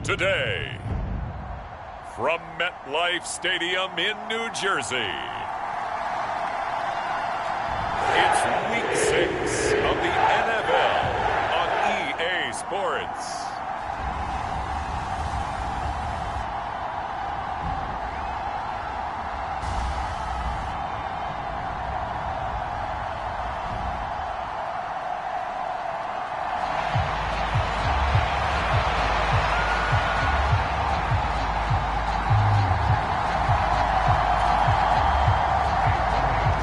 today. From MetLife Stadium in New Jersey, it's Week 6 of the NFL on EA Sports.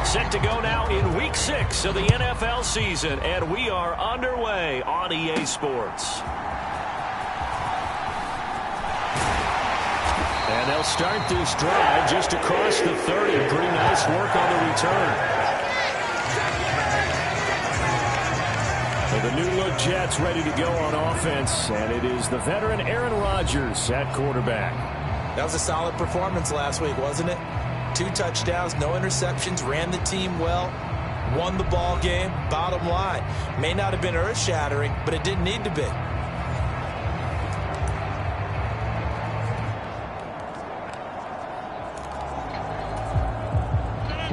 Set to go now in Week 6 of the NFL season, and we are underway on EA Sports. And they'll start this drive just across the 30. Pretty nice work on the return. So the new-look Jets ready to go on offense, and it is the veteran Aaron Rodgers at quarterback. That was a solid performance last week, wasn't it? 2 touchdowns, no interceptions, ran the team well, won the ball game. Bottom line, may not have been earth-shattering, but it didn't need to be.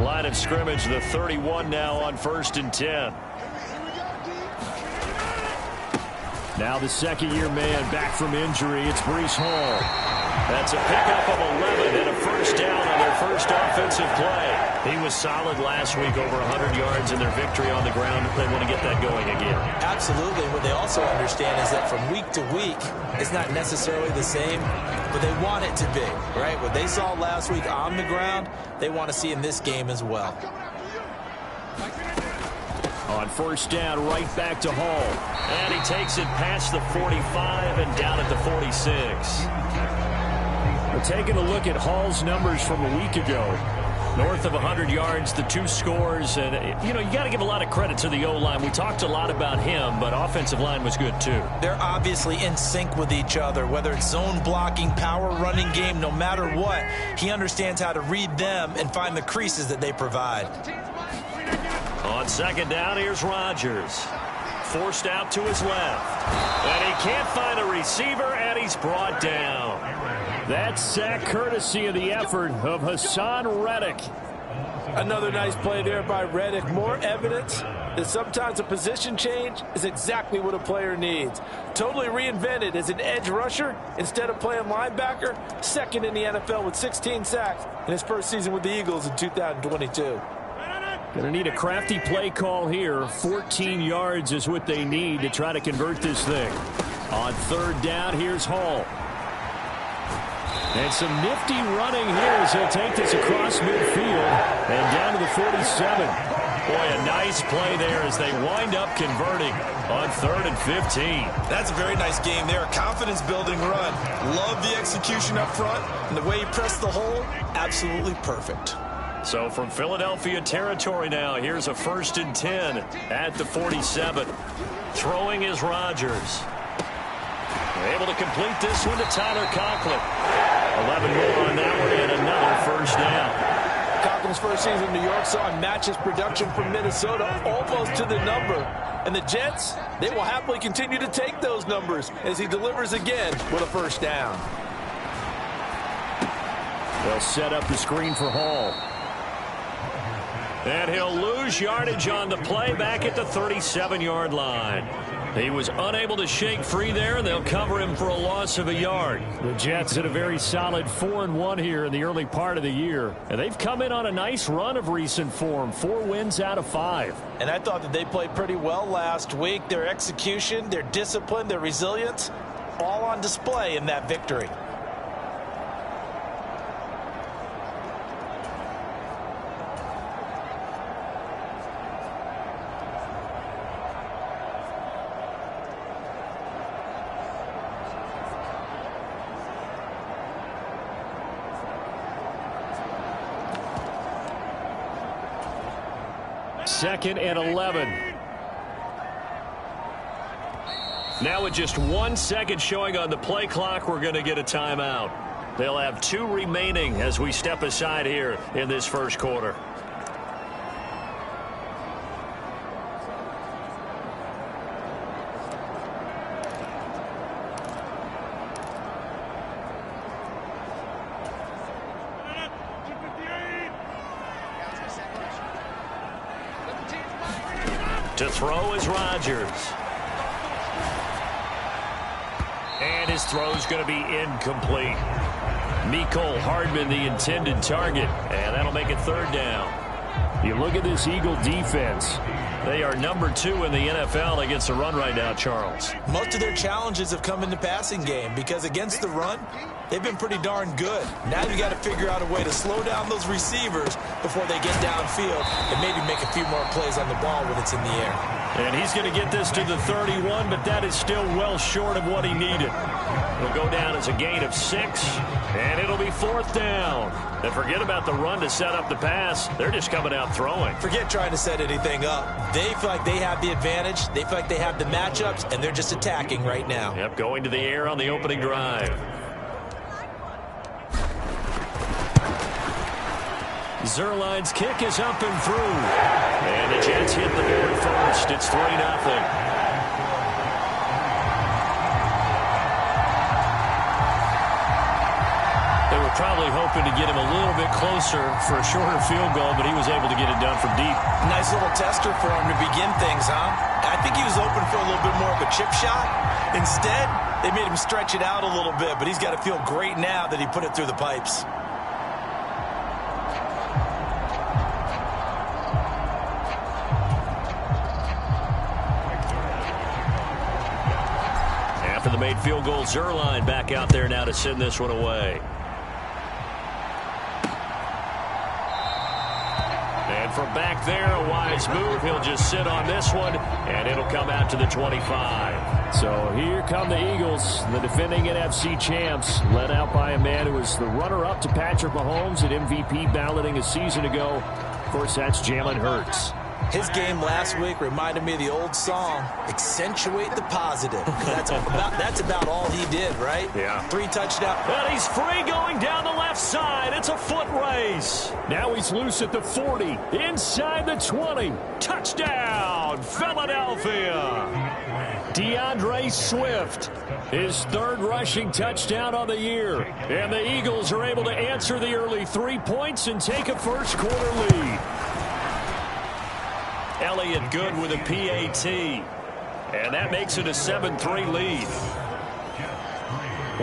Line of scrimmage, the 31 now on 1st and 10. Now the second-year man back from injury. It's Breece Hall. That's a pickup of 11 and a first down on their first offensive play. He was solid last week, over 100 yards in their victory on the ground. They want to get that going again. Absolutely. What they also understand is that from week to week, it's not necessarily the same, but they want it to be, right? What they saw last week on the ground, they want to see in this game as well. On first down, right back to Hall. And he takes it past the 45 and down at the 46. We're taking a look at Hall's numbers from a week ago. North of 100 yards, the 2 scores. And, you know, you got to give a lot of credit to the O-line. We talked a lot about him, but offensive line was good, too. They're obviously in sync with each other, whether it's zone blocking, power running game, no matter what. He understands how to read them and find the creases that they provide. On second down, here's Rodgers. Forced out to his left. And he can't find a receiver, and he's brought down. That sack courtesy of the effort of Hassan Reddick. Another nice play there by Reddick. More evidence that sometimes a position change is exactly what a player needs. Totally reinvented as an edge rusher instead of playing linebacker. Second in the NFL with 16 sacks in his first season with the Eagles in 2022. Going to need a crafty play call here. 14 yards is what they need to try to convert this thing. On third down, here's Hall. And some nifty running here as he'll take this across midfield and down to the 47. Boy, a nice play there as they wind up converting on 3rd and 15. That's a very nice game there. Confidence-building run. Love the execution up front, and the way he pressed the hole, absolutely perfect. So from Philadelphia territory now, here's a 1st and 10 at the 47. Throwing is Rodgers. Able to complete this one to Tyler Conklin. 11 more on that one and another first down. Conklin's first season in New York saw him match his production from Minnesota almost to the number. And the Jets, they will happily continue to take those numbers as he delivers again with a first down. They'll set up the screen for Hall. And he'll lose yardage on the play back at the 37-yard line. He was unable to shake free there, and they'll cover him for a loss of a yard. The Jets had a very solid 4-1 here in the early part of the year. And they've come in on a nice run of recent form. 4 wins out of 5. And I thought that they played pretty well last week. Their execution, their discipline, their resilience, all on display in that victory. Second and 11. Now with just 1 second showing on the play clock, we're going to get a timeout. They'll have 2 remaining as we step aside here in this first quarter. To throw is Rodgers. And his throw's going to be incomplete. Mecole Hardman, the intended target. And that'll make it third down. You look at this Eagle defense. They are number 2 in the NFL against the run right now, Charles. Most of their challenges have come in the passing game because against the run, they've been pretty darn good. Now you got to figure out a way to slow down those receivers before they get downfield and maybe make a few more plays on the ball when it's in the air. And he's going to get this to the 31, but that is still well short of what he needed. It'll go down as a gain of 6, and it'll be fourth down. And forget about the run to set up the pass. They're just coming out throwing. Forget trying to set anything up. They feel like they have the advantage. They feel like they have the matchups, and they're just attacking right now. Yep, going to the air on the opening drive. Zerline's kick is up and through. And the Jets hit the board first. It's 3-0. They were probably hoping to get him a little bit closer for a shorter field goal, but he was able to get it done from deep. Nice little tester for him to begin things, huh? I think he was open for a little bit more of a chip shot. Instead, they made him stretch it out a little bit, but he's got to feel great now that he put it through the pipes. After the made field goal, Zerline back out there now to send this one away. And from back there, a wise move. He'll just sit on this one, and it'll come out to the 25. So here come the Eagles, the defending NFC champs, led out by a man who was the runner-up to Patrick Mahomes at MVP balloting a season ago. Of course, that's Jalen Hurts. His game last week reminded me of the old song, accentuate the positive. That's about all he did, right? Yeah. 3 touchdowns. Well, he's free going down the left side. It's a foot race. Now he's loose at the 40, inside the 20. Touchdown, Philadelphia. DeAndre Swift, his 3rd rushing touchdown on the year. And the Eagles are able to answer the early 3 points and take a first-quarter lead. Elliott Good with a PAT. And that makes it a 7-3 lead.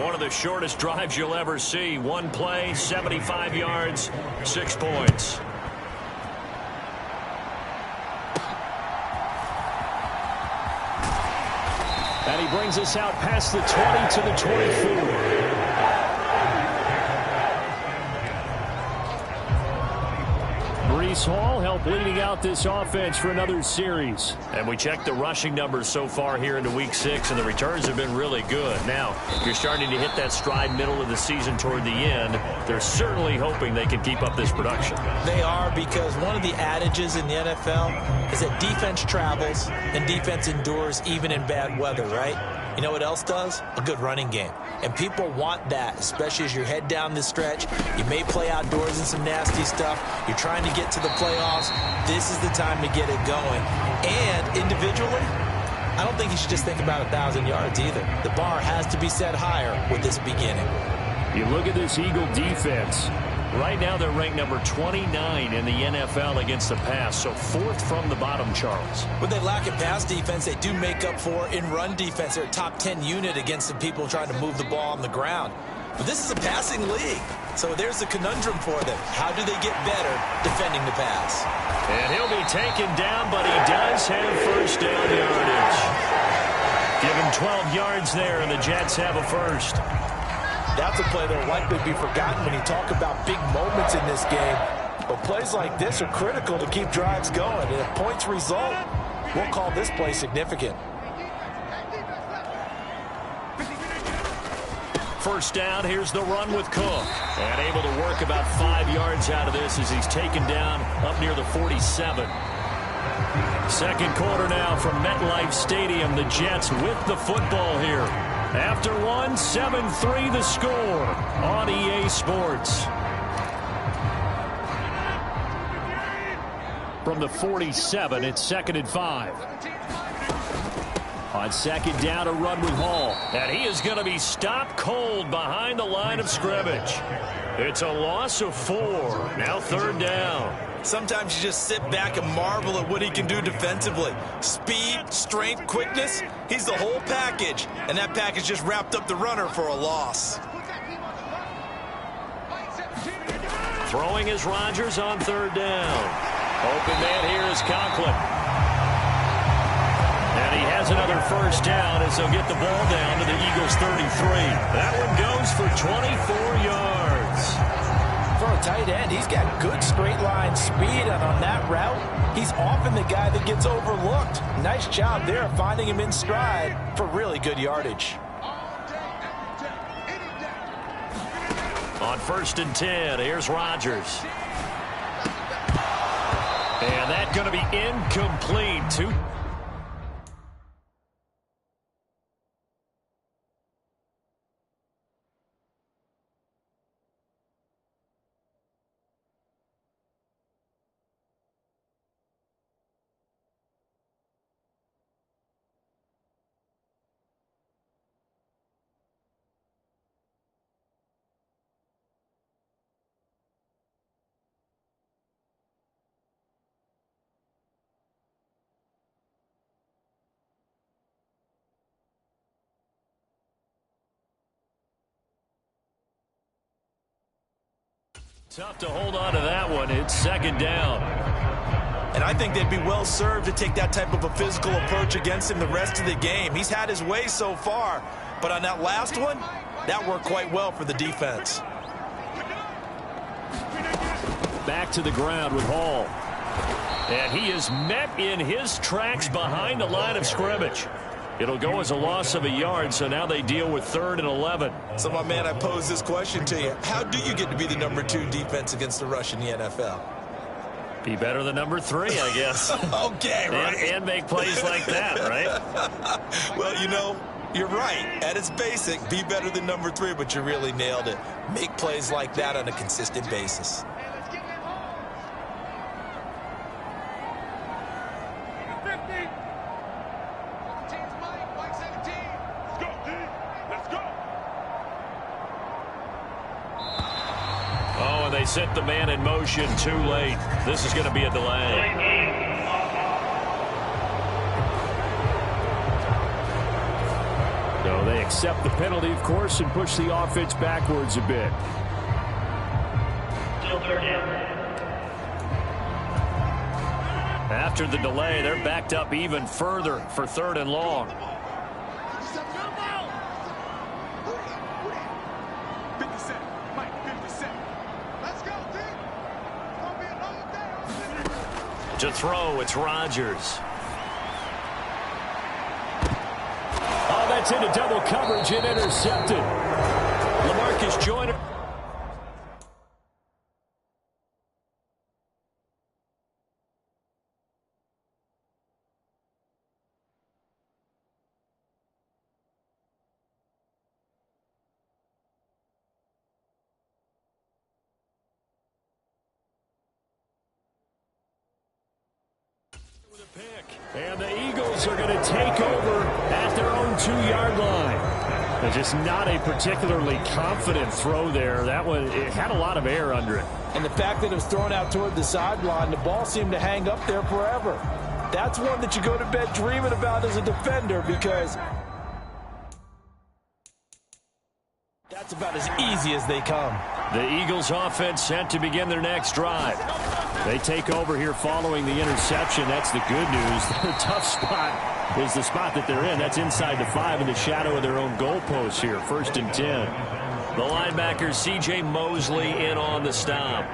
One of the shortest drives you'll ever see. 1 play, 75 yards, 6 points. And he brings us out past the 20 to the 24. Breece Hall helped leading out this offense for another series. And we checked the rushing numbers so far here into week 6, and the returns have been really good. Now, you're starting to hit that stride middle of the season toward the end. They're certainly hoping they can keep up this production. They are, because one of the adages in the NFL is that defense travels and defense endures even in bad weather, right? You know what else does? A good running game. And people want that, especially as you head down the stretch. You may play outdoors in some nasty stuff. You're trying to get to the playoffs. This is the time to get it going. And individually, I don't think you should just think about 1,000 yards either. The bar has to be set higher with this beginning. You look at this Eagle defense. Right now, they're ranked number 29 in the NFL against the pass, so 4th from the bottom, Charles. When they lack in pass defense, they do make up for in run defense. They're a top 10 unit against the people trying to move the ball on the ground. But this is a passing league, so there's the conundrum for them. How do they get better defending the pass? And he'll be taken down, but he does have first down yardage. Give him 12 yards there, and the Jets have a first. That's a play that will likely be forgotten when you talk about big moments in this game. But plays like this are critical to keep drives going. And if points result, we'll call this play significant. First down, here's the run with Cook. And able to work about 5 yards out of this as he's taken down up near the 47. Second quarter now from MetLife Stadium. The Jets with the football here. After one, 7-3 the score on EA Sports. From the 47, it's 2nd and 5. On 2nd down, a run with Hall. And he is going to be stopped cold behind the line of scrimmage. It's a loss of 4. Now 3rd down. Sometimes you just sit back and marvel at what he can do defensively. Speed, strength, quickness, he's the whole package. And that package just wrapped up the runner for a loss. Throwing is Rodgers on third down. Open man here is Conklin. And he has another first down as they'll get the ball down to the Eagles' 33. That one goes for 24 yards. For a tight end, he's got good straight line speed, and on that route, he's often the guy that gets overlooked. Nice job there finding him in stride for really good yardage. On 1st and 10, here's Rodgers. And that's going to be incomplete. Tough to hold on to that one. It's 2nd down. And I think they'd be well served to take that type of a physical approach against him the rest of the game. He's had his way so far, but on that last one, that worked quite well for the defense. Back to the ground with Hall. And he is met in his tracks behind the line of scrimmage. It'll go as a loss of a yard, so now they deal with 3rd and 11. So, my man, I pose this question to you. How do you get to be the number 2 defense against the rush in the NFL? Be better than number 3, I guess. Okay, right. And make plays like that, right? Well, you know, you're right. At its basic, be better than number 3, but you really nailed it. Make plays like that on a consistent basis. They set the man in motion too late. This is going to be a delay. So they accept the penalty, of course, and push the offense backwards a bit. After the delay, they're backed up even further for 3rd and long. To throw, it's Rodgers. Oh, that's into double coverage and intercepted. LaMarcus Joyner. And the Eagles are going to take over at their own 2-yard line. It's just not a particularly confident throw there. That one, it had a lot of air under it. And the fact that it was thrown out toward the sideline, the ball seemed to hang up there forever. That's one that you go to bed dreaming about as a defender, because that's about as easy as they come. The Eagles offense set to begin their next drive. They take over here following the interception. That's the good news. Their tough spot is the spot that they're in. That's inside the 5 in the shadow of their own goalpost here. 1st and 10. The linebacker, C.J. Mosley, in on the stop.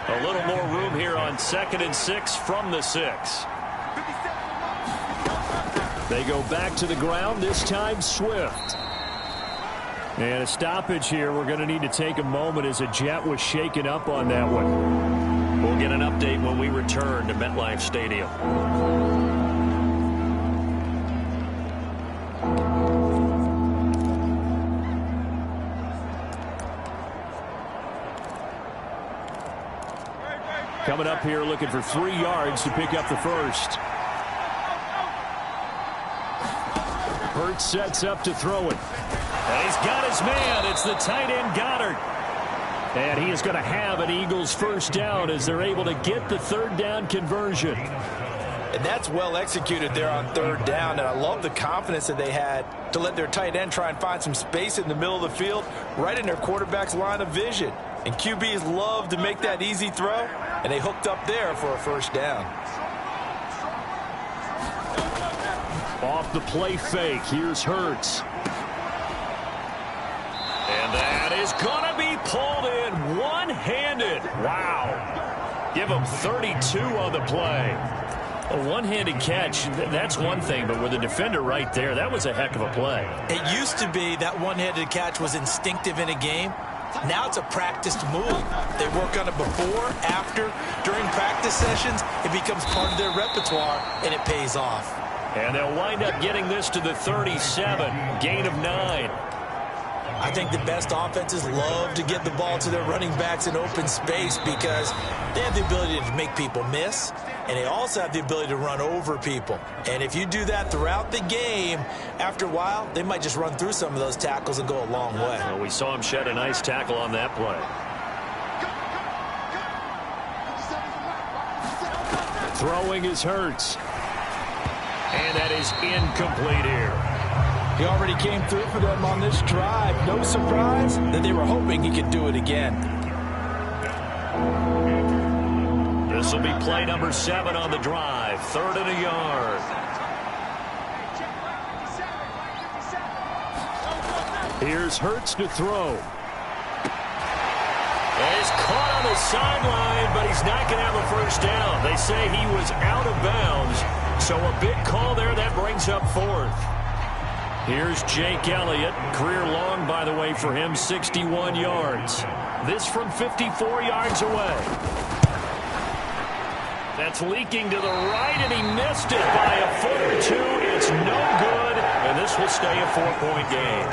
A little more room here on 2nd and 6 from the 6. They go back to the ground, this time Swift. And a stoppage here. We're going to need to take a moment as a jet was shaken up on that one. We'll get an update when we return to MetLife Stadium. Coming up here looking for 3 yards to pick up the first. Hurts sets up to throw it. And he's got his man. It's the tight end Goddard. And he is going to have an Eagles first down as they're able to get the third down conversion. And that's well executed there on third down. And I love the confidence that they had to let their tight end try and find some space in the middle of the field, right in their quarterback's line of vision. And QBs love to make that easy throw, and they hooked up there for a first down. Off the play fake, here's Hurts. And that is going to be pulled in one-handed. Wow. Give him 32 on the play. A one-handed catch, that's one thing, but with a defender right there, that was a heck of a play. It used to be that one-handed catch was instinctive in a game. Now it's a practiced move. They work on it before, after, during practice sessions. It becomes part of their repertoire, and it pays off. And they'll wind up getting this to the 37, gain of 9. I think the best offenses love to get the ball to their running backs in open space because they have the ability to make people miss, and they also have the ability to run over people. And if you do that throughout the game, after a while, they might just run through some of those tackles and go a long way. Well, we saw him shed a nice tackle on that play. Throwing is Hurts. And that is incomplete here. He already came through for them on this drive. No surprise that they were hoping he could do it again. This will be play number 7 on the drive. 3rd and a yard. Here's Hurts to throw. He's caught on the sideline, but he's not going to have a first down. They say he was out of bounds. So a big call there. That brings up 4th. Here's Jake Elliott. Career long, by the way, for him, 61 yards. This from 54 yards away. That's leaking to the right, and he missed it by a foot or 2. It's no good, and this will stay a 4-point game.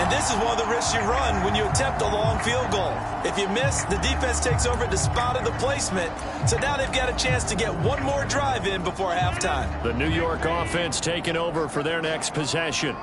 And this is one of the risks you run when you attempt a long field goal. If you miss, the defense takes over at the spot of the placement. So now they've got a chance to get one more drive in before halftime. The New York offense taking over for their next possession.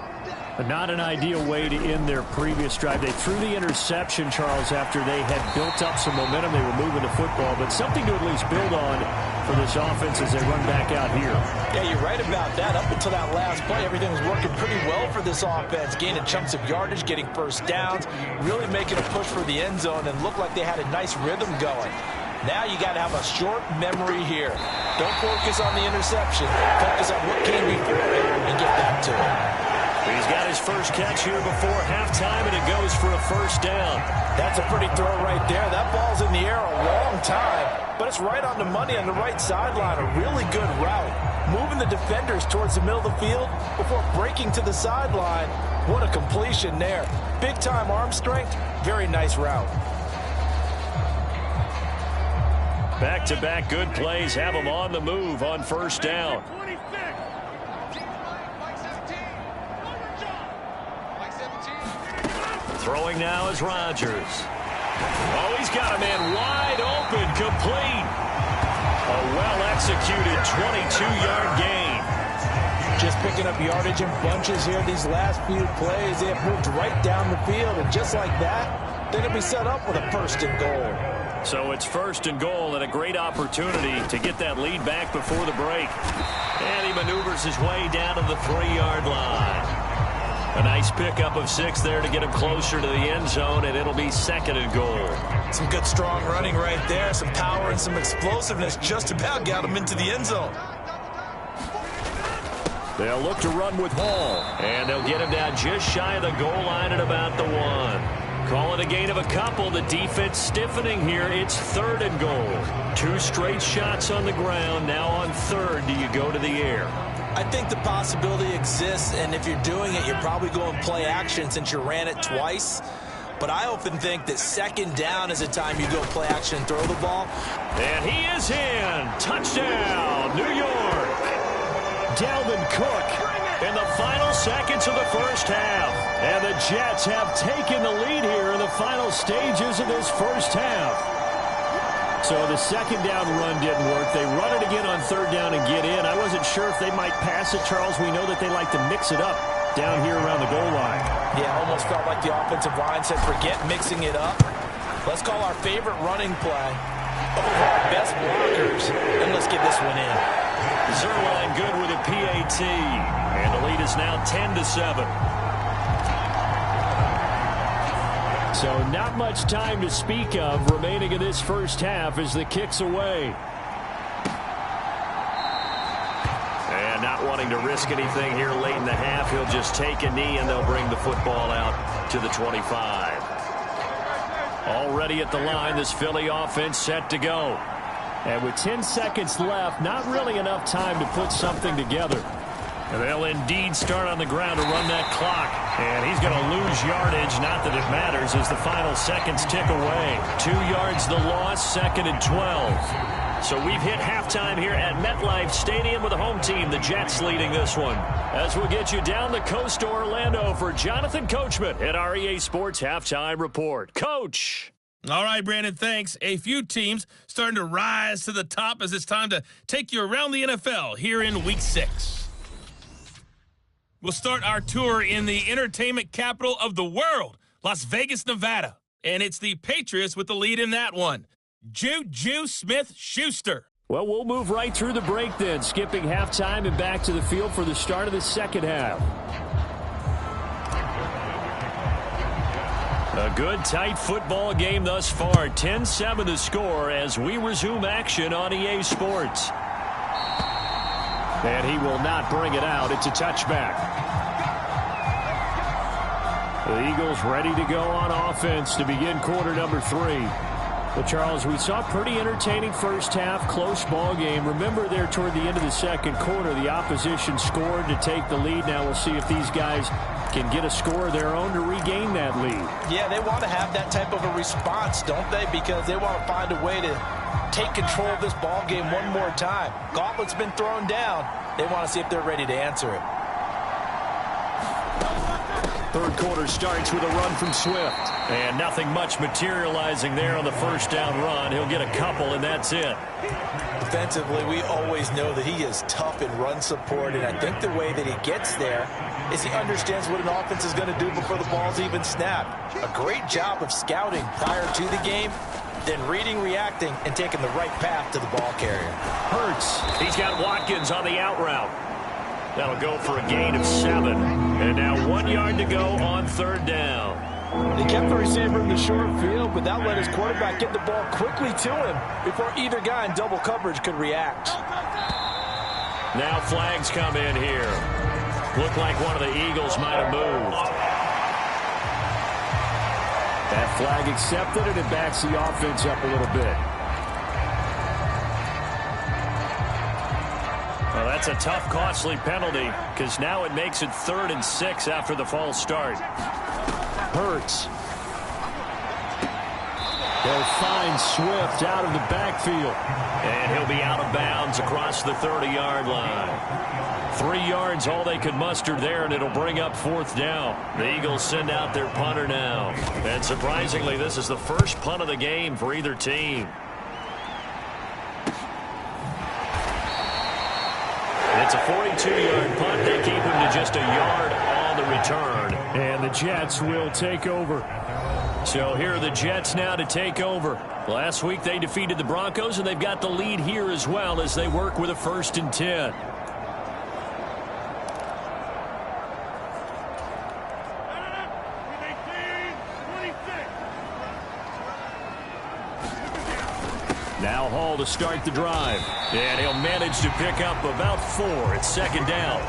But not an ideal way to end their previous drive. They threw the interception, Charles, after they had built up some momentum. They were moving the football, but something to at least build on for this offense as they run back out here. Yeah, you're right about that. Up until that last play, everything was working pretty well for this offense, gaining chunks of yardage, getting first downs, really making a push for the end zone, and looked like they had a nice rhythm going. Now you got to have a short memory here. Don't focus on the interception. Focus on what came before it and get back to it. He's got his first catch here before halftime, and it goes for a first down. That's a pretty throw right there. That ball's in the air a long time, but it's right on the money on the right sideline. A really good route. Moving the defenders towards the middle of the field before breaking to the sideline. What a completion there. Big-time arm strength. Very nice route. Back-to-back good plays have them on the move on first down. Throwing now is Rodgers. Oh, he's got a man wide open, complete. A well-executed 22-yard gain. Just picking up yardage in bunches here these last few plays. They have moved right down the field, and just like that, they're going to be set up with a 1st and goal. So it's 1st and goal and a great opportunity to get that lead back before the break. And he maneuvers his way down to the 3-yard line. A nice pickup of 6 there to get him closer to the end zone, and it'll be 2nd and goal. Some good strong running right there. Some power and some explosiveness just about got him into the end zone. They'll look to run with Hall, and they'll get him down just shy of the goal line at about the 1. Call it a gain of a couple. The defense stiffening here. It's 3rd and goal. 2 straight shots on the ground. Now on 3rd, do you go to the air? I think the possibility exists, and if you're doing it, you're probably going play action since you ran it twice. But I often think that 2nd down is a time you go play action and throw the ball. And he is in. Touchdown, New York. Dalvin Cook in the final seconds of the first half. And the Jets have taken the lead here in the final stages of this first half. So the 2nd down run didn't work. They run it again on 3rd down and get in. I wasn't sure if they might pass it, Charles. We know that they like to mix it up. down here around the goal line. Yeah, almost felt like the offensive line said, forget mixing it up. Let's call our favorite running play over our best blockers, and let's get this one in. Zerline good with a PAT, and the lead is now 10-7. So not much time to speak of remaining in this first half as the kick's away. And not wanting to risk anything here late in the half, he'll just take a knee and they'll bring the football out to the 25. Already at the line, this Philly offense set to go. And with 10 seconds left, not really enough time to put something together. And they'll indeed start on the ground to run that clock. And he's going to lose yardage. Not that it matters as the final seconds tick away. 2 yards the loss, 2nd and 12. So we've hit halftime here at MetLife Stadium with the home team, the Jets, leading this one. As we'll get you down the coast to Orlando for Jonathan Coachman at our EA Sports Halftime Report. Coach. All right, Brandon, thanks. A few teams starting to rise to the top as it's time to take you around the NFL here in Week 6. We'll start our tour in the entertainment capital of the world, Las Vegas, Nevada. And it's the Patriots with the lead in that one. Juju Smith-Schuster. Well, we'll move right through the break then, skipping halftime and back to the field for the start of the second half. A good, tight football game thus far. 10-7 the score as we resume action on EA Sports. And he will not bring it out. It's a touchback. The Eagles ready to go on offense to begin quarter number 3. Well, Charles, we saw a pretty entertaining first half, close ball game. Remember there toward the end of the second quarter, the opposition scored to take the lead. Now we'll see if these guys can get a score of their own to regain that lead. Yeah, they want to have that type of a response, don't they? Because they want to find a way to take control of this ball game one more time. Gauntlet's been thrown down. They want to see if they're ready to answer it. Third quarter starts with a run from Swift. And nothing much materializing there on the first down run. He'll get a couple, and that's it. Defensively, we always know that he is tough in run support, and I think the way that he gets there is he understands what an offense is going to do before the ball's even snapped. A great job of scouting prior to the game, then reading, reacting, and taking the right path to the ball carrier. Hurts. He's got Watkins on the out route. That'll go for a gain of 7. And now 1 yard to go on third down. They kept the receiver in the short field, but that let his quarterback get the ball quickly to him before either guy in double coverage could react. Now flags come in here. Looked like one of the Eagles might have moved. That flag accepted, and it backs the offense up a little bit. Well, that's a tough, costly penalty because now it makes it 3rd and 6 after the false start. Hurts. They'll find Swift out of the backfield. And he'll be out of bounds across the 30-yard line. 3 yards, all they could muster there, and it'll bring up 4th down. The Eagles send out their punter now. And surprisingly, this is the first punt of the game for either team. It's a 42-yard punt. They keep him to just a yard on the return. And the Jets will take over. So here are the Jets now to take over. Last week they defeated the Broncos, and they've got the lead here as well as they work with a 1st and 10. Now Hall to start the drive. And he'll manage to pick up about 4. It's 2nd down.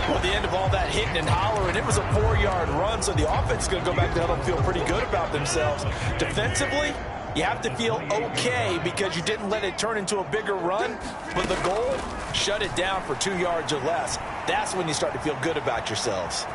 Well, at the end of all that hitting and hollering, it was a 4-yard run, so the offense is going to go back down and feel pretty good about themselves. Defensively, you have to feel okay because you didn't let it turn into a bigger run, but the goal, shut it down for 2 yards or less. That's when you start to feel good about yourselves.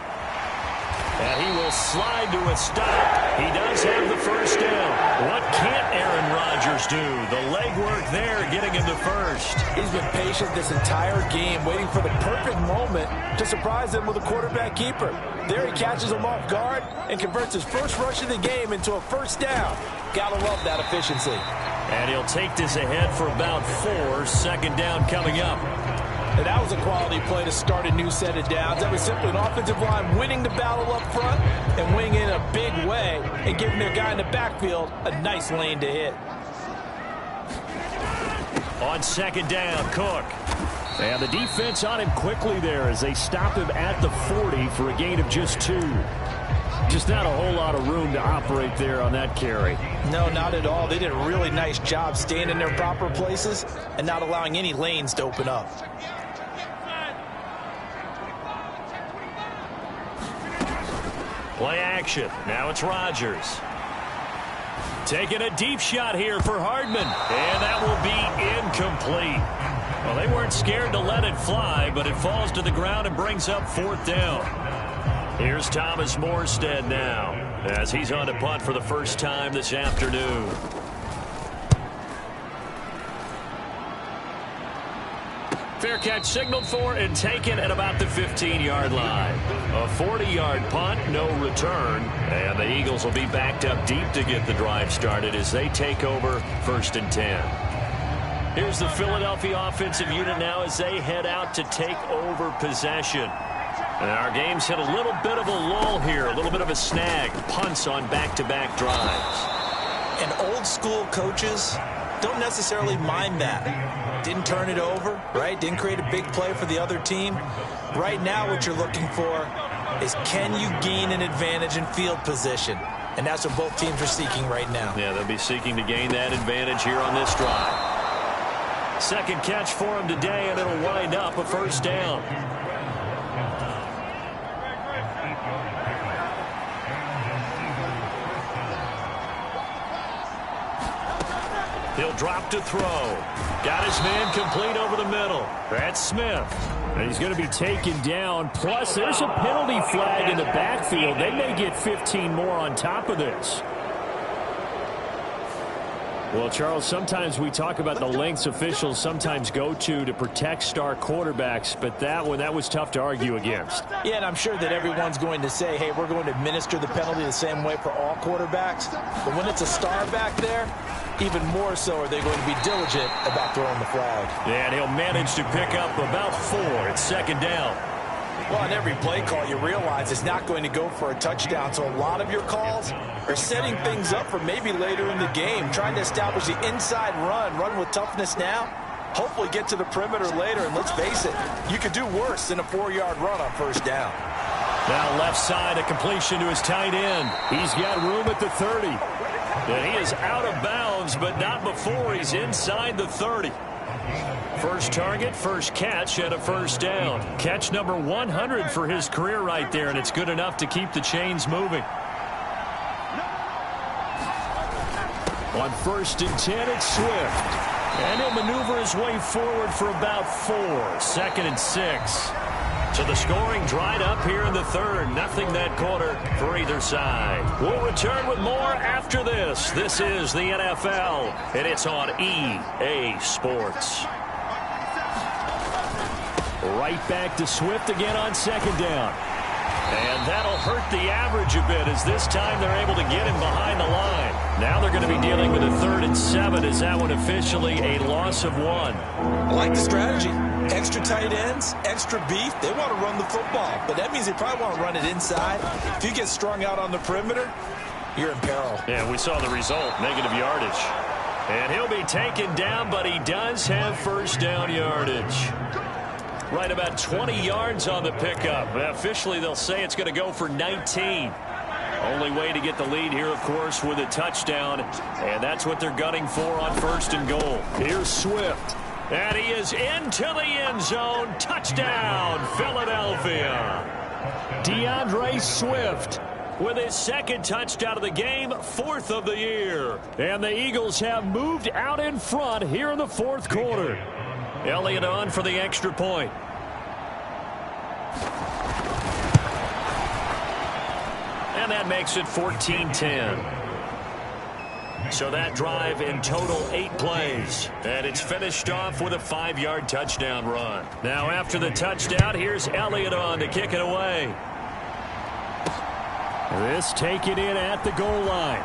And he will slide to a stop. He does have the 1st down. What can't Aaron Rodgers do? The legwork there getting him to 1st. He's been patient this entire game, waiting for the perfect moment to surprise him with a quarterback keeper. There he catches him off guard and converts his first rush of the game into a 1st down. Gotta love that efficiency. And he'll take this ahead for about 4. 2nd down coming up. And that was a quality play to start a new set of downs. That was simply an offensive line winning the battle up front and winning in a big way and giving their guy in the backfield a nice lane to hit. On second down, Cook. And the defense on him quickly there as they stop him at the 40 for a gain of just 2. Just not a whole lot of room to operate there on that carry. No, not at all. They did a really nice job staying in their proper places and not allowing any lanes to open up. Play action. Now it's Rodgers. Taking a deep shot here for Hardman. And that will be incomplete. Well, they weren't scared to let it fly, but it falls to the ground and brings up 4th down. Here's Thomas Morstead now as he's on to punt for the first time this afternoon. Fair catch signaled for and taken at about the 15-yard line. A 40-yard punt, no return. And the Eagles will be backed up deep to get the drive started as they take over 1st and 10. Here's the Philadelphia offensive unit now as they head out to take over possession. And our game's hit a little bit of a lull here, a little bit of a snag. Punts on back-to-back drives. And old-school coaches don't necessarily mind that. Didn't turn it over, right? Didn't create a big play for the other team. Right now what you're looking for is can you gain an advantage in field position? And that's what both teams are seeking right now. Yeah, they'll be seeking to gain that advantage here on this drive. Second catch for him today, and it'll wind up a 1st down. He'll drop to throw. Got his man complete over the middle. That's Smith. And he's going to be taken down. Plus, there's a penalty flag in the backfield. They may get 15 more on top of this. Well, Charles, sometimes we talk about the lengths officials sometimes go to protect star quarterbacks, but that one, that was tough to argue against. Yeah, and I'm sure that everyone's going to say, hey, we're going to administer the penalty the same way for all quarterbacks. But when it's a star back there, even more so are they going to be diligent about throwing the flag. Yeah, and he'll manage to pick up about 4 at 2nd down. Well, on every play call, you realize it's not going to go for a touchdown. So a lot of your calls are setting things up for maybe later in the game, trying to establish the inside run with toughness now, hopefully get to the perimeter later. And let's face it, you could do worse than a 4-yard run on 1st down. Now left side, a completion to his tight end. He's got room at the 30. And he is out of bounds, but not before he's inside the 30. First target, first catch, and a 1st down. Catch number 100 for his career right there, and it's good enough to keep the chains moving. On 1st and 10, it's Swift. And he'll maneuver his way forward for about 4. 2nd and 6. So the scoring dried up here in the 3rd. Nothing that quarter for either side. We'll return with more after this. This is the NFL, and it's on EA Sports. Right back to Swift again on 2nd down. And that'll hurt the average a bit as this time they're able to get him behind the line. Now they're going to be dealing with a 3rd and 7 as that one officially a loss of 1. I like the strategy. Extra tight ends, extra beef. They want to run the football, but that means they probably want to run it inside. If you get strung out on the perimeter, you're in peril. Yeah, we saw the result, negative yardage. And he'll be taken down, but he does have 1st down yardage. Right about 20 yards on the pickup. Officially, they'll say it's going to go for 19. Only way to get the lead here, of course, with a touchdown. And that's what they're gunning for on 1st and goal. Here's Swift. And he is into the end zone. Touchdown, Philadelphia. DeAndre Swift with his 2nd touchdown of the game, 4th of the year. And the Eagles have moved out in front here in the 4th quarter. Elliott on for the extra point. And that makes it 14-10. So that drive in total 8 plays. And it's finished off with a 5-yard touchdown run. Now after the touchdown, here's Elliott on to kick it away. This taken in at the goal line.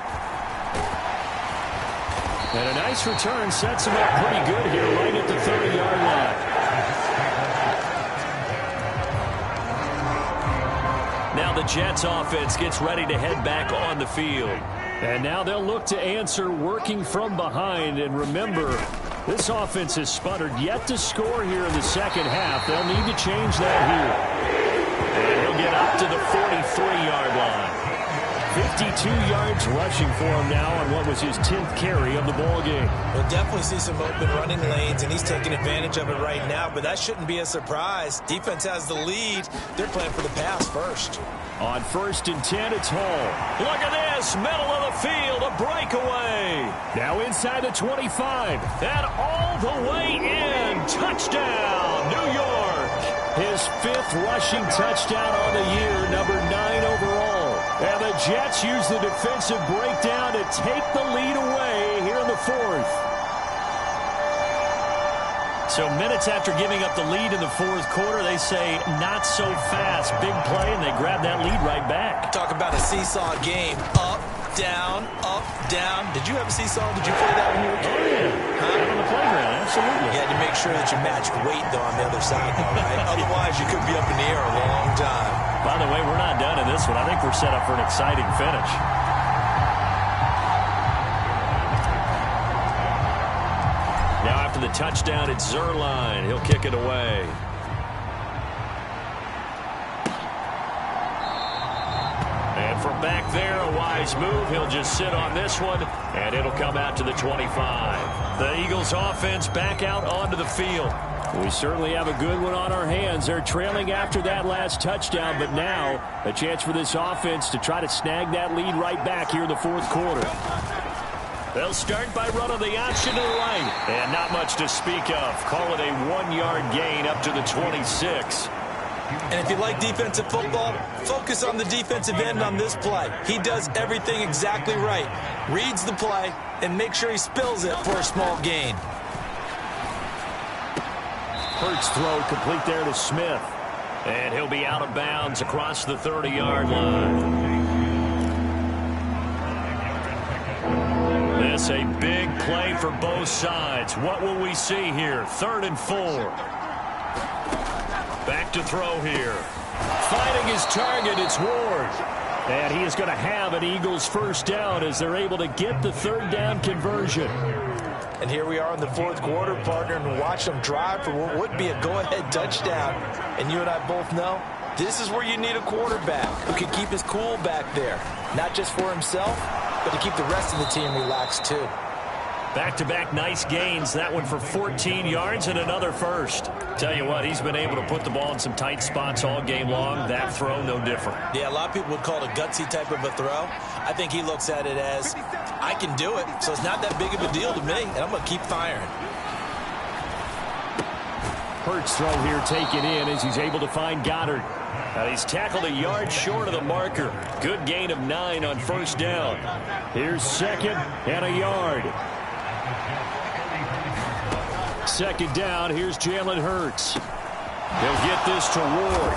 And a nice return sets him up pretty good here right at the 30-yard line. the Jets offense gets ready to head back on the field. And now they'll look to answer working from behind. And remember, this offense has sputtered yet to score here in the second half. They'll need to change that here. And he'll get up to the 43-yard line. 52 yards rushing for him now on what was his 10th carry of the ball game. We'll definitely see some open running lanes, and he's taking advantage of it right now, but that shouldn't be a surprise. Defense has the lead. They're playing for the pass first. On 1st and 10, it's Hall. Look at this, middle of the field, a breakaway. Now inside the 25. And all the way in. Touchdown, New York. His 5th rushing touchdown on the year, number 9 overall. And the Jets use the defensive breakdown to take the lead away here in the 4th. So minutes after giving up the lead in the 4th quarter, they say not so fast. Big play, and they grab that lead right back. Talk about a seesaw game. Up, down, up, down. Did you have a seesaw? Did you play that when you were a kid? Oh, yeah. Huh? On the playground, absolutely. You had to make sure that you matched weight, though, on the other side, though, right? Otherwise, you could be up in the air a long time. By the way, we're not done in this one. I think we're set up for an exciting finish. Now after the touchdown, it's Zerline. He'll kick it away. And from back there, a wise move. He'll just sit on this one, and it'll come out to the 25. The Eagles offense back out onto the field. We certainly have a good one on our hands. They're trailing after that last touchdown, but now a chance for this offense to try to snag that lead right back here in the 4th quarter. They'll start by running the option to the right. And not much to speak of. Call it a 1-yard gain up to the 26. And if you like defensive football, focus on the defensive end on this play. He does everything exactly right. Reads the play and make sure he spills it for a small gain. Hurts throw complete there to Smith. And he'll be out of bounds across the 30-yard line. This a big play for both sides. What will we see here? 3rd and 4. Back to throw here. Finding his target, it's Ward. And he is going to have an Eagles first down as they're able to get the 3rd down conversion. And here we are in the 4th quarter, partner, and watch them drive for what would be a go-ahead touchdown. And you and I both know this is where you need a quarterback who can keep his cool back there. Not just for himself, but to keep the rest of the team relaxed, too. Back-to-back nice gains. That one for 14 yards and another first. Tell you what, he's been able to put the ball in some tight spots all game long. That throw, no different. Yeah, a lot of people would call it a gutsy type of a throw. I think he looks at it as, I can do it, so it's not that big of a deal to me, and I'm going to keep firing. Hurts throw here taken in as he's able to find Goddard. He's tackled a yard short of the marker. Good gain of 9 on 1st down. Here's 2nd and a yard. 2nd down, here's Jalen Hurts. He'll get this to Ward.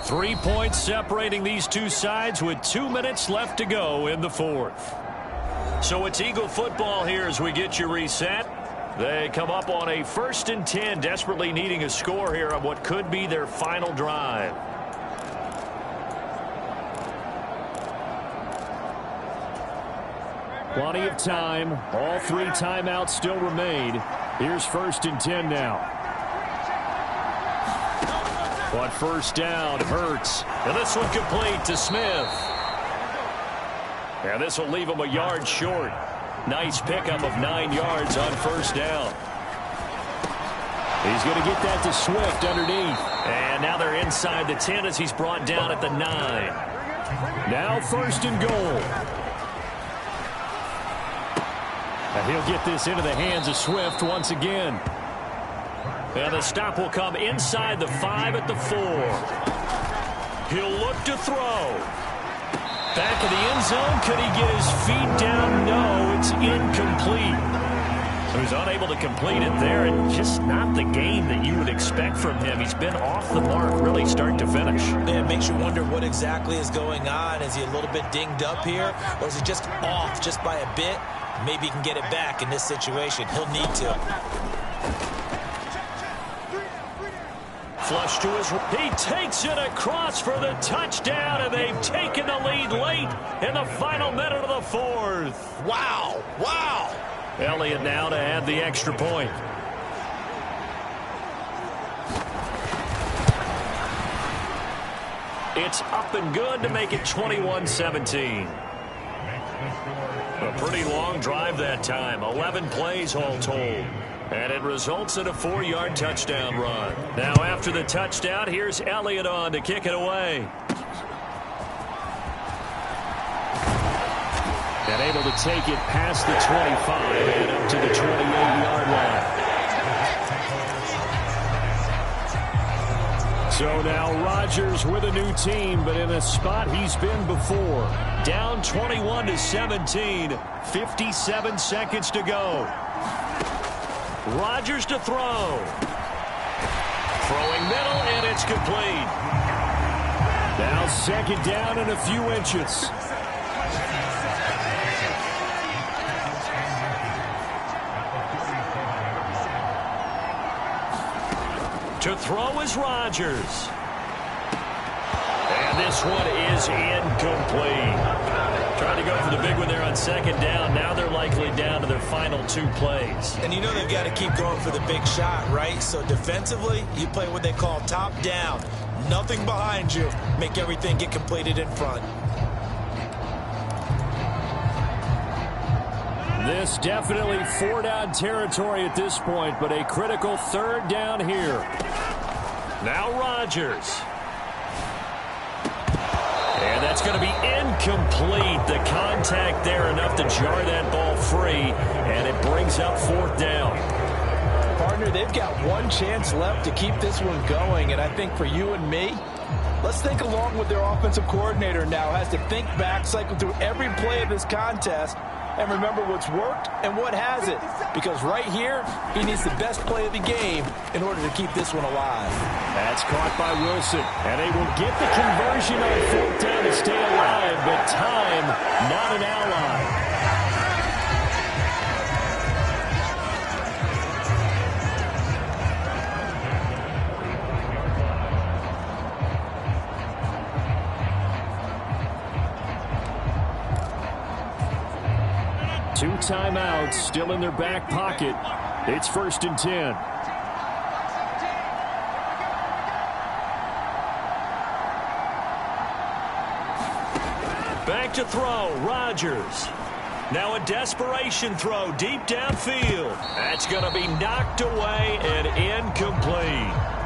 Three points separating these two sides with 2 minutes left to go in the 4th. So it's Eagle football here as we get you reset. They come up on a 1st and 10, desperately needing a score here on what could be their final drive. Plenty of time. All 3 timeouts still remain. Here's 1st and 10 now. On 1st down, Hurts. And this one complete to Smith. And this will leave him a yard short. Nice pickup of 9 yards on 1st down. He's going to get that to Swift underneath. And now they're inside the 10 as he's brought down at the 9. Now 1st and goal. And he'll get this into the hands of Swift once again. And the stop will come inside the 5 at the 4. He'll look to throw. Back in the end zone. Could he get his feet down? No, it's incomplete. who's unable to complete it there, and just not the game that you would expect from him. He's been off the mark really start to finish. Yeah, it makes you wonder what exactly is going on. Is he a little bit dinged up here, or is he just off just by a bit? Maybe he can get it back in this situation. He'll need to. Flush to his... He takes it across for the touchdown, and they've taken the lead late in the final minute of the fourth. Wow. Wow. Elliott now to add the extra point. It's up and good to make it 21-17. A pretty long drive that time. 11 plays all told. And it results in a 4-yard touchdown run. Now after the touchdown, here's Elliott on to kick it away. And able to take it past the 25 and up to the 28-yard line. So now Rodgers with a new team, but in a spot he's been before. Down 21-17, 57 seconds to go. Rodgers to throw. Throwing middle, and it's complete. Now second down and a few inches. To throw is Rodgers. And this one is incomplete. Trying to go for the big one there on second down. Now they're likely down to their final 2 plays. And you know they've got to keep going for the big shot, right? So defensively, you play what they call top down. Nothing behind you. Make everything get completed in front. This definitely 4-down territory at this point, but a critical 3rd down here. Now Rodgers. And that's going to be incomplete. The contact there enough to jar that ball free, and it brings up 4th down. Partner, they've got one chance left to keep this one going, and I think for you and me, let's think along with their offensive coordinator now. Has to think back, cycle through every play of this contest, and remember what's worked and what hasn't. Because right here, he needs the best play of the game in order to keep this one alive. That's caught by Wilson. And they will get the conversion on 4th down to stay alive, but time not an ally. Two timeouts still in their back pocket. It's 1st and 10. Back to throw, Rodgers. Now a desperation throw deep downfield. That's going to be knocked away and incomplete.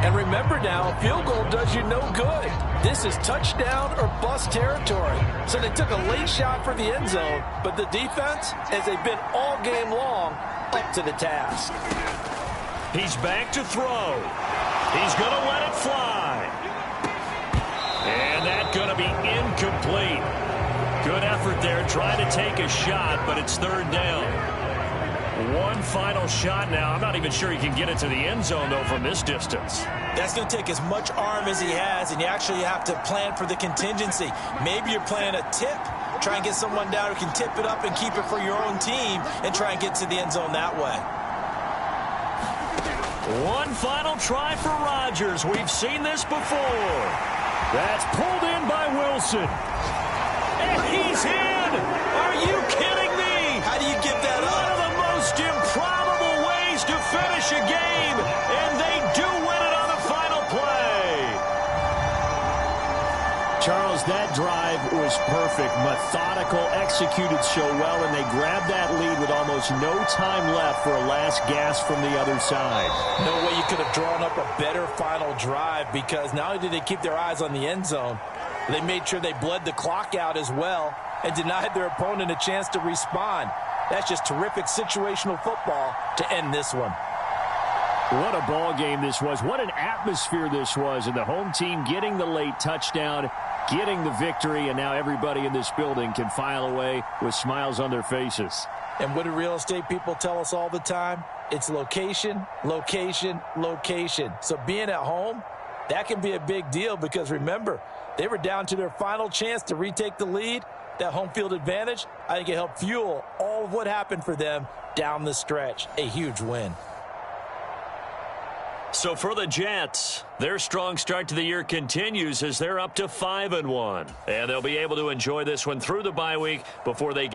And remember now, a field goal does you no good. This is touchdown or bust territory. So they took a late shot for the end zone, but the defense, as they've been all game long, up to the task. He's back to throw. He's going to let it fly. And that's going to be incomplete. Good effort there, trying to take a shot, but it's 3rd down. One final shot now. I'm not even sure he can get it to the end zone, though, from this distance. That's going to take as much arm as he has, and you actually have to plan for the contingency. Maybe you're playing a tip. Try and get someone down who can tip it up and keep it for your own team and try and get to the end zone that way. One final try for Rodgers. We've seen this before. That's pulled in by Wilson. And he's in! Are you kidding me? How do you get that up? One of the most improbable ways to finish a game, and they do win it on the final play. Charles, that drive was perfect. Methodical, executed so well, and they grabbed that lead with almost no time left for a last gasp from the other side. No way you could have drawn up a better final drive, because not only did they keep their eyes on the end zone, they made sure they bled the clock out as well and denied their opponent a chance to respond. That's just terrific situational football to end this one. What a ball game this was. What an atmosphere this was. And the home team getting the late touchdown getting the victory, and now everybody in this building can file away with smiles on their faces. And what do real estate people tell us all the time? It's location, location, location. So being at home, that can be a big deal because, remember, they were down to their final chance to retake the lead. That home field advantage, I think it helped fuel all of what happened for them down the stretch. A huge win. So for the Jets, their strong start to the year continues as they're up to 5-1. And they'll be able to enjoy this one through the bye week before they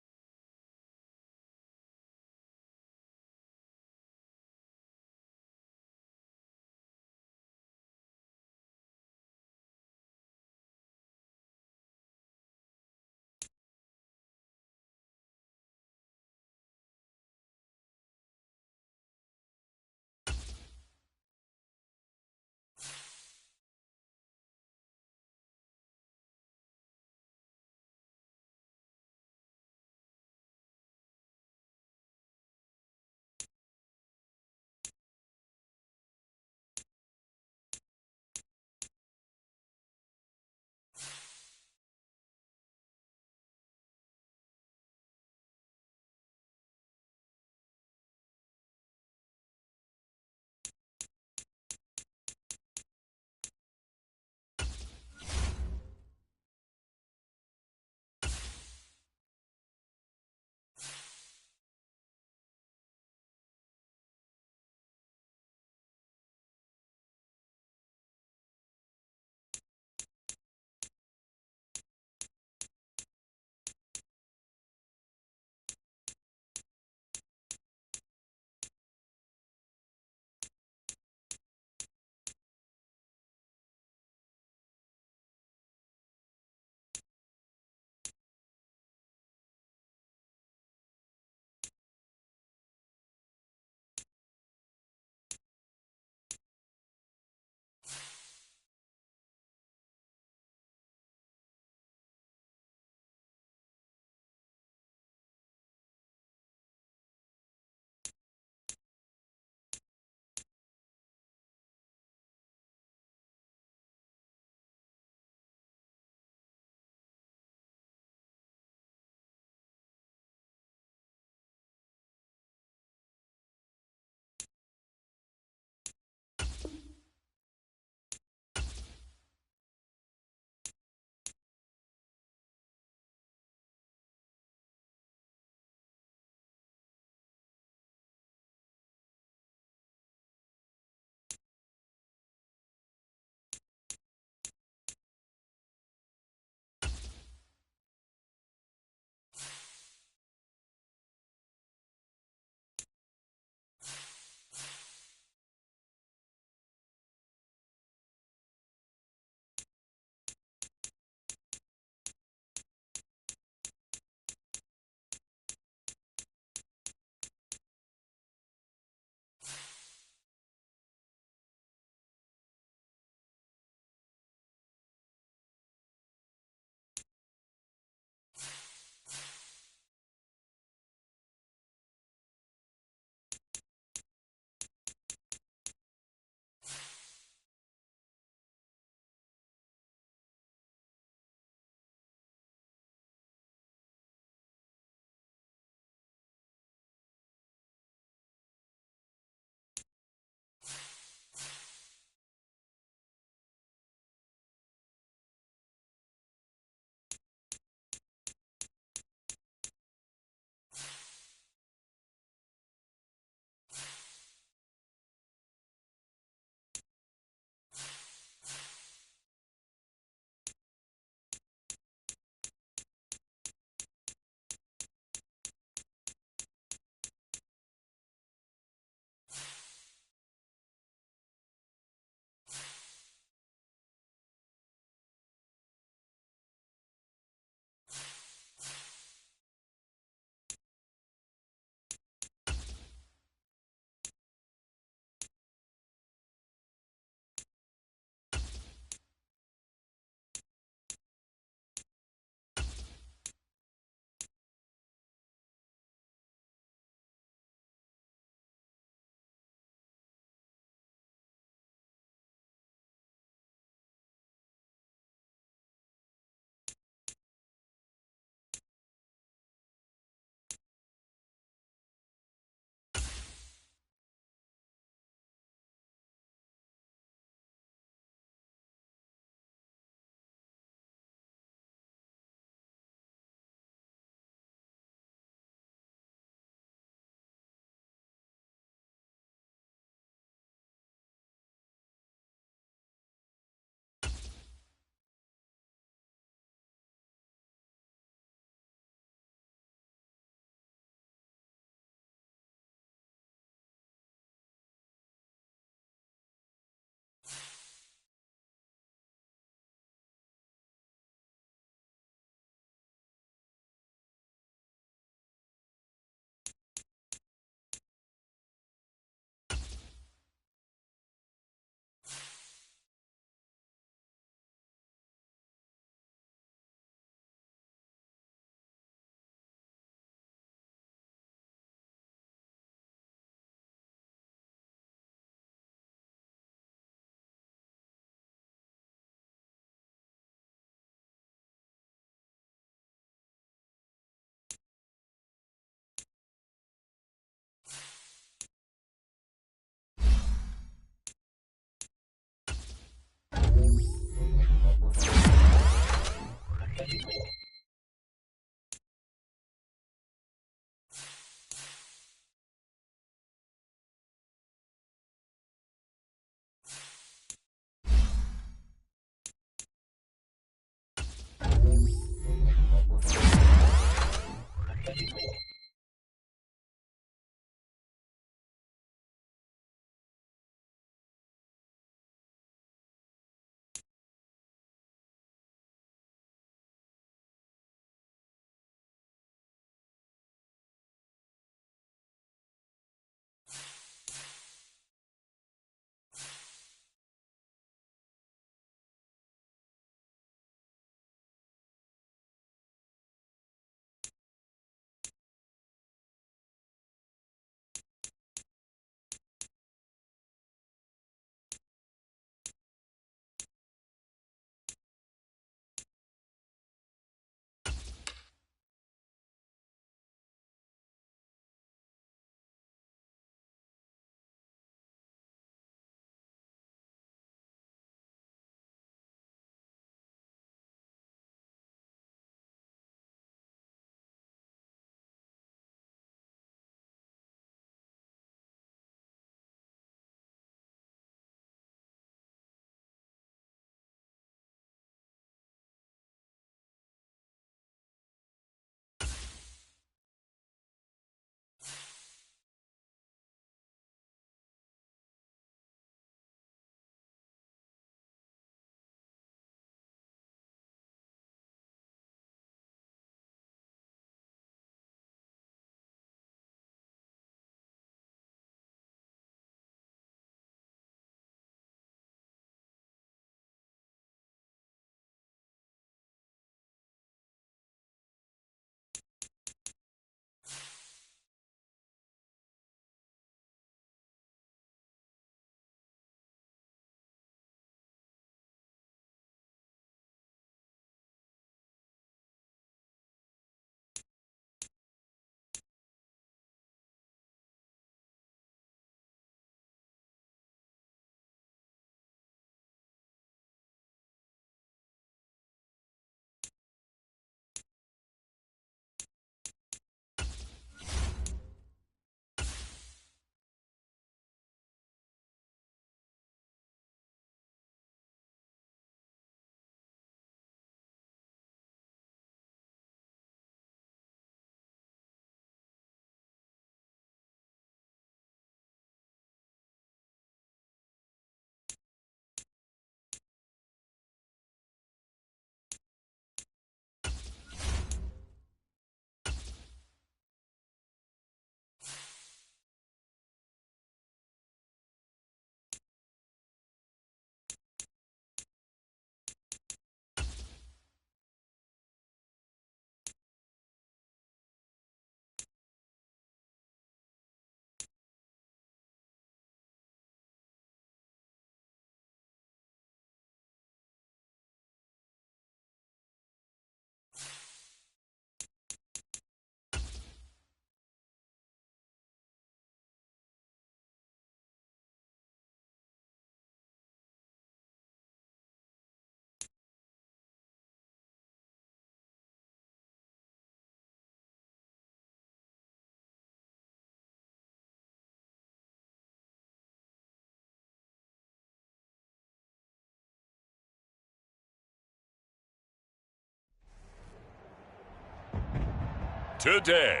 Today,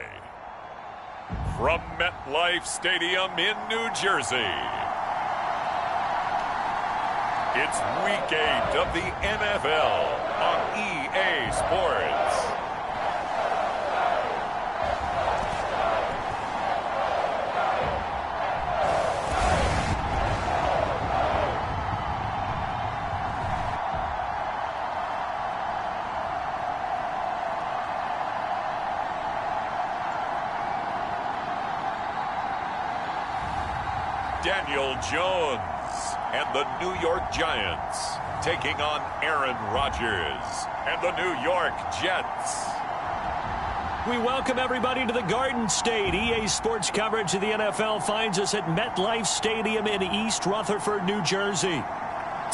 from MetLife Stadium in New Jersey, it's Week 8 of the NFL on EA Sports. Daniel Jones and the New York Giants taking on Aaron Rodgers and the New York Jets. We welcome everybody to the Garden State. EA Sports coverage of the NFL finds us at MetLife Stadium in East Rutherford, New Jersey.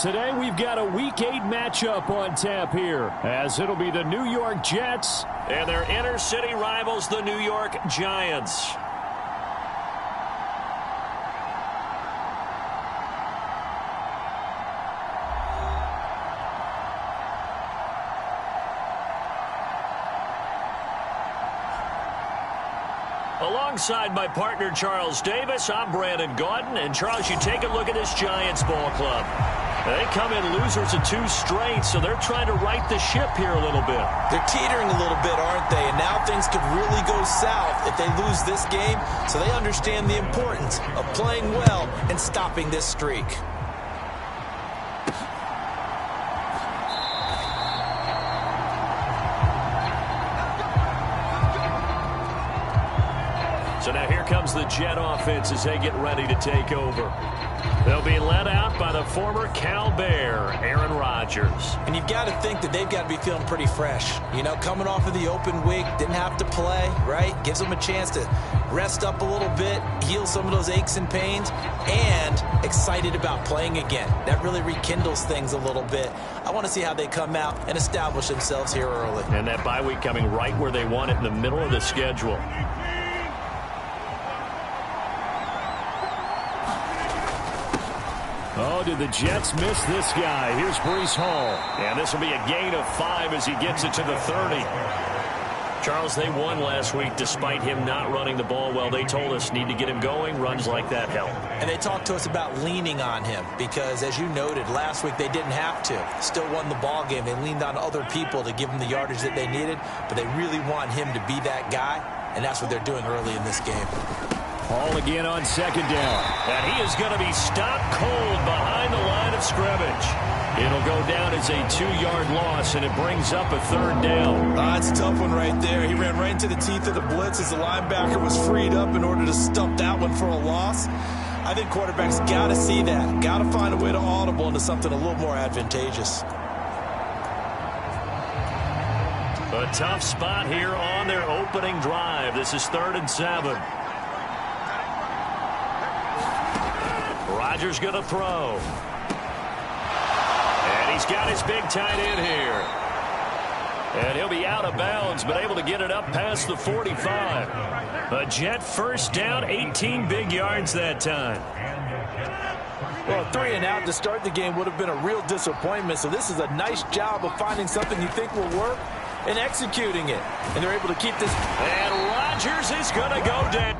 Today we've got a Week 8 matchup on tap here, as it'll be the New York Jets and their inner city rivals, the New York Giants. Alongside my partner, Charles Davis, I'm Brandon Gaudin. And, Charles, you take a look at this Giants ball club. They come in losers of 2 straight, so they're trying to right the ship here a little bit. They're teetering a little bit, aren't they? And now things could really go south if they lose this game, so they understand the importance of playing well and stopping this streak. So now here comes the Jet offense as they get ready to take over. They'll be led out by the former Cal Bear, Aaron Rodgers. And you've got to think that they've got to be feeling pretty fresh. You know, coming off of the open week, didn't have to play, right? Gives them a chance to rest up a little bit, heal some of those aches and pains, and excited about playing again. That really rekindles things a little bit. I want to see how they come out and establish themselves here early. And that bye week coming right where they want it, in the middle of the schedule. Oh, did the Jets miss this guy? Here's Breece Hall. And this will be a gain of 5 as he gets it to the 30. Charles, they won last week despite him not running the ball well. They told us need to get him going. Runs like that help. And they talked to us about leaning on him because, as you noted, last week they didn't have to. Still won the ball game. They leaned on other people to give them the yardage that they needed, but they really want him to be that guy, and that's what they're doing early in this game. Hall again on 2nd down. And he is going to be stopped cold behind the line of scrimmage. It'll go down as a 2-yard loss, and it brings up a 3rd down. That's a tough one right there. He ran right into the teeth of the blitz as the linebacker was freed up in order to stop that one for a loss. I think quarterbacks got to see that. Got to find a way to audible into something a little more advantageous. A tough spot here on their opening drive. This is 3rd and 7. Rodgers going to throw. And he's got his big tight end here. And he'll be out of bounds, but able to get it up past the 45. A Jet 1st down, 18 big yards that time. Well, 3 and out to start the game would have been a real disappointment, so this is a nice job of finding something you think will work and executing it. And they're able to keep this. And Rodgers is going to go down.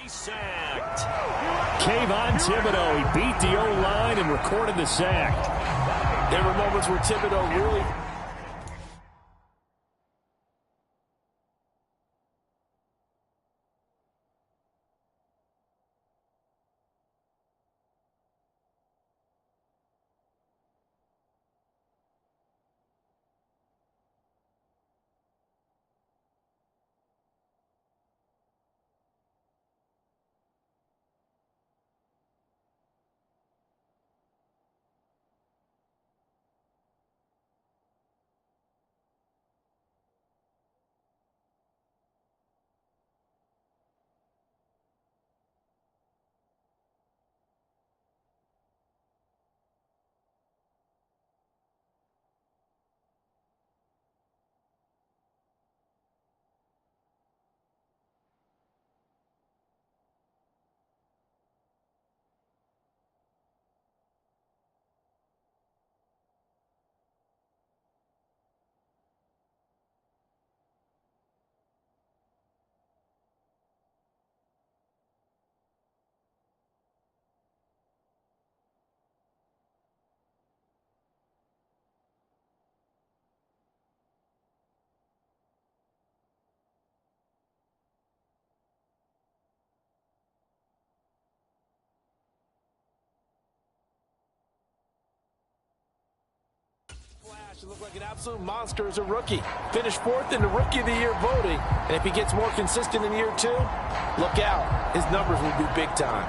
Sacked. Kayvon Thibodeau, he beat the O-line and recorded the sack. There were moments where Thibodeau really... Look like an absolute monster as a rookie. Finished 4th in the Rookie of the Year voting. And if he gets more consistent in year 2, look out. His numbers will be big time.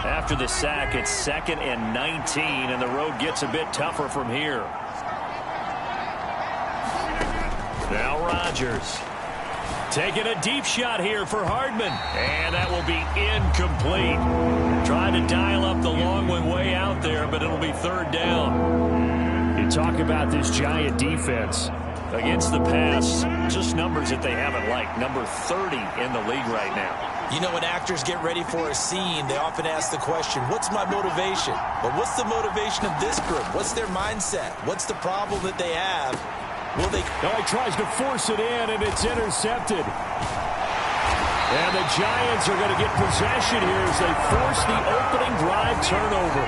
After the sack, it's 2nd and 19, and the road gets a bit tougher from here. Now Rodgers. Taking a deep shot here for Hardman. And that will be incomplete. Trying to dial up the long one way out there, but it'll be 3rd down. You talk about this Giant defense. Against the pass, just numbers that they haven't liked. Number 30 in the league right now. You know, when actors get ready for a scene, they often ask the question, what's my motivation? But what's the motivation of this group? What's their mindset? What's the problem that they have? Will they... No, he tries to force it in, and it's intercepted. And the Giants are going to get possession here as they force the opening drive turnover.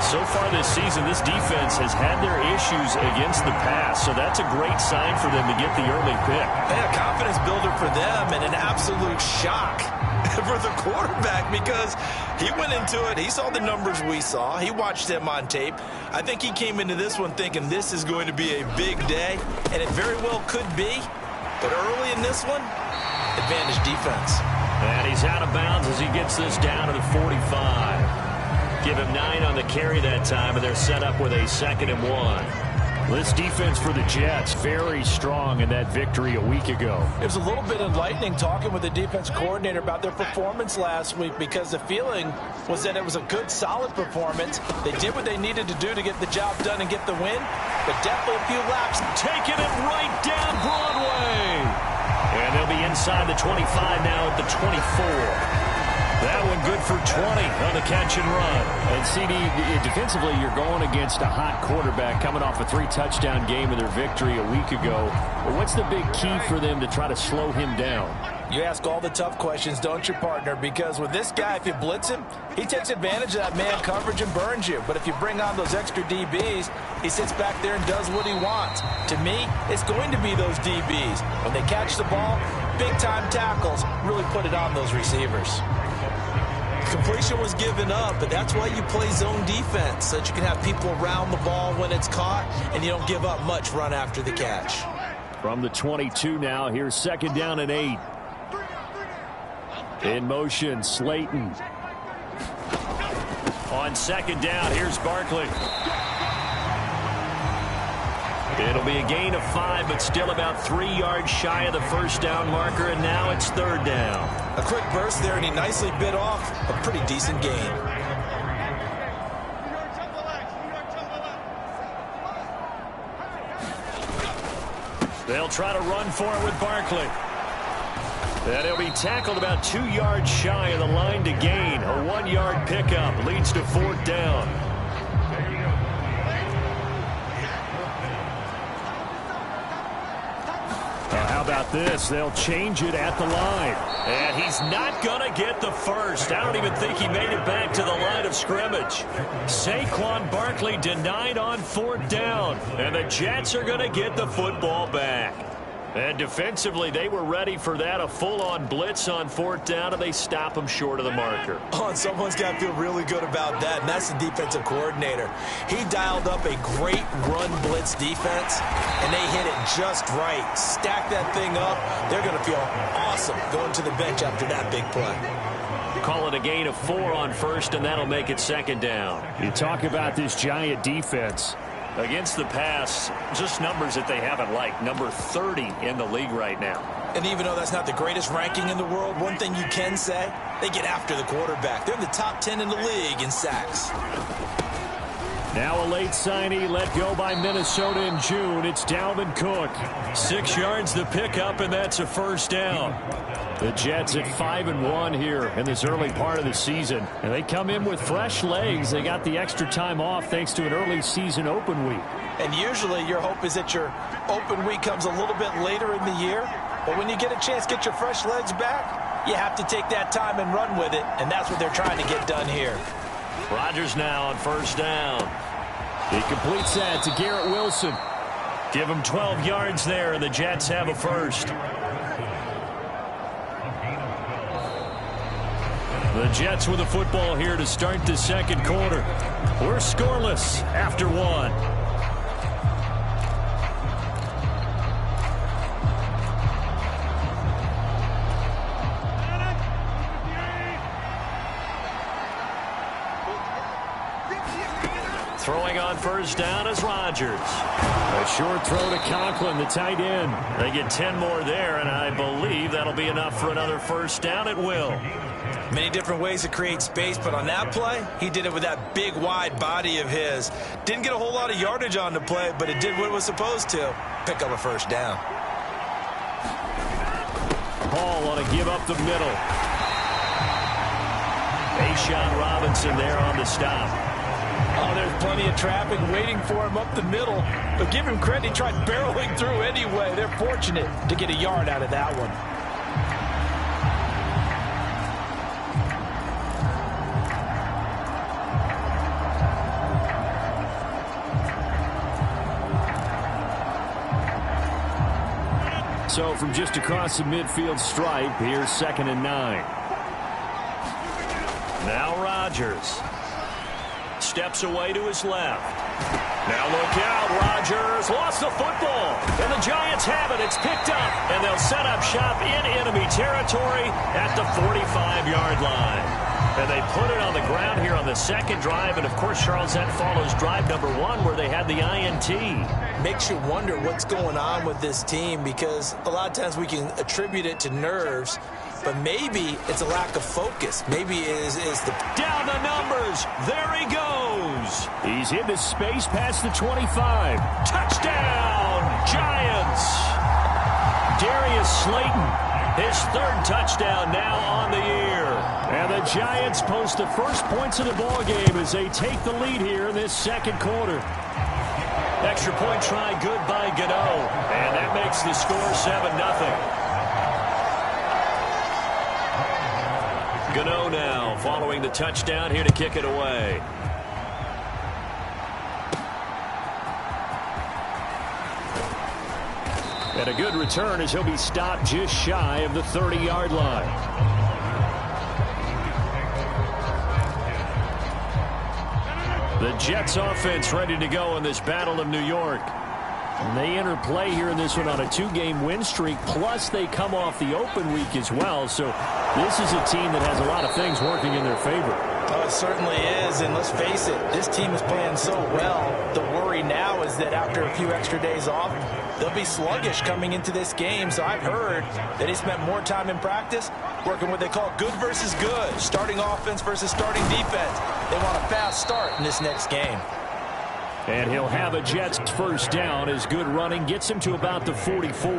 So far this season, this defense has had their issues against the pass, so that's a great sign for them to get the early pick. A confidence builder for them and an absolute shock for the quarterback because he went into it. He saw the numbers we saw. He watched them on tape. I think he came into this one thinking this is going to be a big day, and it very well could be. But early in this one, advantage defense. And he's out of bounds as he gets this down to the 45. Give him 9 on the carry that time, and they're set up with a 2nd and 1. This defense for the Jets, very strong in that victory a week ago. It was a little bit enlightening talking with the defense coordinator about their performance last week because the feeling was that it was a good, solid performance. They did what they needed to do to get the job done and get the win, but definitely a few laps. Taking it right down Broadway. And they'll be inside the 25 now at the 24. That one good for 20 on the catch and run. And CD, defensively, you're going against a hot quarterback coming off a 3-touchdown game of their victory a week ago. But what's the big key for them to try to slow him down? You ask all the tough questions, don't you, partner? Because with this guy, if you blitz him, he takes advantage of that man coverage and burns you. But if you bring on those extra DBs, he sits back there and does what he wants. To me, it's going to be those DBs. When they catch the ball, big-time tackles really put it on those receivers. Completion was given up, but that's why you play zone defense, so that you can have people around the ball when it's caught, and you don't give up much run after the catch. From the 22 now, here's 2nd down and 8. In motion, Slayton. On 2nd down, here's Barkley. It'll be a gain of 5, but still about 3 yards shy of the 1st down marker, and now it's 3rd down. A quick burst there, and he nicely bit off a pretty decent gain. They'll try to run for it with Barkley. And he'll be tackled about 2 yards shy of the line to gain. A 1-yard pickup leads to 4th down. about this? They'll change it at the line. And he's not going to get the first. I don't even think he made it back to the line of scrimmage. Saquon Barkley denied on 4th down. And the Jets are going to get the football back. And defensively, they were ready for that, a full-on blitz on 4th down, and they stop him short of the marker. Oh, and someone's got to feel really good about that, and that's the defensive coordinator. He dialed up a great run blitz defense, and they hit it just right. Stack that thing up. They're going to feel awesome going to the bench after that big play. Call it a gain of 4 on 1st, and that'll make it 2nd down. You talk about this Giant defense. Against the pass, just numbers that they haven't liked. Number 30 in the league right now. And even though that's not the greatest ranking in the world, one thing you can say, they get after the quarterback. They're in the top 10 in the league in sacks. Now a late signee let go by Minnesota in June. It's Dalvin Cook. 6 yards the pickup, and that's a 1st down. The Jets at 5-1 here in this early part of the season. And they come in with fresh legs. They got the extra time off thanks to an early season open week. And usually your hope is that your open week comes a little bit later in the year. But when you get a chance to get your fresh legs back, you have to take that time and run with it. And that's what they're trying to get done here. Rodgers now on 1st down. He completes that to Garrett Wilson. Give him 12 yards there, and the Jets have a 1st. The Jets with the football here to start the 2nd quarter. We're scoreless after 1. Throwing on 1st down is Rodgers. A short throw to Conklin, the tight end. They get 10 more there, and I believe that'll be enough for another 1st down at will. Many different ways to create space, but on that play, he did it with that big, wide body of his. Didn't get a whole lot of yardage on the play, but it did what it was supposed to. Pick up a 1st down. Hall on a give up the middle. A'Shawn Robinson there on the stop. Oh, there's plenty of traffic waiting for him up the middle. But give him credit, he tried barreling through anyway. They're fortunate to get a yard out of that one. So from just across the midfield stripe, here's 2nd and 9. Now Rodgers steps away to his left. Now look out, Rodgers lost the football, and the Giants have it. It's picked up, and they'll set up shop in enemy territory at the 45-yard line. And they put it on the ground here on the 2nd drive, and of course, Charles, that follows drive number 1 where they had the INT. Makes you wonder what's going on with this team, because a lot of times we can attribute it to nerves, but maybe it's a lack of focus. Maybe it is the... Down the numbers. There he goes. He's into space past the 25. Touchdown, Giants. Darius Slayton, his 3rd touchdown now on the year. And the Giants post the first points of the ball game as they take the lead here in this 2nd quarter. Extra point try good by Gano, and that makes the score 7-0. Gano now following the touchdown here to kick it away. And a good return as he'll be stopped just shy of the 30-yard line. The Jets offense ready to go in this Battle of New York. And they enter play here in this one on a 2-game win streak, plus they come off the open week as well. So this is a team that has a lot of things working in their favor. Oh, it certainly is, and let's face it, this team is playing so well. The worry now is that after a few extra days off, they'll be sluggish coming into this game. So I've heard that he spent more time in practice working what they call good versus good, starting offense versus starting defense. They want a fast start in this next game. And he'll have a Jets 1st down as good running gets him to about the 44.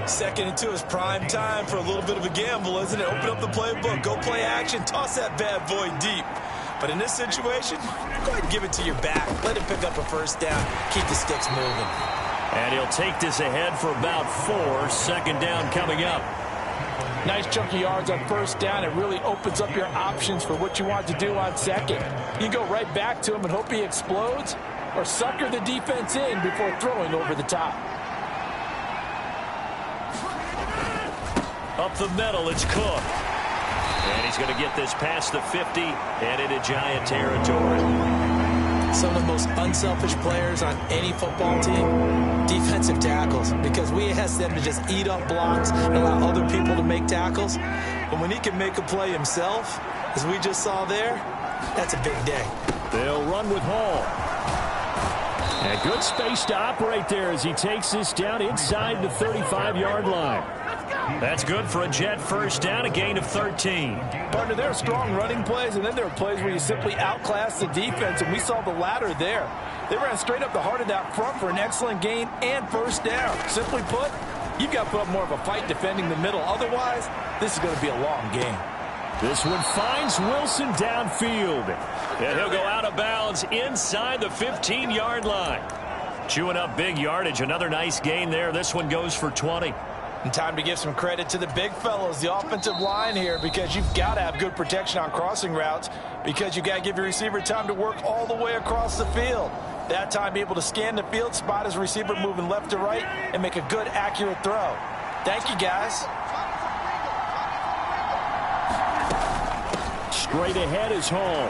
2nd and 2 is prime time for a little bit of a gamble, isn't it? Open up the playbook, go play action, toss that bad boy deep. But in this situation, go ahead and give it to your back. Let him pick up a 1st down. Keep the sticks moving. And he'll take this ahead for about 4. Second down coming up. Nice chunk of yards on first down. It really opens up your options for what you want to do on second. You can go right back to him and hope he explodes, or sucker the defense in before throwing over the top. Up the middle, it's Cook. And he's going to get this past the 50 and into Giant territory. Some of the most unselfish players on any football team, defensive tackles, because we ask them to just eat up blocks and allow other people to make tackles. But when he can make a play himself, as we just saw there, that's a big day. They'll run with Hall. And good space to operate there as he takes this down inside the 35-yard line. That's good for a Jet first down, a gain of 13. Partner, there are strong running plays, and then there are plays where you simply outclass the defense, and we saw the latter there. They ran straight up the heart of that front for an excellent gain and first down. Simply put, you've got to put up more of a fight defending the middle. Otherwise, this is going to be a long game. This one finds Wilson downfield. And he'll go out of bounds inside the 15-yard line. Chewing up big yardage. Another nice gain there. This one goes for 20. And time to give some credit to the big fellows, the offensive line here, because you've got to have good protection on crossing routes, because you've got to give your receiver time to work all the way across the field. That time, be able to scan the field, spot his receiver moving left to right, and make a good, accurate throw. Thank you, guys. Straight ahead is Hall.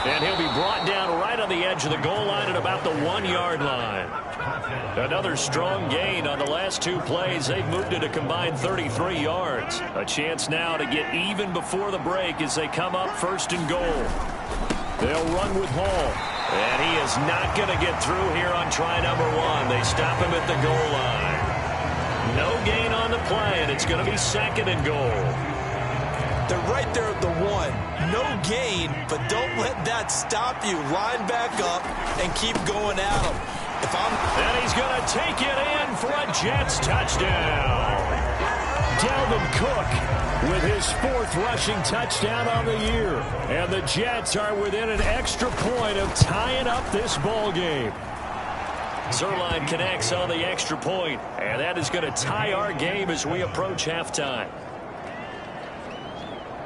And he'll be brought down right on the edge of the goal line at about the 1-yard line. Another strong gain on the last 2 plays. They've moved it a combined 33 yards. A chance now to get even before the break as they come up first and goal. They'll run with Hall. And he is not going to get through here on try number 1. They stop him at the goal line. No gain on the play, and it's going to be second and goal. They're right there at the 1. No gain, but don't let that stop you. Line back up and keep going at them. And he's going to take it in for a Jets touchdown. Dalvin Cook with his 4th rushing touchdown on the year. And the Jets are within an extra point of tying up this ball game. Zerline connects on the extra point, and that is going to tie our game as we approach halftime.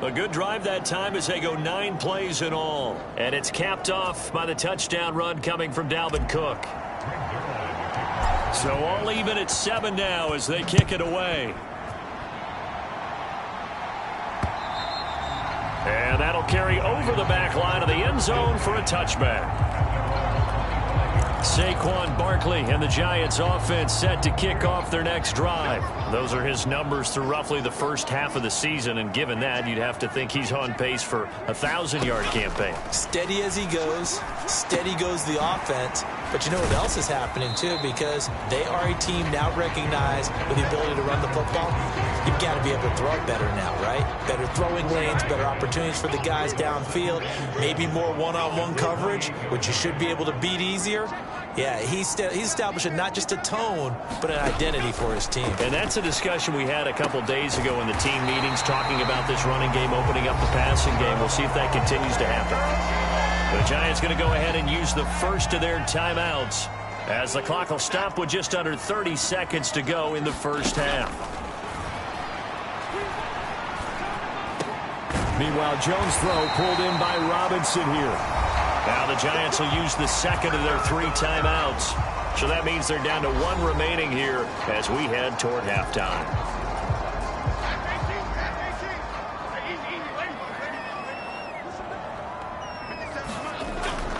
A good drive that time as they go 9 plays in all. And it's capped off by the touchdown run coming from Dalvin Cook. So all even at 7 now as they kick it away. And that'll carry over the back line of the end zone for a touchback. Saquon Barkley and the Giants offense set to kick off their next drive. Those are his numbers through roughly the first half of the season, and given that, you'd have to think he's on pace for a 1,000-yard campaign. Steady as he goes, steady goes the offense. But you know what else is happening, too, because they are a team now recognized with the ability to run the football. You've got to be able to throw it better now, right? Better throwing lanes, better opportunities for the guys downfield, maybe more one-on-one coverage, which you should be able to beat easier. Yeah, he's establishing not just a tone, but an identity for his team. And that's a discussion we had a couple days ago in the team meetings, talking about this running game, opening up the passing game. We'll see if that continues to happen. The Giants going to go ahead and use the first of their timeouts as the clock will stop with just under 30 seconds to go in the first half. Meanwhile, Jones' throw pulled in by Robinson here. Now the Giants will use the second of their 3 timeouts. So that means they're down to 1 remaining here as we head toward halftime.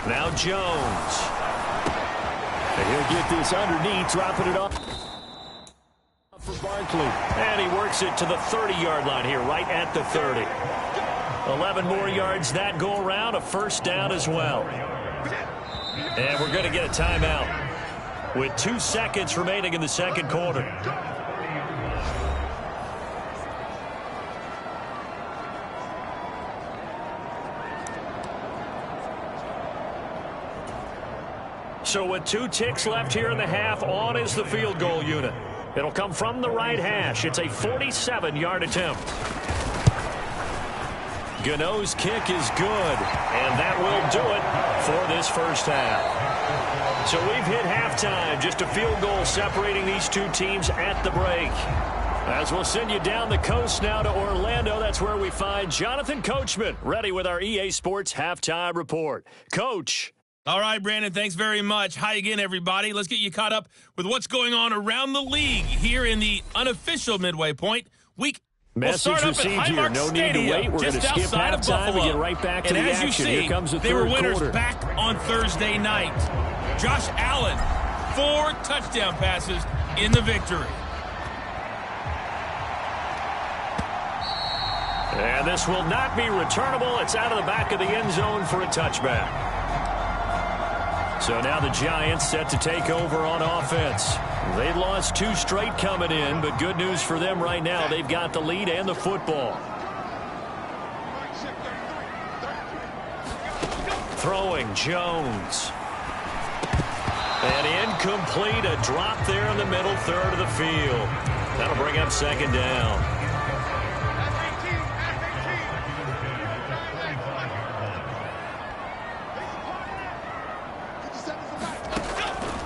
Now Jones. And he'll get this underneath, dropping it up for Barkley. And he works it to the 30-yard line here, right at the 30. 11 more yards that go around, a first down as well. And we're going to get a timeout with 2 seconds remaining in the second quarter. So with 2 ticks left here in the half, on is the field goal unit. It'll come from the right hash. It's a 47-yard attempt. Gano's kick is good, and that will do it for this first half. So we've hit halftime. Just a field goal separating these two teams at the break. As we'll send you down the coast now to Orlando, that's where we find Jonathan Coachman, ready with our EA Sports Halftime Report. Coach. All right, Brandon, thanks very much. Hi again, everybody. Let's get you caught up with what's going on around the league here in the unofficial midway point. Message received here. No need to wait. We're going to skip halftime and get right back to the action. As you see, here comes the they were third winners quarter. back on Thursday night. Josh Allen, 4 touchdown passes in the victory. And this will not be returnable. It's out of the back of the end zone for a touchback. So now the Giants set to take over on offense. They've lost 2 straight coming in, but good news for them right now. They've got the lead and the football. Throwing Jones. And incomplete. A drop there in the middle third of the field. That'll bring up second down.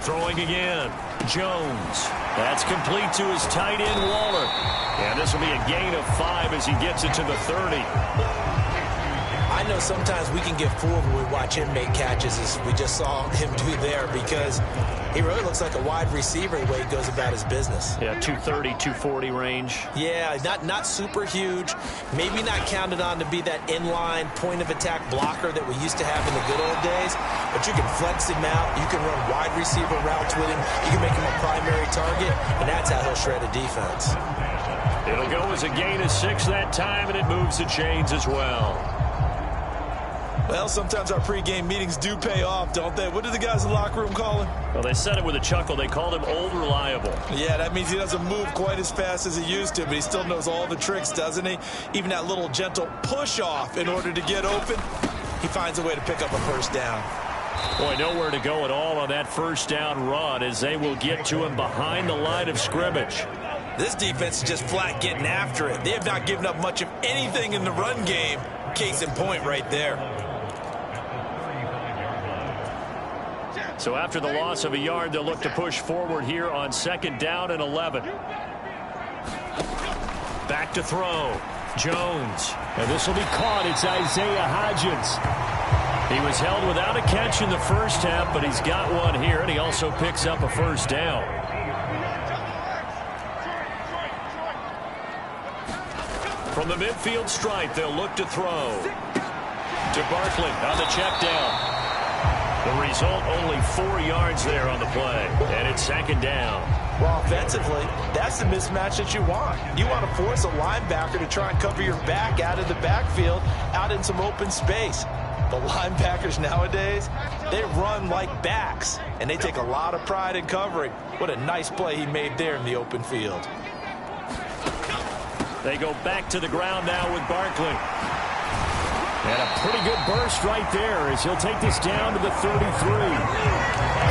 Throwing again. Jones. That's complete to his tight end, Waller. And this will be a gain of 5 as he gets it to the 30. I know sometimes we can get fooled when we watch him make catches, as we just saw him do there, because he really looks like a wide receiver the way he goes about his business. Yeah, 230, 240 range. Yeah, not super huge. Maybe not counted on to be that inline point-of-attack blocker that we used to have in the good old days, but you can flex him out. You can run wide receiver routes with him. You can make him a primary target, and that's how he'll shred a defense. It'll go as a gain of 6 that time, and it moves the chains as well. Well, sometimes our pregame meetings do pay off, don't they? What do the guys in the locker room call him? Well, they said it with a chuckle. They called him Old Reliable. Yeah, that means he doesn't move quite as fast as he used to, but he still knows all the tricks, doesn't he? Even that little gentle push-off in order to get open, he finds a way to pick up a first down. Boy, nowhere to go at all on that first down run as they will get to him behind the line of scrimmage. This defense is just flat getting after it. They have not given up much of anything in the run game. Case in point right there. So after the loss of a yard, they'll look to push forward here on 2nd down and 11. Back to throw. Jones. And this will be caught. It's Isaiah Hodgins. He was held without a catch in the first half, but he's got one here, and he also picks up a first down. From the midfield stripe, they'll look to throw. To Barkley on the check down. The result, only 4 yards there on the play, and it's 2nd down. Well, offensively, that's the mismatch that you want. You want to force a linebacker to try and cover your back out of the backfield, out in some open space. The linebackers nowadays, they run like backs, and they take a lot of pride in covering. What a nice play he made there in the open field. They go back to the ground now with Barkley. And a pretty good burst right there as he'll take this down to the 33.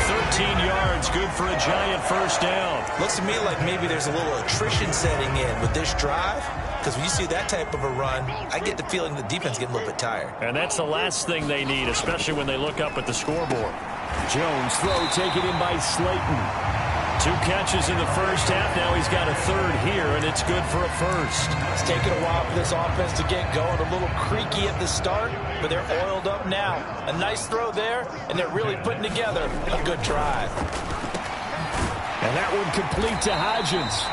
13 yards, good for a Giant first down. Looks to me like maybe there's a little attrition setting in with this drive, because when you see that type of a run, I get the feeling the defense getting a little bit tired. And that's the last thing they need, especially when they look up at the scoreboard. Jones throw taken in by Slayton. 2 catches in the first half. Now he's got a 3rd here, and it's good for a first. It's taken a while for this offense to get going. A little creaky at the start, but they're oiled up now. A nice throw there, and they're really putting together a good drive. And that one complete to Hodgins.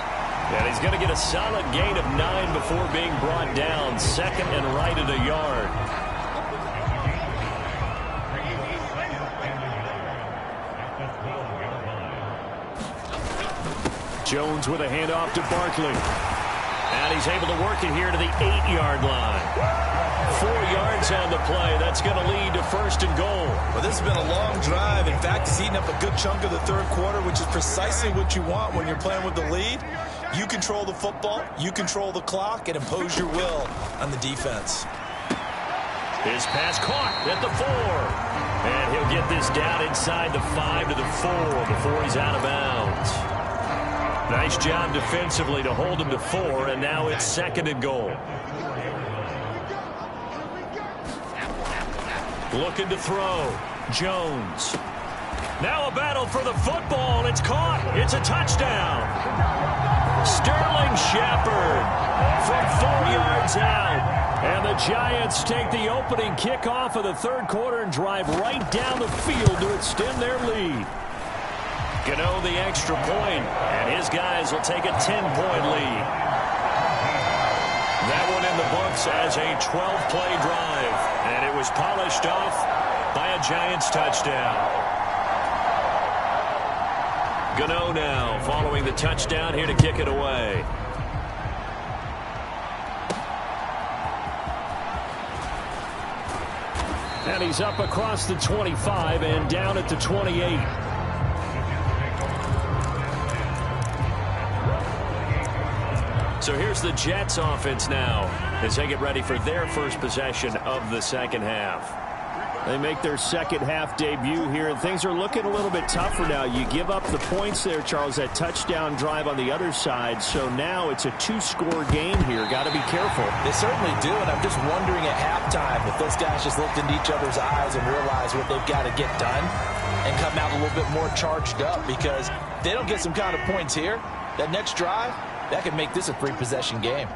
And he's going to get a solid gain of 9 before being brought down. 2nd and right at a yard. Jones with a handoff to Barkley. And he's able to work it here to the 8-yard line. 4 yards on the play. That's going to lead to 1st and goal. Well, this has been a long drive. In fact, it's eaten up a good chunk of the 3rd quarter, which is precisely what you want when you're playing with the lead. You control the football, you control the clock, and impose your will on the defense. His pass caught at the 4. And he'll get this down inside the 5 to the 4 before he's out of bounds. Nice job defensively to hold him to 4, and now it's 2nd and goal. Looking to throw. Jones. Now a battle for the football. It's caught. It's a touchdown. Sterling Shepard from 4 yards out. And the Giants take the opening kickoff of the third quarter and drive right down the field to extend their lead. Gano the extra point, and his guys will take a 10-point lead. That one in the books as a 12-play drive, and it was polished off by a Giants touchdown. Gano now following the touchdown here to kick it away. And he's up across the 25 and down at the 28. So here's the Jets offense now as they get ready for their first possession of the second half. They make their second half debut here, and things are looking a little bit tougher now. You give up the points there, Charles, that touchdown drive on the other side. So now it's a 2-score game here. Got to be careful. They certainly do, and I'm just wondering at halftime if those guys just looked into each other's eyes and realized what they've got to get done and come out a little bit more charged up, because if they don't get some kind of points here, that next drive, that could make this a 3-possession game.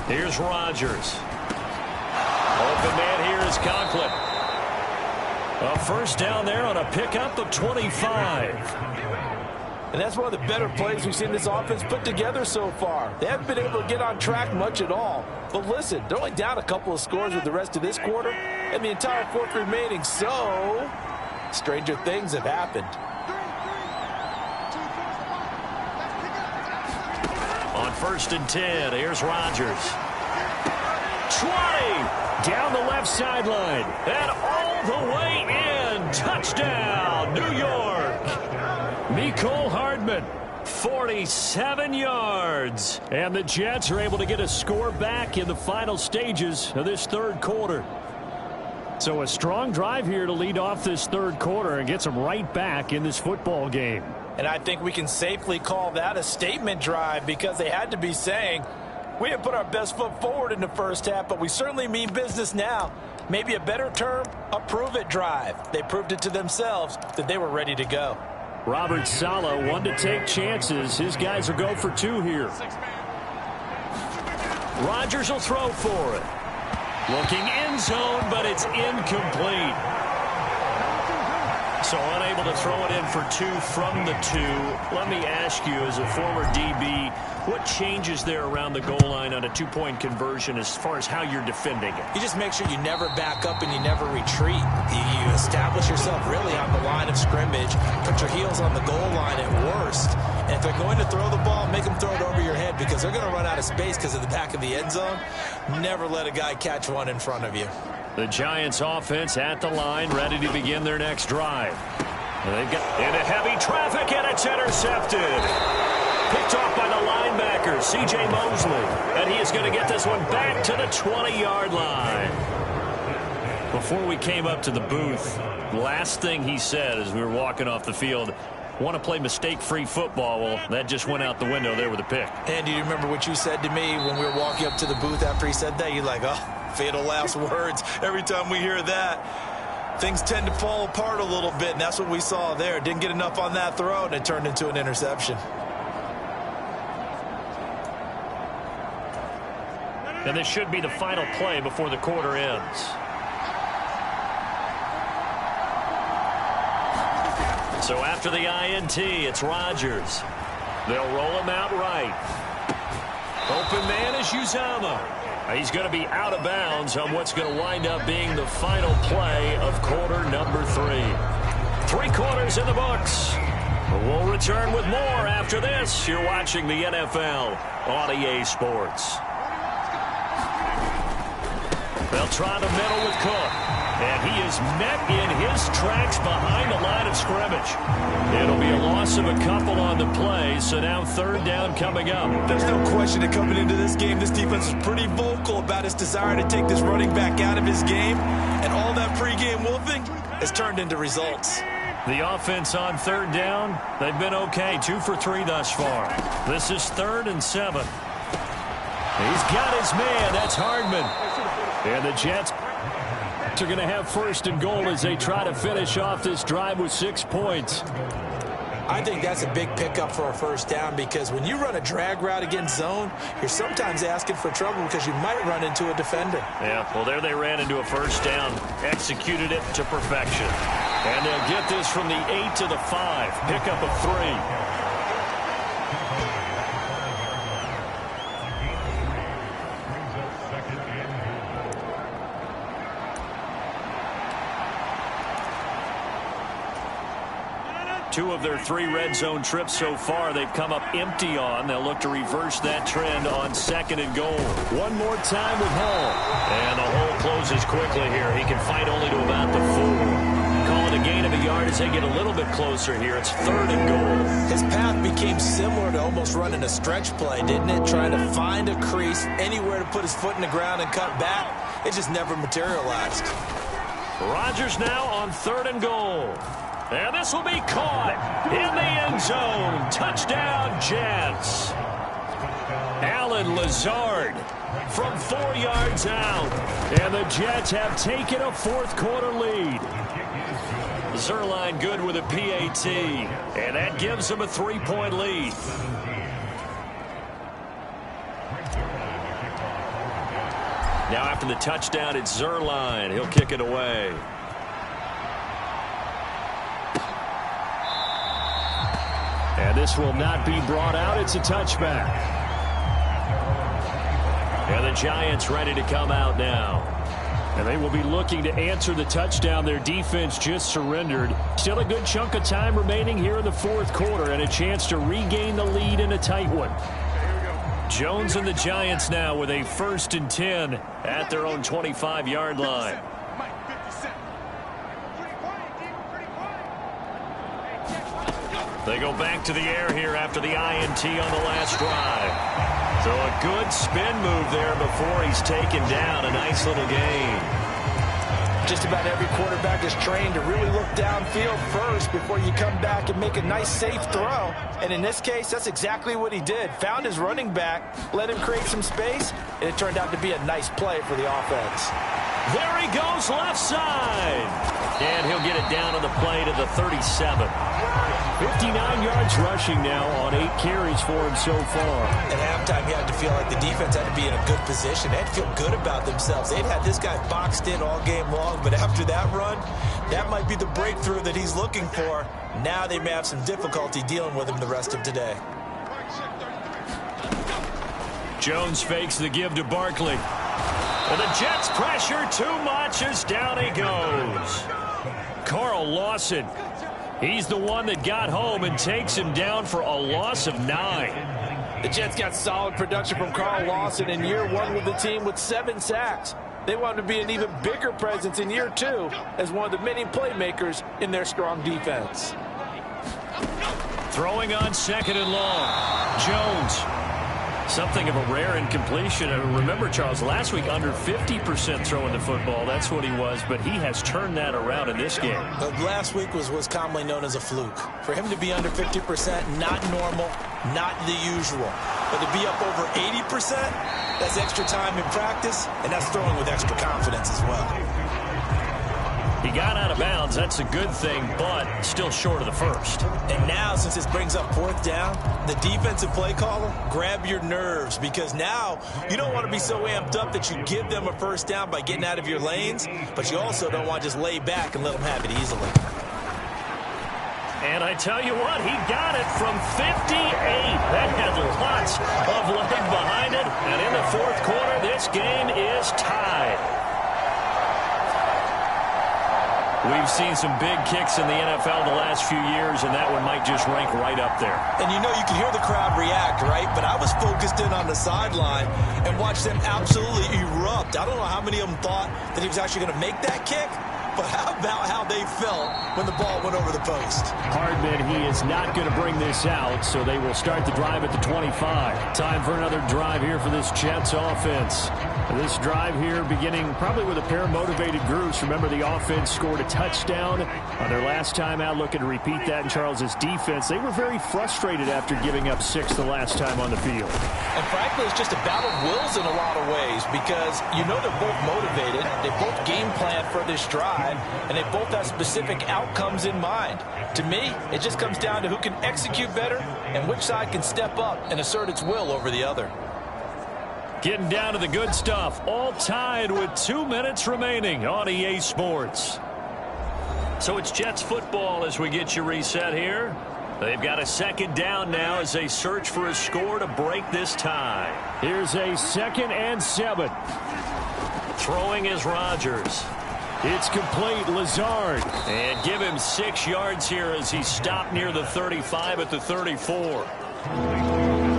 Here's Rodgers. Open man here is Conklin. A first down there on a pickup of 25. And that's one of the better plays we've seen this offense put together so far. They haven't been able to get on track much at all. But listen, they're only down a couple of scores with the rest of this quarter and the entire fourth remaining. So, stranger things have happened. On 1st and 10, here's Rodgers. 20! Down the left sideline. And all the way in. Touchdown, New York. Mecole Hardman. 47 yards. And the Jets are able to get a score back in the final stages of this third quarter. So a strong drive here to lead off this third quarter and gets them right back in this football game. And I think we can safely call that a statement drive, because they had to be saying, we didn't put our best foot forward in the first half, but we certainly mean business now. Maybe a better term, a prove-it drive. They proved it to themselves that they were ready to go. Robert Saleh, one to take chances. His guys will go for 2 here. Rodgers will throw for it. Looking end zone, but it's incomplete. So unable to throw it in for 2 from the 2. Let me ask you, as a former DB, what changes there around the goal line on a 2-point conversion as far as how you're defending it? You just make sure you never back up and you never retreat. You establish yourself really on the line of scrimmage, put your heels on the goal line at worst. And if they're going to throw the ball, make them throw it over your head, because they're going to run out of space because of the back of the end zone. Never let a guy catch one in front of you. The Giants offense at the line, ready to begin their next drive. They've got into heavy traffic, and it's intercepted. Picked off by the linebacker, C.J. Mosley. And he is going to get this one back to the 20-yard line. Before we came up to the booth, last thing he said as we were walking off the field, want to play mistake-free football. Well, that just went out the window there with a pick. And do you remember what you said to me when we were walking up to the booth after he said that? You're like, oh, fatal last words. Every time we hear that, things tend to fall apart a little bit, and that's what we saw there. Didn't get enough on that throw, and it turned into an interception. And this should be the final play before the quarter ends. So after the INT, it's Rodgers. They'll roll him out right. Open man is Uzomah. He's going to be out of bounds on what's going to wind up being the final play of quarter number 3. 3 quarters in the books. We'll return with more after this. You're watching the NFL on EA Sports. They'll try the middle with Cook. And he is met in his tracks behind the line of scrimmage. It'll be a loss of a couple on the play, so now 3rd down coming up. There's no question that coming into this game, this defense is pretty vocal about its desire to take this running back out of his game. And all that pregame wolfing has turned into results. The offense on 3rd down, they've been okay. 2 for 3 thus far. This is 3rd and 7. He's got his man. That's Hardman. And the Jets are going to have first and goal as they try to finish off this drive with 6 points. I think that's a big pickup for a first down because when you run a drag route against zone, you're sometimes asking for trouble because you might run into a defender. Yeah, well, there they ran into a first down, executed it to perfection. And they'll get this from the 8 to the 5, pickup of 3. Two of their 3 red zone trips so far they've come up empty on. They'll look to reverse that trend on 2nd and goal. One more time with Hall. And the hole closes quickly here. He can fight only to about the 4. Call it a gain of a yard as they get a little bit closer here. It's 3rd and goal. His path became similar to almost running a stretch play, didn't it? Trying to find a crease, anywhere to put his foot in the ground and cut back. It just never materialized. Rodgers now on 3rd and goal. And this will be caught in the end zone. Touchdown, Jets. Allen Lazard from 4 yards out. And the Jets have taken a 4th quarter lead. Zerline good with a PAT. And that gives them a 3-point lead. Now after the touchdown, it's Zerline. He'll kick it away. And this will not be brought out. It's a touchback. And the Giants ready to come out now. And they will be looking to answer the touchdown their defense just surrendered. Still a good chunk of time remaining here in the 4th quarter and a chance to regain the lead in a tight one. Jones and the Giants now with a 1st and 10 at their own 25-yard line. They go back to the air here after the INT on the last drive. So a good spin move there before he's taken down. A nice little gain. Just about every quarterback is trained to really look downfield first before you come back and make a nice, safe throw. And in this case, that's exactly what he did. Found his running back, let him create some space, and it turned out to be a nice play for the offense. There he goes left side. And he'll get it down on the play to the 37. 59 yards rushing now on 8 carries for him so far. At halftime, you had to feel like the defense had to be in a good position. They had to feel good about themselves. They'd had this guy boxed in all game long, but after that run, that might be the breakthrough that he's looking for. Now they may have some difficulty dealing with him the rest of today. Jones fakes the give to Barkley. And the Jets pressure too much as down he goes. Carl Lawson. He's the one that got home and takes him down for a loss of 9. The Jets got solid production from Carl Lawson in year 1 with the team with 7 sacks. They want to be an even bigger presence in year 2 as one of the many playmakers in their strong defense. Throwing on 2nd and long. Jones. Something of a rare incompletion. Remember, Charles, last week under 50% throwing the football. That's what he was, but he has turned that around in this game. Last week was commonly known as a fluke. For him to be under 50%, not normal, not the usual. But to be up over 80%, that's extra time in practice, and that's throwing with extra confidence as well. He got out of bounds. That's a good thing, but still short of the first. And now, since this brings up 4th down, the defensive play caller, grab your nerves, because now you don't want to be so amped up that you give them a first down by getting out of your lanes, but you also don't want to just lay back and let them have it easily. And I tell you what, he got it from 58. That had lots of leg behind it. And in the 4th quarter, this game is tied. We've seen some big kicks in the NFL the last few years, and that one might just rank right up there. And you know, you can hear the crowd react, right? But I was focused in on the sideline and watched them absolutely erupt. I don't know how many of them thought that he was actually going to make that kick, but how about how they felt when the ball went over the post? Hardman, he is not going to bring this out, so they will start the drive at the 25. Time for another drive here for this Jets offense. This drive here beginning probably with a pair of motivated groups. Remember, the offense scored a touchdown on their last time out, looking to repeat that in Charles's defense. They were very frustrated after giving up 6 the last time on the field. And frankly, it's just a battle of wills in a lot of ways because you know they're both motivated. They both game plan for this drive, and they both have specific outcomes in mind. To me, it just comes down to who can execute better and which side can step up and assert its will over the other. Getting down to the good stuff, all tied with 2 minutes remaining on EA Sports. So it's Jets football as we get you reset here. They've got a second down now as they search for a score to break this tie. Here's a 2nd and 7. Throwing is Rodgers. It's complete. Lazard. And give him 6 yards here as he stopped near the 35 at the 34.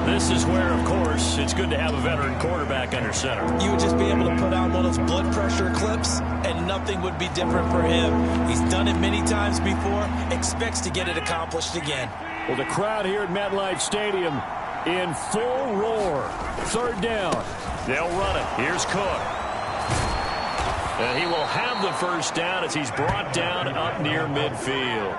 This is where, of course, it's good to have a veteran quarterback under center. You would just be able to put on one of those blood pressure clips, and nothing would be different for him. He's done it many times before, expects to get it accomplished again. Well, the crowd here at MetLife Stadium in full roar. 3rd down. They'll run it. Here's Cook. And he will have the first down as he's brought down up near midfield.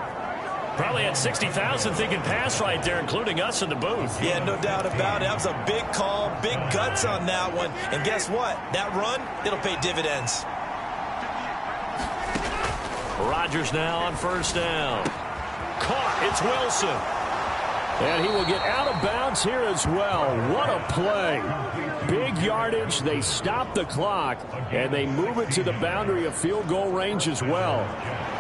Probably had 60,000 thinking pass right there, including us in the booth. Yeah, no doubt about it. That was a big call, big guts on that one. And guess what? That run, it'll pay dividends. Rodgers now on 1st down. Caught. It's Wilson. And he will get out of bounds here as well. What a play. Big yardage. They stop the clock, and they move it to the boundary of field goal range as well.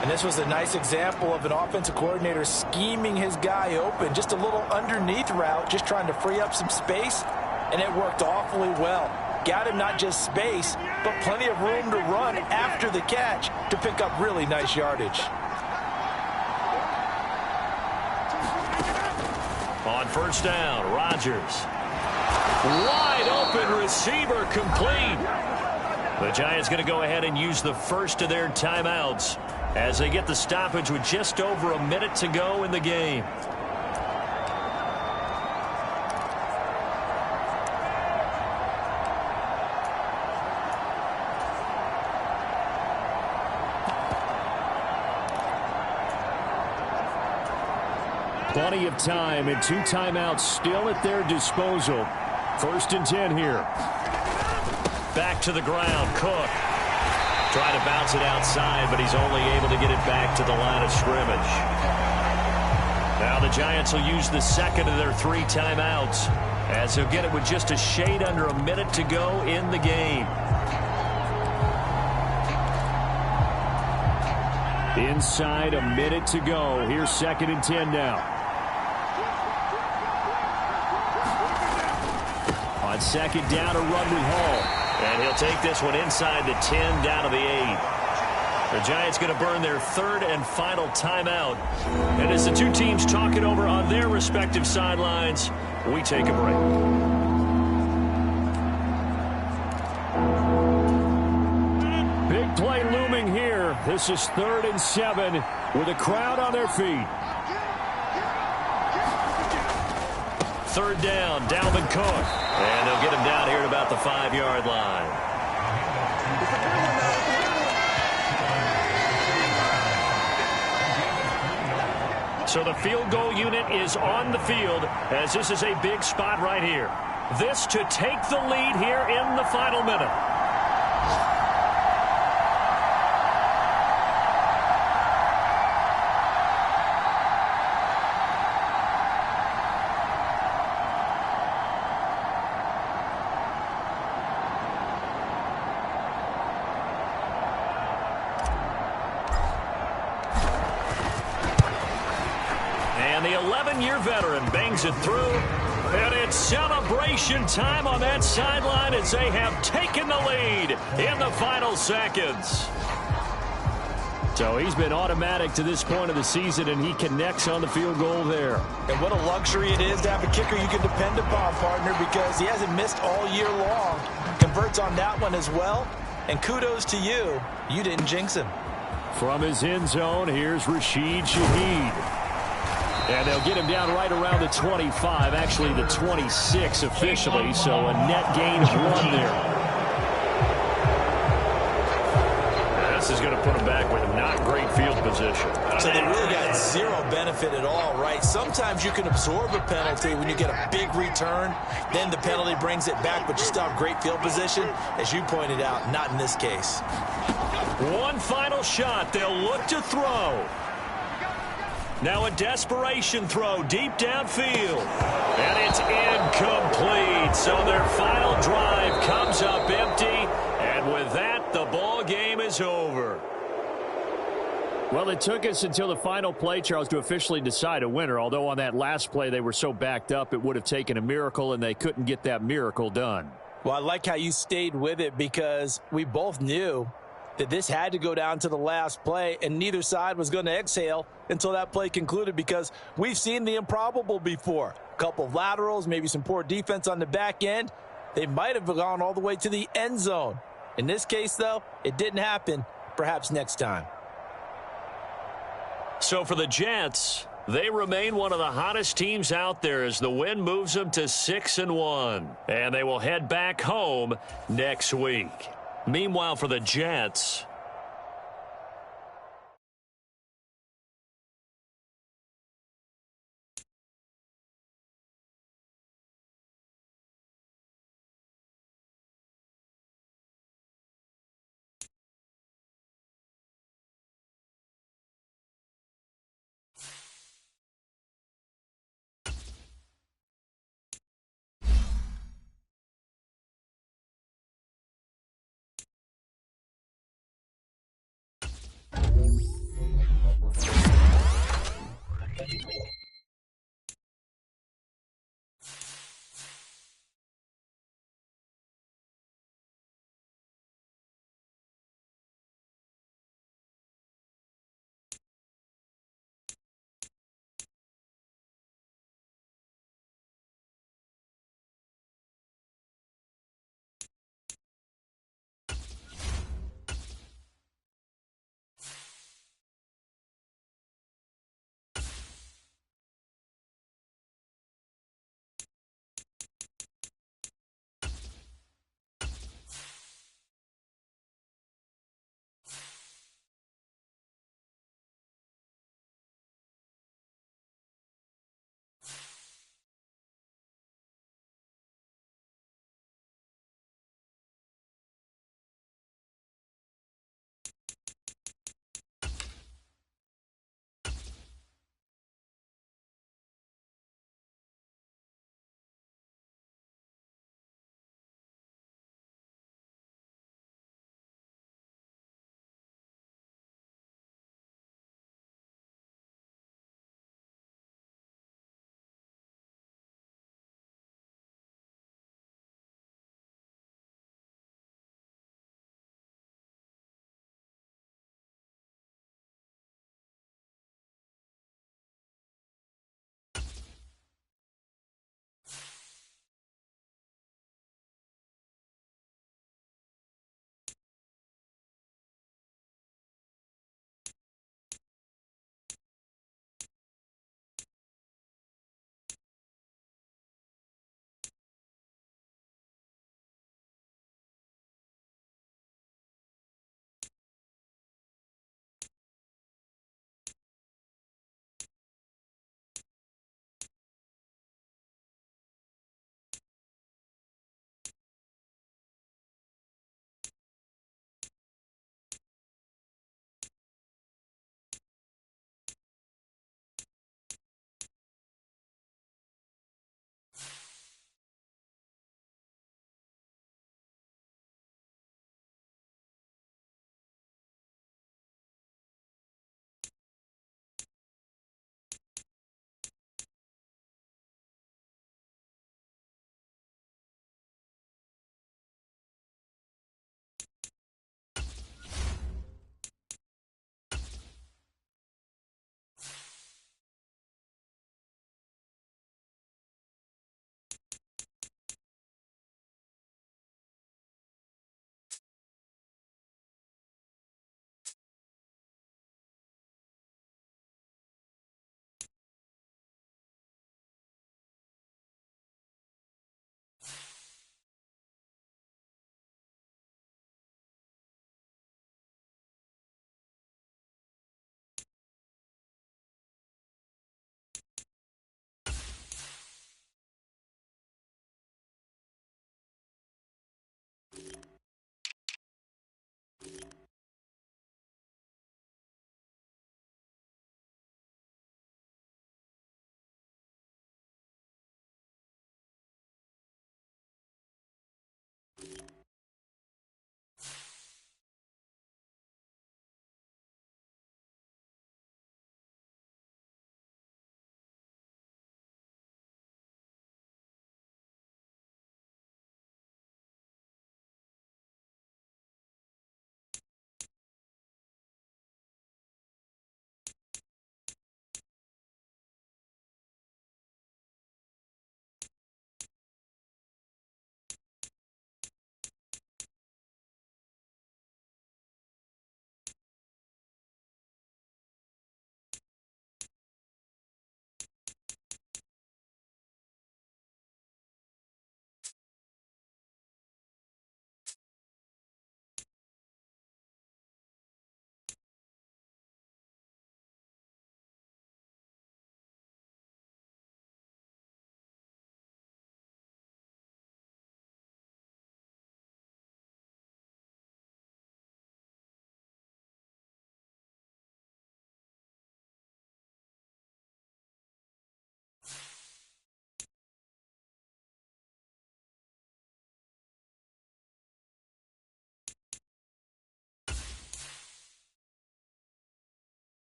And this was a nice example of an offensive coordinator scheming his guy open. Just a little underneath route, just trying to free up some space, and it worked awfully well. Got him not just space, but plenty of room to run after the catch to pick up really nice yardage. On 1st down, Rodgers. Wide open receiver complete. The Giants going to go ahead and use the first of their timeouts as they get the stoppage with just over a minute to go in the game. Plenty of time and 2 timeouts still at their disposal. 1st and 10 here. Back to the ground, Cook. Trying to bounce it outside, but he's only able to get it back to the line of scrimmage. Now the Giants will use the 2nd of their 3 timeouts as they'll get it with just a shade under a minute to go in the game. Inside a minute to go. Here's 2nd and 10 now. On 2nd down, a run with Hall. And he'll take this one inside the 10 down to the 8. The Giants going to burn their 3rd and final timeout. And as the 2 teams talk it over on their respective sidelines, we take a break. Big play looming here. This is 3rd and 7 with a crowd on their feet. 3rd down, Dalvin Cook. And they'll get him down here at about the 5-yard line. So the field goal unit is on the field as this is a big spot right here. This to take the lead here in the final minute. And the 11-year veteran bangs it through. And it's celebration time on that sideline as they have taken the lead in the final seconds. So he's been automatic to this point of the season, and he connects on the field goal there. And what a luxury it is to have a kicker you can depend upon, partner, because he hasn't missed all year long. Converts on that one as well. And kudos to you. You didn't jinx him. From his end zone, here's Rashid Shaheed. And they'll get him down right around the 25, actually the 26 officially, so a net gain of 1 there. pass is going to put them back with not great field position. So they really got zero benefit at all, right? Sometimes you can absorb a penalty when you get a big return. Then the penalty brings it back, but you still have great field position. As you pointed out, not in this case. One final shot. They'll look to throw. Now a desperation throw deep downfield. And it's incomplete. So their final drive comes up empty. And with that, the ball game is over. Well, it took us until the final play, Charles, to officially decide a winner. Although on that last play they were so backed up, it would have taken a miracle, and they couldn't get that miracle done. Well, I like how you stayed with it because we both knew that this had to go down to the last play, and neither side was going to exhale until that play concluded because we've seen the improbable before. A couple of laterals, maybe some poor defense on the back end. They might have gone all the way to the end zone. In this case, though, it didn't happen. Perhaps next time. So for the Jets, they remain one of the hottest teams out there as the win moves them to 6-1. And they will head back home next week. Meanwhile, for the Jets,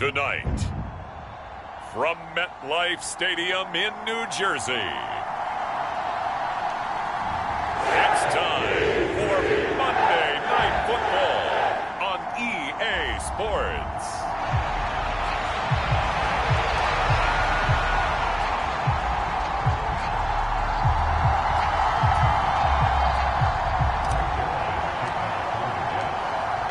Tonight, from MetLife Stadium in New Jersey, it's time for Monday Night Football on EA Sports.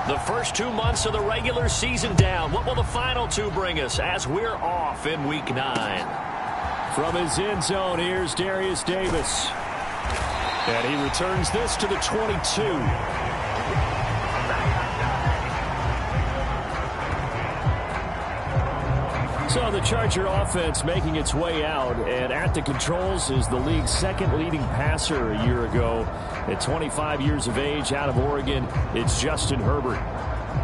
The first 2 months of the regular season down. What will the final two bring us as we're off in Week 9? From his end zone, here's Darius Davis. And he returns this to the 22. So the Charger offense making its way out, and at the controls is the league's second leading passer a year ago. At 25 years of age, out of Oregon, it's Justin Herbert.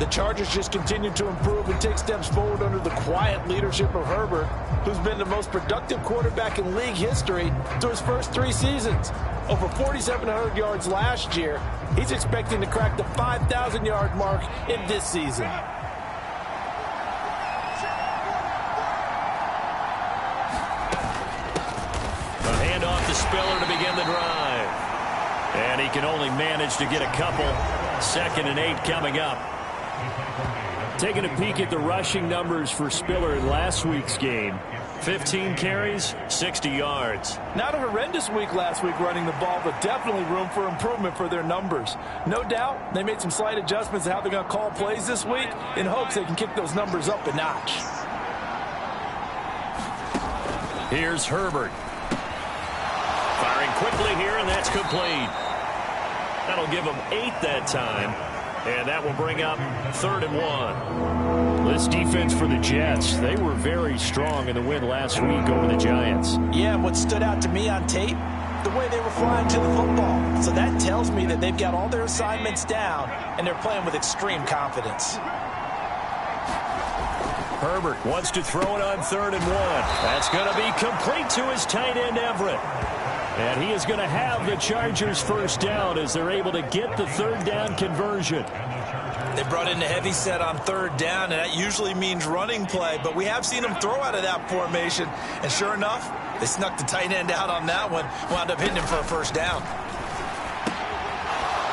The Chargers just continue to improve and take steps forward under the quiet leadership of Herbert, who's been the most productive quarterback in league history through his first 3 seasons. Over 4,700 yards last year. He's expecting to crack the 5,000-yard mark in this season. To Spiller to begin the drive. And he can only manage to get a couple. 2nd and 8 coming up. Taking a peek at the rushing numbers for Spiller in last week's game. 15 carries, 60 yards. Not a horrendous week last week running the ball, but definitely room for improvement for their numbers. No doubt they made some slight adjustments to how they're going to call plays this week in hopes they can kick those numbers up a notch. Here's Herbert. Firing quickly here, and that's complete. That'll give them 8 that time, and that will bring up 3rd and 1. This defense for the Jets, they were very strong in the win last week over the Giants. Yeah, and what stood out to me on tape, the way they were flying to the football. So that tells me that they've got all their assignments down, and they're playing with extreme confidence. Herbert wants to throw it on 3rd and 1. That's going to be complete to his tight end, Everett. And he is going to have the Chargers first down as they're able to get the 3rd down conversion. They brought in the heavy set on 3rd down, and that usually means running play, but we have seen them throw out of that formation, and sure enough, they snuck the tight end out on that one, wound up hitting him for a first down.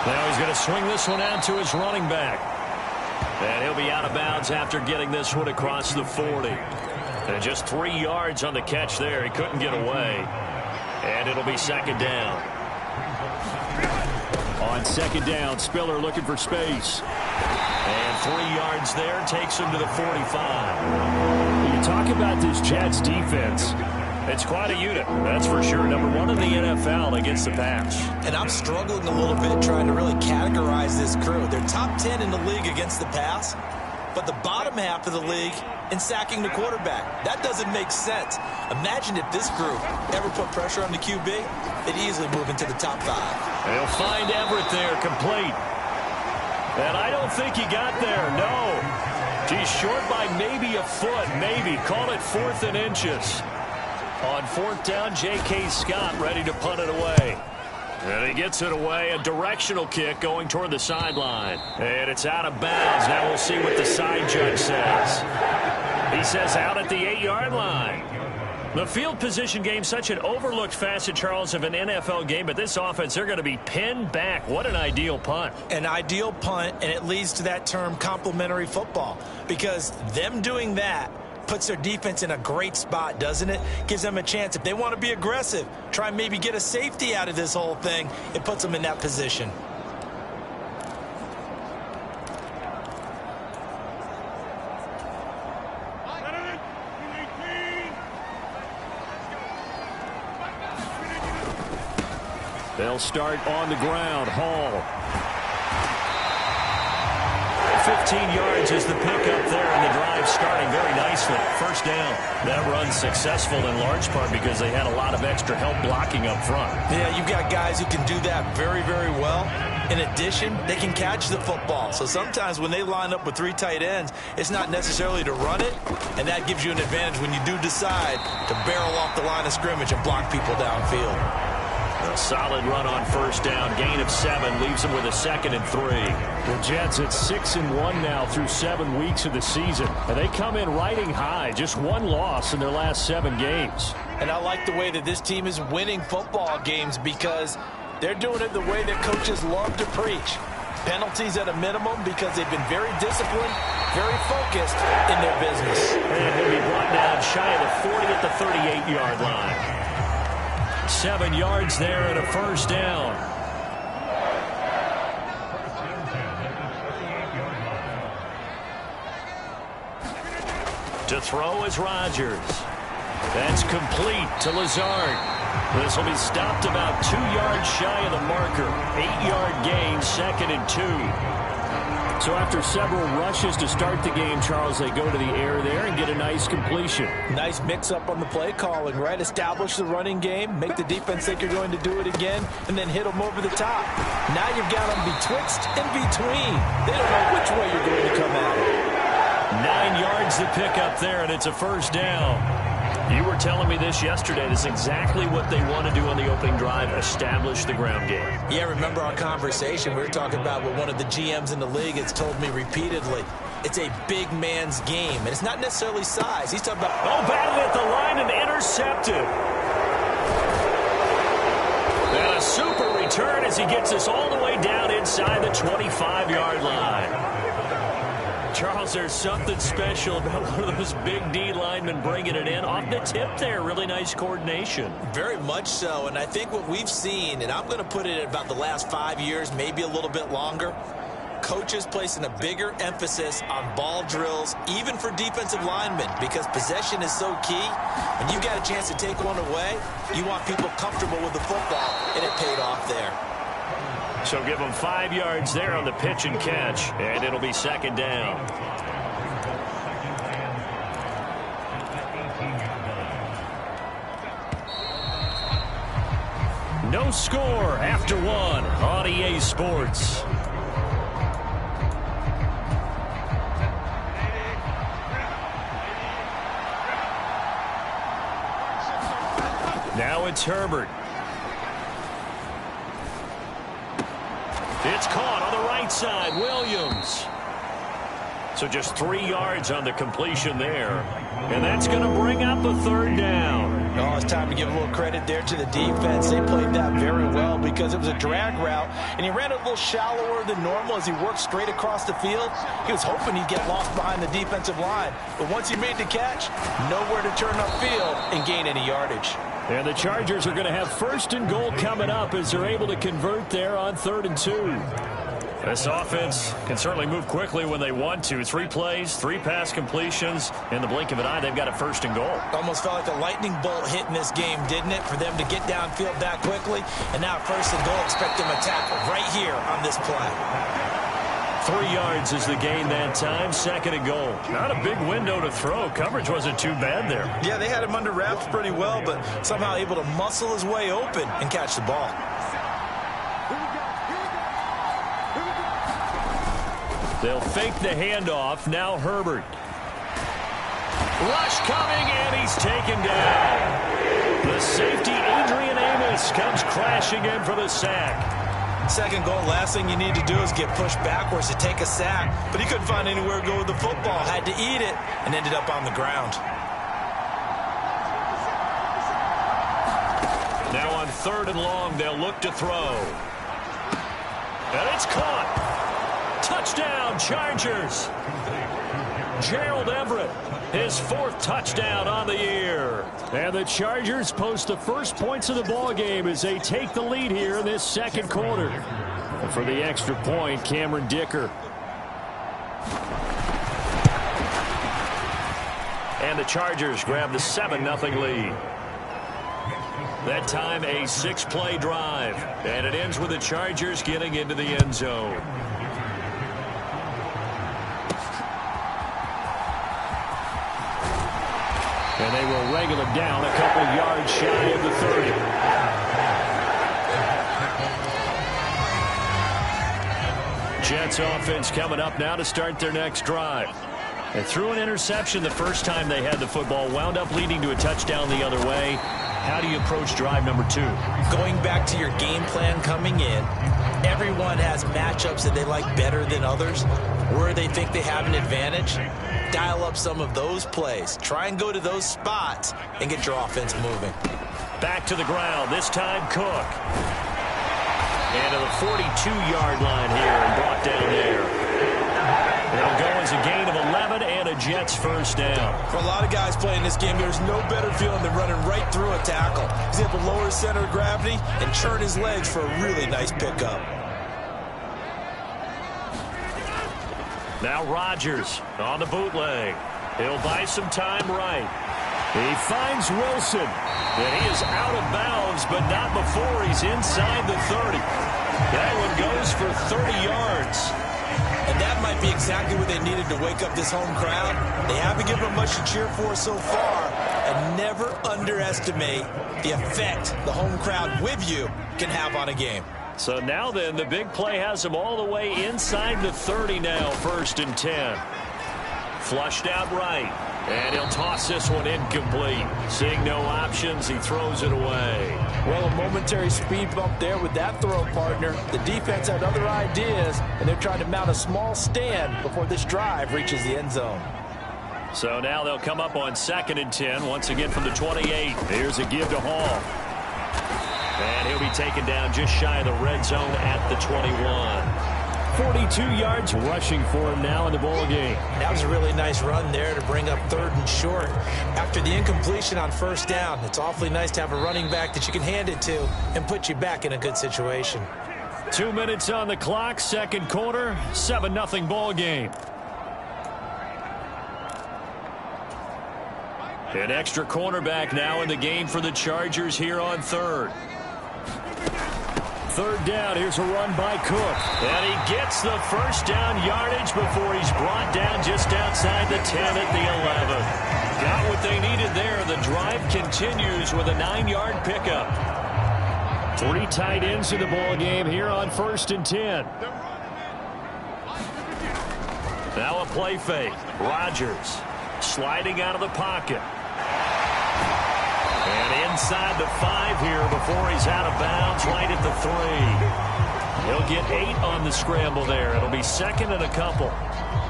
Now he's going to swing this one out to his running back. And he'll be out of bounds after getting this one across the 40. And just 3 yards on the catch there. He couldn't get away. And it'll be 2nd down. On 2nd down, Spiller looking for space. And 3 yards there takes him to the 45. You talk about this Jets defense. It's quite a unit, that's for sure. Number 1 in the NFL against the pass. And I'm struggling a little bit trying to really categorize this crew. They're top 10 in the league against the pass, but the bottom half of the league in sacking the quarterback. That doesn't make sense. Imagine if this group ever put pressure on the QB, they'd easily move into the top 5. They'll find Everett there, complete. And I don't think he got there, no. He's short by maybe a foot, maybe. Call it 4th and inches. On 4th down, J.K. Scott ready to punt it away. And he gets it away, a directional kick going toward the sideline. And it's out of bounds. Now we'll see what the side judge says. He says out at the 8-yard line. The field position game, such an overlooked facet, Charles, of an NFL game. But this offense, they're going to be pinned back. What an ideal punt. An ideal punt, and it leads to that term complementary football. Because them doing that puts their defense in a great spot, doesn't it? Gives them a chance. If they want to be aggressive, try and maybe get a safety out of this whole thing, it puts them in that position. They'll start on the ground. Hall. 15 yards is the pickup there, and the drive starting very nicely. First down. That run successful in large part because they had a lot of extra help blocking up front. Yeah, you've got guys who can do that very, very well. In addition, they can catch the football. So sometimes when they line up with 3 tight ends, it's not necessarily to run it, and that gives you an advantage when you do decide to barrel off the line of scrimmage and block people downfield. A solid run on first down. Gain of 7 leaves them with a 2nd and 3. The Jets at 6-1 now through 7 weeks of the season. And they come in riding high. Just 1 loss in their last 7 games. And I like the way that this team is winning football games because they're doing it the way that coaches love to preach. Penalties at a minimum because they've been very disciplined, very focused in their business. And he'll be brought down shy of the 40 at the 38-yard line. 7 yards there and a first down. To throw is Rodgers. That's complete to Lazard. This will be stopped about 2 yards shy of the marker. 8-yard gain, 2nd and 2. So after several rushes to start the game, Charles, they go to the air there and get a nice completion. Nice mix-up on the play calling, right? Establish the running game, make the defense think you're going to do it again, and then hit them over the top. Now you've got them betwixt and between. They don't know which way you're going to come at it. 9 yards to pick up there, and it's a first down. You were telling me this yesterday. This is exactly what they want to do on the opening drive, establish the ground game. Yeah, remember our conversation? We were talking about what one of the GMs in the league has told me repeatedly. It's a big man's game, and it's not necessarily size. He's talking about... Oh, batted at the line and intercepted. And a super return as he gets us all the way down inside the 25-yard line. Charles, there's something special about one of those big D linemen bringing it in. Off the tip there, really nice coordination. Very much so, and I think what we've seen, and I'm going to put it at about the last 5 years, maybe a little bit longer, coaches placing a bigger emphasis on ball drills, even for defensive linemen, because possession is so key. When you've got a chance to take one away, you want people comfortable with the football, and it paid off there. So give them 5 yards there on the pitch and catch, and it'll be 2nd down. No score after 1 on EA Sports. Now it's Herbert. It's caught on the right side. Williams. So just 3 yards on the completion there. And that's going to bring up a 3rd down. Oh, it's time to give a little credit there to the defense. They played that very well because it was a drag route, and he ran it a little shallower than normal as he worked straight across the field. He was hoping he'd get lost behind the defensive line. But once he made the catch, nowhere to turn upfield and gain any yardage. And the Chargers are going to have 1st and goal coming up as they're able to convert there on 3rd and 2. This offense can certainly move quickly when they want to. 3 plays, 3 pass completions. In the blink of an eye, they've got a 1st and goal. Almost felt like a lightning bolt hit in this game, didn't it? For them to get downfield that quickly. And now 1st and goal, expect them to tackle right here on this play. 3 yards is the gain that time. 2nd and goal. Not a big window to throw. Coverage wasn't too bad there. Yeah, they had him under wraps pretty well, but somehow able to muscle his way open and catch the ball. They'll fake the handoff. Now Herbert. Rush coming, and he's taken down. The safety, Adrian Amos, comes crashing in for the sack. 2nd goal, last thing you need to do is get pushed backwards to take a sack. But he couldn't find anywhere to go with the football. Had to eat it and ended up on the ground. Now on 3rd and long, they'll look to throw. And it's caught. Touchdown, Chargers. Gerald Everett, his 4th touchdown on the year. And the Chargers post the first points of the ball game as they take the lead here in this 2nd quarter. And for the extra point, Cameron Dicker. And the Chargers grab the 7-0 lead. That time a 6-play drive. And it ends with the Chargers getting into the end zone. And they will wrangle it down a couple yards shy of the 30. Jets offense coming up now to start their next drive. They threw an interception the first time they had the football, wound up leading to a touchdown the other way. how do you approach drive number 2? Going back to your game plan coming in, everyone has matchups that they like better than others, where they think they have an advantage. Dial up some of those plays. Try and go to those spots and get your offense moving. Back to the ground, this time Cook. And to the 42-yard line here and brought down there. It'll go as a gain of 11 and a Jets first down. For a lot of guys playing this game, there's no better feeling than running right through a tackle. He's able to lower his center of gravity and churn his legs for a really nice pickup. Now Rodgers on the bootleg. He'll buy some time right. He finds Wilson. And he is out of bounds, but not before he's inside the 30. That one goes for 30 yards. And that might be exactly what they needed to wake up this home crowd. They haven't given them much to cheer for so far. And never underestimate the effect the home crowd with you can have on a game. So now then, the big play has him all the way inside the 30 now, 1st and 10. Flushed out right. And he'll toss this one incomplete. Seeing no options, he throws it away. Well, a momentary speed bump there with that throw, partner. The defense had other ideas, and they're trying to mount a small stand before this drive reaches the end zone. So now they'll come up on 2nd and 10, once again from the 28. Here's a give to Hall. And he'll be taken down just shy of the red zone at the 21. 42 yards rushing for him now in the ball game. That was a really nice run there to bring up 3rd and short. After the incompletion on 1st down, it's awfully nice to have a running back that you can hand it to and put you back in a good situation. 2 minutes on the clock, 2nd quarter, 7-0 ball game. An extra cornerback now in the game for the Chargers here on 3rd. 3rd down, here's a run by Cook. And he gets the first down yardage before he's brought down just outside the 10 at the 11. Got what they needed there. The drive continues with a 9-yard pickup. 3 tight ends in the ball game here on 1st and 10. Now a play fake. Rodgers sliding out of the pocket. And inside the 5 here before he's out of bounds right at the 3. He'll get 8 on the scramble there. It'll be 2nd and a couple.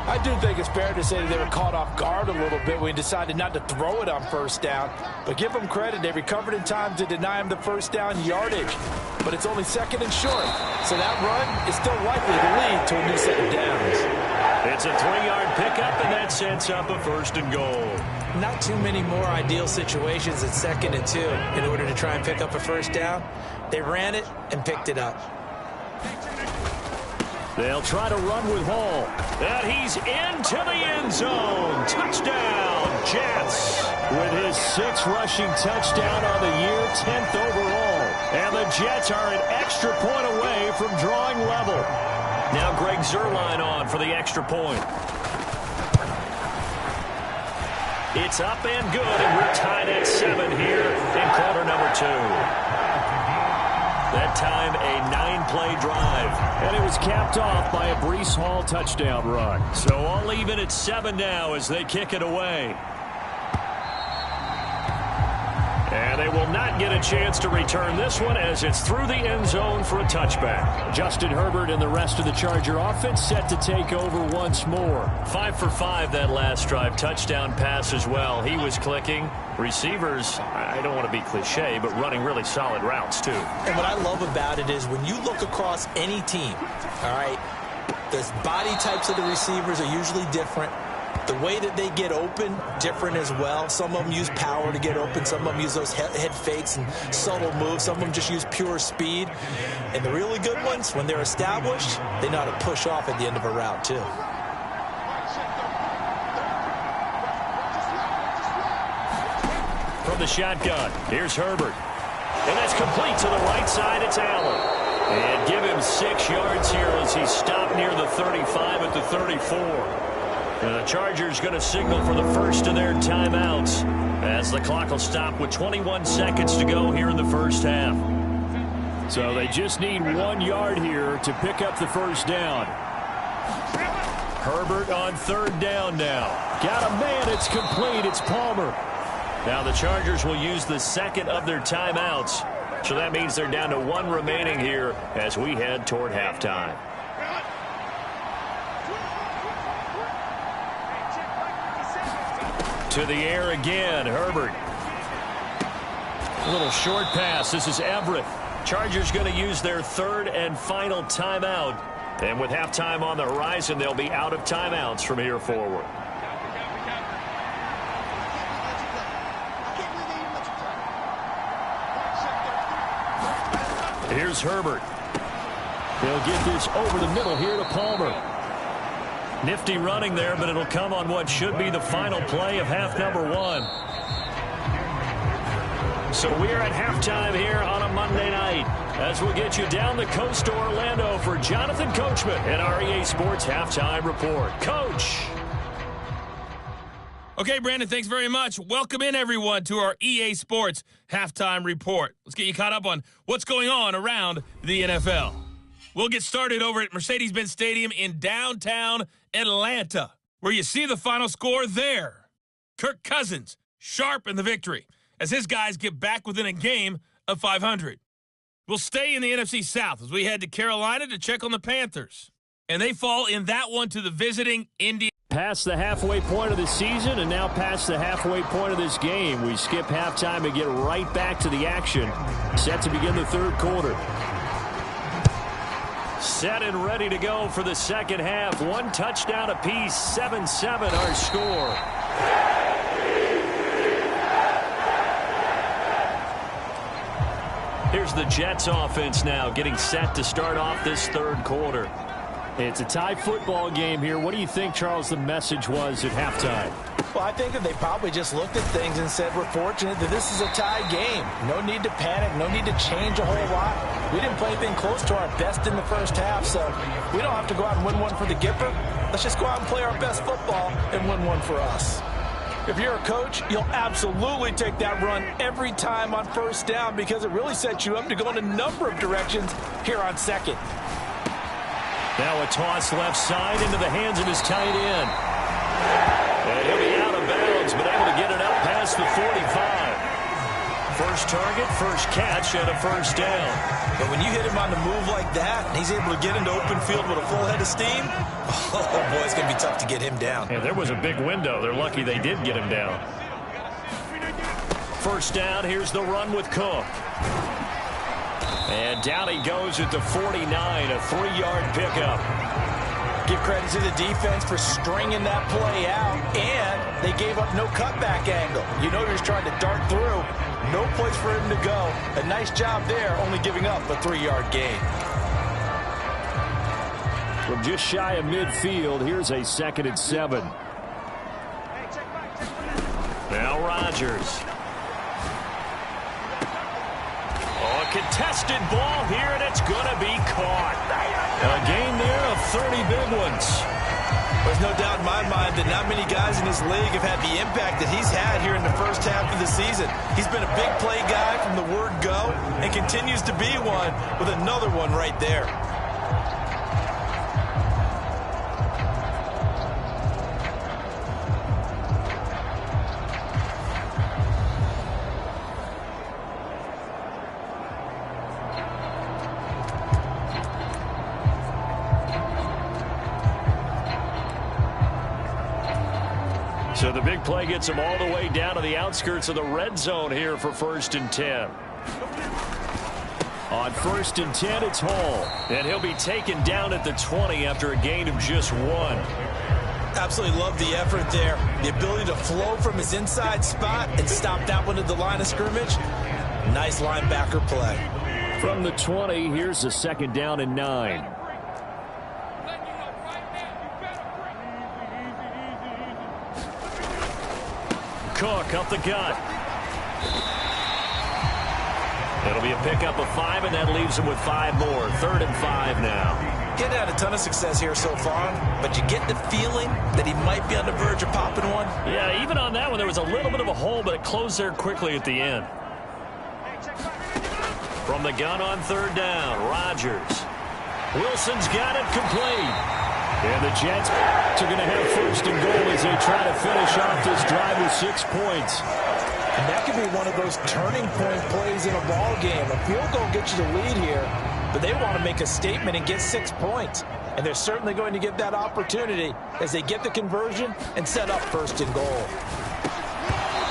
I do think it's fair to say that they were caught off guard a little bit when he decided not to throw it on 1st down. But give them credit. They recovered in time to deny him the 1st down yardage. But it's only 2nd and short. So that run is still likely to lead to a new set of downs. It's a 3-yard pickup, and that sets up a 1st and goal. Not too many more ideal situations at 2nd and 2 in order to try and pick up a 1st down. They ran it and picked it up. They'll try to run with Hall. And he's into the end zone. Touchdown, Jets. With his 6th rushing touchdown on the year, 10th overall. And the Jets are an extra point away from drawing level. Now Greg Zuerlein on for the extra point. It's up and good, and we're tied at 7 here in quarter number 2. That time, a 9-play drive. And it was capped off by a Breece Hall touchdown run. So all even at 7 now as they kick it away. And they will not get a chance to return this one as it's through the end zone for a touchback. Justin Herbert and the rest of the Charger offense set to take over once more. 5 for 5 that last drive. Touchdown pass as well. He was clicking. Receivers, I don't want to be cliche, but running really solid routes too. And what I love about it is when you look across any team, all right, the body types of the receivers are usually different. The way that they get open, different as well. Some of them use power to get open. Some of them use those head fakes and subtle moves. Some of them just use pure speed. And the really good ones, when they're established, they know how to push off at the end of a route, too. From the shotgun, here's Herbert. And that's complete to the right side. It's Allen. And give him 6 yards here as he's stopped near the 35 at the 34. And the Chargers going to signal for the first of their timeouts as the clock will stop with 21 seconds to go here in the first half. So they just need 1 yard here to pick up the first down. Herbert on 3rd down now. Got a man. It's complete. It's Palmer. Now the Chargers will use the second of their timeouts. So that means they're down to one remaining here as we head toward halftime. To the air again, Herbert. A little short pass. This is Everett. Chargers going to use their third and final timeout. And with halftime on the horizon, they'll be out of timeouts from here forward. Here's Herbert. They'll get this over the middle here to Palmer. Nifty running there, but it'll come on what should be the final play of half number one. So we're at halftime here on a Monday night as we'll get you down the coast to Orlando for Jonathan Coachman and our EA Sports Halftime Report. Coach. Okay, Brandon, thanks very much. Welcome in, everyone, to our EA Sports Halftime Report. Let's get you caught up on what's going on around the NFL. We'll get started over at Mercedes-Benz Stadium in downtown Atlanta, where you see the final score there. Kirk Cousins, sharp in the victory, as his guys get back within a game of 500. We'll stay in the NFC South as we head to Carolina to check on the Panthers. And they fall in that one to the visiting Indians. Past the halfway point of the season and now past the halfway point of this game. We skip halftime and get right back to the action. Set to begin the third quarter. Set and ready to go for the second half. One touchdown apiece, 7-7 our score. Here's the Jets offense now getting set to start off this third quarter. It's a tie football game here. What do you think, Charles, the message was at halftime? Well, I think that they probably just looked at things and said, we're fortunate that this is a tie game. No need to panic. No need to change a whole lot. We didn't play anything close to our best in the first half, so we don't have to go out and win one for the Gipper. Let's just go out and play our best football and win one for us. If you're a coach, you'll absolutely take that run every time on first down because it really sets you up to go in a number of directions here on second. Now a toss left side into the hands of his tight end. And he'll be out of bounds, but able to get it up past the 45. First target, first catch, and a first down. But when you hit him on the move like that, and he's able to get into open field with a full head of steam, oh boy, it's going to be tough to get him down. And there was a big window. They're lucky they did get him down. First down, here's the run with Cook. And down he goes at the 49, a 3-yard pickup. Give credit to the defense for stringing that play out, and they gave up no cutback angle. You know, he was trying to dart through. No place for him to go. A nice job there, only giving up a 3-yard gain. From just shy of midfield, here's a 2nd and 7. Now Rodgers. A contested ball here, and it's going to be caught. A gain there of 30 big ones. There's no doubt in my mind that not many guys in this league have had the impact that he's had here in the first half of the season. He's been a big play guy from the word go and continues to be one with another one right there. So the big play gets him all the way down to the outskirts of the red zone here for 1st and 10. On 1st and 10, it's Hall. And he'll be taken down at the 20 after a gain of just 1. Absolutely love the effort there. The ability to flow from his inside spot and stop that one at the line of scrimmage. Nice linebacker play. From the 20, here's a 2nd down and 9. Cook up the gut. It'll be a pickup of 5, and that leaves him with 5 more. 3rd and 5 now. Getting had a ton of success here so far, but you get the feeling that he might be on the verge of popping one. Yeah, even on that one, there was a little bit of a hole, but it closed there quickly at the end. From the gun on 3rd down, Rodgers. Wilson's got it complete. And the Jets are going to have 1st and goal as they try to finish off this drive with 6 points. And that could be one of those turning point plays in a ball game. A field goal gets you the lead here, but they want to make a statement and get 6 points. And they're certainly going to get that opportunity as they get the conversion and set up first and goal.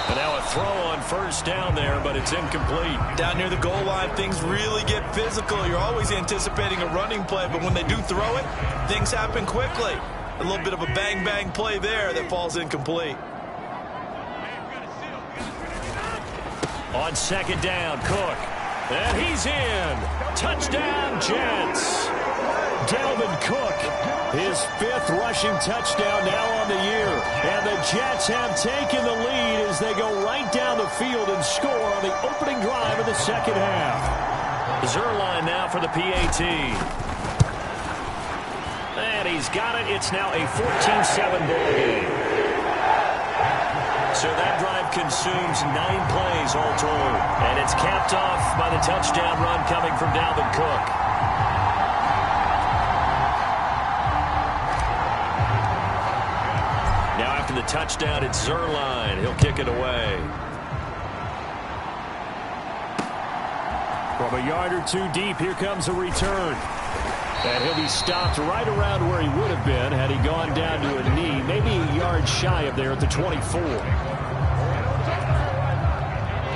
And now a throw on first down there, but it's incomplete. Down near the goal line, things really get physical. You're always anticipating a running play, but when they do throw it, things happen quickly. A little bit of a bang-bang play there that falls incomplete. On second down, Cook. And he's in. Touchdown, Jets. Dalvin Cook, his 5th rushing touchdown now on the year. And the Jets have taken the lead as they go right down the field and score on the opening drive of the second half. Zuerlein now for the PAT. And he's got it. It's now a 14-7 ball game. So that drive consumes 9 plays all told. And it's capped off by the touchdown run coming from Dalvin Cook. Now after the touchdown, it's Zuerlein. He'll kick it away. From a yard or 2 deep, here comes a return. And he'll be stopped right around where he would have been had he gone down to a knee, maybe a yard shy of there at the 24.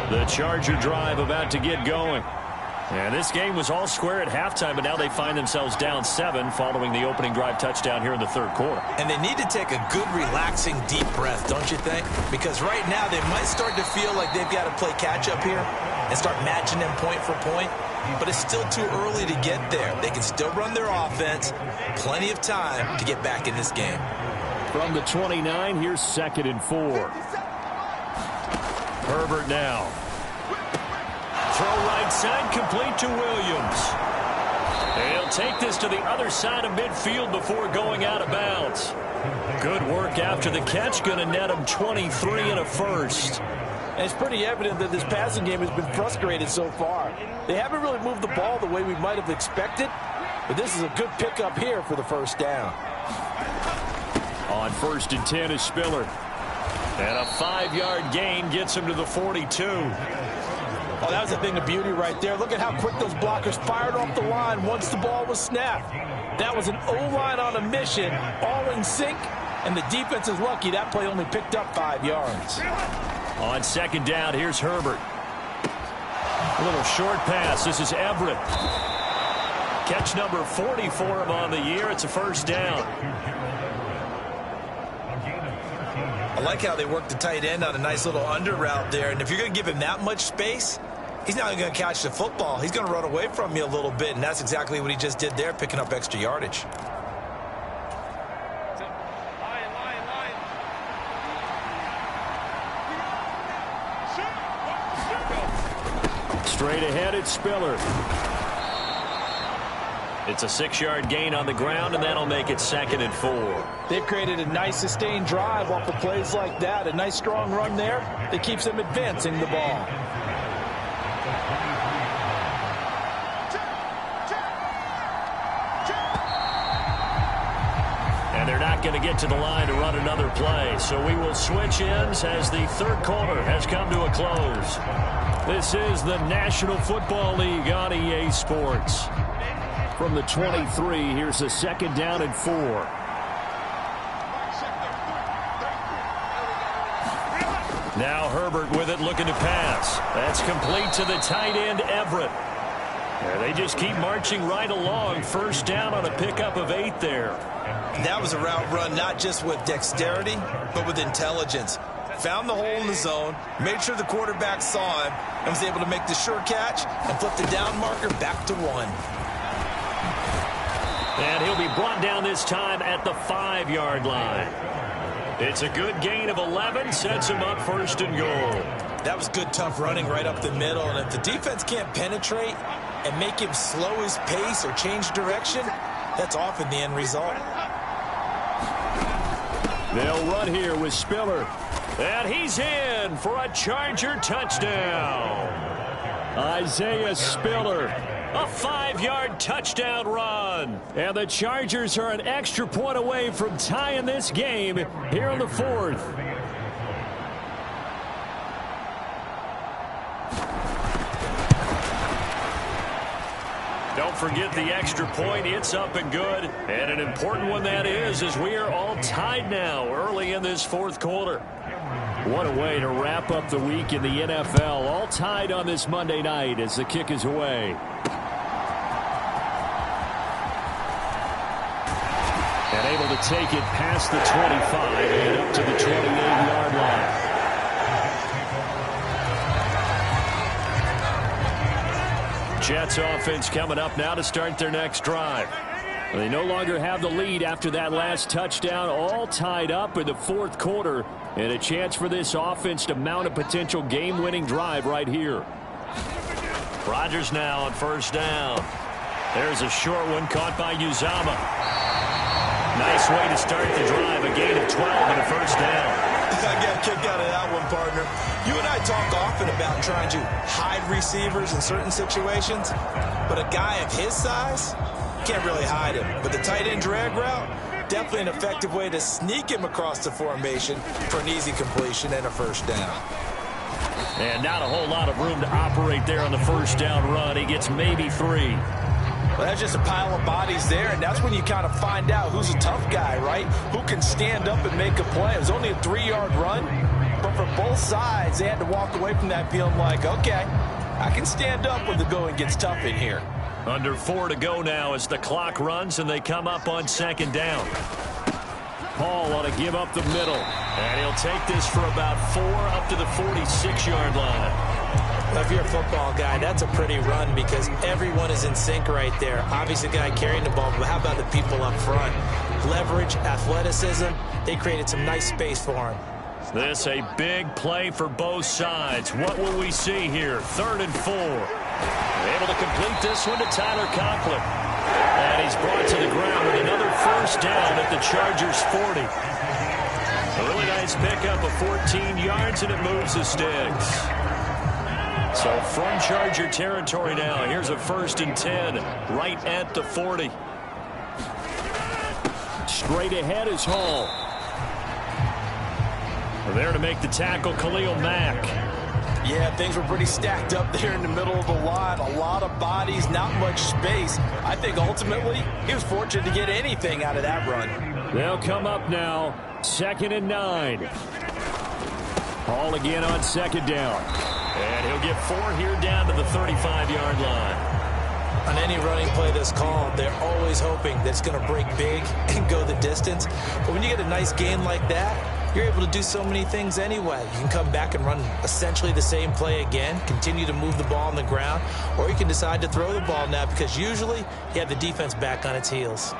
The Charger drive about to get going. And this game was all square at halftime, but now they find themselves down 7 following the opening drive touchdown here in the third quarter. And they need to take a good, relaxing, deep breath, don't you think? Because right now they might start to feel like they've got to play catch-up here and start matching them point for point. But it's still too early to get there. They can still run their offense. Plenty of time to get back in this game. From the 29, here's 2nd and 4. Herbert now. Throw right side, complete to Williams. He'll take this to the other side of midfield before going out of bounds. Good work after the catch. Going to net him 23 and a first. And it's pretty evident that this passing game has been frustrated so far. They haven't really moved the ball the way we might have expected, but this is a good pickup here for the first down. On 1st and 10 is Spiller. And a 5-yard gain gets him to the 42. Oh, that was a thing of beauty right there. Look at how quick those blockers fired off the line once the ball was snapped. That was an O-line on a mission, all in sync, and the defense is lucky that play only picked up 5 yards. On second down, here's Herbert. A little short pass. This is Everett. Catch number 40 for him on the year. It's a first down. I like how they work the tight end on a nice little under route there. And if you're going to give him that much space, he's not going to catch the football. He's going to run away from you a little bit, and that's exactly what he just did there, picking up extra yardage. Straight ahead, it's Spiller. It's a 6-yard gain on the ground, and that'll make it 2nd and 4. They've created a nice sustained drive off of plays like that. A nice strong run there that keeps them advancing the ball. And they're not going to get to the line to run another play. So we will switch ends as the third quarter has come to a close. This is the National Football League on EA Sports. From the 23, here's a 2nd down and 4. Now Herbert with it, looking to pass. That's complete to the tight end, Everett. And they just keep marching right along. First down on a pickup of 8 there. And that was a route run not just with dexterity, but with intelligence. Found the hole in the zone, made sure the quarterback saw him, and was able to make the sure catch and flip the down marker back to 1. And he'll be brought down this time at the 5-yard line. It's a good gain of 11, sets him up 1st and goal. That was good, tough running right up the middle, and if the defense can't penetrate and make him slow his pace or change direction, that's often the end result. They'll run here with Spiller. And he's in for a Charger touchdown. Isaiah Spiller. A 5-yard touchdown run. And the Chargers are an extra point away from tying this game here in the 4th. Don't forget the extra point. It's up and good. And an important one that is, as we are all tied now early in this fourth quarter. What a way to wrap up the week in the NFL. All tied on this Monday night as the kick is away. And able to take it past the 25 and up to the 28-yard line. Jets offense coming up now to start their next drive. They no longer have the lead after that last touchdown, all tied up in the fourth quarter, and a chance for this offense to mount a potential game-winning drive right here. Rodgers now on first down. There's a short one caught by Uzama. Nice way to start the drive, a gain of 12 and a first down. I got kicked out of that one, partner. You and I talk often about trying to hide receivers in certain situations, but a guy of his size can't really hide him. But the tight end drag route, definitely an effective way to sneak him across the formation for an easy completion and a first down. And not a whole lot of room to operate there on the first down run. He gets maybe 3. Well, that's just a pile of bodies there, and that's when you kind of find out who's a tough guy, right? Who can stand up and make a play. It was only a 3-yard run, but for both sides, they had to walk away from that feeling like, okay, I can stand up when the going gets tough in here. Under 4 to go now as the clock runs, and they come up on second down. Paul ought to give up the middle. And he'll take this for about 4 up to the 46-yard line. Well, if you're a football guy, that's a pretty run because everyone is in sync right there. Obviously, the guy carrying the ball, but how about the people up front? Leverage, athleticism, they created some nice space for him. This a big play for both sides. What will we see here? 3rd and 4. Able to complete this one to Tyler Conklin. And he's brought to the ground with another first down at the Chargers' 40. A really nice pickup of 14 yards, and it moves the sticks. So from Charger territory now, here's a 1st and 10 right at the 40. Straight ahead is Hall. There to make the tackle, Khalil Mack. Yeah, things were pretty stacked up there in the middle of the line. A lot of bodies, not much space. I think ultimately he was fortunate to get anything out of that run. They'll come up now, 2nd and 9. Hall again on 2nd down. And he'll get 4 here down to the 35-yard line. On any running play that's called, they're always hoping that it's going to break big and go the distance. But when you get a nice gain like that, you're able to do so many things anyway. You can come back and run essentially the same play again, continue to move the ball on the ground, or you can decide to throw the ball now because usually you have the defense back on its heels.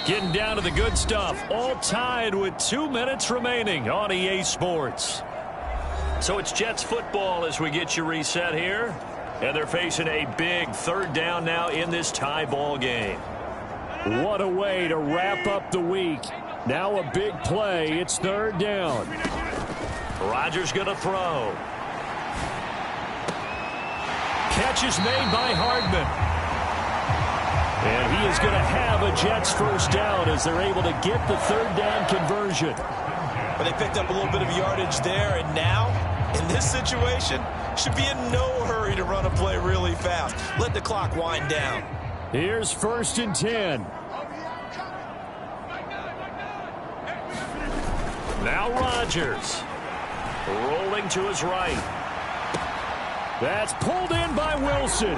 Getting down to the good stuff, all tied with 2 minutes remaining on EA Sports. So it's Jets football as we get you reset here. And they're facing a big 3rd down now in this tie ball game. What a way to wrap up the week. Now a big play. It's 3rd down. Rodgers going to throw. Catch is made by Hardman. And he is going to have a Jets first down as they're able to get the 3rd down conversion. But they picked up a little bit of yardage there, and now, in this situation, should be in no hurry to run a play really fast. Let the clock wind down. Here's 1st and 10. Now Rodgers. Rolling to his right. That's pulled in by Wilson.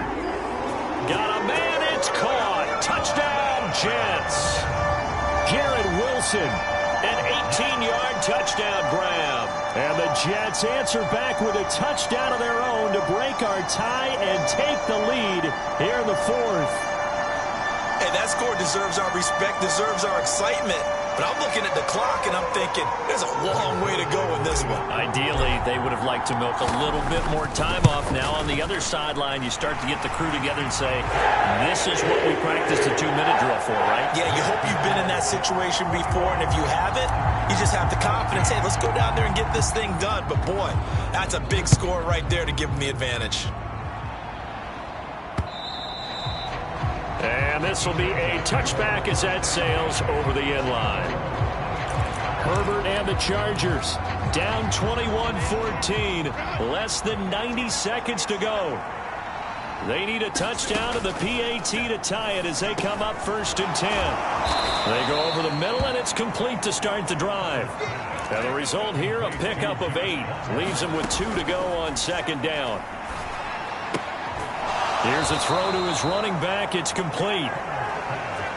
Got a man, it's caught. Touchdown, Jets. Garrett Wilson. An 18-yard touchdown grab. And the Jets answer back with a touchdown of their own to break our tie and take the lead here in the 4th. Hey, that score deserves our respect, deserves our excitement. But I'm looking at the clock and I'm thinking there's a long way to go in this one. Ideally, they would have liked to milk a little bit more time off. Now on the other sideline, you start to get the crew together and say, this is what we practiced a 2-minute drill for, right? Yeah, you hope you've been in that situation before, and if you haven't, you just have the confidence, hey, let's go down there and get this thing done. But boy, that's a big score right there to give them the advantage. And this will be a touchback as that sails over the end line. Herbert and the Chargers down 21-14. Less than 90 seconds to go. They need a touchdown to the PAT to tie it as they come up 1st and 10. They go over the middle, and it's complete to start the drive. And the result here, a pickup of 8. Leaves them with 2 to go on 2nd down. Here's a throw to his running back. It's complete.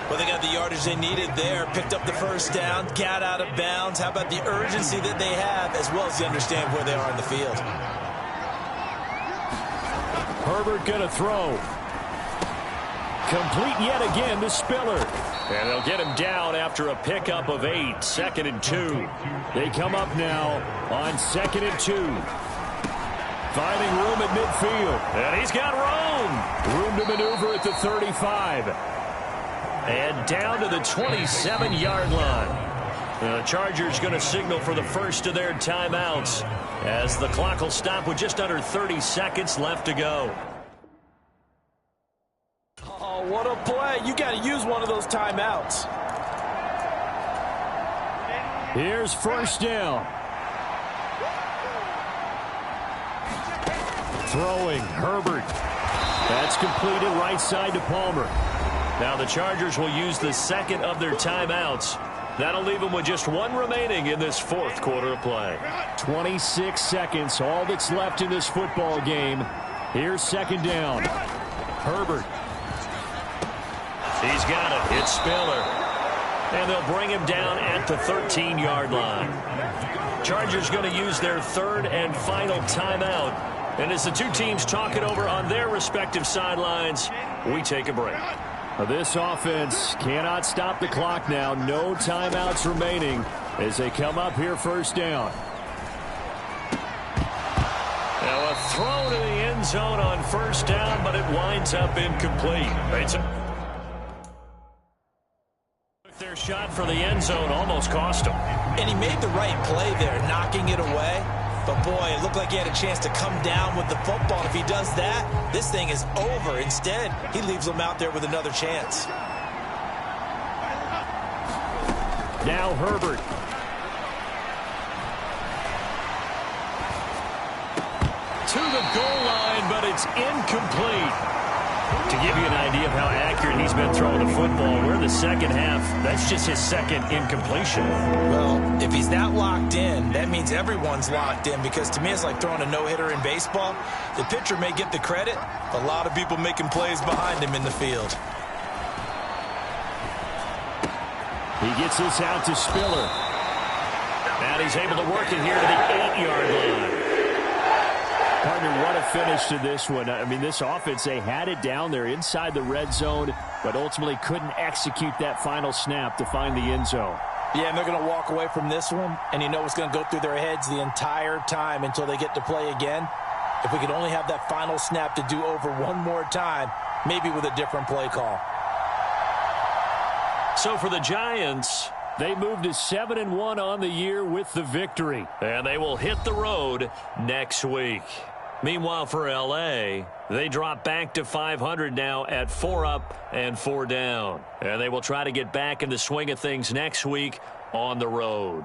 Well, they got the yardage they needed there. Picked up the 1st down, got out of bounds. How about the urgency that they have, as well as they understand where they are in the field. Herbert going to throw. Complete yet again to Spiller. And they'll get him down after a pickup of 8. 2nd and 2. They come up now on 2nd and 2. Finding room at midfield. And he's got room. Room to maneuver at the 35. And down to the 27-yard line. The Chargers going to signal for the first of their timeouts as the clock will stop with just under 30 seconds left to go. Oh, what a play. You got to use one of those timeouts. Here's 1st down. Throwing, Herbert. That's completed right side to Palmer. Now the Chargers will use the second of their timeouts. That'll leave them with just 1 remaining in this 4th quarter of play. 26 seconds, all that's left in this football game. Here's 2nd down. Herbert. He's got it. It's Spiller. And they'll bring him down at the 13-yard line. Chargers going to use their 3rd and final timeout. And as the two teams talk it over on their respective sidelines, we take a break. This offense cannot stop the clock now. No timeouts remaining as they come up here 1st down. Now a throw to the end zone on 1st down, but it winds up incomplete. Their shot for the end zone almost cost them. And he made the right play there, knocking it away. But, boy, it looked like he had a chance to come down with the football. If he does that, this thing is over. Instead, he leaves them out there with another chance. Now Herbert. To the goal line, but it's incomplete. To give you an idea of how accurate he's been throwing the football, we're in the 2nd half. That's just his 2nd incompletion. Well, if he's that locked in, that means everyone's locked in, because to me it's like throwing a no-hitter in baseball. The pitcher may get the credit, but a lot of people making plays behind him in the field. He gets this out to Spiller. And he's able to work it here to the 8-yard line. Partner, what a finish to this one. I mean, this offense, they had it down there inside the red zone, but ultimately couldn't execute that final snap to find the end zone. Yeah, and they're going to walk away from this one, and you know what's going to go through their heads the entire time until they get to play again. If we could only have that final snap to do over one more time, maybe with a different play call. So for the Giants, they moved to 7-1 on the year with the victory. And they will hit the road next week. Meanwhile, for L.A., they drop back to 500 now at 4 up and 4 down. And they will try to get back in the swing of things next week on the road.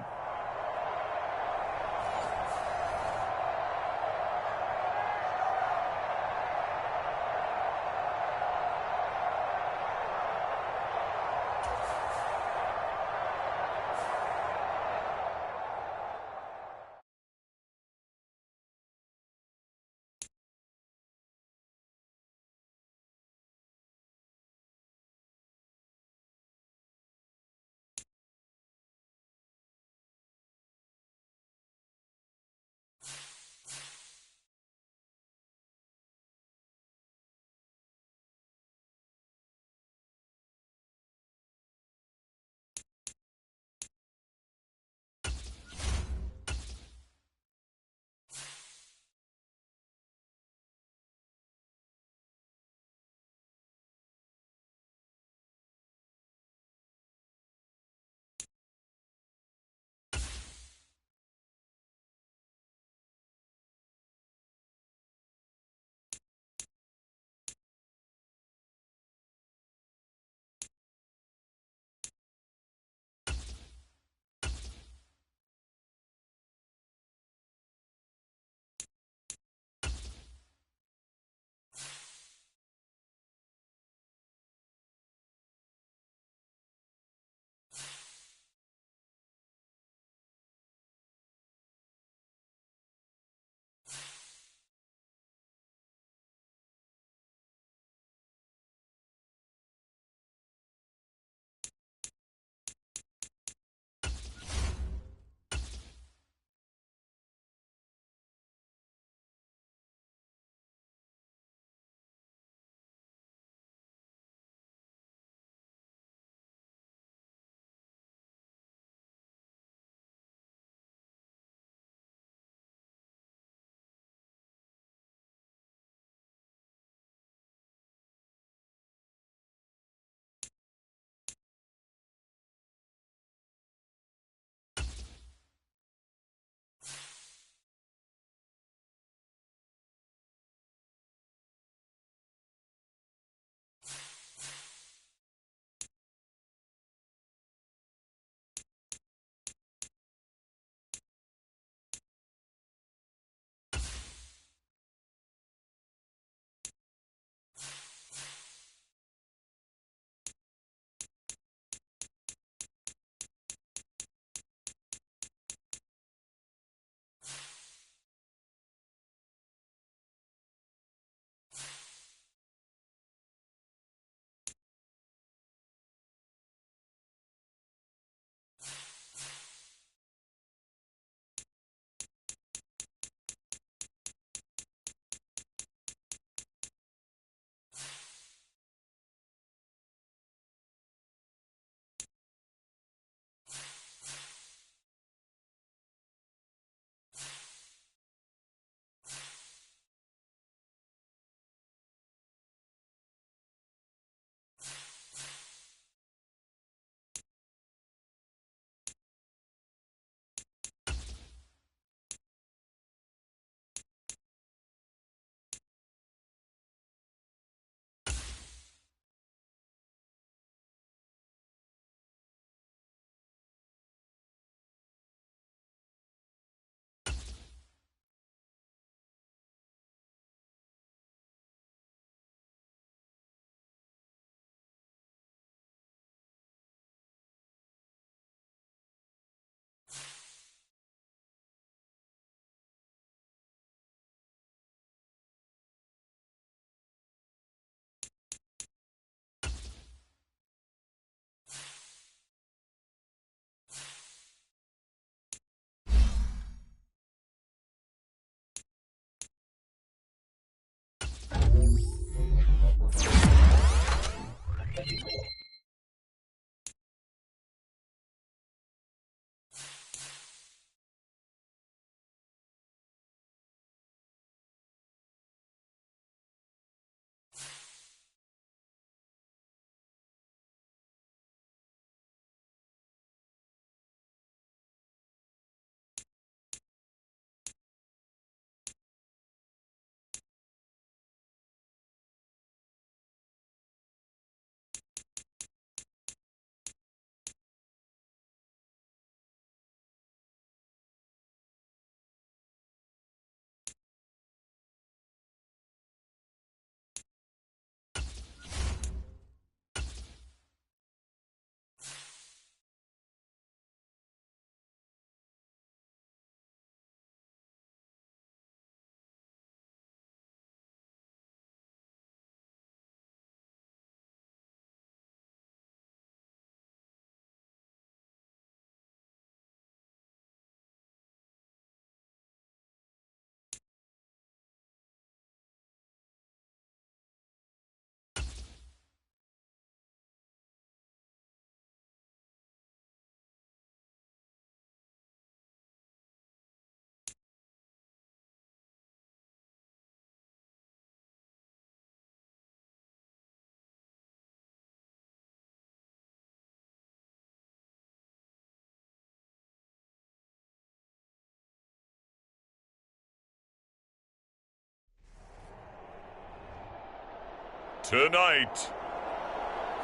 Tonight,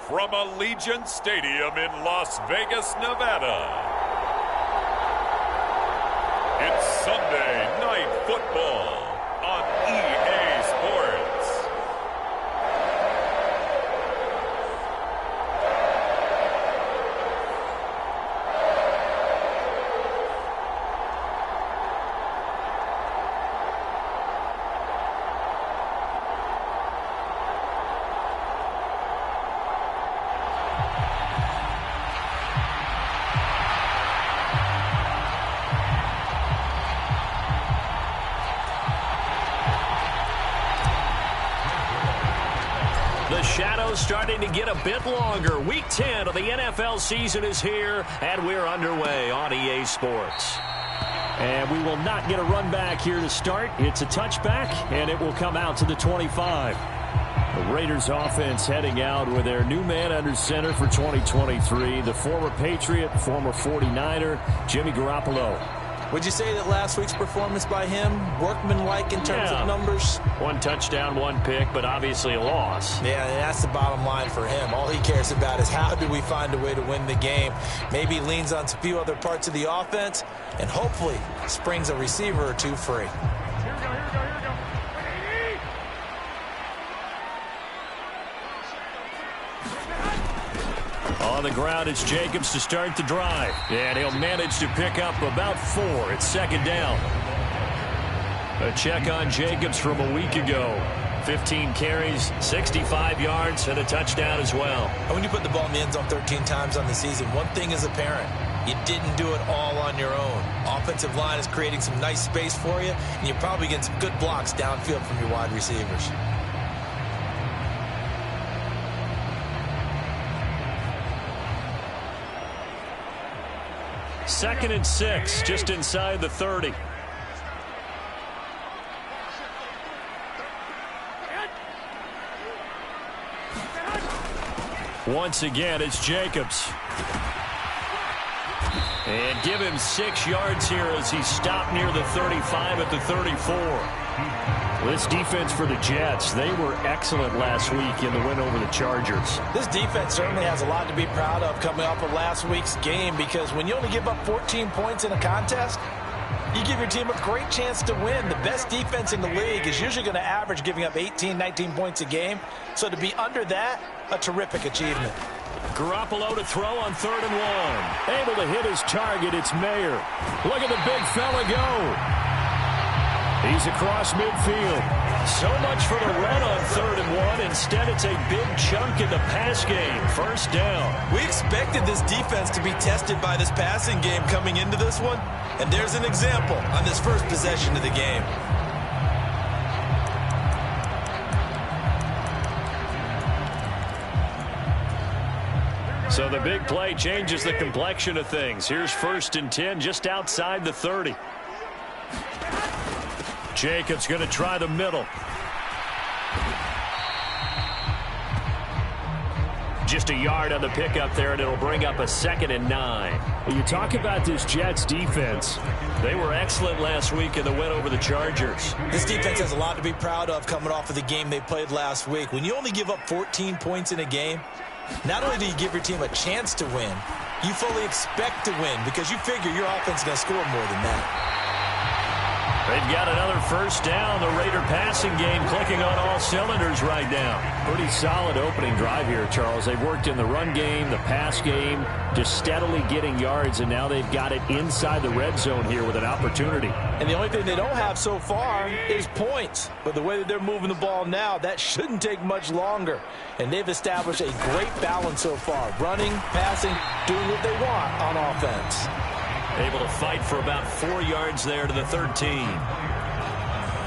from Allegiant Stadium in Las Vegas, Nevada, it's Sunday Night Football on EA Sports. The shadow's starting to get a bit longer. Week 10 of the NFL season is here, and we're underway on EA Sports. And we will not get a run back here to start. It's a touchback, and it will come out to the 25. The Raiders offense heading out with their new man under center for 2023, the former Patriot, former 49er, Jimmy Garoppolo. Would you say that last week's performance by him, workmanlike in terms of numbers? One touchdown, one pick, but obviously a loss. Yeah, and that's the bottom line for him. All he cares about is how do we find a way to win the game. Maybe leans on a few other parts of the offense, and hopefully springs a receiver or two free. On the ground, it's Jacobs to start the drive. And he'll manage to pick up about 4. It's second down. A check on Jacobs from a week ago. 15 carries, 65 yards, and a touchdown as well. And when you put the ball in the end zone 13 times on the season, one thing is apparent. You didn't do it all on your own. Offensive line is creating some nice space for you, and you're probably getting some good blocks downfield from your wide receivers. Second and 6, just inside the 30. Once again, it's Jacobs. And give him 6 yards here as he stopped near the 35 at the 34. This defense for the Jets, they were excellent last week in the win over the Chargers. This defense certainly has a lot to be proud of coming off of last week's game, because when you only give up 14 points in a contest, you give your team a great chance to win. The best defense in the league is usually going to average giving up 18, 19 points a game. So to be under that, a terrific achievement. Garoppolo to throw on 3rd and 1. Able to hit his target, it's Mayer. Look at the big fella go. He's across midfield. So much for the run on 3rd and 1. Instead, it's a big chunk in the pass game. First down. We expected this defense to be tested by this passing game coming into this one. And there's an example on this first possession of the game. So the big play changes the complexion of things. Here's 1st and 10 just outside the 30. Jacobs going to try the middle. Just a yard on the pickup there, and it'll bring up a 2nd and 9. You talk about this Jets defense. They were excellent last week in the win over the Chargers. This defense has a lot to be proud of coming off of the game they played last week. When you only give up 14 points in a game, not only do you give your team a chance to win, you fully expect to win because you figure your offense is going to score more than that. They've got another first down. The Raider passing game clicking on all cylinders right now. Pretty solid opening drive here, Charles. They've worked in the run game, the pass game, just steadily getting yards, and now they've got it inside the red zone here with an opportunity. And the only thing they don't have so far is points. But the way that they're moving the ball now, that shouldn't take much longer. And they've established a great balance so far. Running, passing, doing what they want on offense. Able to fight for about 4 yards there to the 13.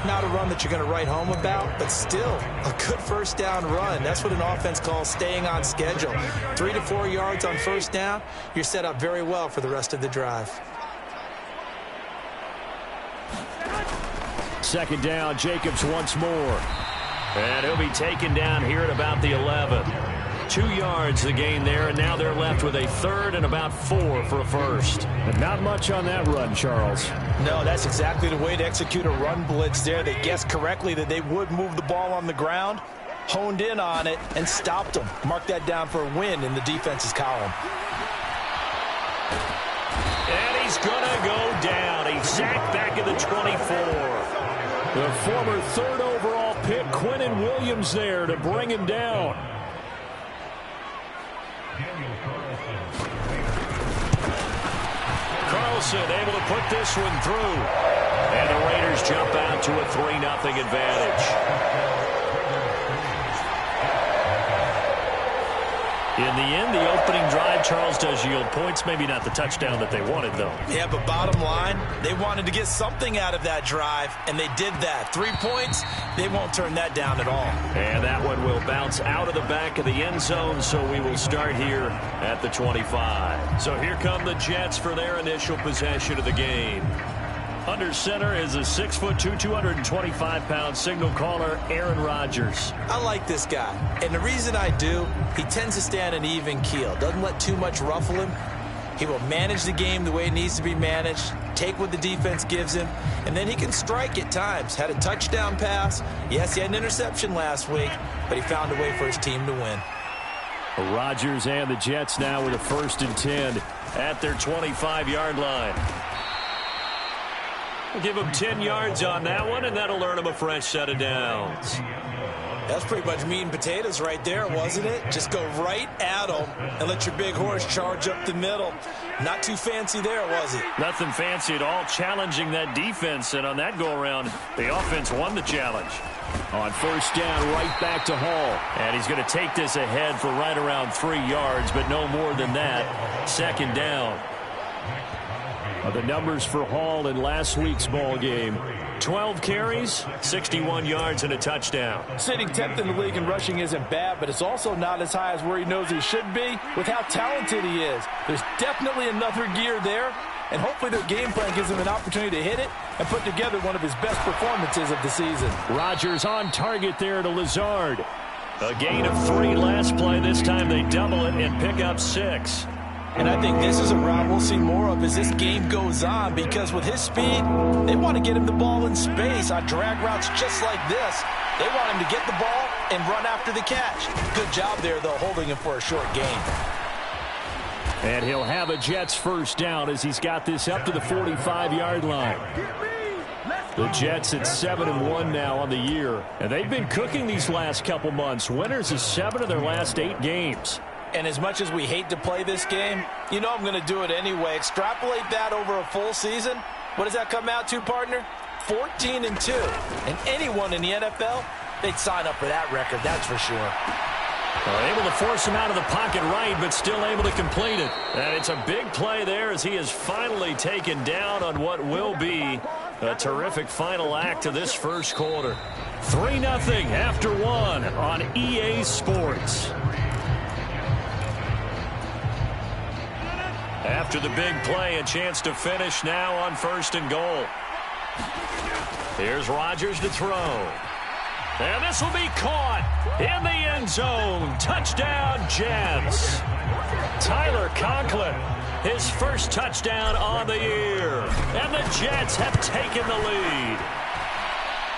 Not a run that you're going to write home about, but still a good first down run. That's what an offense calls staying on schedule. 3 to 4 yards on first down, you're set up very well for the rest of the drive. Second down, Jacobs once more. And he'll be taken down here at about the 11. 2 yards the gain there, and now they're left with a 3rd and about 4 for a first. And not much on that run, Charles. No, that's exactly the way to execute a run blitz there. They guessed correctly that they would move the ball on the ground, honed in on it, and stopped them. Mark that down for a win in the defense's column. And he's going to go down. He's sacked back at the 24. The former 3rd overall pick, Quinnen Williams, there to bring him down. Carlson able to put this one through. And the Raiders jump out to a 3-0 advantage. In the end, the opening drive, Charles, does yield points. Maybe not the touchdown that they wanted, though. Yeah, but bottom line, they wanted to get something out of that drive, and they did that. 3 points, they won't turn that down at all. And that one will bounce out of the back of the end zone, so we will start here at the 25. So here come the Jets for their initial possession of the game. Under center is a 6'2", 225-pound signal caller, Aaron Rodgers. I like this guy, and the reason I do, he tends to stand an even keel. Doesn't let too much ruffle him. He will manage the game the way it needs to be managed, take what the defense gives him, and then he can strike at times. Had a touchdown pass. Yes, he had an interception last week, but he found a way for his team to win. Rodgers and the Jets now with a 1st and 10 at their 25-yard line. We'll give him 10 yards on that one, and that'll earn him a fresh set of downs. That's pretty much meat and potatoes right there, wasn't it? Just go right at them and let your big horse charge up the middle. Not too fancy there, was it? Nothing fancy at all, challenging that defense, and on that go-around, the offense won the challenge. On 1st down, right back to Hall. And he's going to take this ahead for right around 3 yards, but no more than that. 2nd down. The numbers for Hall in last week's ball game. 12 carries, 61 yards, and a touchdown. Sitting 10th in the league in rushing isn't bad, but it's also not as high as where he knows he should be with how talented he is. There's definitely another gear there, and hopefully their game plan gives him an opportunity to hit it and put together one of his best performances of the season. Rodgers on target there to Lazard. A gain of 3 last play. This time they double it and pick up 6. And I think this is a route we'll see more of as this game goes on, because with his speed, they want to get him the ball in space on drag routes just like this. They want him to get the ball and run after the catch. Good job there, though, holding him for a short gain. And he'll have a Jets 1st down as he's got this up to the 45-yard line. The Jets at 7-1 now on the year, and they've been cooking these last couple months. Winners of 7 of their last 8 games. And as much as we hate to play this game, you know I'm going to do it anyway. Extrapolate that over a full season. What does that come out to, partner? 14-2. And anyone in the NFL, they'd sign up for that record, that's for sure. Able to force him out of the pocket right, but still able to complete it. And it's a big play there as he is finally taken down on what will be a terrific final act of this first quarter. 3-0 after 1 on EA Sports. After the big play, a chance to finish now on 1st and goal. Here's Rodgers to throw. And this will be caught in the end zone. Touchdown, Jets. Tyler Conklin, his first touchdown on the year. And the Jets have taken the lead.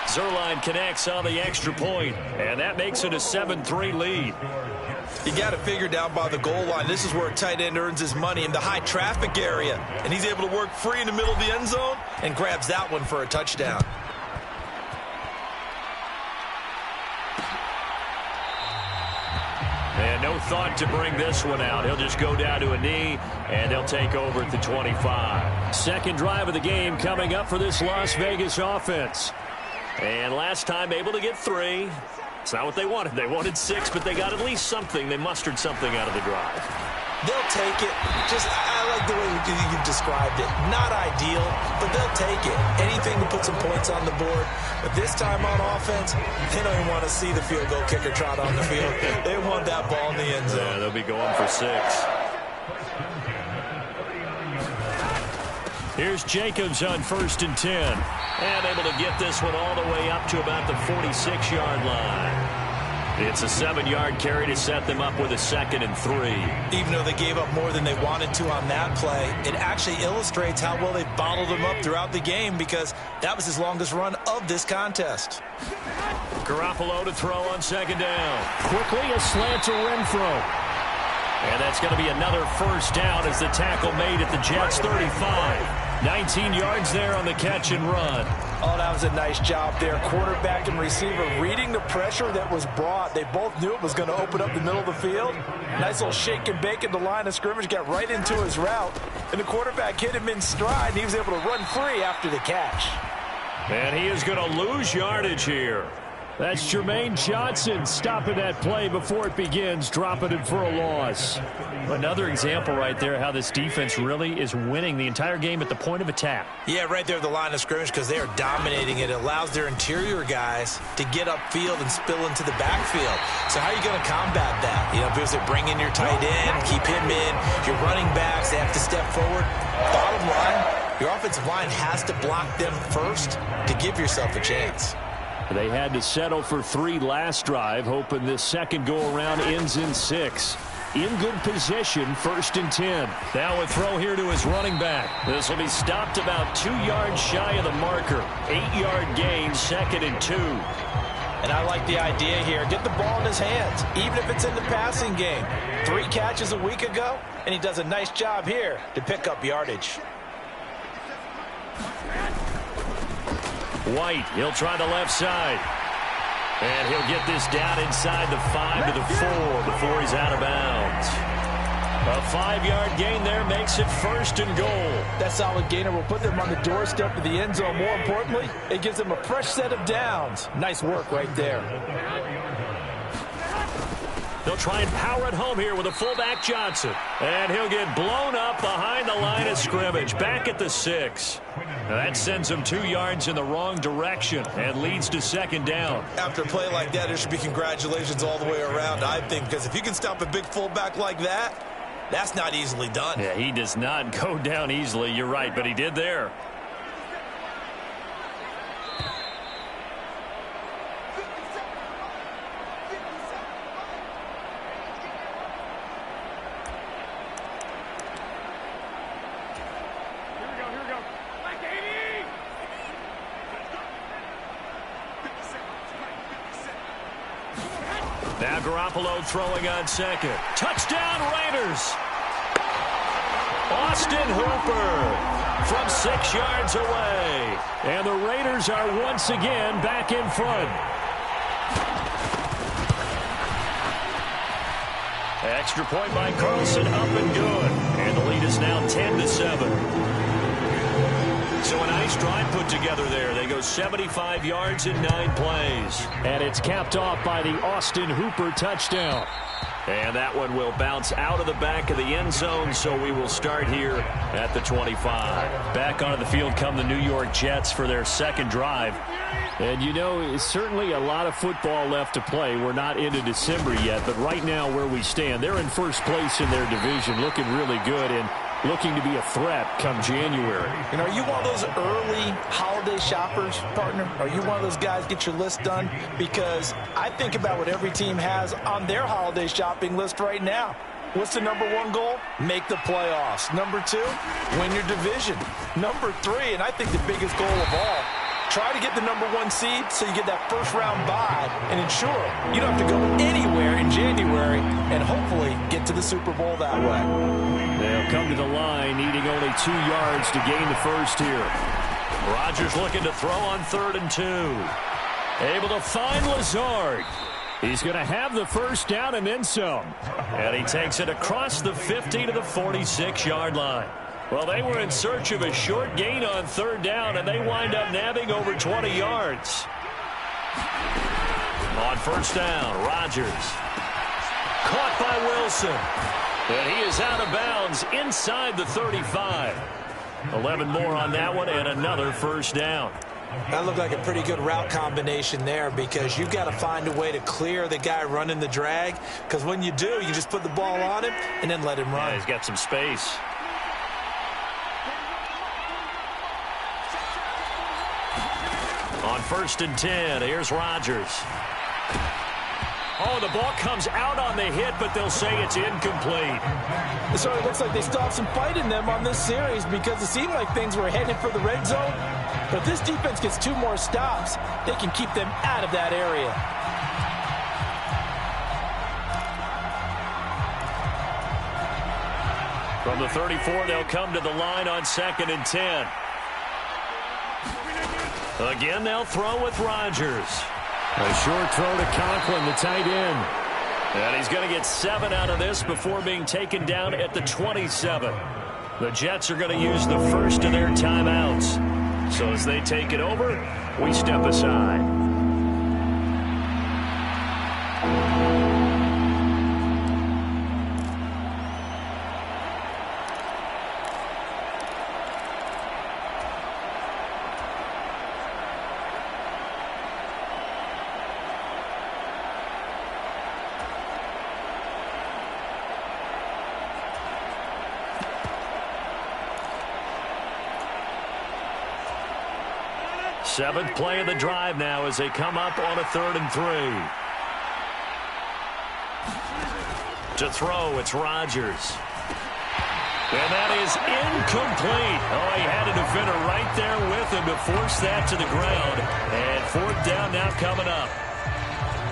Zerline connects on the extra point, and that makes it a 7-3 lead. You got it figured out by the goal line. This is where a tight end earns his money, in the high traffic area. And he's able to work free in the middle of the end zone and grabs that one for a touchdown. And no thought to bring this one out. He'll just go down to a knee, and they'll take over at the 25. Second drive of the game coming up for this Las Vegas offense. And last time able to get 3. It's not what they wanted. They wanted 6, but they got at least something. They mustered something out of the drive. They'll take it. I like the way you described it. Not ideal, but they'll take it. Anything to put some points on the board. But this time on offense, they don't even want to see the field goal kicker trot on the field. They want that ball in the end zone. Yeah, they'll be going for 6. Here's Jacobs on 1st and 10. And able to get this one all the way up to about the 46-yard line. It's a 7-yard carry to set them up with a 2nd and 3. Even though they gave up more than they wanted to on that play, it actually illustrates how well they bottled him up throughout the game, because that was his longest run of this contest. Garoppolo to throw on second down. Quickly, a slant to Renfro. And that's going to be another first down as the tackle made at the Jets' 35. 19 yards there on the catch and run. Oh, that was a nice job there. Quarterback and receiver reading the pressure that was brought. They both knew it was going to open up the middle of the field. Nice little shake and bake at the line of scrimmage, got right into his route. And the quarterback hit him in stride, and he was able to run free after the catch. And he is going to lose yardage here. That's Jermaine Johnson stopping that play before it begins, dropping it for a loss. Another example right there how this defense really is winning the entire game at the point of attack. Yeah, right there at the line of scrimmage because they are dominating it. It allows their interior guys to get upfield and spill into the backfield. So how are you going to combat that? You know, because they bring in your tight end, keep him in. Your running backs, they have to step forward. Bottom line, your offensive line has to block them first to give yourself a chance. They had to settle for 3 last drive, hoping this second go-around ends in 6. In good position, 1st and 10. Now a throw here to his running back. This will be stopped about 2 yards shy of the marker. 8-yard gain, 2nd and 2. And I like the idea here. Get the ball in his hands, even if it's in the passing game. 3 catches a week ago, and he does a nice job here to pick up yardage. White, he'll try the left side. And he'll get this down inside the 5 to the 4 before he's out of bounds. A 5-yard gain there makes it 1st and goal. That solid gainer will put them on the doorstep of the end zone. More importantly, it gives them a fresh set of downs. Nice work right there. They'll try and power it home here with a fullback Johnson. And he'll get blown up behind the line of scrimmage, back at the 6. Now that sends him 2 yards in the wrong direction and leads to 2nd down. After a play like that, there should be congratulations all the way around, I think, because if you can stop a big fullback like that, that's not easily done. Yeah, he does not go down easily. You're right, but he did there. Now Garoppolo throwing on second. Touchdown Raiders! Austin Hooper from 6 yards away. And the Raiders are once again back in front. Extra point by Carlson, up and good. And the lead is now 10-7. So a nice drive put together there. They go 75 yards in 9 plays. And it's capped off by the Austin Hooper touchdown. And that one will bounce out of the back of the end zone, so we will start here at the 25. Back onto the field come the New York Jets for their 2nd drive. And, you know, it's certainly a lot of football left to play. We're not into December yet, but right now where we stand, they're in first place in their division, looking really good and looking to be a threat come January. You know, are you one of those early holiday shoppers, partner? Are you one of those guys get your list done? Because I think about what every team has on their holiday shopping list right now. What's the #1 goal? Make the playoffs. #2, win your division. #3, and I think the biggest goal of all, try to get the #1 seed so you get that first-round bye and ensure you don't have to go anywhere in January and hopefully get to the Super Bowl that way. They'll come to the line, needing only 2 yards to gain the first here. Rodgers looking to throw on 3rd and 2. Able to find Lazard. He's going to have the first down and then some. And he takes it across the 50 to the 46-yard line. Well, they were in search of a short gain on 3rd down, and they wind up nabbing over 20 yards. On 1st down, Rodgers. Caught by Wilson. And he is out of bounds inside the 35. 11 more on that one, and another first down. That looked like a pretty good route combination there because you've got to find a way to clear the guy running the drag, because when you do, you just put the ball on him and then let him run. Yeah, he's got some space. On 1st and 10, here's Rodgers. Oh, the ball comes out on the hit, but they'll say it's incomplete. So it looks like they still have some fight in them on this series because it seemed like things were headed for the red zone. But if this defense gets 2 more stops, they can keep them out of that area. From the 34, they'll come to the line on 2nd and 10. Again, they'll throw with Rodgers. A short throw to Conklin, the tight end. And he's going to get 7 out of this before being taken down at the 27. The Jets are going to use the first of their timeouts. So as they take it over, we step aside. Seventh play of the drive now as they come up on a 3rd and 3. To throw, it's Rodgers. And that is incomplete. Oh, he had a defender right there with him to force that to the ground. And 4th down now coming up.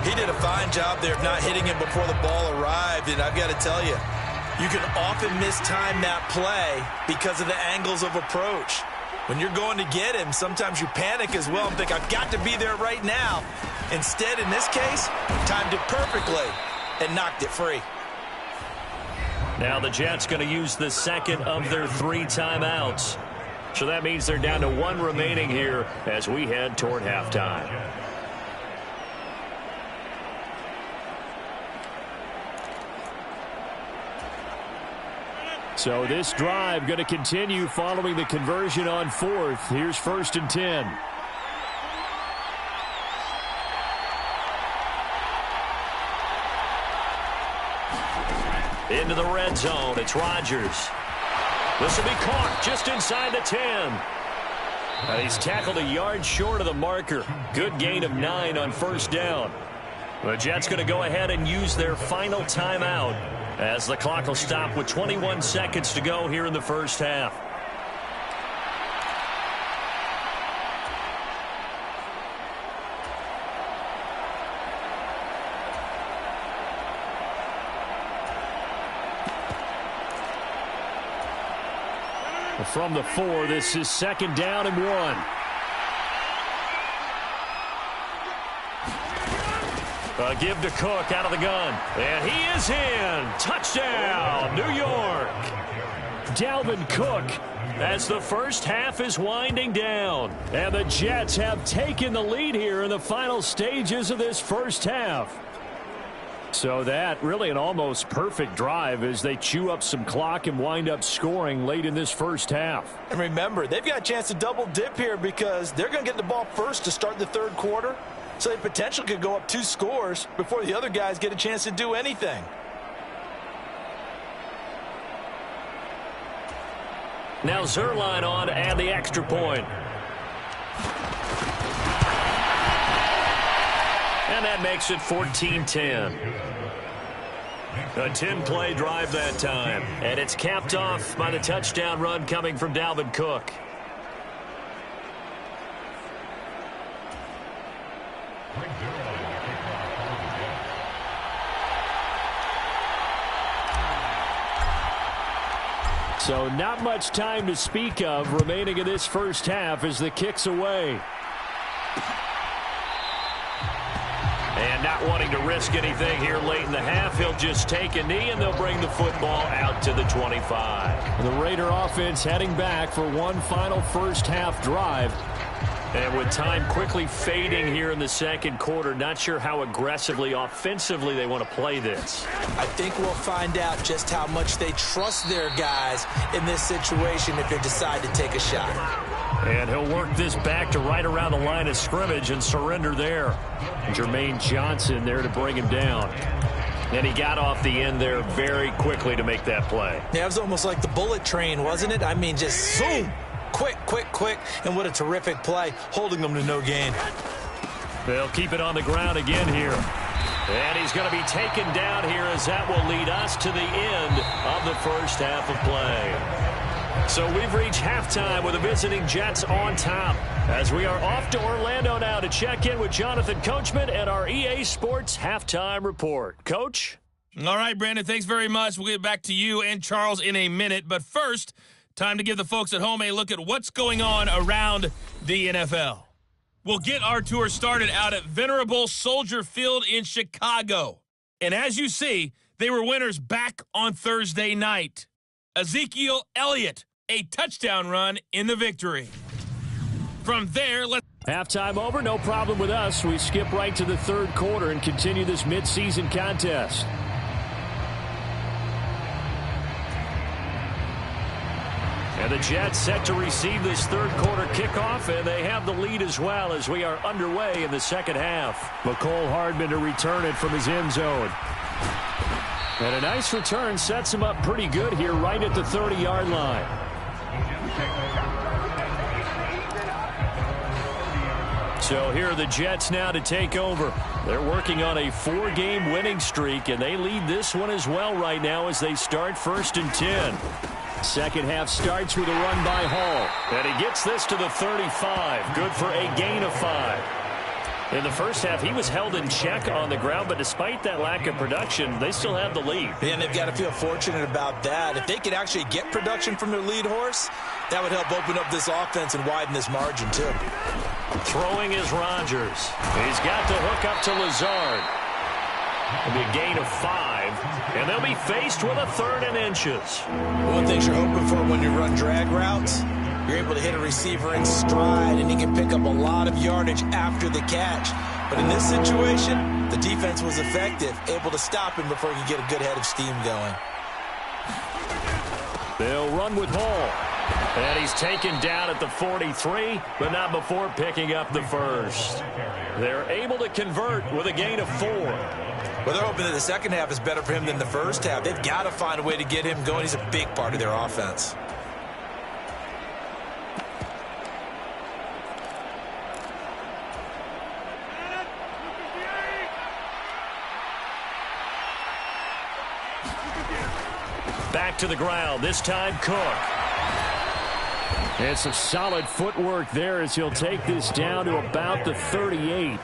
He did a fine job there of not hitting him before the ball arrived. And I've got to tell you, you can often mistime that play because of the angles of approach. When you're going to get him, sometimes you panic as well and think, I've got to be there right now. Instead, in this case, timed it perfectly and knocked it free. Now the Jets going to use the second of their 3 timeouts. So that means they're down to 1 remaining here as we head toward halftime. So this drive going to continue following the conversion on 4th. Here's 1st and 10. Into the red zone, it's Rodgers. This will be caught just inside the 10. And he's tackled a yard short of the marker. Good gain of 9 on 1st down. The Jets going to go ahead and use their final timeout as the clock will stop with 21 seconds to go here in the first half. From the 4, this is 2nd down and 1. A give to Cook out of the gun. And he is in. Touchdown, New York. Dalvin Cook. As the first half is winding down. And the Jets have taken the lead here in the final stages of this first half. So that really an almost perfect drive as they chew up some clock and wind up scoring late in this first half. And remember, they've got a chance to double dip here because they're going to get the ball first to start the 3rd quarter. So they potentially could go up 2 scores before the other guys get a chance to do anything. Now Zerline on to add the extra point. And that makes it 14-10. A 10-play drive that time. And it's capped off by the touchdown run coming from Dalvin Cook. So not much time to speak of remaining in this first half as the kick's away. And not wanting to risk anything here late in the half, he'll just take a knee and they'll bring the football out to the 25. The Raider offense heading back for one final first half drive. And with time quickly fading here in the second quarter, not sure how aggressively, offensively they want to play this. I think we'll find out just how much they trust their guys in this situation if they decide to take a shot. And he'll work this back to right around the line of scrimmage and surrender there. Jermaine Johnson there to bring him down. And he got off the end there very quickly to make that play. Yeah, it was almost like the bullet train, wasn't it? I mean, just zoom. Quick, quick, quick. And what a terrific play, holding them to no gain. They'll keep it on the ground again here. And he's going to be taken down here as that will lead us to the end of the first half of play. So we've reached halftime with the visiting Jets on top. As we are off to Orlando now to check in with Jonathan Coachman and our EA Sports Halftime Report. Coach? All right, Brandon, thanks very much. We'll get back to you and Charles in a minute. But first, time to give the folks at home a look at what's going on around the NFL. We'll get our tour started out at Venerable Soldier Field in Chicago. And as you see, they were winners back on Thursday night. Ezekiel Elliott, a touchdown run in the victory. From there, let's... Halftime over, no problem with us. We skip right to the third quarter and continue this midseason contest. And the Jets set to receive this third quarter kickoff, and they have the lead as well as we are underway in the second half. McCole Hardman to return it from his end zone. And a nice return sets him up pretty good here right at the 30-yard line. So here are the Jets now to take over. They're working on a 4-game winning streak, and they lead this one as well right now as they start 1st and 10. Second half starts with a run by Hall. And he gets this to the 35. Good for a gain of 5. In the first half, he was held in check on the ground, but despite that lack of production, they still have the lead. And they've got to feel fortunate about that. If they could actually get production from their lead horse, that would help open up this offense and widen this margin, too. Throwing is Rodgers. He's got to hook up to Lazard. It'll be a gain of 5, and they'll be faced with a 3rd and inches. One of the things you're hoping for when you run drag routes, you're able to hit a receiver in stride, and he can pick up a lot of yardage after the catch. But in this situation, the defense was effective, able to stop him before he could get a good head of steam going. They'll run with Hall. And he's taken down at the 43, but not before picking up the first. They're able to convert with a gain of 4. Well, they're hoping that the second half is better for him than the first half. They've got to find a way to get him going. He's a big part of their offense. Back to the ground, this time Cook. And some solid footwork there as he'll take this down to about the 38.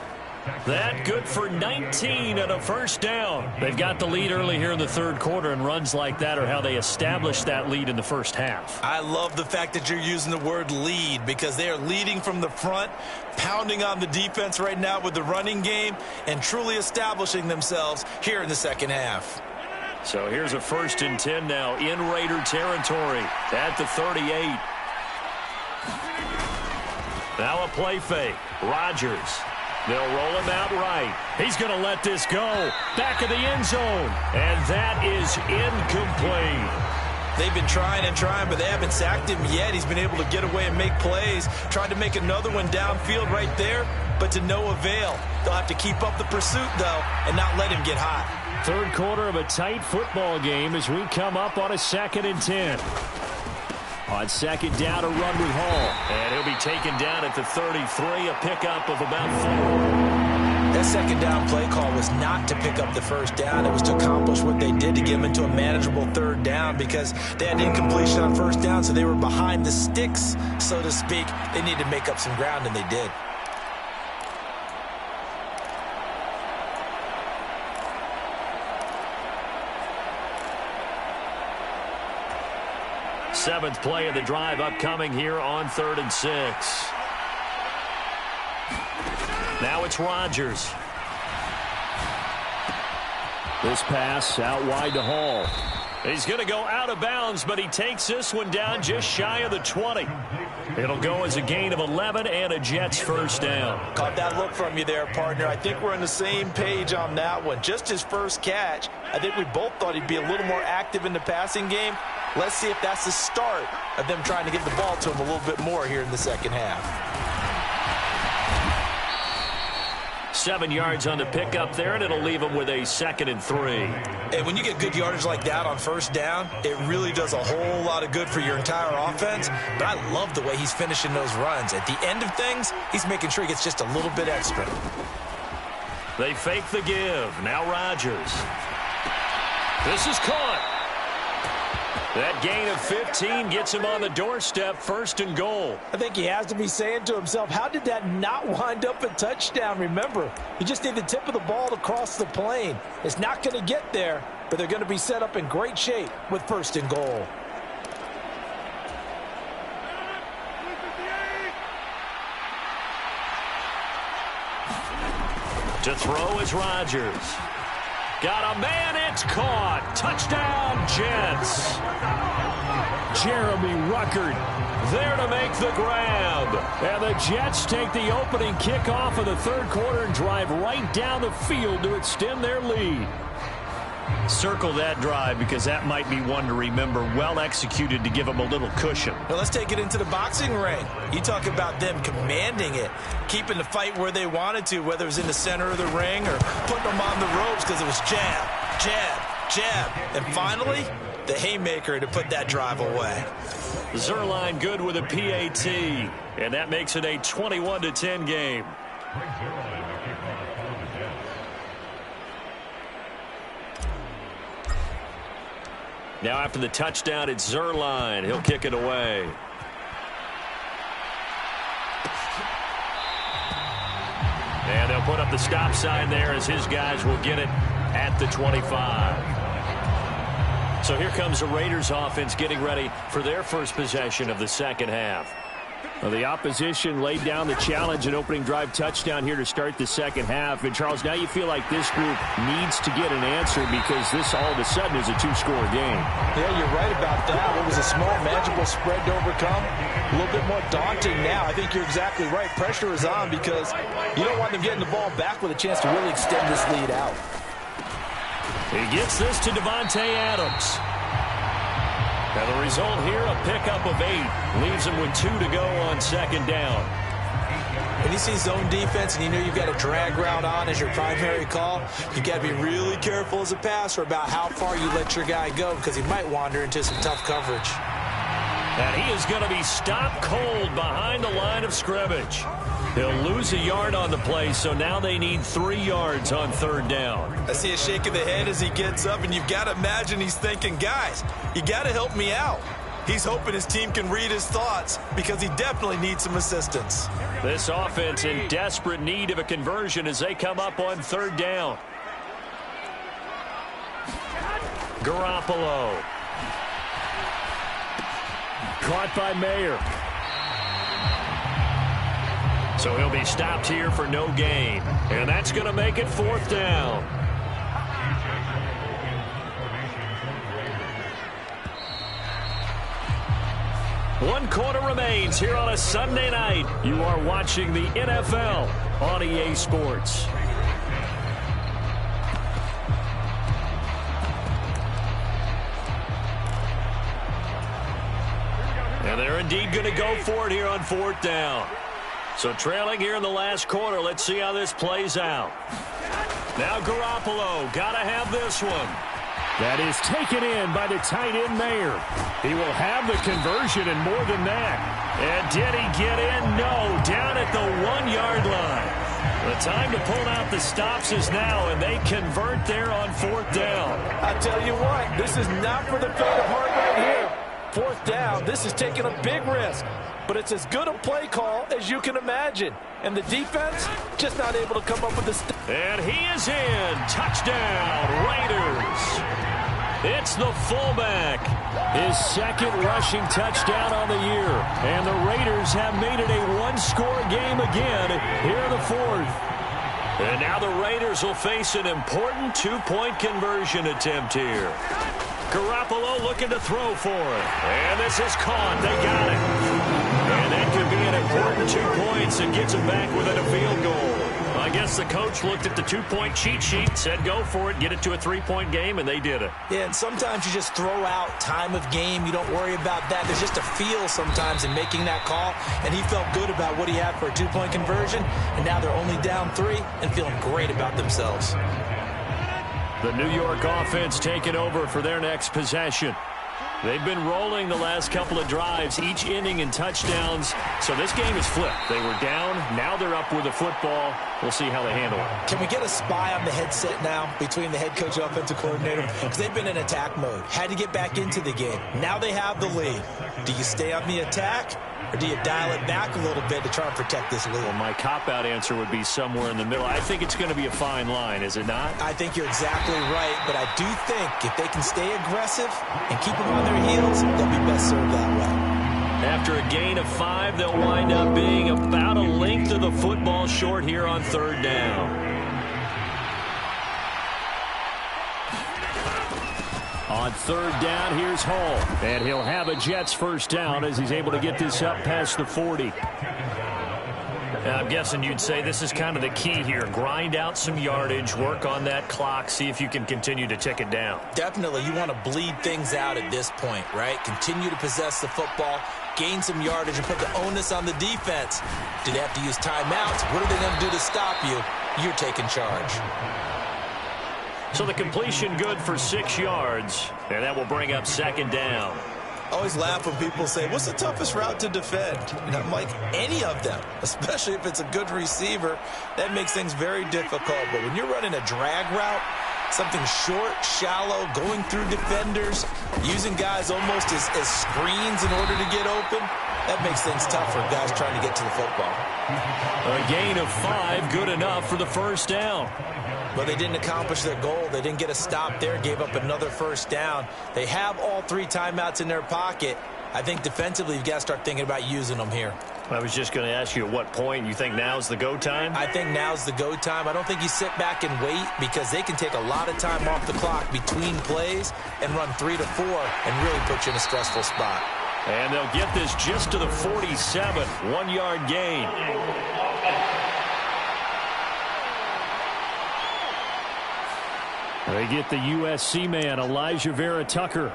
That good for 19 and a first down. They've got the lead early here in the third quarter, and runs like that are how they established that lead in the first half. I love the fact that you're using the word lead, because they are leading from the front, pounding on the defense right now with the running game, and truly establishing themselves here in the second half. So here's a 1st and 10 now in Raider territory at the 38. Now a play fake. Rodgers. They'll roll him out right. He's going to let this go. Back of the end zone. And that is incomplete. They've been trying and trying, but they haven't sacked him yet. He's been able to get away and make plays. Tried to make another one downfield right there, but to no avail. They'll have to keep up the pursuit, though, and not let him get hot. Third quarter of a tight football game as we come up on a 2nd and 10. On second down, a run with Hall. And he'll be taken down at the 33, a pickup of about 4. That second down play call was not to pick up the first down. It was to accomplish what they did to get them into a manageable third down, because they had incompletion on first down, so they were behind the sticks, so to speak. They needed to make up some ground, and they did. Seventh play of the drive upcoming here on 3rd and 6. Now it's Rodgers. This pass out wide to Hall. He's going to go out of bounds, but he takes this one down just shy of the 20. It'll go as a gain of 11 and a Jets first down. Caught that look from you there, partner. I think we're on the same page on that one. Just his first catch. I think we both thought he'd be a little more active in the passing game. Let's see if that's the start of them trying to get the ball to him a little bit more here in the second half. 7 yards on the pickup there, and it'll leave him with a 2nd and 3. And when you get good yardage like that on first down, it really does a whole lot of good for your entire offense. But I love the way he's finishing those runs. At the end of things, he's making sure he gets just a little bit extra. They fake the give. Now Rodgers. This is caught. That gain of 15 gets him on the doorstep, 1st and goal. I think he has to be saying to himself, how did that not wind up a touchdown? Remember, you just need the tip of the ball to cross the plane. It's not going to get there, but they're going to be set up in great shape with 1st and goal. To throw is Rodgers. Got a man, it's caught. Touchdown, Jets. Jeremy Ruckert there to make the grab. And the Jets take the opening kickoff of the 3rd quarter and drive right down the field to extend their lead. Circle that drive because that might be one to remember. Well executed to give them a little cushion. Well, let's take it into the boxing ring. You talk about them commanding it, keeping the fight where they wanted to, whether it was in the center of the ring or putting them on the ropes because it was jab, jab, jab. And finally, the haymaker to put that drive away. Zuerlein good with a PAT, and that makes it a 21-10 game. Now after the touchdown, it's Zuerlein. He'll kick it away. And they'll put up the stop sign there as his guys will get it at the 25. So here comes the Raiders offense getting ready for their first possession of the 2nd half. Well, the opposition laid down the challenge and opening drive touchdown here to start the 2nd half. And, Charles, now you feel like this group needs to get an answer because this all of a sudden is a 2-score game. Yeah, you're right about that. It was a small, manageable spread to overcome. A little bit more daunting now. I think you're exactly right. Pressure is on because you don't want them getting the ball back with a chance to really extend this lead out. He gets this to Devontae Adams. And the result here, a pickup of 8. Leaves him with 2 to go on 2nd down. When you see zone defense and you know you've got a drag route on as your primary call, you've got to be really careful as a passer about how far you let your guy go because he might wander into some tough coverage. And he is going to be stopped cold behind the line of scrimmage. He'll lose a yard on the play, so now they need 3 yards on 3rd down. I see a shake of the head as he gets up, and you've got to imagine he's thinking, guys, you got to help me out. He's hoping his team can read his thoughts because he definitely needs some assistance. This offense in desperate need of a conversion as they come up on 3rd down. Garoppolo. Caught by Mayer. So he'll be stopped here for no gain. And that's going to make it 4th down. One quarter remains here on a Sunday night. You are watching the NFL on EA Sports. And they're indeed going to go for it here on 4th down. So trailing here in the last quarter, let's see how this plays out. Now Garoppolo, got to have this one. That is taken in by the tight end Mayer. He will have the conversion and more than that. And did he get in? No, down at the 1-yard line. The time to pull out the stops is now, and they convert there on 4th down. I tell you what, this is not for the faint of heart right here. 4th down, this is taking a big risk. But it's as good a play call as you can imagine. And the defense just not able to come up with this. And he is in. Touchdown, Raiders. It's the fullback. His 2nd rushing touchdown on the year. And the Raiders have made it a 1-score game again here in the 4th. And now the Raiders will face an important 2-point conversion attempt here. Garoppolo looking to throw for it. And this is caught. They got it. And that could be an important 2 points and gets them back within a field goal. I guess the coach looked at the 2-point cheat sheet, said go for it, get it to a 3-point game, and they did it. Yeah, and sometimes you just throw out time of game. You don't worry about that. There's just a feel sometimes in making that call, and he felt good about what he had for a 2-point conversion, and now they're only down 3 and feeling great about themselves. The New York offense taking over for their next possession. They've been rolling the last couple of drives, each ending in touchdowns. So this game is flipped. They were down, now they're up with the football. We'll see how they handle it. Can we get a spy on the headset now between the head coach and offensive coordinator? Because they've been in attack mode. Had to get back into the game. Now they have the lead. Do you stay on the attack, or do you dial it back a little bit to try and protect this lead? Well, my cop-out answer would be somewhere in the middle. I think it's going to be a fine line, is it not? I think you're exactly right, but I do think if they can stay aggressive and keep them on their heels, they'll be best served that way. After a gain of 5, they'll wind up being about a length of the football short here on 3rd down. On 3rd down, here's Hall. And he'll have a Jets first down as he's able to get this up past the 40. I'm guessing you'd say this is kind of the key here. Grind out some yardage, work on that clock, see if you can continue to tick it down. Definitely, you want to bleed things out at this point, right? Continue to possess the football, gain some yardage, and put the onus on the defense. Do they have to use timeouts? What are they going to do to stop you? You're taking charge. So the completion good for 6 yards, and that will bring up 2nd down. I always laugh when people say, what's the toughest route to defend? And I'm like, any of them, especially if it's a good receiver. That makes things very difficult. But when you're running a drag route, something short, shallow, going through defenders, using guys almost as screens in order to get open, that makes things tough for guys trying to get to the football. A gain of 5, good enough for the first down. But they didn't accomplish their goal. They didn't get a stop there, gave up another first down. They have all 3 timeouts in their pocket. I think defensively you've got to start thinking about using them here. I was just going to ask you at what point you think now's the go time? I think now's the go time. I don't think you sit back and wait, because they can take a lot of time off the clock between plays and run 3 to 4 and really put you in a stressful spot. And they'll get this just to the 47, 1-yard gain. They get the USC man, Elijah Vera-Tucker.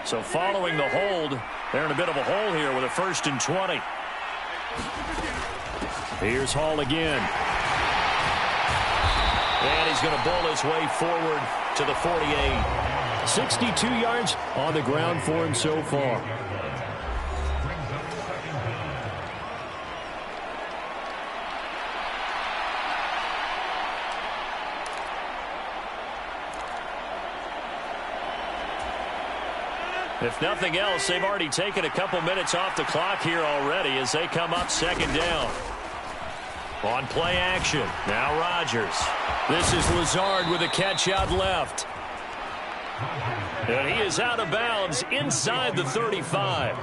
So following the hold, they're in a bit of a hole here with a 1st and 20. Here's Hall again. And he's going to bowl his way forward to the 48. 62 yards on the ground for him so far. If nothing else, they've already taken a couple minutes off the clock here already as they come up 2nd down. On play action, now Rodgers. This is Lazard with a catch out left. And he is out of bounds inside the 35.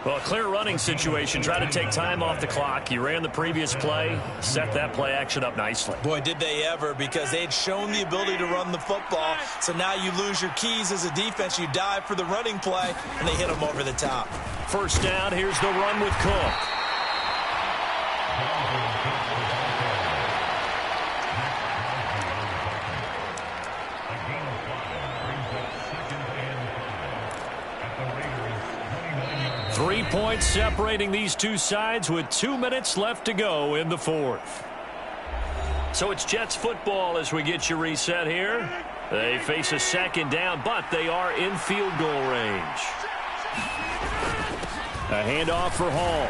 Well, a clear running situation. Try to take time off the clock. You ran the previous play, set that play action up nicely. Boy, did they ever, because they had shown the ability to run the football. So now you lose your keys as a defense. You dive for the running play, and they hit them over the top. First down, here's the run with Cook. Three points separating these two sides with 2 minutes left to go in the 4th. So it's Jets football as we get you reset here. They face a 2nd down, but they are in field goal range. A handoff for Hall.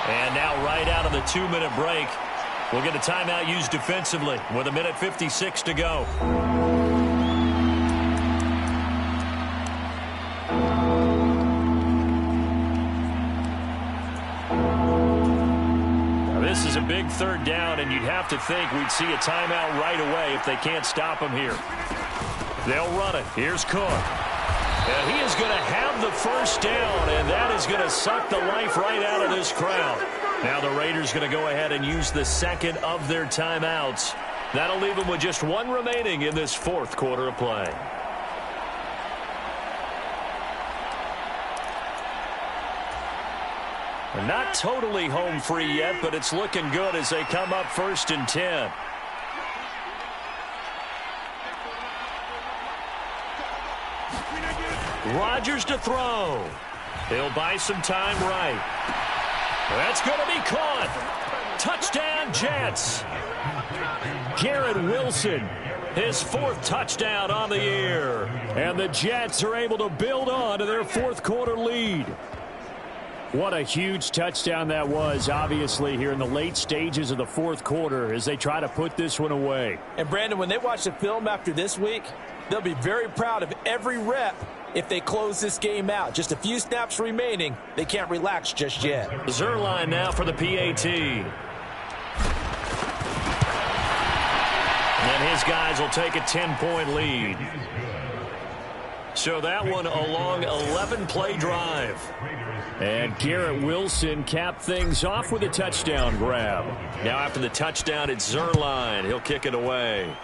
And now right out of the 2-minute break, we'll get a timeout used defensively with 1:56 to go. This is a big 3rd down, and you'd have to think we'd see a timeout right away if they can't stop him here. They'll run it. Here's Cook. And he is going to have the first down, and that is going to suck the life right out of this crowd. Now the Raiders going to go ahead and use the 2nd of their timeouts. That'll leave them with just 1 remaining in this 4th quarter of play. Not totally home free yet, but it's looking good as they come up 1st and 10. Rodgers to throw. He'll buy some time right. That's going to be caught. Touchdown, Jets. Garrett Wilson, his 4th touchdown on the year. And the Jets are able to build on to their 4th quarter lead. What a huge touchdown that was, obviously, here in the late stages of the fourth quarter as they try to put this one away. And, Brandon, when they watch the film after this week, they'll be very proud of every rep if they close this game out. Just a few snaps remaining. They can't relax just yet. Zerline now for the PAT. And his guys will take a 10-point lead. So that one a long 11-play drive. And Garrett Wilson capped things off with a touchdown grab. Now after the touchdown, it's Zerline. He'll kick it away.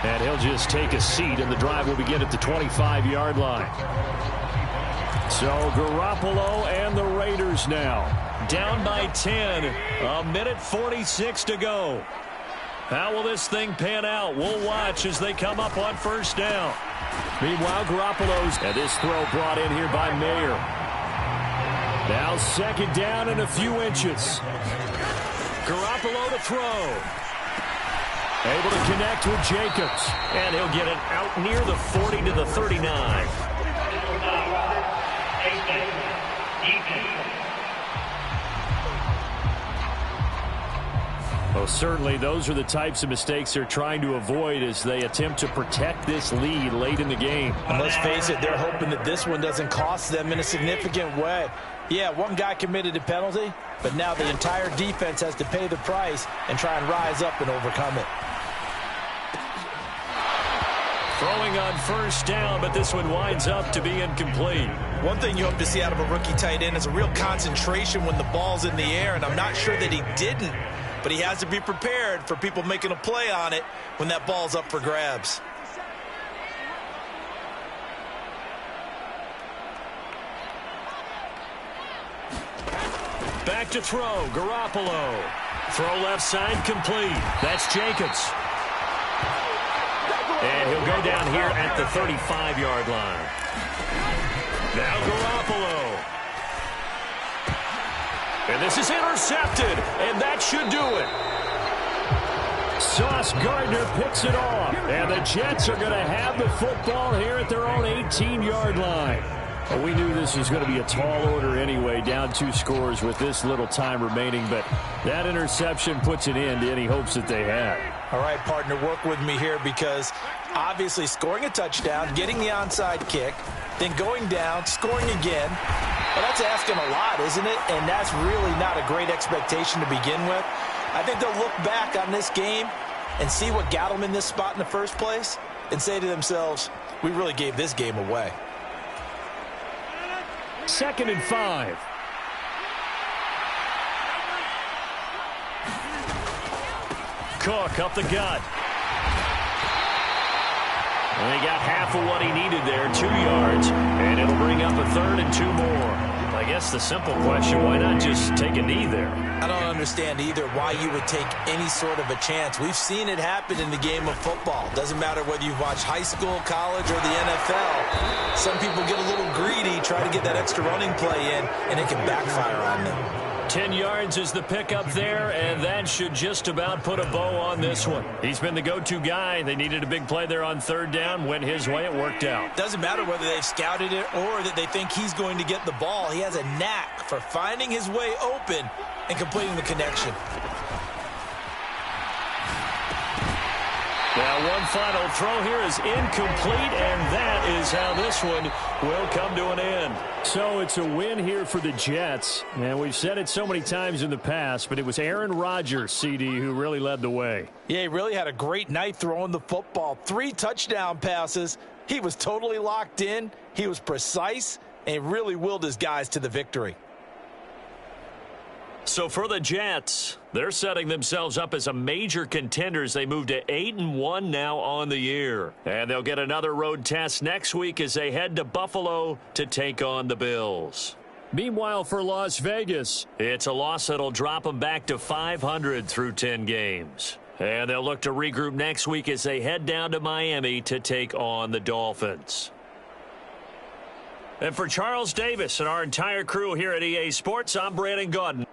And he'll just take a seat, and the drive will begin at the 25-yard line. So Garoppolo and the Raiders now. Down by 10. A minute 46 to go. How will this thing pan out? We'll watch as they come up on first down. Meanwhile, Garoppolo's, and this throw brought in here by Mayer. Now second down and a few inches. Garoppolo to throw. Able to connect with Jacobs. And he'll get it out near the 40 to the 39. Well, certainly those are the types of mistakes they're trying to avoid as they attempt to protect this lead late in the game. And let's face it, they're hoping that this one doesn't cost them in a significant way. Yeah, one guy committed a penalty, but now the entire defense has to pay the price and try and rise up and overcome it. Throwing on first down, but this one winds up to be incomplete. One thing you hope to see out of a rookie tight end is a real concentration when the ball's in the air, and I'm not sure that he didn't, but he has to be prepared for people making a play on it when that ball's up for grabs. Back to throw, Garoppolo. Throw left side complete. That's Jacobs. And he'll go down here at the 35-yard line. Now Garoppolo. And this is intercepted, and that should do it. Sauce Gardner picks it off, and the Jets are going to have the football here at their own 18-yard line. Well, we knew this was going to be a tall order anyway, down 2 scores with this little time remaining, but that interception puts an end to any hopes that they had. All right, partner, work with me here because obviously scoring a touchdown, getting the onside kick, then going down, scoring again, well, that's asking a lot, isn't it? And that's really not a great expectation to begin with. I think they'll look back on this game and see what got them in this spot in the first place and say to themselves, we really gave this game away. 2nd and 5. Cook up the gut. And he got half of what he needed there, 2 yards, and it'll bring up a 3rd and 2 more. I guess the simple question, why not just take a knee there? I don't understand either why you would take any sort of a chance. We've seen it happen in the game of football. Doesn't matter whether you've watched high school, college, or the NFL. Some people get a little greedy, try to get that extra running play in, and it can backfire on them. 10 yards is the pickup there, and that should just about put a bow on this one. He's been the go-to guy. They needed a big play there on 3rd down. Went his way. It worked out. Doesn't matter whether they've scouted it or that they think he's going to get the ball. He has a knack for finding his way open and completing the connection. Now one final throw here is incomplete, and that is how this one will come to an end. So it's a win here for the Jets, and we've said it so many times in the past, but it was Aaron Rodgers, CD, who really led the way. Yeah, he really had a great night throwing the football. 3 touchdown passes. He was totally locked in. He was precise, and he really willed his guys to the victory. So for the Jets, they're setting themselves up as a major contender as they move to 8-1 now on the year. And they'll get another road test next week as they head to Buffalo to take on the Bills. Meanwhile, for Las Vegas, it's a loss that'll drop them back to 500 through 10 games. And they'll look to regroup next week as they head down to Miami to take on the Dolphins. And for Charles Davis and our entire crew here at EA Sports, I'm Brandon Gaudin.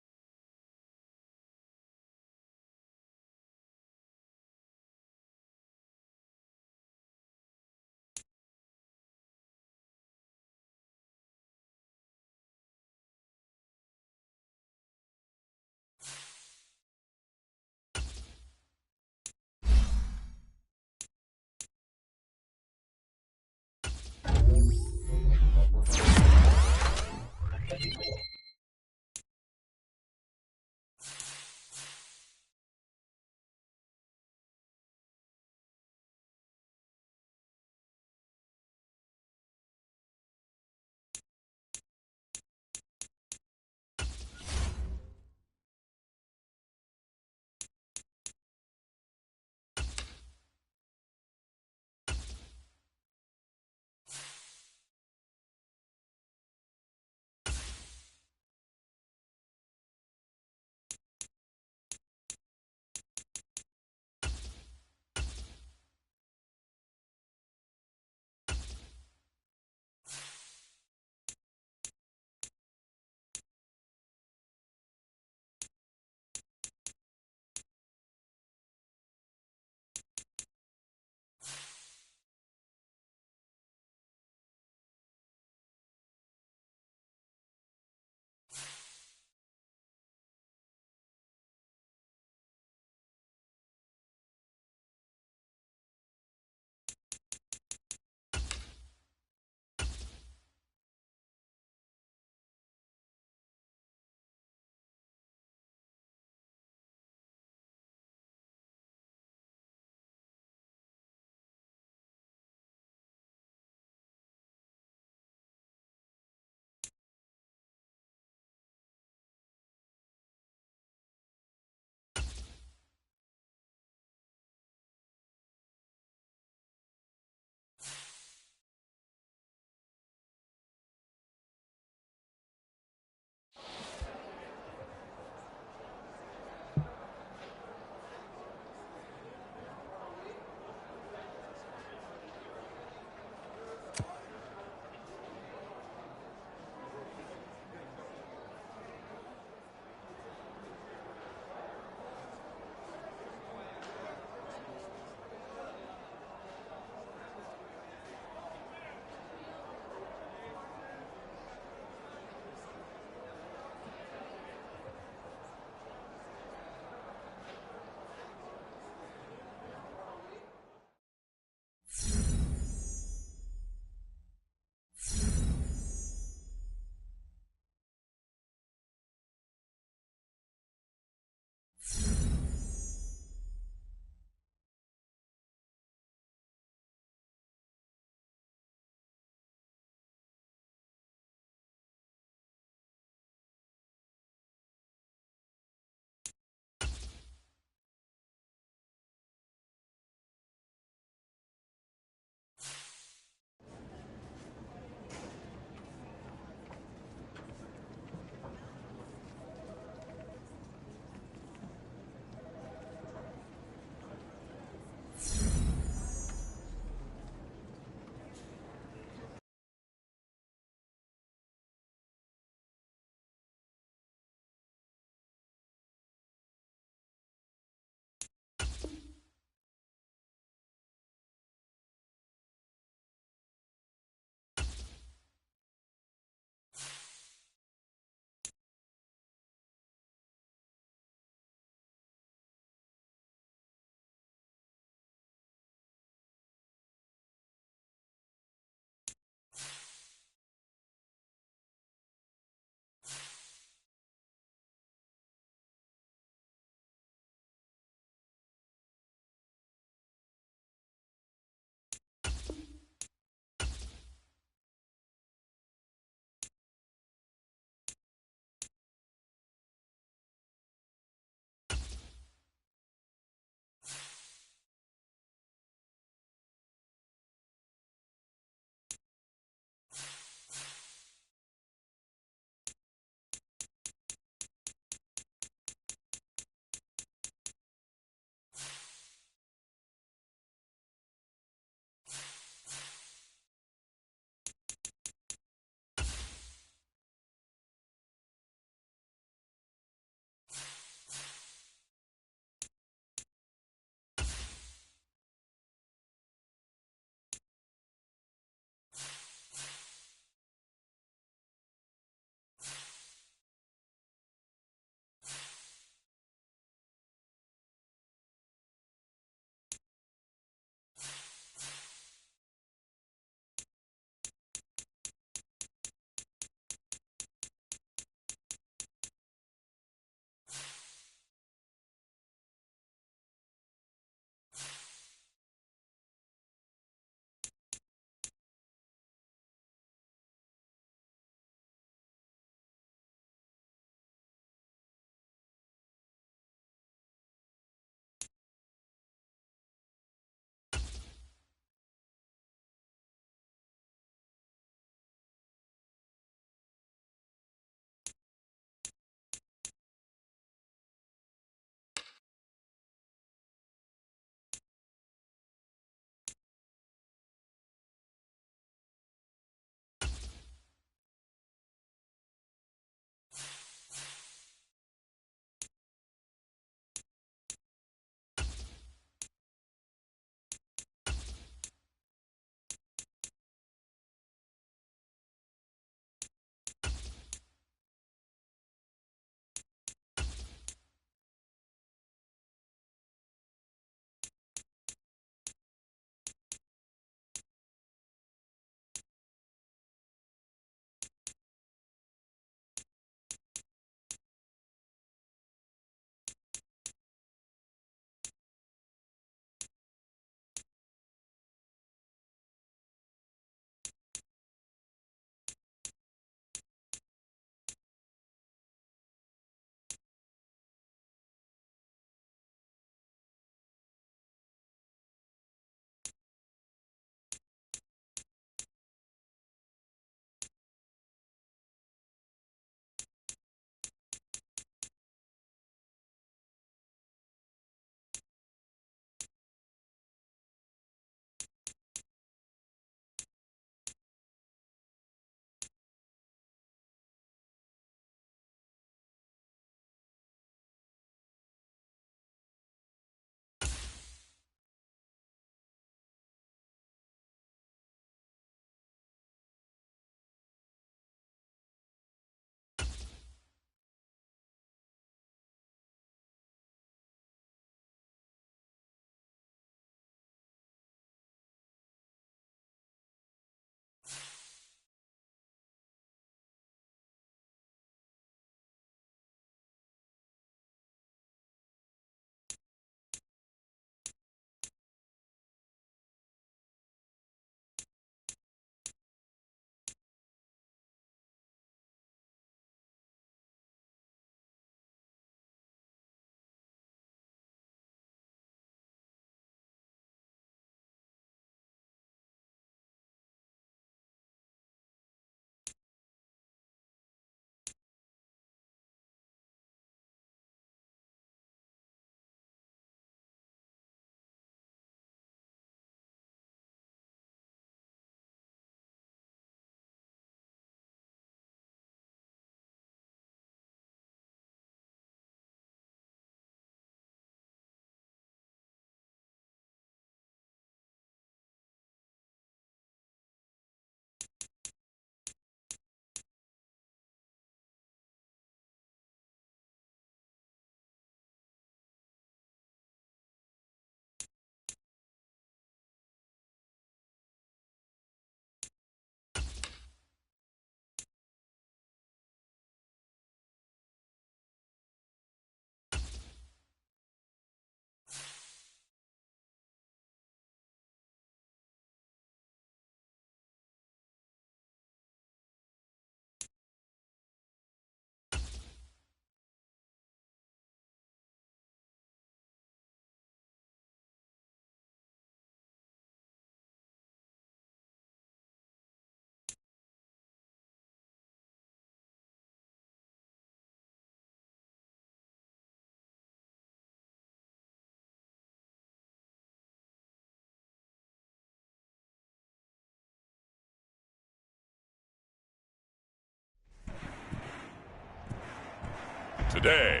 day.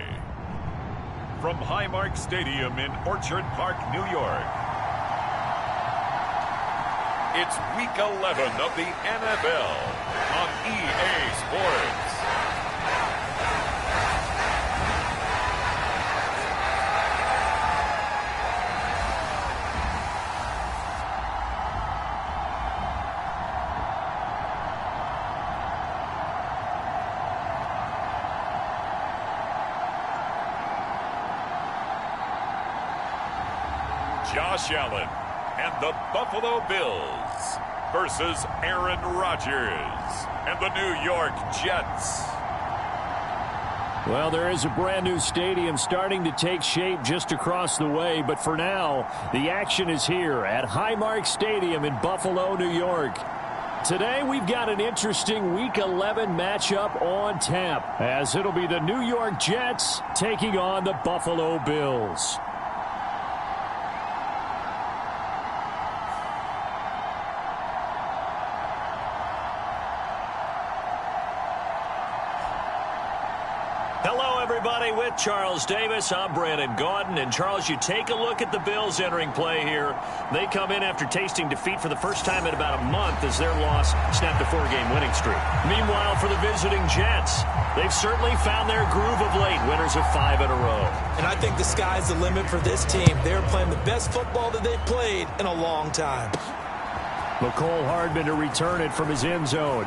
From Highmark Stadium in Orchard Park, New York, it's Week 11 of the NFL on EA Sports. Josh Allen and the Buffalo Bills versus Aaron Rodgers and the New York Jets. Well, there is a brand new stadium starting to take shape just across the way, but for now, the action is here at Highmark Stadium in Buffalo, New York. Today, we've got an interesting Week 11 matchup on tap, as it'll be the New York Jets taking on the Buffalo Bills. With Charles Davis, I'm Brandon Gaudin. And Charles, you take a look at the Bills entering play here. They come in after tasting defeat for the first time in about a month as their loss snapped a 4-game winning streak. Meanwhile, for the visiting Jets, they've certainly found their groove of late, winners of 5 in a row. And I think the sky's the limit for this team. They're playing the best football that they've played in a long time. McCole Hardman to return it from his end zone.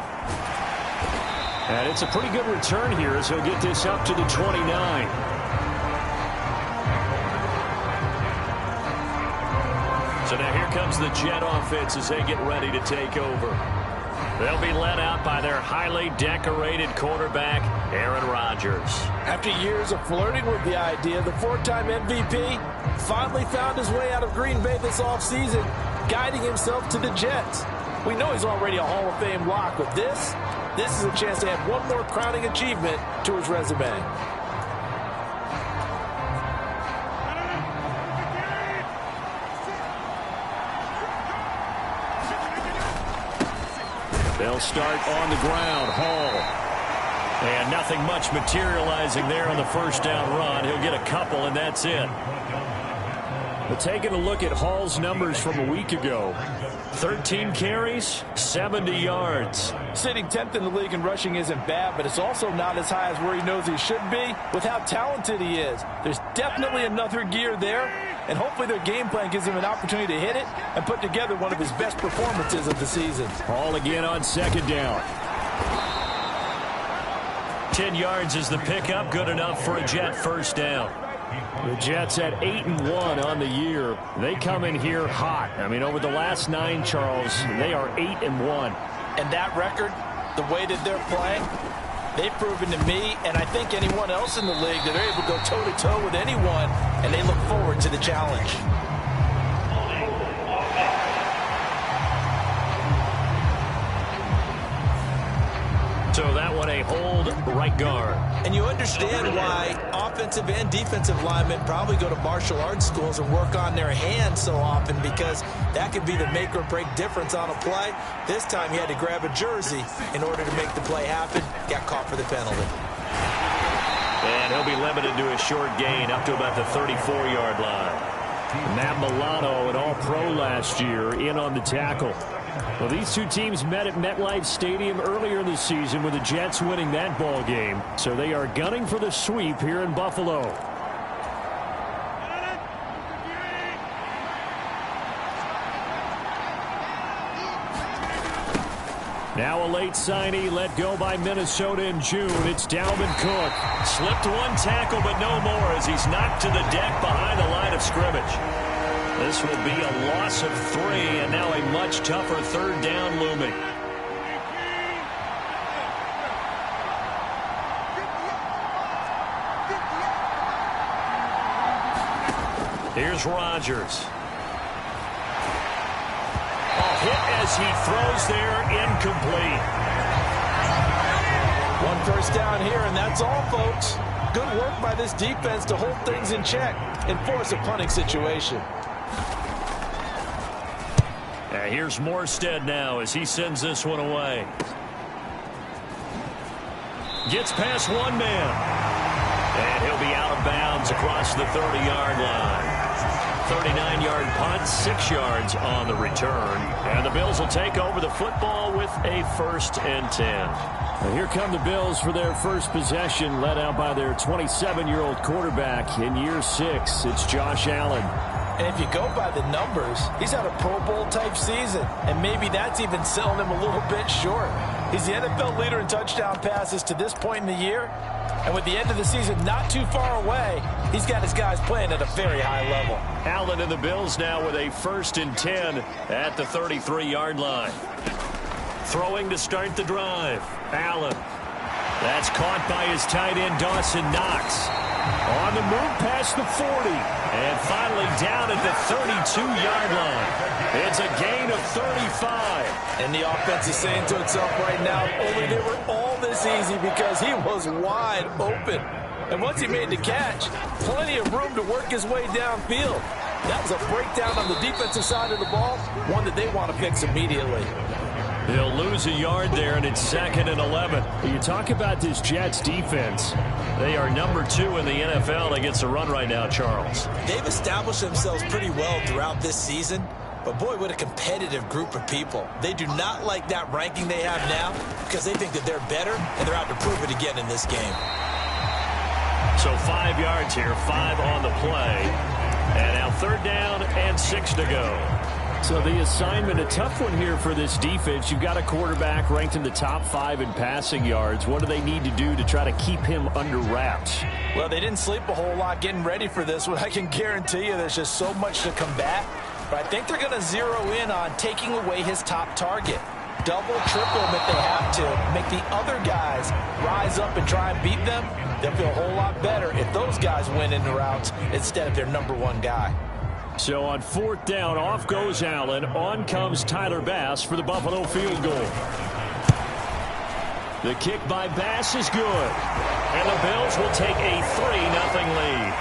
And it's a pretty good return here as he'll get this up to the 29. So now here comes the Jet offense as they get ready to take over. They'll be led out by their highly decorated quarterback, Aaron Rodgers. After years of flirting with the idea, the 4-time MVP finally found his way out of Green Bay this offseason, guiding himself to the Jets. We know he's already a Hall of Fame lock, but this is a chance to add one more crowning achievement to his resume. They'll start on the ground. Hall. And nothing much materializing there on the first down run. He'll get a couple, and that's it. But taking a look at Hall's numbers from a week ago, 13 carries, 70 yards. Sitting 10th in the league in rushing isn't bad, but it's also not as high as where he knows he should be with how talented he is. There's definitely another gear there, and hopefully their game plan gives him an opportunity to hit it and put together one of his best performances of the season. Hall again on second down. 10 yards is the pickup, good enough for a Jet first down. The Jets at 8-1 on the year. They come in here hot. I mean, over the last 9, Charles, they are 8-1. And that record, the way that they're playing, they've proven to me, and I think anyone else in the league, that they're able to go toe-to-toe with anyone, and they look forward to the challenge. So that one a hold right guard. And you understand why offensive and defensive linemen probably go to martial arts schools and work on their hands so often, because that could be the make or break difference on a play. This time he had to grab a jersey in order to make the play happen. Got caught for the penalty. And he'll be limited to a short gain up to about the 34-yard line. Matt Milano, an All-Pro last year, in on the tackle. Well, these two teams met at MetLife Stadium earlier this season with the Jets winning that ball game. So they are gunning for the sweep here in Buffalo. Now a late signee let go by Minnesota in June. It's Dalvin Cook. Slipped one tackle, but no more as he's knocked to the deck behind the line of scrimmage. This will be a loss of 3, and now a much tougher third down looming. Here's Rodgers. Hit as he throws there, incomplete. One first down here, and that's all, folks. Good work by this defense to hold things in check and force a punting situation. Here's Morstead now as he sends this one away. Gets past one man. And he'll be out of bounds across the 30-yard line. 39-yard punt, 6 yards on the return. And the Bills will take over the football with a 1st and 10. And here come the Bills for their first possession, led out by their 27-year-old quarterback in year 6. It's Josh Allen. And if you go by the numbers, he's had a Pro Bowl-type season. And maybe that's even selling him a little bit short. He's the NFL leader in touchdown passes to this point in the year. And with the end of the season not too far away, he's got his guys playing at a very high level. Allen and the Bills now with a 1st and 10 at the 33-yard line. Throwing to start the drive. Allen. That's caught by his tight end, Dawson Knox. On the move past the 40. And finally down at the 32-yard line. It's a gain of 35. And the offense is saying to itself right now, only they were all this easy because he was wide open. And once he made the catch, plenty of room to work his way downfield. That was a breakdown on the defensive side of the ball, one that they want to fix immediately. They'll lose a yard there, and it's 2nd and 11. You talk about this Jets defense. They are number 2 in the NFL against the run right now, Charles. They've established themselves pretty well throughout this season. But, boy, what a competitive group of people. They do not like that ranking they have now because they think that they're better, and they're out to prove it again in this game. So 5 yards here, 5 on the play. And now 3rd down and 6 to go. So the assignment, a tough one here for this defense. You've got a quarterback ranked in the top 5 in passing yards. What do they need to do to try to keep him under wraps? Well, they didn't sleep a whole lot getting ready for this one. I can guarantee you there's just so much to combat. But I think they're going to zero in on taking away his top target. Double, triple him if they have to. Make the other guys rise up and try and beat them. They'll feel a whole lot better if those guys win in the routes instead of their number 1 guy. So on 4th down, off goes Allen. On comes Tyler Bass for the Buffalo field goal. The kick by Bass is good. And the Bills will take a 3-0 lead.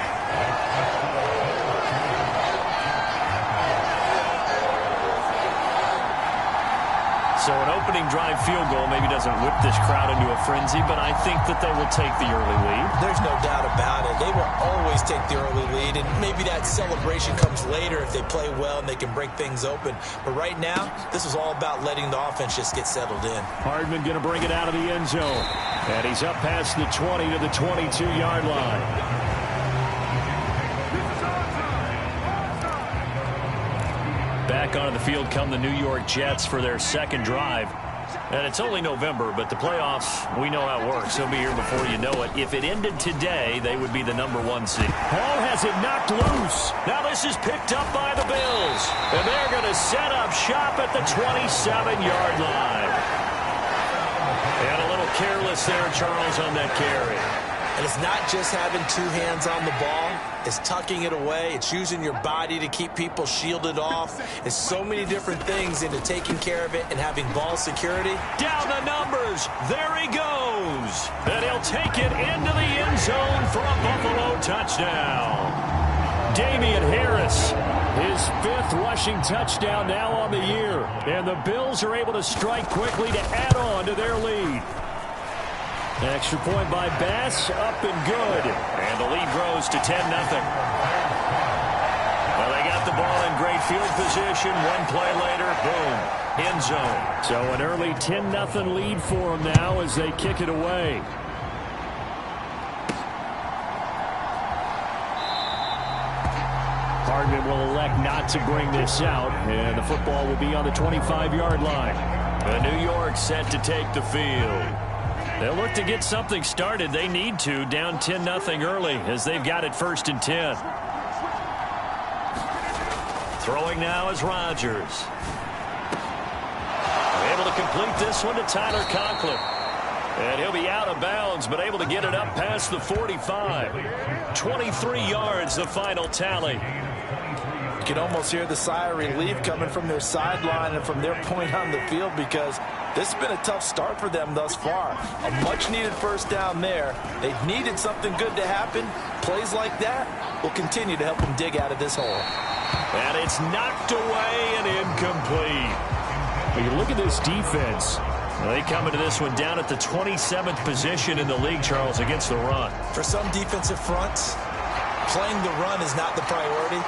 So an opening drive field goal maybe doesn't whip this crowd into a frenzy, but I think that they will take the early lead. There's no doubt about it. They will always take the early lead, and maybe that celebration comes later if they play well and they can break things open. But right now, this is all about letting the offense just get settled in. Hardman going to bring it out of the end zone. And he's up past the 20 to the 22-yard line. Back onto the field come the New York Jets for their 2nd drive. And it's only November, but the playoffs, we know how it works. They'll be here before you know it. If it ended today, they would be the number 1 seed. Hall has it knocked loose. Now this is picked up by the Bills. And they're going to set up shop at the 27-yard line. And a little careless there, Charles, on that carry. And it's not just having 2 hands on the ball. It's tucking it away. It's using your body to keep people shielded off. It's so many different things into taking care of it and having ball security. Down the numbers. There he goes. And he'll take it into the end zone for a Buffalo touchdown. Damian Harris, his 5th rushing touchdown now on the year. And the Bills are able to strike quickly to add on to their lead. Extra point by Bass, up and good. And the lead grows to 10-0. Well, they got the ball in great field position. 1 play later, boom, end zone. So an early 10-0 lead for them now as they kick it away. Hardman will elect not to bring this out, and the football will be on the 25-yard line. And New York set to take the field. They'll look to get something started. They need to, down 10-0 early as they've got it 1st and 10. Throwing now is Rodgers. Able to complete this one to Tyler Conklin. And he'll be out of bounds, but able to get it up past the 45. 23 yards, the final tally. You can almost hear the sigh of relief coming from their sideline and from their point on the field because this has been a tough start for them thus far. A much-needed 1st down there. They've needed something good to happen. Plays like that will continue to help them dig out of this hole. And it's knocked away and incomplete. When you look at this defense, They come into this one down at the 27th position in the league, Charles, against the run. For some defensive fronts, playing the run is not the priority.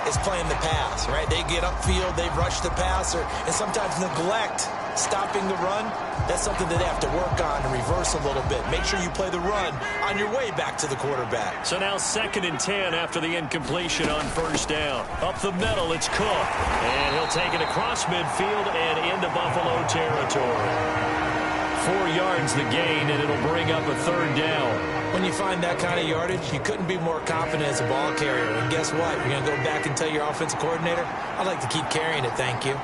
It's playing the pass, right? They get upfield, they rush the passer, and sometimes neglect stopping the run. That's something that they have to work on and reverse a little bit. Make sure you play the run on your way back to the quarterback. So now 2nd and 10 after the incompletion on 1st down. Up the middle, it's Cook. And he'll take it across midfield and into Buffalo territory. 4 yards the gain, and it'll bring up a 3rd down. When you find that kind of yardage, you couldn't be more confident as a ball carrier. And guess what? You're going to go back and tell your offensive coordinator, I'd like to keep carrying it, thank you.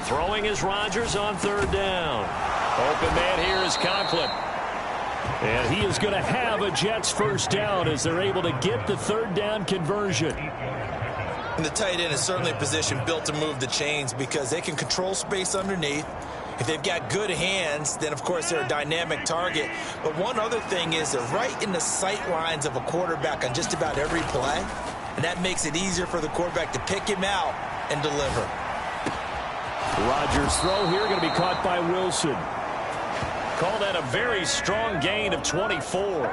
Throwing is Rodgers on 3rd down. Open man here is Conklin. And he is going to have a Jets 1st down as they're able to get the 3rd down conversion. And the tight end is certainly a position built to move the chains because they can control space underneath. If they've got good hands, then, of course, they're a dynamic target. But one other thing is they're right in the sight lines of a quarterback on just about every play. And that makes it easier for the quarterback to pick him out and deliver. Rodgers' throw here going to be caught by Wilson. Call that a very strong gain of 24.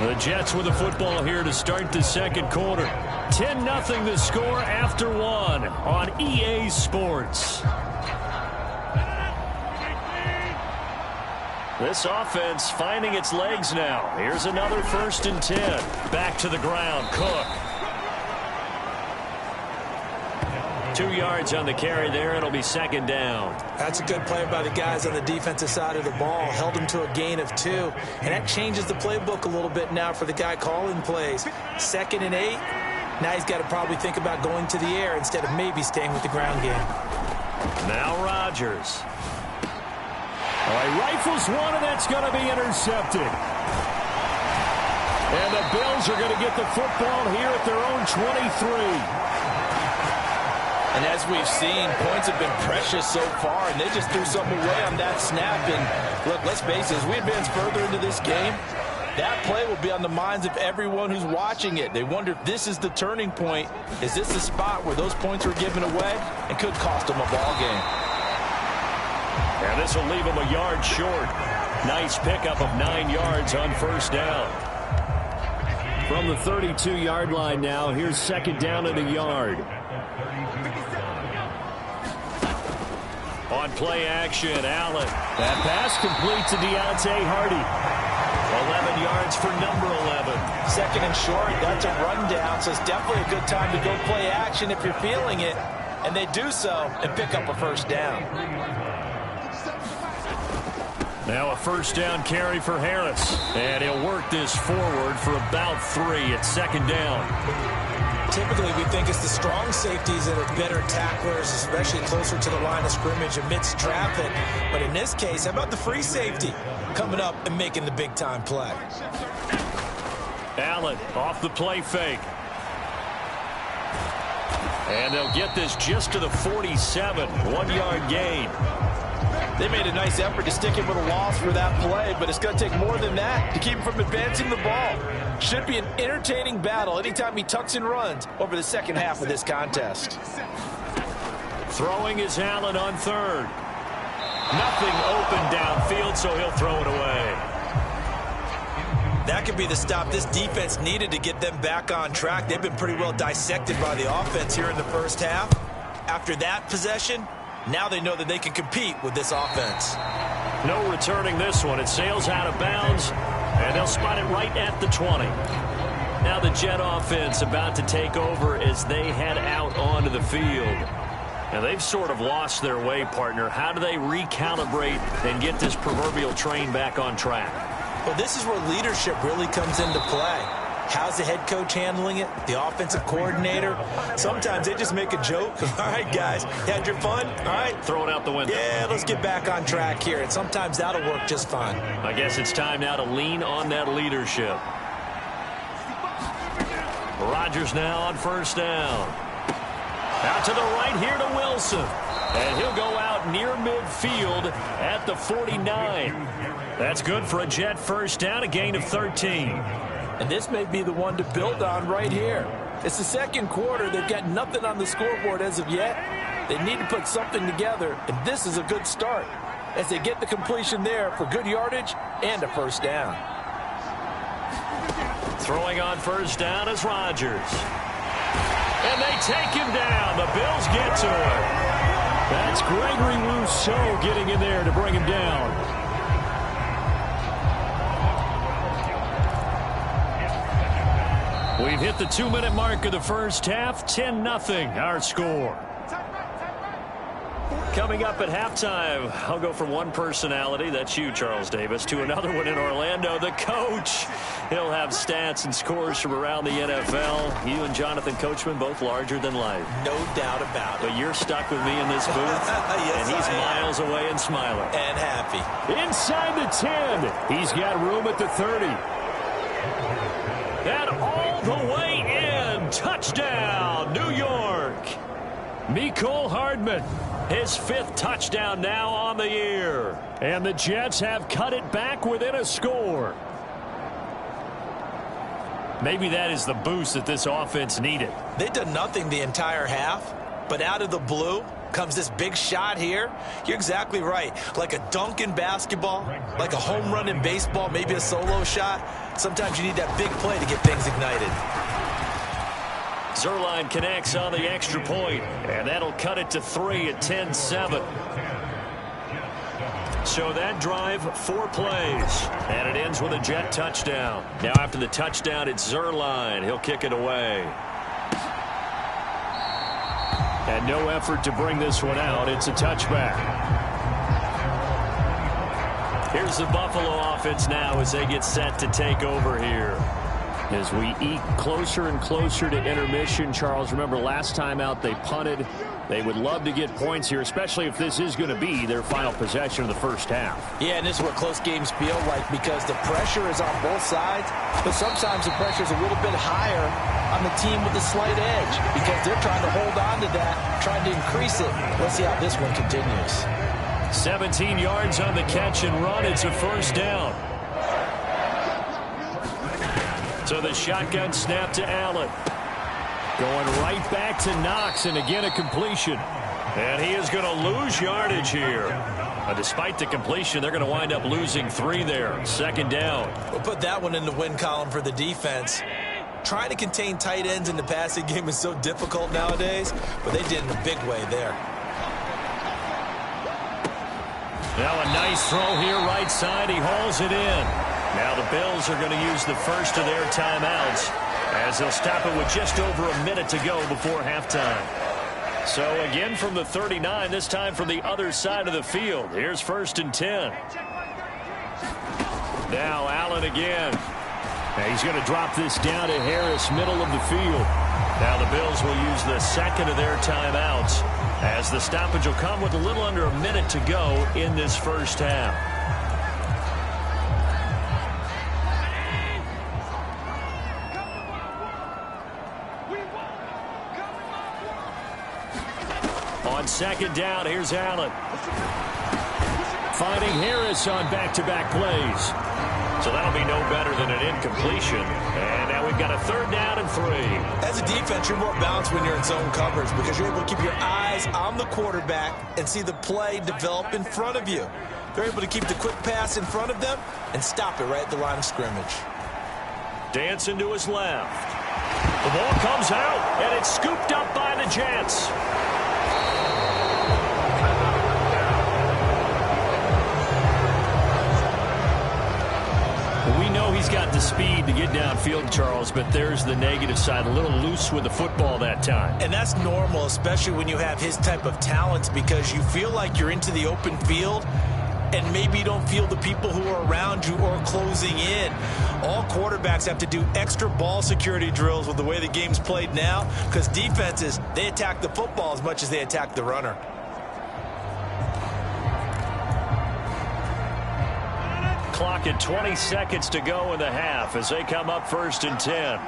The Jets with the football here to start the 2nd quarter. 10-0 the score after 1 on EA Sports. This offense finding its legs now. Here's another 1st and 10. Back to the ground, Cook. 2 yards on the carry there. It'll be 2nd down. That's a good play by the guys on the defensive side of the ball. Held them to a gain of 2. And that changes the playbook a little bit now for the guy calling plays. 2nd and 8. Now he's got to probably think about going to the air instead of maybe staying with the ground game. Now Rodgers. All right, rifles one, and that's going to be intercepted. And the Bills are going to get the football here at their own 23. And as we've seen, points have been precious so far, and they just threw something away on that snap. And look, let's face it, as we advance further into this game, that play will be on the minds of everyone who's watching it. They wonder if this is the turning point. Is this the spot where those points were given away and could cost them a ball game? And this will leave them a yard short. Nice pickup of 9 yards on 1st down. From the 32-yard line now, here's 2nd down and a yard. On play action, Allen. That pass complete to Deontay Hardy. 11 yards for number 11. 2nd and short, that's a rundown, so it's definitely a good time to go play action if you're feeling it. And they do so and pick up a 1st down. Now a 1st down carry for Harris. And he'll work this forward for about 3 at 2nd down. Typically, we think it's the strong safeties that are better tacklers, especially closer to the line of scrimmage amidst traffic. But in this case, how about the free safety coming up and making the big-time play? Allen off the play fake. And they'll get this just to the 47. 1-yard gain. They made a nice effort to stick him with a loss for that play, but it's going to take more than that to keep him from advancing the ball. Should be an entertaining battle anytime he tucks and runs over the 2nd half of this contest. Throwing is Allen on 3rd. Nothing open downfield, so he'll throw it away. That could be the stop this defense needed to get them back on track. They've been pretty well dissected by the offense here in the 1st half. After that possession, now they know that they can compete with this offense. No returning this one. It sails out of bounds, and they'll spot it right at the 20. Now the Jet offense about to take over as they head out onto the field. And they've sort of lost their way, partner. How do they recalibrate and get this proverbial train back on track? Well, this is where leadership really comes into play. How's the head coach handling it? The offensive coordinator? Sometimes they just make a joke. All right, guys, you had your fun? All right. Throw it out the window. Yeah, let's get back on track here. And sometimes that'll work just fine. I guess it's time now to lean on that leadership. Rodgers now on 1st down. Out to the right here to Wilson. And he'll go out near midfield at the 49. That's good for a Jet first down, a gain of 13. And this may be the one to build on right here. It's the second quarter. They've got nothing on the scoreboard as of yet. They need to put something together, and this is a good start as they get the completion there for good yardage and a first down. Throwing on first down is Rodgers. And they take him down. The Bills get to him. That's Gregory Rousseau getting in there to bring him down. We've hit the 2-minute mark of the first half. 10-0 our score. Coming up at halftime, I'll go from one personality, that's you, Charles Davis, to another one in Orlando, the coach. He'll have stats and scores from around the NFL. You and Jonathan Coachman, both larger than life. No doubt about it. But you're stuck with me in this booth, yes, and he's miles away and smiling. And happy. Inside the 10. He's got room at the 30. And all the way in. Touchdown, New York. Mecole Hardman. His 5th touchdown now on the year. And the Jets have cut it back within a score. Maybe that is the boost that this offense needed. They've done nothing the entire half, but out of the blue comes this big shot here. You're exactly right. Like a dunk in basketball, like a home run in baseball, maybe a solo shot. Sometimes you need that big play to get things ignited. Zuerlein connects on the extra point, and that'll cut it to 3 at 10-7. So that drive, 4 plays, and it ends with a Jet touchdown. Now after the touchdown, it's Zuerlein. He'll kick it away. And no effort to bring this one out. It's a touchback. Here's the Buffalo offense now as they get set to take over here. As we eke closer and closer to intermission, Charles, remember last time out they punted. They would love to get points here, especially if this is going to be their final possession of the first half. Yeah, and this is what close games feel like because the pressure is on both sides, but sometimes the pressure is a little bit higher on the team with the slight edge because they're trying to hold on to that, trying to increase it. Let's see how this one continues. 17 yards on the catch and run. It's a first down. So the shotgun snap to Allen. Going right back to Knox, and again a completion. And he is going to lose yardage here. Despite the completion, they're going to wind up losing 3 there. Second down. We'll put that one in the win column for the defense. Trying to contain tight ends in the passing game is so difficult nowadays, but they did in a big way there. Now a nice throw here right side. He hauls it in. Now the Bills are going to use the first of their timeouts as they'll stop it with just over a minute to go before halftime. So again from the 39, this time from the other side of the field. Here's 1st and 10. Now Allen again. Now he's going to drop this down to Harris, middle of the field. Now the Bills will use the second of their timeouts as the stoppage will come with a little under a minute to go in this first half. On second down, here's Allen. Finding Harris on back-to-back plays. So that'll be no better than an incompletion. And now we've got a 3rd down and 3. As a defense, you're more balanced when you're in zone coverage because you're able to keep your eyes on the quarterback and see the play develop in front of you. They're able to keep the quick pass in front of them and stop it right at the line of scrimmage. Dancing to his left. The ball comes out, and it's scooped up by the Jets. We know he's got the speed to get downfield, Charles, but there's the negative side. A little loose with the football that time. And that's normal, especially when you have his type of talents, because you feel like you're into the open field and maybe you don't feel the people who are around you or closing in. All quarterbacks have to do extra ball security drills with the way the game's played now because defenses, they attack the football as much as they attack the runner. Clock at 20 seconds to go in the half as they come up 1st and 10.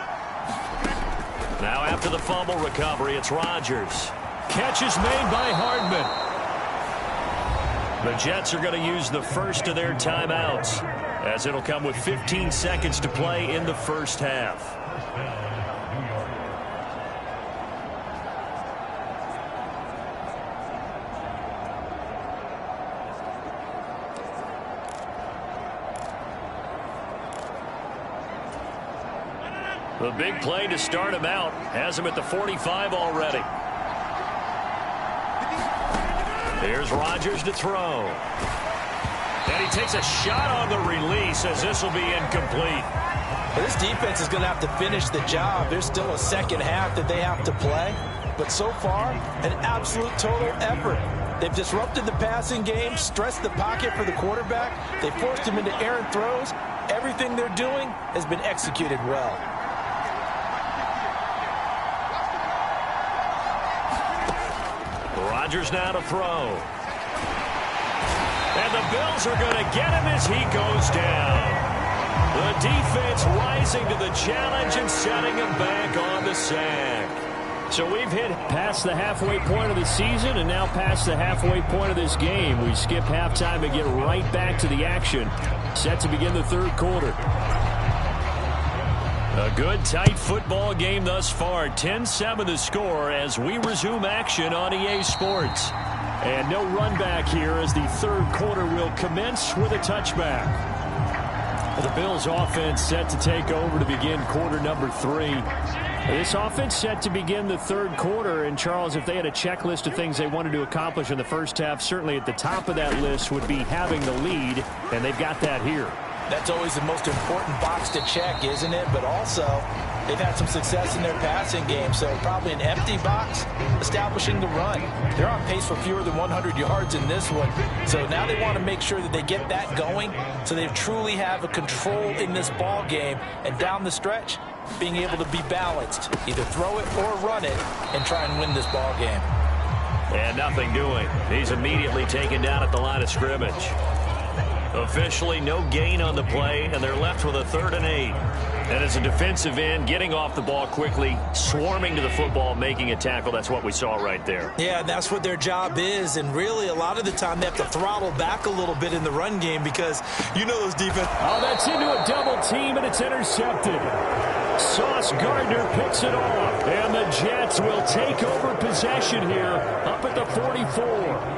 Now after the fumble recovery, it's Rodgers. Catch is made by Hardman. The Jets are going to use the first of their timeouts, as it'll come with 15 seconds to play in the first half. The big play to start him out has him at the 45 already. Here's Rodgers to throw. And he takes a shot on the release, as this will be incomplete. Well, this defense is going to have to finish the job. There's still a second half that they have to play. But so far, an absolute total effort. They've disrupted the passing game, stressed the pocket for the quarterback. They forced him into errant throws. Everything they're doing has been executed well. Rodgers now to throw. And the Bills are going to get him as he goes down. The defense rising to the challenge and setting him back on the sack. So we've hit past the halfway point of the season and now past the halfway point of this game. We skip halftime and get right back to the action. Set to begin the third quarter. A good, tight football game thus far. 10-7 the score as we resume action on EA Sports. And no run back here as the third quarter will commence with a touchback. The Bills offense set to take over to begin quarter number 3. This offense set to begin the third quarter. And, Charles, if they had a checklist of things they wanted to accomplish in the first half, certainly at the top of that list would be having the lead, and they've got that here. That's always the most important box to check, isn't it? But also, they've had some success in their passing game, so probably an empty box establishing the run. They're on pace for fewer than 100 yards in this one, so now they want to make sure that they get that going so they truly have a control in this ball game, and down the stretch, being able to be balanced, either throw it or run it, and try and win this ball game. And nothing doing. He's immediately taken down at the line of scrimmage. Officially no gain on the play, and they're left with a 3rd and 8. And as a defensive end, getting off the ball quickly, swarming to the football, making a tackle, that's what we saw right there. Yeah, and that's what their job is, and really a lot of the time they have to throttle back a little bit in the run game because you know those defense. Oh, that's into a double team, and it's intercepted. Sauce Gardner picks it off, and the Jets will take over possession here up at the 44.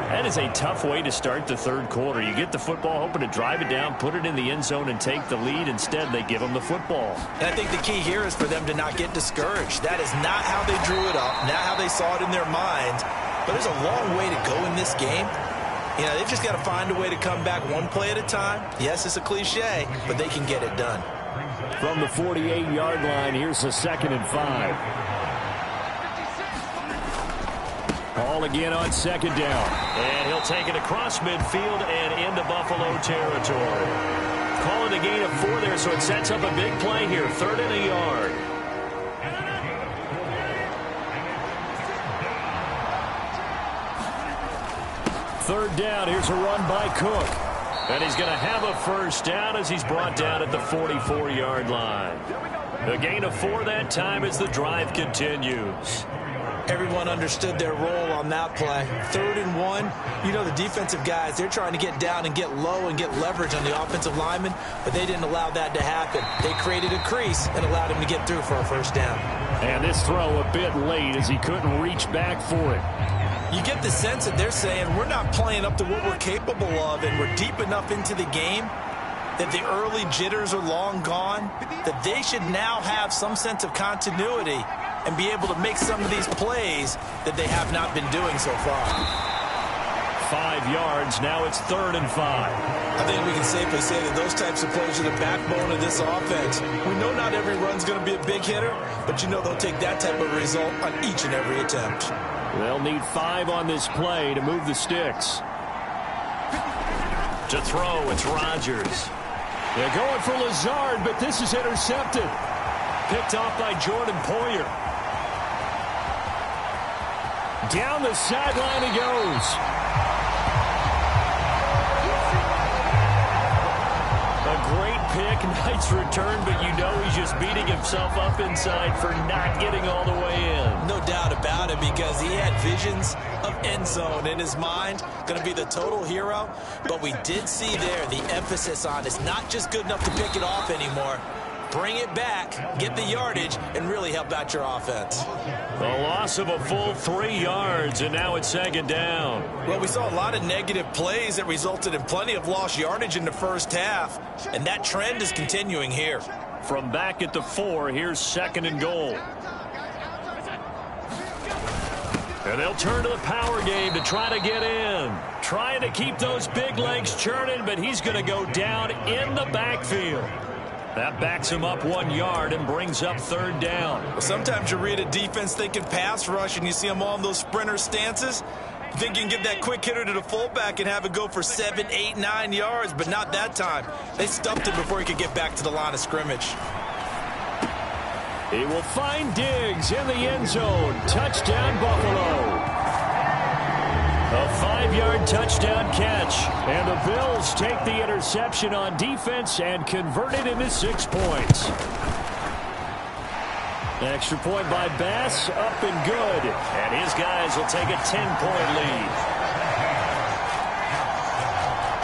That is a tough way to start the third quarter. You get the football, hoping to drive it down, put it in the end zone, and take the lead. Instead, they give them the football. And I think the key here is for them to not get discouraged. That is not how they drew it up, not how they saw it in their minds. But there's a long way to go in this game. You know, they've just got to find a way to come back one play at a time. Yes, it's a cliche, but they can get it done. From the 48-yard line, here's a 2nd and 5. Ball again on 2nd down. And he'll take it across midfield and into Buffalo territory. Call it a gain of 4 there, so it sets up a big play here. 3rd and a yard. Third down, here's a run by Cook. And he's going to have a first down as he's brought down at the 44-yard line. A gain of 4 that time as the drive continues. Everyone understood their role on that play. 3rd and 1. You know, the defensive guys, they're trying to get down and get low and get leverage on the offensive lineman, but they didn't allow that to happen. They created a crease and allowed him to get through for a first down. And this throw a bit late as he couldn't reach back for it. You get the sense that they're saying we're not playing up to what we're capable of, and we're deep enough into the game that the early jitters are long gone, that they should now have some sense of continuity and be able to make some of these plays that they have not been doing so far. 5 yards, now it's 3rd and 5. I think we can safely say that those types of plays are the backbone of this offense. We know not every run's going to be a big hitter, but you know they'll take that type of result on each and every attempt. They'll need 5 on this play to move the sticks. To throw, it's Rodgers. They're going for Lazard, but this is intercepted. Picked off by Jordan Poyer. Down the sideline he goes. A great pick, nice return, but you know he's just beating himself up inside for not getting all the way in. No doubt about it, because he had visions of end zone in his mind. Going to be the total hero. But we did see there the emphasis on it's not just good enough to pick it off anymore. Bring it back, get the yardage, and really help out your offense. A loss of a full 3 yards, and now it's second down. Well, we saw a lot of negative plays that resulted in plenty of lost yardage in the first half, and that trend is continuing here. From back at the 4, here's second and goal. And they'll turn to the power game to try to get in. Trying to keep those big legs churning, but he's going to go down in the backfield. That backs him up 1 yard and brings up third down. Well, sometimes you read a defense thinking pass rush and you see them all in those sprinter stances. You think you can get that quick hitter to the fullback and have it go for 7, 8, 9 yards, but not that time. They stuffed him before he could get back to the line of scrimmage. He will find Diggs in the end zone. Touchdown, Buffalo. A 5-yard touchdown catch. And the Bills take the interception on defense and convert it into 6 points. Extra point by Bass, up and good. And his guys will take a 10-point lead.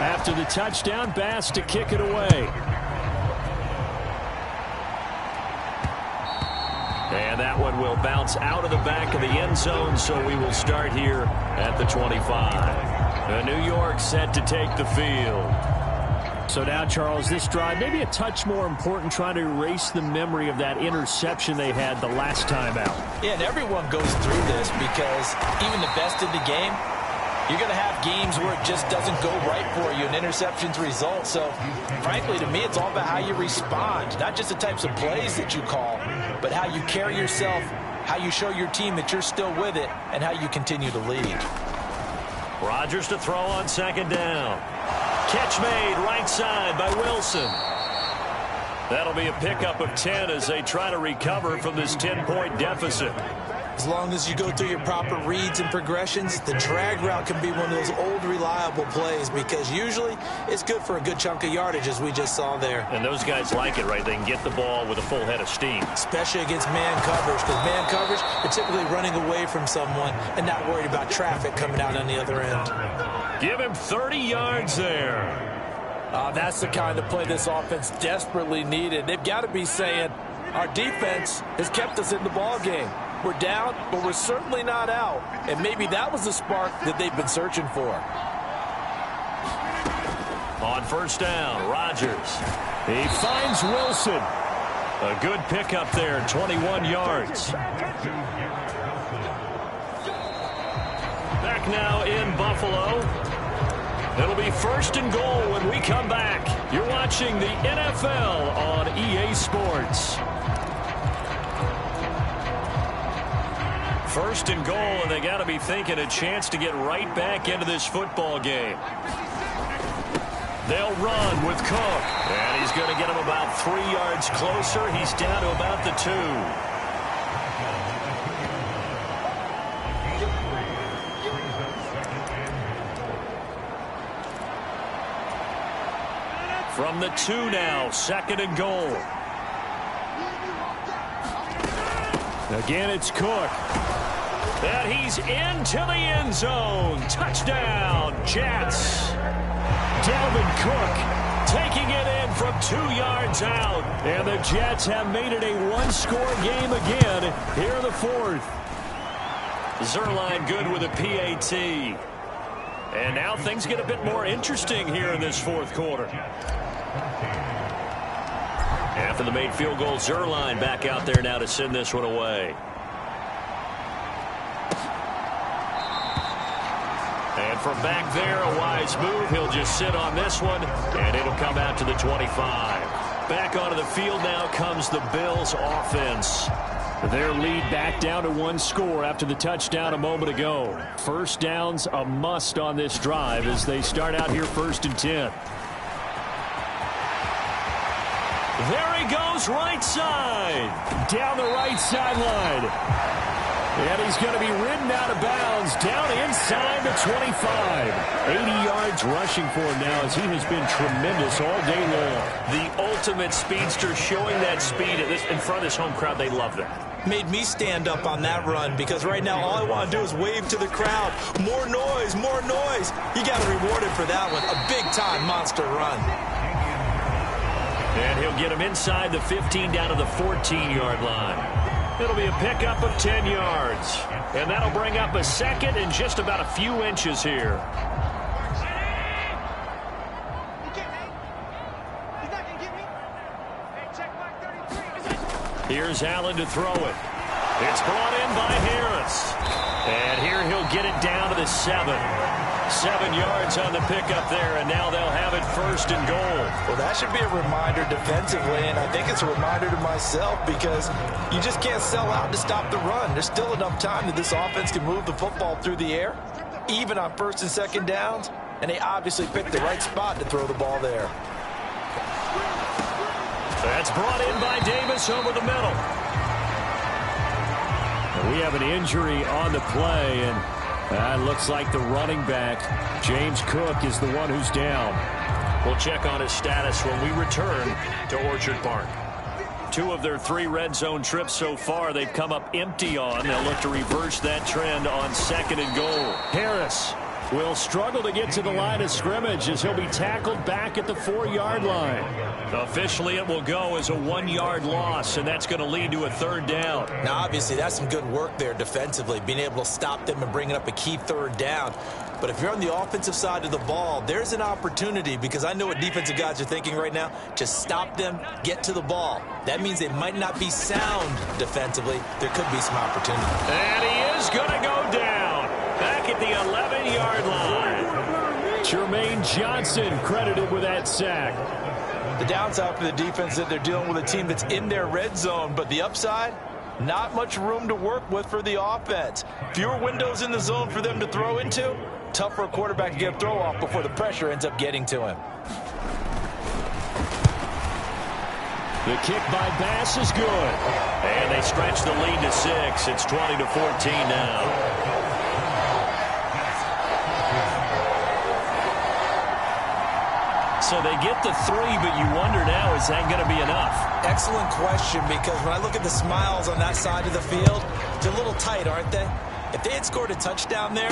After the touchdown, Bass to kick it away. And that one will bounce out of the back of the end zone, so we will start here at the 25. New York set to take the field. So now, Charles, this drive maybe a touch more important, trying to erase the memory of that interception they had the last time out. Yeah, and everyone goes through this because even the best in the game, you're going to have games where it just doesn't go right for you and interceptions result. So, frankly, to me, it's all about how you respond, not just the types of plays that you call, but how you carry yourself, how you show your team that you're still with it, and how you continue to lead. Rodgers to throw on second down. Catch made right side by Wilson. That'll be a pickup of 10 as they try to recover from this 10-point deficit. As long as you go through your proper reads and progressions, the drag route can be one of those old reliable plays because usually it's good for a good chunk of yardage, as we just saw there. And those guys like it, right? They can get the ball with a full head of steam. Especially against man coverage, because man coverage, they're typically running away from someone and not worried about traffic coming out on the other end. Give him 30 yards there. That's the kind of play this offense desperately needed. They've got to be saying, our defense has kept us in the ball game. We're down, but we're certainly not out. And maybe that was the spark that they've been searching for. On first down, Rodgers. He finds Wilson. A good pickup there, 21 yards. Back now in Buffalo. It'll be first and goal when we come back. You're watching the NFL on EA Sports. First and goal, and they got to be thinking a chance to get right back into this football game. They'll run with Cook, and he's going to get him about 3 yards closer. He's down to about the 2. From the 2 now, second and goal. Again, it's Cook. And he's into the end zone. Touchdown, Jets. Dalvin Cook Taking it in from 2 yards out. And the Jets have made it a one-score game again here in the fourth. Zerline good with a PAT. And now things get a bit more interesting here in this fourth quarter. After the made field goal, Zerline back out there now to send this one away. And from back there, a wise move. He'll just sit on this one, and it'll come out to the 25. Back onto the field now comes the Bills offense. Their lead back down to one score after the touchdown a moment ago. First down's a must on this drive as they start out here first and 10. There he goes, right side. Down the right sideline. And he's going to be ridden out of bounds down inside the 25. 80 yards rushing for him now as he has been tremendous all day long. The ultimate speedster, showing that speed in front of this home crowd. They love that. Made me stand up on that run because right now all I want to do is wave to the crowd. More noise, more noise. You got to reward him for that one. A big-time monster run. And he'll get him inside the 15 down to the 14-yard line. It'll be a pickup of 10 yards. And that'll bring up a second and just about a few inches here. Here's Allen to throw it. It's brought in by Harris. And here he'll get it down to the 7. 7 yards on the pickup there, and now they'll have it first and goal. Well, that should be a reminder defensively, and I think it's a reminder to myself because you just can't sell out to stop the run. There's still enough time that this offense can move the football through the air, even on first and second downs, and they obviously picked the right spot to throw the ball there. That's brought in by Davis over the middle. And we have an injury on the play, and it looks like the running back, James Cook, is the one who's down. We'll check on his status when we return to Orchard Park. 2 of their 3 red zone trips so far they've come up empty on. They'll look to reverse that trend on second and goal. Harris will struggle to get to the line of scrimmage as he'll be tackled back at the 4-yard line. Officially, it will go as a 1-yard loss, and that's going to lead to a 3rd down. Now, obviously, that's some good work there defensively, being able to stop them and bringing up a key 3rd down. But if you're on the offensive side of the ball, there's an opportunity because I know what defensive guys are thinking right now. Just stop them, get to the ball. That means they might not be sound defensively. There could be some opportunity. And he is going to go down back at the 11-yard line. Jermaine Johnson credited with that sack. The downside for the defense is that they're dealing with a team that's in their red zone, but the upside, not much room to work with for the offense. Fewer windows in the zone for them to throw into. Tough for a quarterback to get a throw off before the pressure ends up getting to him. The kick by Bass is good. And they stretch the lead to 6. It's 20-14 now. So they get the 3, but you wonder now, is that going to be enough? Excellent question, because when I look at the smiles on that side of the field, they're a little tight, aren't they? If they had scored a touchdown there,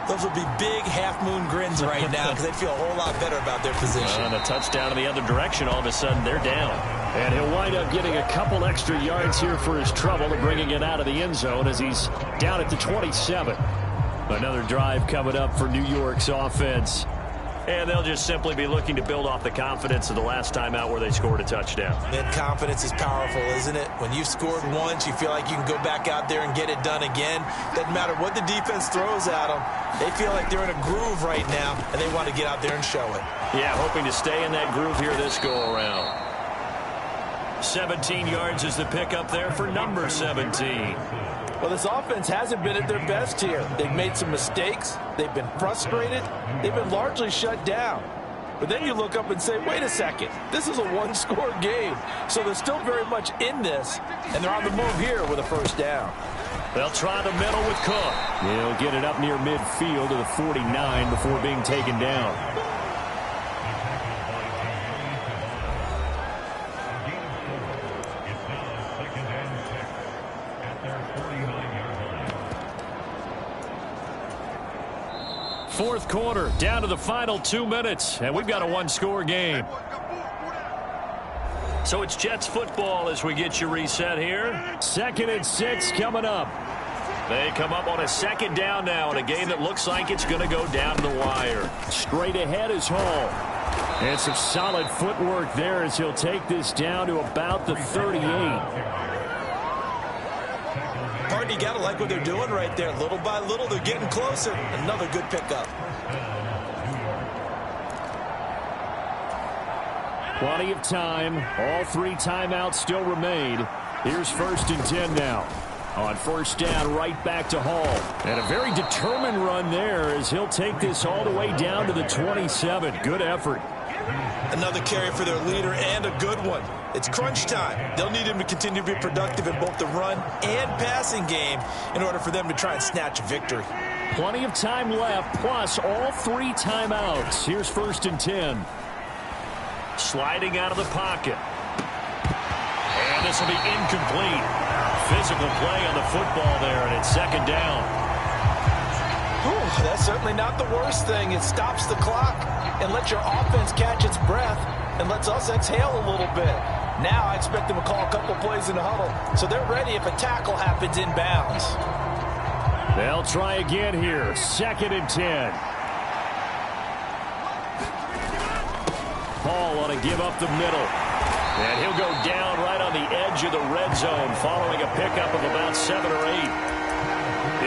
those would be big half-moon grins right now because they'd feel a whole lot better about their position. And a touchdown in the other direction, all of a sudden they're down. And he'll wind up getting a couple extra yards here for his trouble and bringing it out of the end zone as he's down at the 27. Another drive coming up for New York's offense. And they'll just simply be looking to build off the confidence of the last time out where they scored a touchdown. And confidence is powerful, isn't it? When you've scored once, you feel like you can go back out there and get it done again. Doesn't matter what the defense throws at them. They feel like they're in a groove right now, and they want to get out there and show it. Yeah, hoping to stay in that groove here this go-around. 17 yards is the pickup there for number 17. Well, this offense hasn't been at their best here. They've made some mistakes. They've been frustrated. They've been largely shut down. But then you look up and say, wait a second, this is a one-score game. So they're still very much in this, and they're on the move here with a 1st down. They'll try the middle with Cook. He'll get it up near midfield to the 49 before being taken down. Fourth quarter, down to the final 2 minutes, and we've got a 1-score game. So it's Jets football as we get you reset here. 2nd and 6 coming up. They come up on a 2nd down now in a game that looks like it's going to go down to the wire. Straight ahead is Hall. And some solid footwork there as he'll take this down to about the 38. Pardon, you got to like what they're doing right there. Little by little, they're getting closer. Another good pickup. Plenty of time. All 3 timeouts still remain. Here's 1st and 10 now. On first down, right back to Hall. And a very determined run there as he'll take this all the way down to the 27. Good effort. Another carry for their leader and a good one. It's crunch time. They'll need him to continue to be productive in both the run and passing game in order for them to try and snatch a victory. Plenty of time left, plus all 3 timeouts. Here's 1st and 10. Sliding out of the pocket. And this will be incomplete. Physical play on the football there, and it's 2nd down. Whew, that's certainly not the worst thing. It stops the clock and lets your offense catch its breath and lets us exhale a little bit. Now I expect them to call a couple plays in the huddle, so they're ready if a tackle happens inbounds. They'll try again here. 2nd and 10. Hall ought to give up the middle. And he'll go down right on the edge of the red zone following a pickup of about 7 or 8.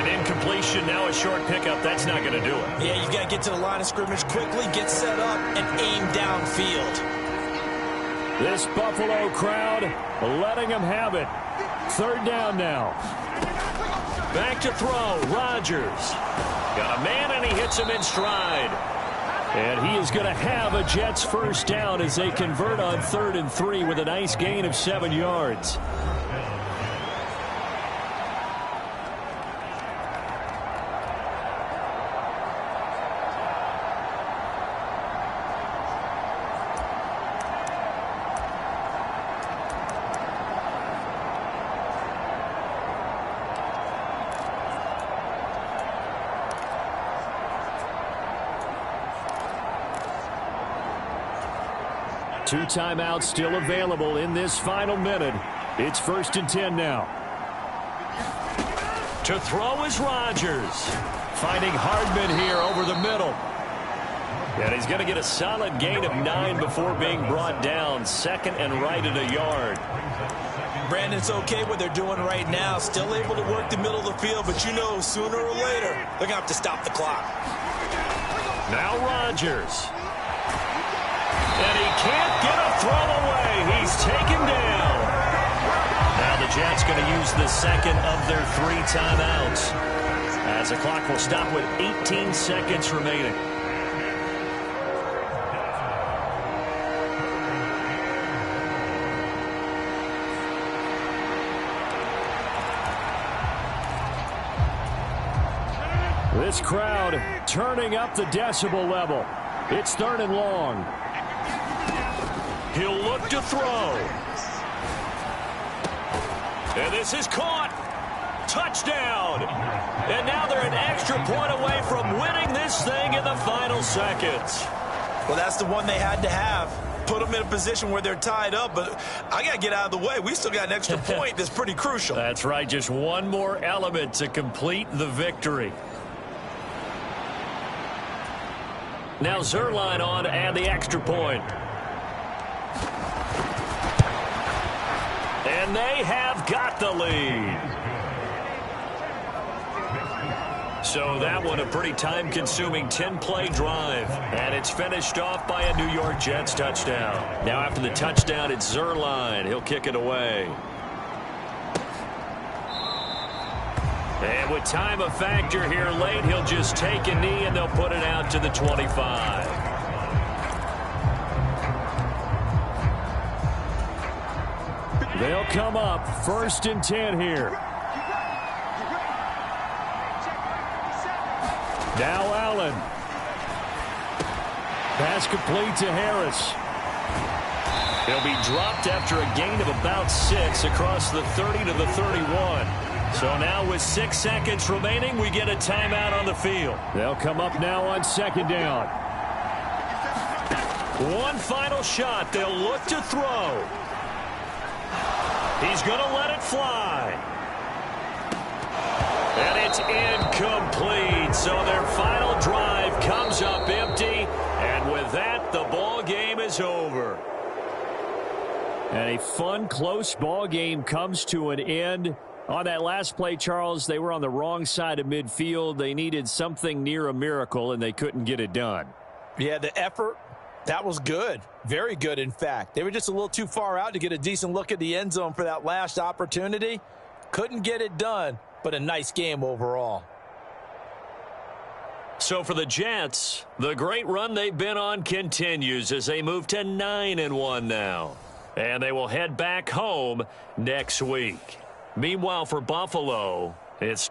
An incompletion, now a short pickup. That's not going to do it. Yeah, you got to get to the line of scrimmage quickly, get set up, and aim downfield. This Buffalo crowd letting them have it. 3rd down now. Back to throw. Rodgers. Got a man, and he hits him in stride. And he is going to have a Jets first down as they convert on 3rd and 3 with a nice gain of 7 yards. Two timeouts still available in this final minute. It's 1st and 10 now. To throw is Rodgers. Finding Hardman here over the middle. And he's going to get a solid gain of 9 before being brought down. 2nd and right at a yard. Brandon's okay what they're doing right now. Still able to work the middle of the field, but you know sooner or later they're going to have to stop the clock. Now Rodgers. And he can't get a throw away. He's taken down. Now the Jets going to use the 2nd of their 3 timeouts, as the clock will stop with 18 seconds remaining. This crowd turning up the decibel level. It's 3rd and long. He'll look to throw. And this is caught. Touchdown. And now they're an extra point away from winning this thing in the final seconds. Well, that's the one they had to have. Put them in a position where they're tied up, but I got to get out of the way. We still got an extra point that's pretty crucial. That's right. Just one more element to complete the victory. Now Zerline on and the extra point. And they have got the lead. So that one a pretty time-consuming 10-play drive. And it's finished off by a New York Jets touchdown. Now after the touchdown, it's Zerline. He'll kick it away. And with time a factor here late, he'll just take a knee and they'll put it out to the 25. They'll come up 1st and 10 here. Now Allen. Pass complete to Harris. He'll be dropped after a gain of about 6 across the 30 to the 31. So now with 6 seconds remaining, we get a timeout on the field. They'll come up now on 2nd down. One final shot. They'll look to throw. He's going to let it fly. And it's incomplete. So their final drive comes up empty. And with that, the ball game is over. And a fun, close ball game comes to an end. On that last play, Charles, they were on the wrong side of midfield. They needed something near a miracle, and they couldn't get it done. Yeah, the effort, that was good. Very good, in fact. They were just a little too far out to get a decent look at the end zone for that last opportunity. Couldn't get it done, but a nice game overall. So for the Jets, the great run they've been on continues as they move to 9-1 now. And they will head back home next week. Meanwhile, for Buffalo, it's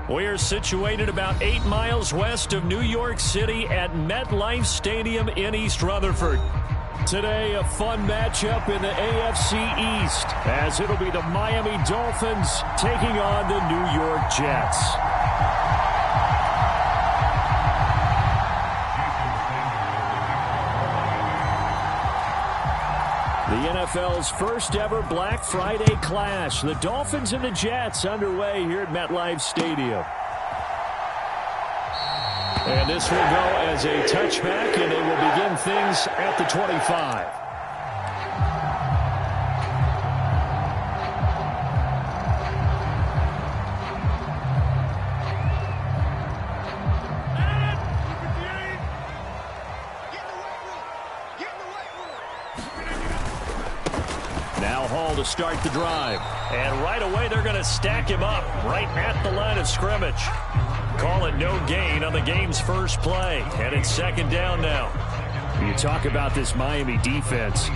We're situated about 8 miles west of New York City at MetLife Stadium in East Rutherford. Today, a fun matchup in the AFC East, as it'll be the Miami Dolphins taking on the New York Jets. The NFL's first ever Black Friday clash. The Dolphins and the Jets underway here at MetLife Stadium. And this will go as a touchback, and they will begin things at the 25. To start the drive. And right away, they're going to stack him up right at the line of scrimmage. Call it no gain on the game's first play. And it's second down now. You talk about this Miami defense.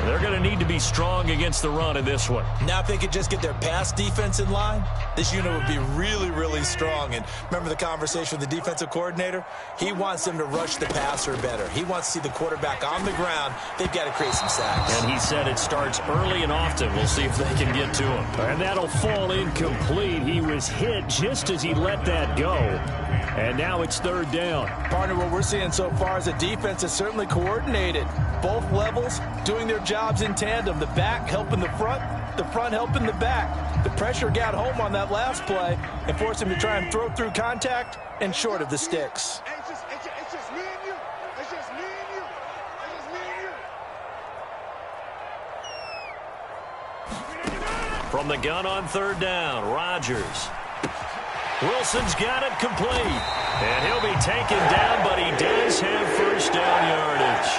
They're going to need to be strong against the run in this one. Now, if they could just get their pass defense in line, this unit would be really, really strong. And remember the conversation with the defensive coordinator? He wants them to rush the passer better. He wants to see the quarterback on the ground. They've got to create some sacks. And he said it starts early and often. We'll see if they can get to him. And that'll fall incomplete. He was hit just as he let that go. And now it's third down. Partner, what we're seeing so far is the defense is certainly coordinated. Both levels doing their jobs in tandem. The back helping the front helping the back. The pressure got home on that last play and forced him to try and throw through contact and short of the sticks. It's just me and you. It's just me and you. It's just me and you. From the gun on third down, Rodgers. Wilson's got it complete. And he'll be taken down, but he does have first down yardage.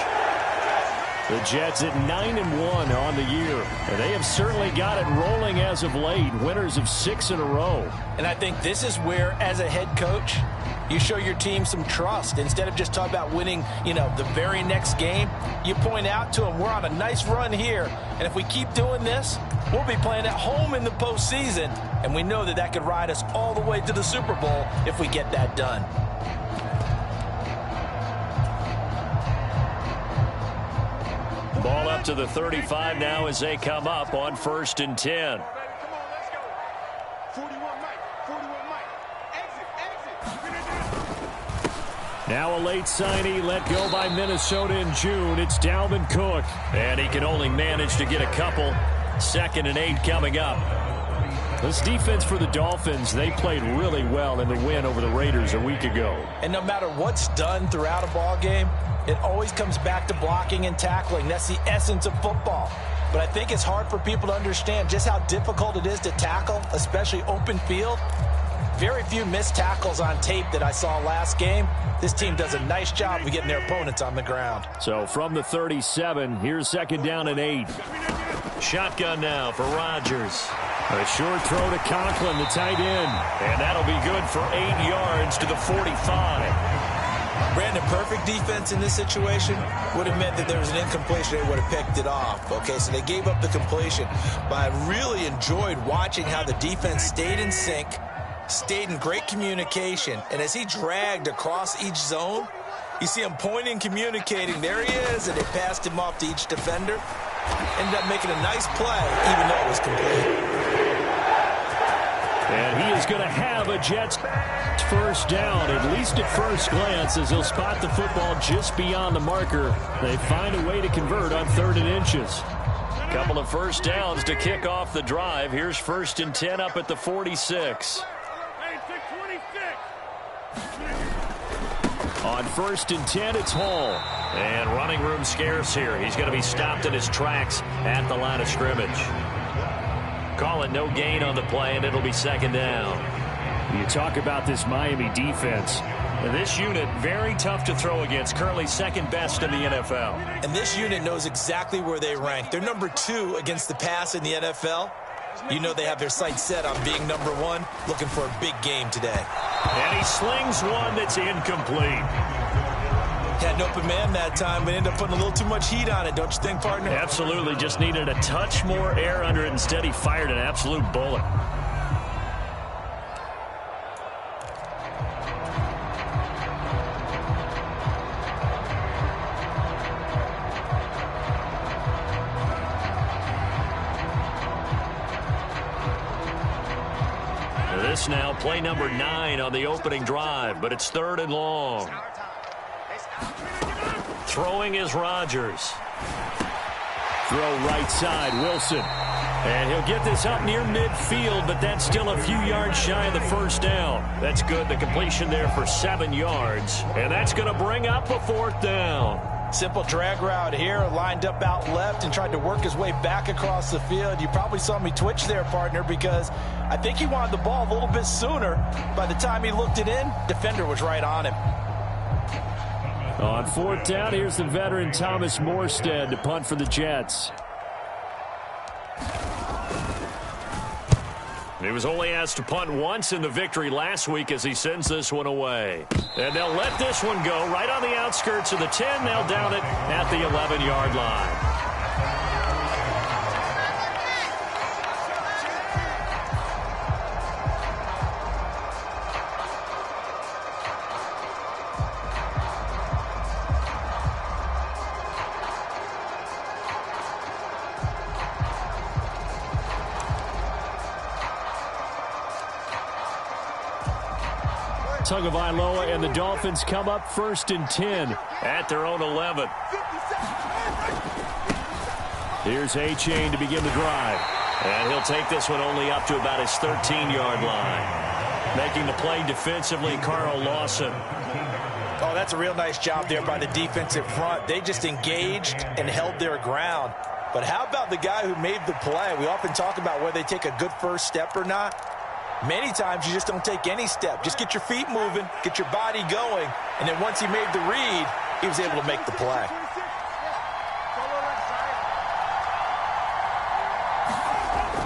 The Jets at 9-1 on the year. And they have certainly got it rolling as of late. Winners of 6 in a row. And I think this is where, as a head coach, you show your team some trust. Instead of just talking about winning, the very next game, you point out to them, we're on a nice run here. And if we keep doing this, we'll be playing at home in the postseason. And we know that could ride us all the way to the Super Bowl if we get that done. Ball up to the 35 now as they come up on 1st and 10. Come on, let's go. 41 Mike. Exit. Now a late signee let go by Minnesota in June. It's Dalvin Cook. And he can only manage to get a couple. 2nd and 8 coming up. This defense for the Dolphins, they played really well in the win over the Raiders a week ago. And no matter what's done throughout a ball game, it always comes back to blocking and tackling. That's the essence of football. But I think it's hard for people to understand just how difficult it is to tackle, especially open field. Very few missed tackles on tape that I saw last game. This team does a nice job of getting their opponents on the ground. So from the 37, here's 2nd down and 8. Shotgun now for Rodgers. A short throw to Conklin, the tight end. And that'll be good for 8 yards to the 45. Brandon, perfect defense in this situation would have meant that there was an incompletion. They would have picked it off. Okay, so they gave up the completion. But I really enjoyed watching how the defense stayed in sync, stayed in great communication. And as he dragged across each zone, you see him pointing, communicating. There he is, and they passed him off to each defender. Ended up making a nice play, even though it was complete. And he is going to have a Jets first down, at least at first glance, as he'll spot the football just beyond the marker. They find a way to convert on 3rd and inches. Couple of first downs to kick off the drive. Here's 1st and 10 up at the 46. On 1st and 10, it's Hall. And running room scarce here. He's going to be stopped in his tracks at the line of scrimmage. Call it no gain on the play, and it'll be 2nd down. You talk about this Miami defense. This unit, very tough to throw against, currently 2nd best in the NFL. And this unit knows exactly where they rank. They're number 2 against the pass in the NFL. You know they have their sights set on being number 1, looking for a big game today. And he slings one that's incomplete. Had an open man that time, but ended up putting a little too much heat on it, don't you think, partner? Absolutely. Just needed a touch more air under it. Instead, he fired an absolute bullet. this now, play number 9 on the opening drive, but it's 3rd and long. Throwing is Rodgers. Throw right side, Wilson. And he'll get this up near midfield, but that's still a few yards shy of the first down. That's good. The completion there for 7 yards. And that's going to bring up a 4th down. Simple drag route here, lined up out left and tried to work his way back across the field. You probably saw me twitch there, partner, because I think he wanted the ball a little bit sooner. By the time he looked it in, defender was right on him. On 4th down, here's the veteran Thomas Morstead to punt for the Jets. He was only asked to punt once in the victory last week as he sends this one away. And they'll let this one go right on the outskirts of the 10. They'll down it at the 11-yard line. Tagovailoa and the Dolphins come up 1st and 10 at their own 11. Here's A-Chain to begin the drive. And he'll take this one only up to about his 13-yard line. Making the play defensively, Carl Lawson. Oh, that's a real nice job there by the defensive front. They just engaged and held their ground. But how about the guy who made the play? We often talk about whether they take a good first step or not. Many times you just don't take any step. Just get your feet moving, get your body going, and then once he made the read, he was able to make the play.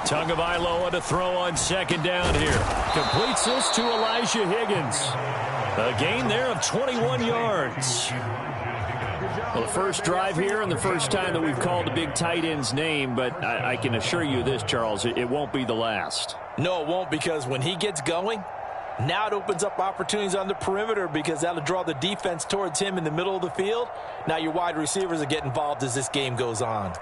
Tagovailoa to throw on 2nd down here. Completes this to Elijah Higgins. A gain there of 21 yards. Well, the first drive here and the first time that we've called the big tight end's name, but I can assure you this, Charles, it won't be the last. No, it won't, because when he gets going, now it opens up opportunities on the perimeter because that'll draw the defense towards him in the middle of the field. Now your wide receivers will get involved as this game goes on.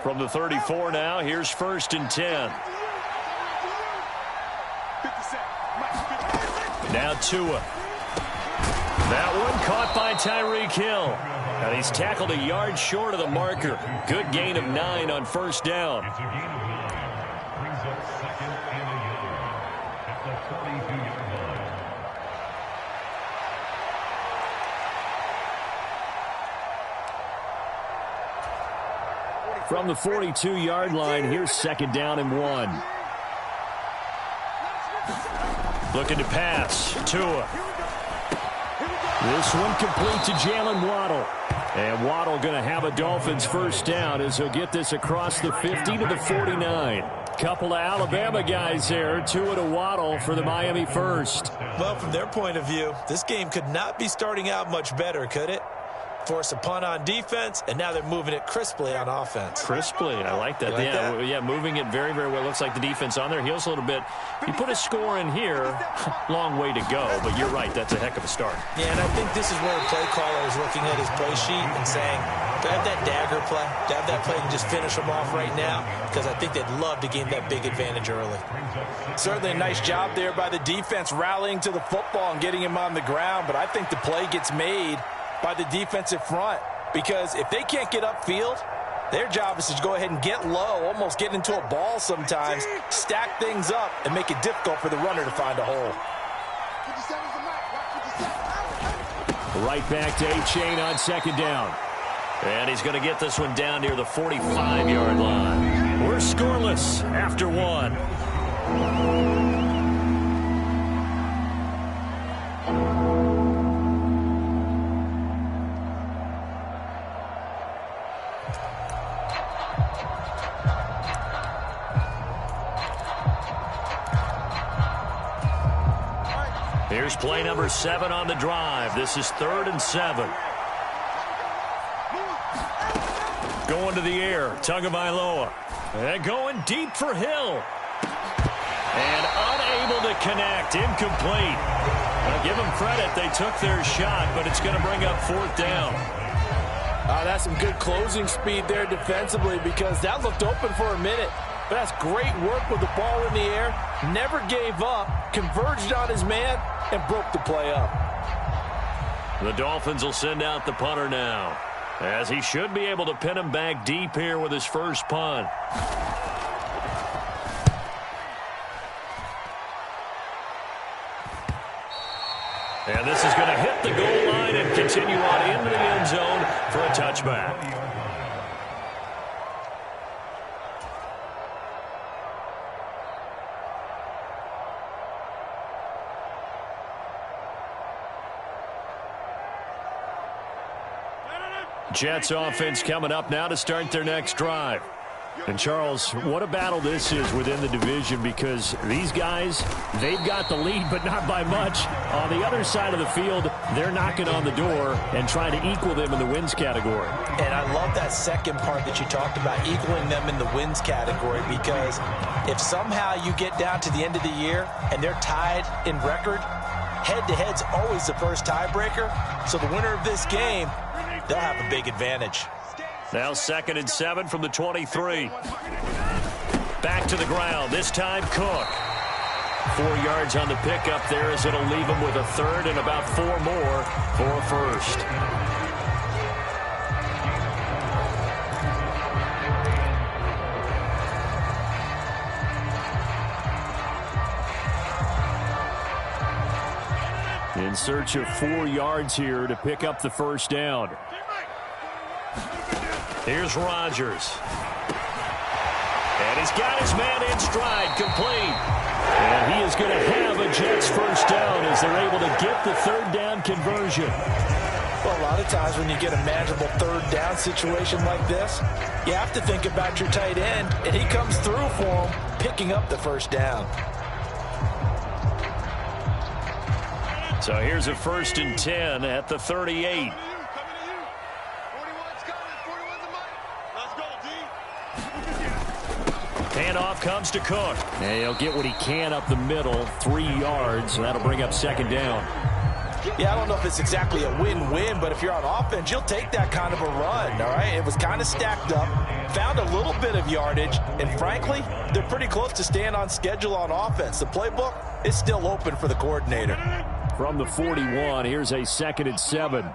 From the 34 now, here's 1st and 10. Now Tua. That one caught by Tyreek Hill. And he's tackled a yard short of the marker. Good gain of 9 on 1st down. From the 42-yard line, here's 2nd down and 1. Looking to pass. Tua. This one complete to Jalen Waddle. And Waddle going to have a Dolphins 1st down as he'll get this across the 50 to the 49. Couple of Alabama guys there. Tua to Waddle for the Miami 1st. Well, from their point of view, this game could not be starting out much better, could it? Force a punt on defense, and now they're moving it crisply on offense. Crisply, I like that. Yeah, moving it very, very well. Looks like the defense on their heels a little bit. You put a score in here, long way to go, but you're right, that's a heck of a start. Yeah, and I think this is where the play caller is looking at his play sheet and saying, do I have that dagger play? Do I have that play and just finish them off right now? Because I think they'd love to gain that big advantage early. Certainly a nice job there by the defense rallying to the football and getting him on the ground, but I think the play gets made by the defensive front, because if they can't get upfield, their job is to go ahead and get low, almost get into a ball sometimes, stack things up, and make it difficult for the runner to find a hole. Right back to A-Chain on 2nd down. And he's going to get this one down near the 45-yard line. We're scoreless after 1. Here's play number 7 on the drive. This is 3rd and 7. Going to the air, Tagovailoa. And going deep for Hill. And unable to connect, incomplete. Now give them credit, they took their shot, but it's going to bring up 4th down. That's some good closing speed there defensively, because that looked open for a minute. but that's great work with the ball in the air, never gave up, converged on his man, and broke the play up. The Dolphins will send out the punter now, as he should be able to pin him back deep here with his first punt. And this is going to hit the goal line and continue on into the end zone for a touchback. Jets offense coming up now to start their next drive. And, Charles, what a battle this is within the division, because these guys, they've got the lead, but not by much. On the other side of the field, they're knocking on the door and trying to equal them in the wins category. And I love that second part that you talked about, equaling them in the wins category, because if somehow you get down to the end of the year and they're tied in record, head-to-head's always the first tiebreaker. So the winner of this game, they'll have a big advantage. Now 2nd and 7 from the 23. Back to the ground. This time Cook. 4 yards on the pickup there, as it'll leave him with a third and about 4 more for a first. In search of 4 yards here to pick up the first down. Here's Rodgers. And he's got his man in stride, complete. And he is going to have a Jets first down as they're able to get the third down conversion. Well, a lot of times when you get a manageable third down situation like this, you have to think about your tight end, and he comes through for him, picking up the first down. So here's a 1st and 10 at the 38. Handoff comes to Cook. And he'll get what he can up the middle, 3 yards, and that'll bring up 2nd down. Yeah, I don't know if it's exactly a win-win, but if you're on offense, you'll take that kind of a run, all right? It was kind of stacked up, found a little bit of yardage, and frankly, they're pretty close to staying on schedule on offense. The playbook is still open for the coordinator. From the 41, here's a 2nd and 7.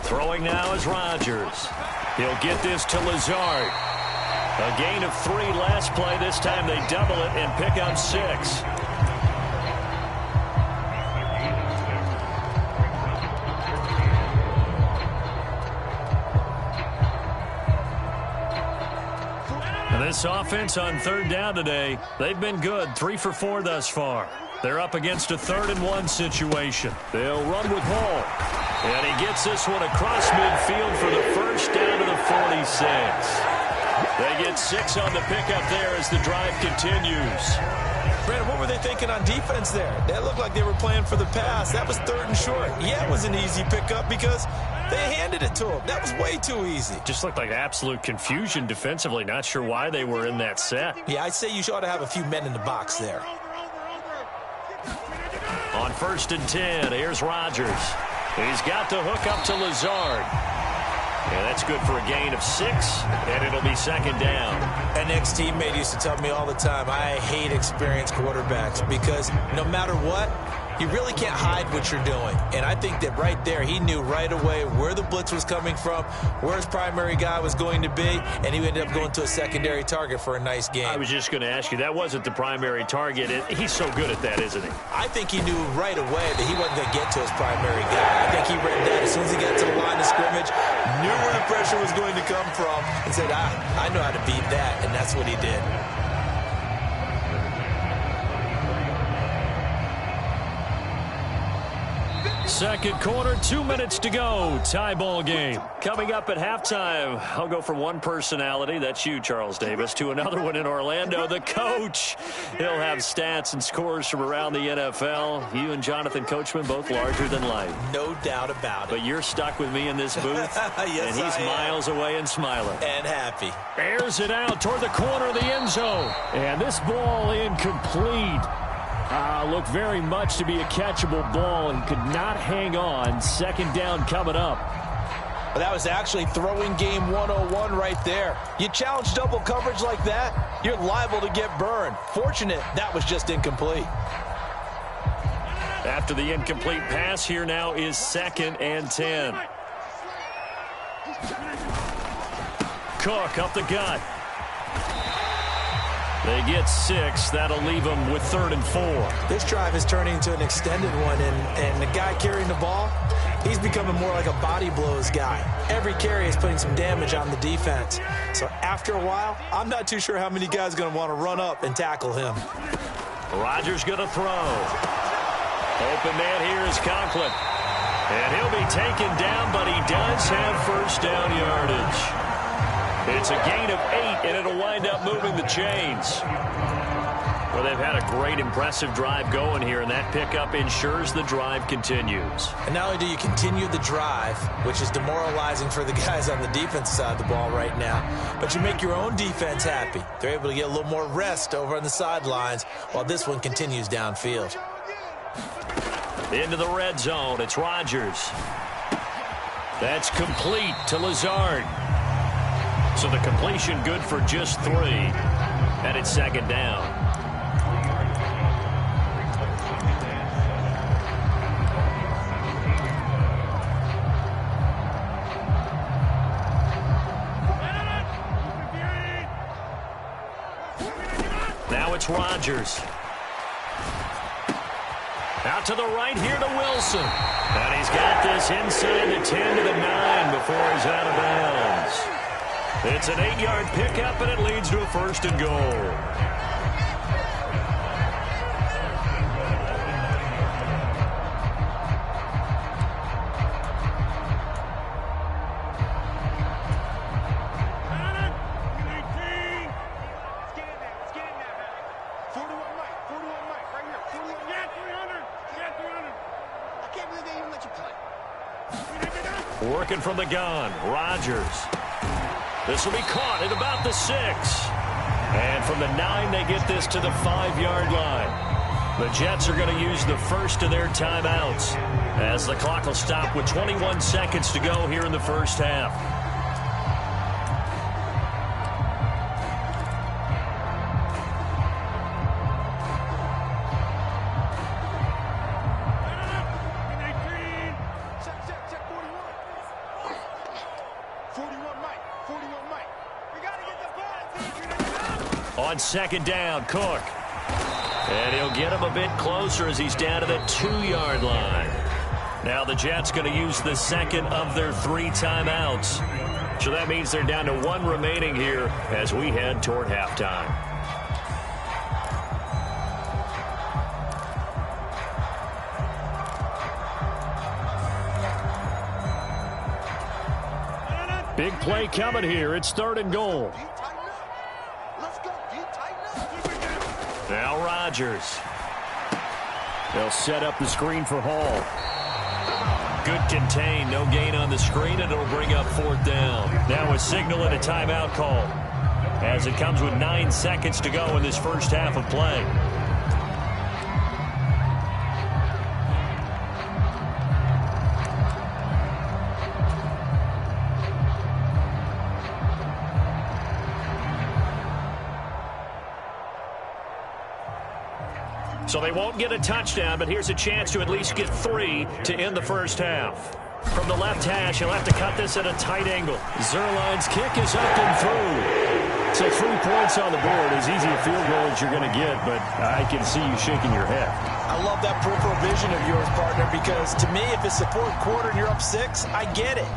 Throwing now is Rodgers. He'll get this to Lazard. A gain of 3 last play. This time they double it and pick up 6. And this offense on 3rd down today, they've been good. 3 for 4 thus far. They're up against a 3rd and 1 situation. They'll run with Hall. And he gets this one across midfield for the first down to the 46. They get 6 on the pickup there as the drive continues. Brandon, what were they thinking on defense there? That looked like they were playing for the pass. That was 3rd and short. Yeah, it was an easy pickup because they handed it to him. That was way too easy. Just looked like absolute confusion defensively. Not sure why they were in that set. Yeah, I'd say you ought to have a few men in the box there. On 1st and 10, here's Rodgers. He's got the hook up to Lazard. And that's good for a gain of 6, and it'll be 2nd down. An ex-teammate used to tell me all the time, I hate experienced quarterbacks because no matter what, you really can't hide what you're doing. And I think that right there, he knew right away where the blitz was coming from, where his primary guy was going to be, and he ended up going to a secondary target for a nice game. I was just going to ask you, that wasn't the primary target. He's so good at that, isn't he? I think he knew right away that he wasn't going to get to his primary guy. I think he read that as soon as he got to the line of scrimmage, knew where the pressure was going to come from, and said, I know how to beat that, and that's what he did. Second quarter, 2 minutes to go. Tie ball game. Coming up at halftime, I'll go from one personality, that's you, Charles Davis, to another one in Orlando, the coach. He'll have stats and scores from around the NFL. You and Jonathan Coachman, both larger than life. No doubt about it. But you're stuck with me in this booth, yes, and he's miles away and smiling. And happy. Airs it out toward the corner of the end zone. And this ball incomplete. Looked very much to be a catchable ball and could not hang on. 2nd down coming up. Well, that was actually throwing game 101 right there. You challenge double coverage like that, you're liable to get burned. Fortunate that was just incomplete. After the incomplete pass, here now is 2nd and 10. Cook up the gut. They get 6. That'll leave them with 3rd and 4. This drive is turning into an extended one, and the guy carrying the ball, he's becoming more like a body blows guy. Every carry is putting some damage on the defense. So after a while, I'm not too sure how many guys are going to want to run up and tackle him. Rodgers going to throw. Open man here is Conklin. And he'll be taken down, but he does have first down yardage. It's a gain of 8, and it'll wind up moving the chains. Well, they've had a great, impressive drive going here, and that pickup ensures the drive continues. And not only do you continue the drive, which is demoralizing for the guys on the defense side of the ball right now, but you make your own defense happy. They're able to get a little more rest over on the sidelines while this one continues downfield. Into the red zone, it's Rodgers. That's complete to Lazard. So the completion good for just 3. And it's 2nd down. Now it's Rodgers. Out to the right here to Wilson. And he's got this inside the 10 to the 9 before he's out of bounds. It's an 8-yard pickup, and it leads to a 1st and goal. Working from the gun, Rodgers. This will be caught at about the 6. And from the 9, they get this to the 5-yard line. The Jets are going to use the first of their timeouts as the clock will stop with 21 seconds to go here in the first half. On 2nd down, Cook. And he'll get him a bit closer as he's down to the 2-yard line. Now the Jets going to use the 2nd of their 3 timeouts. So that means they're down to 1 remaining here as we head toward halftime. Big play coming here. It's 3rd and goal. Now Rodgers. They'll set up the screen for Hall. Good contain. No gain on the screen, and it'll bring up 4th down. Now a signal and a timeout call as it comes with 9 seconds to go in this first half of play. So they won't get a touchdown, but here's a chance to at least get 3 to end the first half. From the left hash, he'll have to cut this at a tight angle. Zerline's kick is up and through. So 3 points on the board, as easy a field goal as you're going to get, but I can see you shaking your head. I love that peripheral vision of yours, partner, because to me, if it's the 4th quarter and you're up 6, I get it.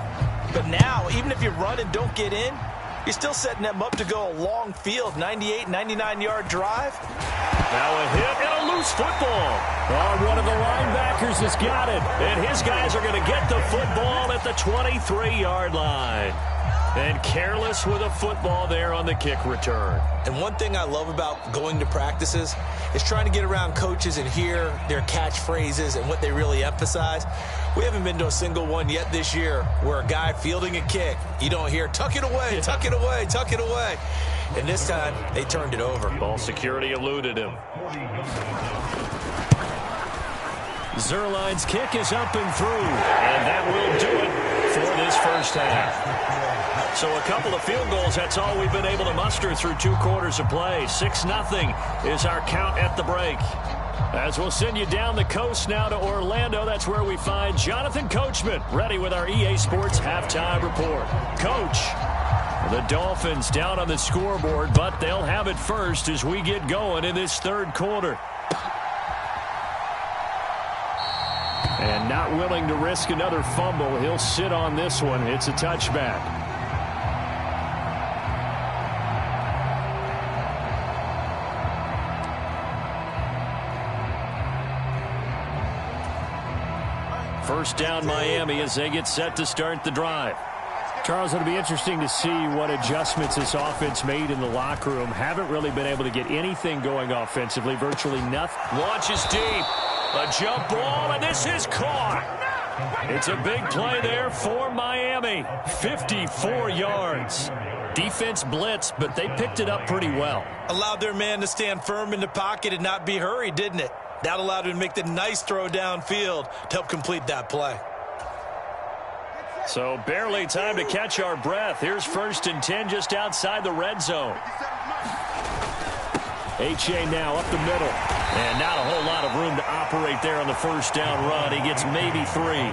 But now, even if you run and don't get in, you're still setting them up to go a long field, 98, 99-yard drive. Now a hit and a loose football. Oh, one of the linebackers has got it. And his guys are going to get the football at the 23-yard line. And careless with a football there on the kick return. And one thing I love about going to practices is trying to get around coaches and hear their catchphrases and what they really emphasize. We haven't been to a single one yet this year where a guy fielding a kick, you don't hear, tuck it away, tuck it away, tuck it away. And this time, they turned it over. Ball security eluded him. Zerline's kick is up and through. And that will do it for this first half. So a couple of field goals, that's all we've been able to muster through 2 quarters of play. 6-0 is our count at the break. As we'll send you down the coast now to Orlando, that's where we find Jonathan Coachman ready with our EA Sports Halftime Report. Coach, the Dolphins down on the scoreboard, but they'll have it first as we get going in this third quarter. And not willing to risk another fumble, he'll sit on this one. It's a touchback. First down Miami as they get set to start the drive. Charles, it'll be interesting to see what adjustments this offense made in the locker room. Haven't really been able to get anything going offensively, virtually nothing. Launches deep. A jump ball, and this is caught. It's a big play there for Miami. 54 yards. Defense blitzed, but they picked it up pretty well. Allowed their man to stand firm in the pocket and not be hurried, didn't it? That allowed him to make the nice throw downfield to help complete that play. So barely time to catch our breath. Here's 1st and 10 just outside the red zone. H.A. now up the middle. And not a whole lot of room to operate there on the first down run. He gets maybe 3.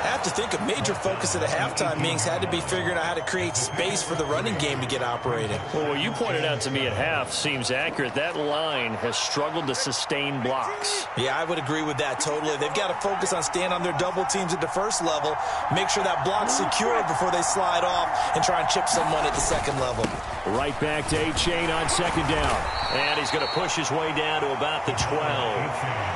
I have to think a major focus of the halftime meetings had to be figuring out how to create space for the running game to get operating. Well, what you pointed out to me at half seems accurate. That line has struggled to sustain blocks. Yeah, I would agree with that totally. They've got to focus on staying on their double teams at the first level, make sure that block's secure before they slide off and try and chip someone at the second level. Right back to A-Chain on 2nd down. And he's going to push his way down to about the 12.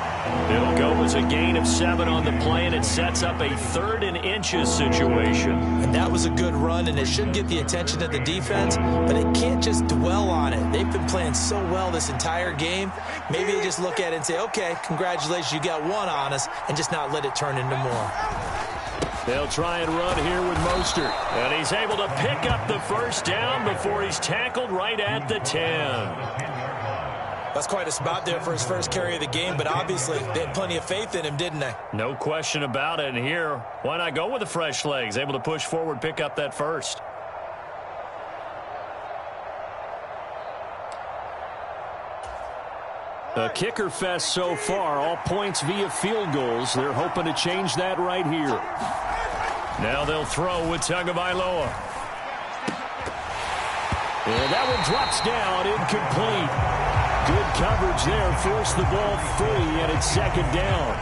It'll go as a gain of 7 on the play, and it sets up a 3rd and inches situation. And that was a good run, and it should get the attention of the defense, but it can't just dwell on it. They've been playing so well this entire game. Maybe they just look at it and say, okay, congratulations, you got 1 on us, and just not let it turn into more. They'll try and run here with Mostert. And he's able to pick up the first down before he's tackled right at the 10. That's quite a spot there for his first carry of the game, but obviously they had plenty of faith in him, didn't they? No question about it. And here, why not go with the fresh legs? Able to push forward, pick up that first. A kicker fest so far, all points via field goals. They're hoping to change that right here. Now they'll throw with Tagovailoa. And that one drops down, incomplete. Good coverage there, forced the ball free, and it's 2nd down.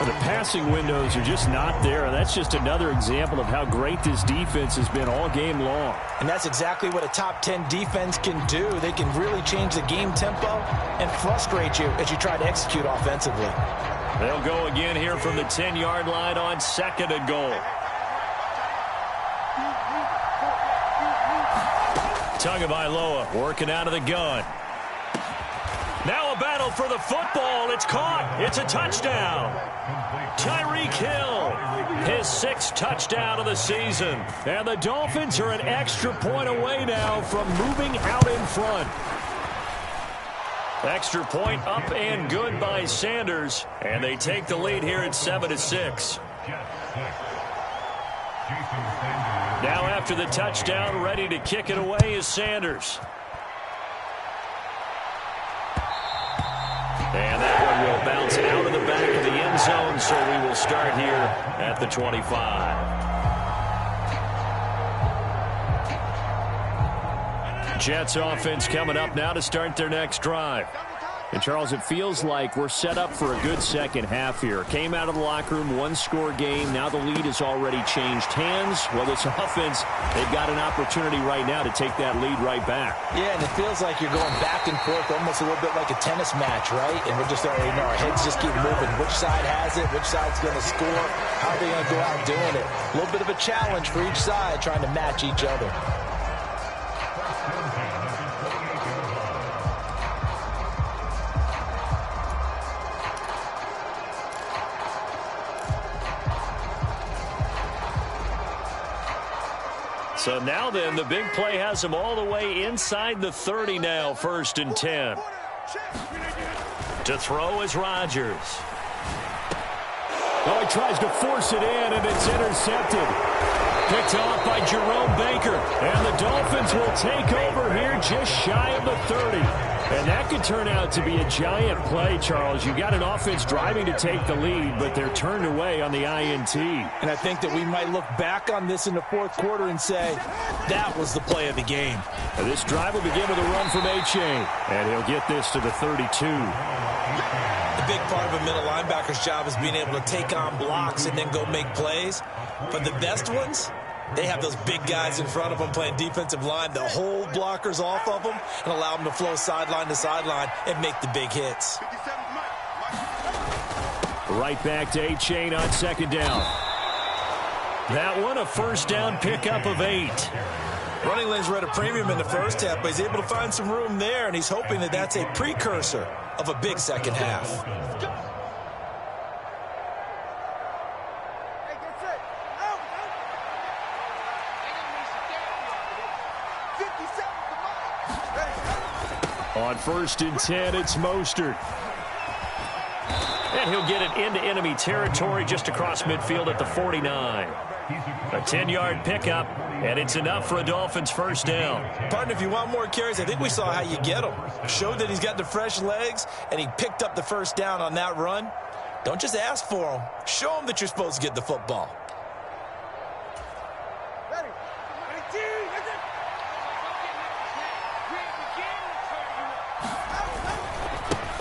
The passing windows are just not there. That's just another example of how great this defense has been all game long. And that's exactly what a top 10 defense can do. They can really change the game tempo and frustrate you as you try to execute offensively. They'll go again here from the 10-yard line on 2nd and goal. Tagovailoa working out of the gun. Now a battle for the football. It's caught. It's a touchdown. Tyreek Hill, his 6th touchdown of the season. And the Dolphins are an extra point away now from moving out in front. Extra point up and good by Sanders. And they take the lead here at 7-6. Now after the touchdown, ready to kick it away is Sanders. And that one will bounce out of the back of the end zone, so we will start here at the 25. Jets offense coming up now to start their next drive. And, Charles, it feels like we're set up for a good second half here. Came out of the locker room, 1-score game. Now the lead has already changed hands. Well, this offense, they've got an opportunity right now to take that lead right back. Yeah, and it feels like you're going back and forth almost a little bit like a tennis match, right? And we're just already know our heads just keep moving. Which side has it? Which side's going to score? How are they going to go out doing it? A little bit of a challenge for each side trying to match each other. So now then, the big play has them all the way inside the 30 now, 1st and 10. To throw is Rodgers. Oh, he tries to force it in, and it's intercepted. Picked off by Jerome Baker. And the Dolphins will take over here just shy of the 30. And that could turn out to be a giant play, Charles. You got an offense driving to take the lead, but they're turned away on the INT. And I think that we might look back on this in the fourth quarter and say, that was the play of the game. And this drive will begin with a run from A-Chain. And he'll get this to the 32. The big part of a middle linebacker's job is being able to take on blocks and then go make plays. But the best ones, they have those big guys in front of them playing defensive line that hold blockers off of them and allow them to flow sideline to sideline and make the big hits. Right back to A-Chain on second down. That one, a first down pickup of 8. Running lanes were at a premium in the first half, but he's able to find some room there, and he's hoping that that's a precursor of a big second half. On 1st and 10, it's Mostert. And he'll get it into enemy territory just across midfield at the 49. A 10-yard pickup, and it's enough for a Dolphins first down. Partner, if you want more carries, I think we saw how you get them. Showed that he's got the fresh legs, and he picked up the first down on that run. Don't just ask for him. Show him that you're supposed to get the football.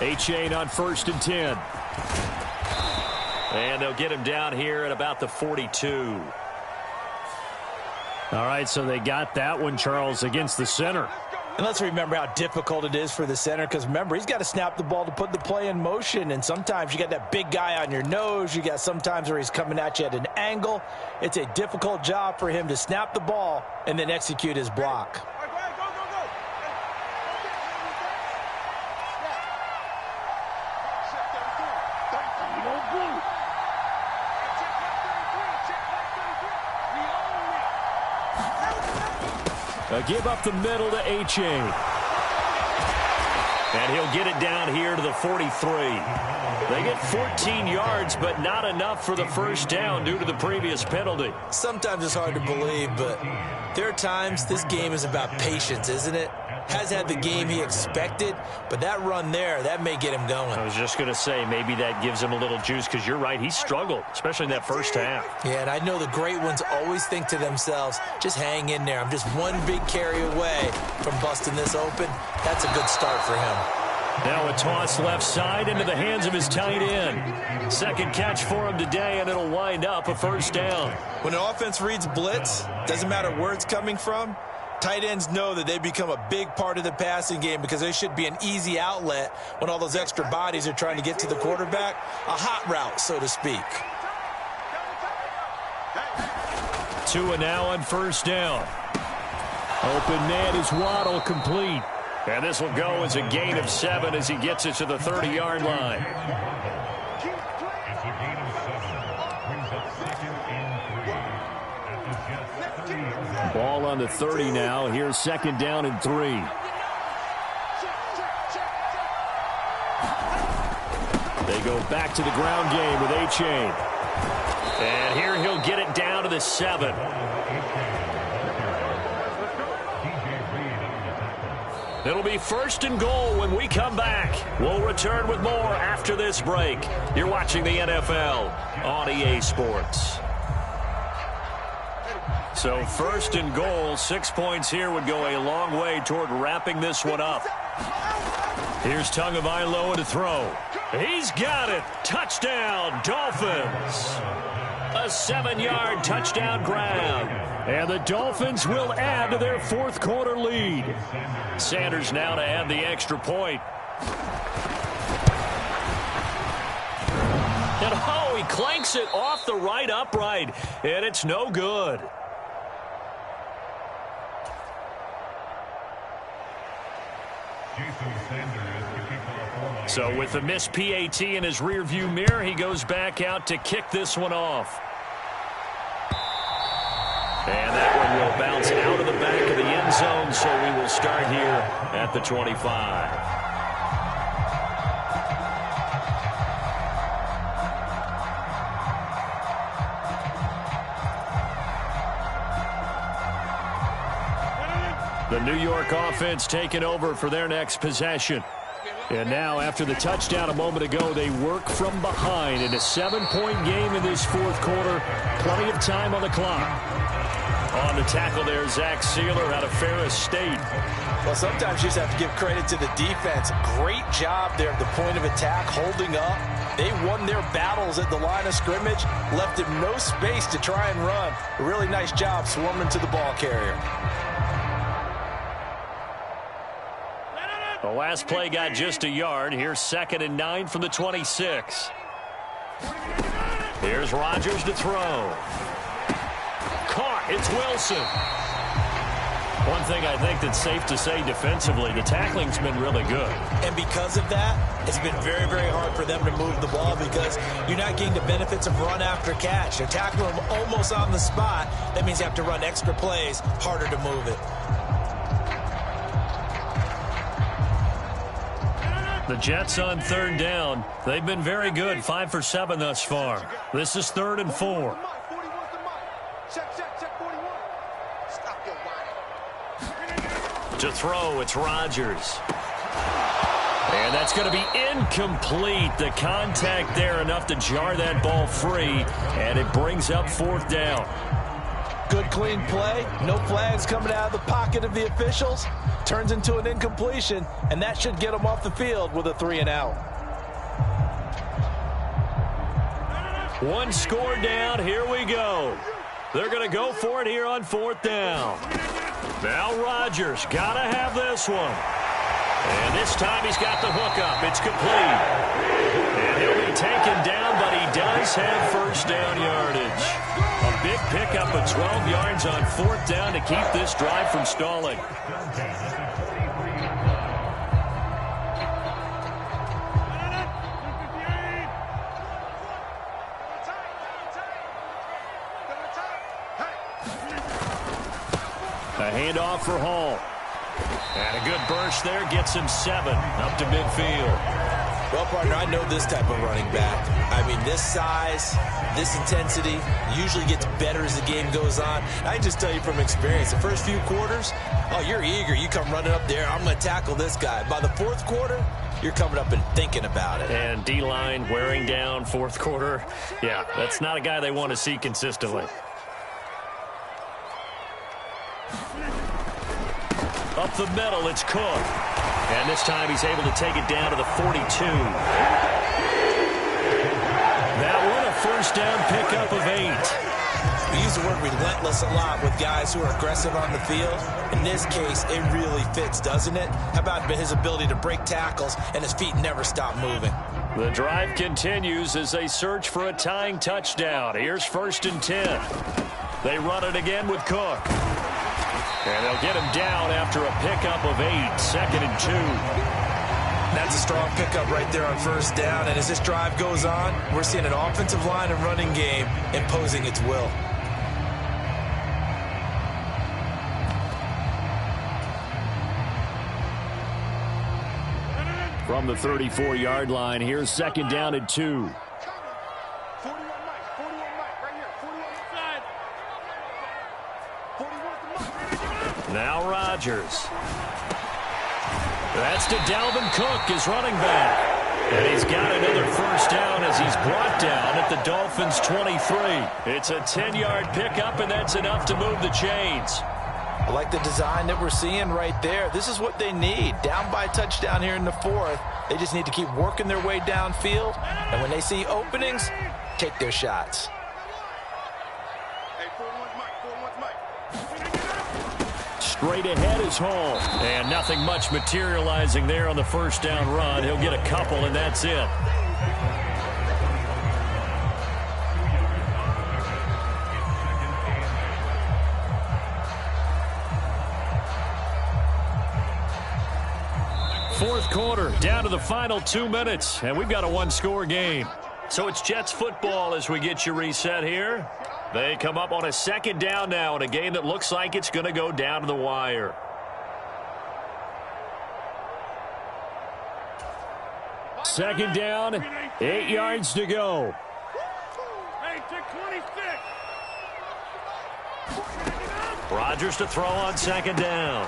A-Chain on 1st and 10. And they'll get him down here at about the 42. All right, so they got that one, Charles, against the center. And let's remember how difficult it is for the center, because remember, he's got to snap the ball to put the play in motion, and sometimes you got that big guy on your nose. You got sometimes where he's coming at you at an angle. It's a difficult job for him to snap the ball and then execute his block. A give up the middle to A-Chain. And he'll get it down here to the 43. They get 14 yards, but not enough for the first down due to the previous penalty. Sometimes it's hard to believe, but there are times this game is about patience, isn't it? Has had the game he expected, but that run there, that may get him going. I was just going to say, maybe that gives him a little juice, because you're right, he struggled, especially in that first half. Yeah, and I know the great ones always think to themselves, just hang in there. I'm just one big carry away from busting this open. That's a good start for him. Now a toss left side into the hands of his tight end. Second catch for him today, and it'll wind up a first down. When an offense reads blitz, doesn't matter where it's coming from, tight ends know that they become a big part of the passing game because they should be an easy outlet when all those extra bodies are trying to get to the quarterback. A hot route, so to speak. Tua now on first down. Open man is Waddle, complete. And this will go as a gain of 7 as he gets it to the 30-yard line. Ball on the 30 now. Here's second down and 3. They go back to the ground game with A-Chain. And here he'll get it down to the 7. It'll be first and goal when we come back. We'll return with more after this break. You're watching the NFL on EA Sports. So first and goal, 6 points here would go a long way toward wrapping this one up. Here's Tagovailoa to throw. He's got it. Touchdown, Dolphins. A 7-yard touchdown grab. And the Dolphins will add to their fourth quarter lead. Sanders now to add the extra point. And oh, he clanks it off the right upright. And it's no good. So with the missed PAT in his rearview mirror, he goes back out to kick this one off. And that one will bounce out of the back of the end zone, so we will start here at the 25. The New York offense taking over for their next possession. And now, after the touchdown a moment ago, they work from behind in a 7-point game in this fourth quarter. Plenty of time on the clock. On the tackle there, Zach Sealer out of Ferris State. Well, sometimes you just have to give credit to the defense. Great job there at the point of attack, holding up. They won their battles at the line of scrimmage, left him no space to try and run. A really nice job swarming to the ball carrier. The last play got just a yard. Here's 2nd and 9 from the 26. Here's Rodgers to throw. Caught. It's Wilson. One thing I think that's safe to say defensively, the tackling's been really good. And because of that, it's been very, very hard for them to move the ball because you're not getting the benefits of run after catch. They're tackling them almost on the spot. That means you have to run extra plays, harder to move it. The Jets on 3rd down. They've been very good, 5 for 7 thus far. This is 3rd and 4. To throw, it's Rodgers. And that's going to be incomplete. The contact there enough to jar that ball free, and it brings up 4th down. Good, clean play. No flags coming out of the pocket of the officials. Turns into an incompletion, and that should get them off the field with a 3-and-out. One score down. Here we go. They're going to go for it here on 4th down. Now Rodgers got to have this one. And this time he's got the hookup. It's complete. And he'll be taken down, but he does have 1st down yardage. A big pickup of 12 yards on 4th down to keep this drive from stalling. A handoff for Hall. And a good burst there gets him 7 up to midfield. Well, partner, I know this type of running back. I mean, this size, this intensity usually gets better as the game goes on. I can just tell you from experience, the first few quarters, oh, you're eager. You come running up there, I'm going to tackle this guy. By the 4th quarter, you're coming up and thinking about it. And D-line wearing down 4th quarter. Yeah, that's not a guy they want to see consistently. Up the middle, it's Cook. And this time he's able to take it down to the 42. That one, a 1st down pickup of 8. We use the word relentless a lot with guys who are aggressive on the field. In this case, it really fits, doesn't it? How about his ability to break tackles and his feet never stop moving? The drive continues as they search for a tying touchdown. Here's 1st and 10. They run it again with Cook. And they'll get him down after a pickup of 8, 2nd and 2. That's a strong pickup right there on 1st down. And as this drive goes on, we're seeing an offensive line and running game imposing its will. From the 34-yard line, here's 2nd down and 2. Now Rodgers. That's to Dalvin Cook, his running back. And he's got another 1st down as he's brought down at the Dolphins' 23. It's a 10-yard pickup, and that's enough to move the chains. I like the design that we're seeing right there. This is what they need. Down by a touchdown here in the 4th. They just need to keep working their way downfield. And when they see openings, take their shots. Straight ahead is Hall. And nothing much materializing there on the 1st down run. He'll get a couple, and that's it. Fourth quarter, down to the final 2 minutes, and we've got a one-score game. So it's Jets football as we get you reset here. They come up on a 2nd down now in a game that looks like it's going to go down to the wire. Second down, 8 yards to go. Rodgers to throw on 2nd down.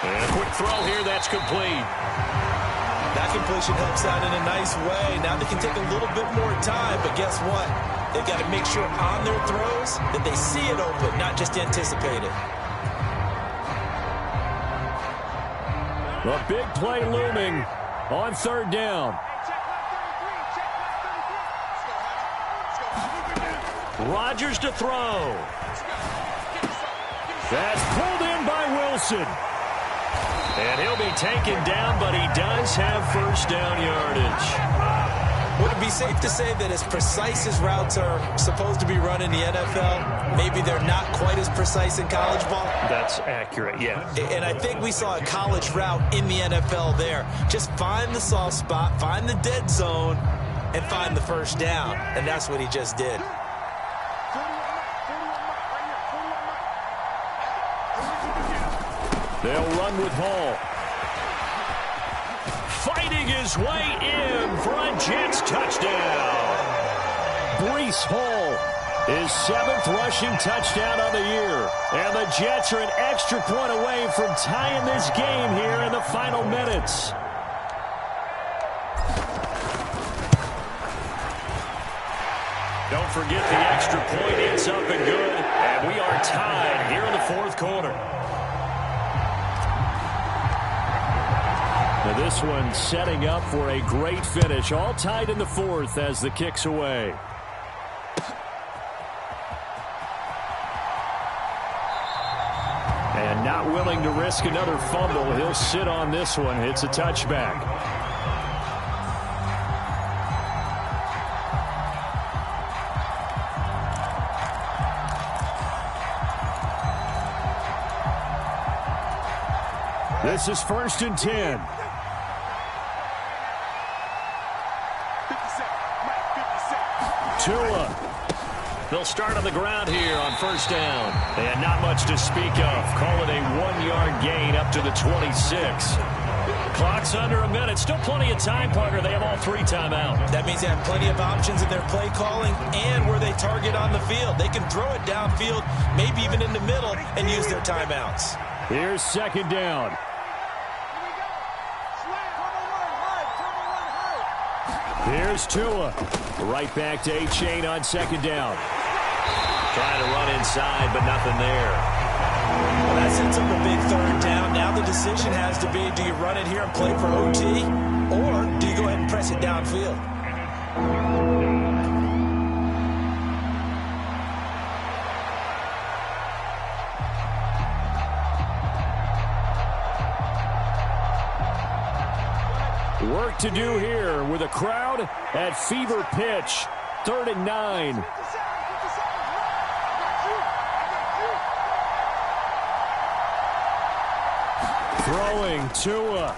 And a quick throw here, that's complete. That completion helps out in a nice way. Now they can take a little bit more time, but guess what? They've got to make sure on their throws that they see it open, not just anticipate it. A big play looming on third down. Rodgers to throw. That's pulled in by Wilson. And he'll be taken down, but he does have first down yardage. Would it be safe to say that as precise as routes are supposed to be run in the NFL, maybe they're not quite as precise in college ball? That's accurate, yeah. And I think we saw a college route in the NFL there. Just find the soft spot, find the dead zone, and find the first down. And that's what he just did. They'll run with Hall. Fighting his way in for a Jets touchdown. Breece Hall, his 7th rushing touchdown of the year. And the Jets are an extra point away from tying this game here in the final minutes. Don't forget the extra point. It's up and good. And we are tied here in the fourth quarter. Now this one setting up for a great finish. All tied in the fourth as the kick's away. And not willing to risk another fumble. He'll sit on this one. It's a touchback. This is 1st and 10. Tua. They'll start on the ground here on first down. And not much to speak of. Call it a 1-yard gain up to the 26. Clock's under a minute. Still plenty of time, Parker. They have all 3 timeouts. That means they have plenty of options in their play calling and where they target on the field. They can throw it downfield, maybe even in the middle, and use their timeouts. Here's 2nd down. Here's Tua. Right back to A-Chain on 2nd down. Trying to run inside, but nothing there. Well, that sets up a big 3rd down. Now the decision has to be, do you run it here and play for OT, or do you go ahead and press it downfield? Work to do here with a crowd at fever pitch. 3rd and 9. Throwing Tua.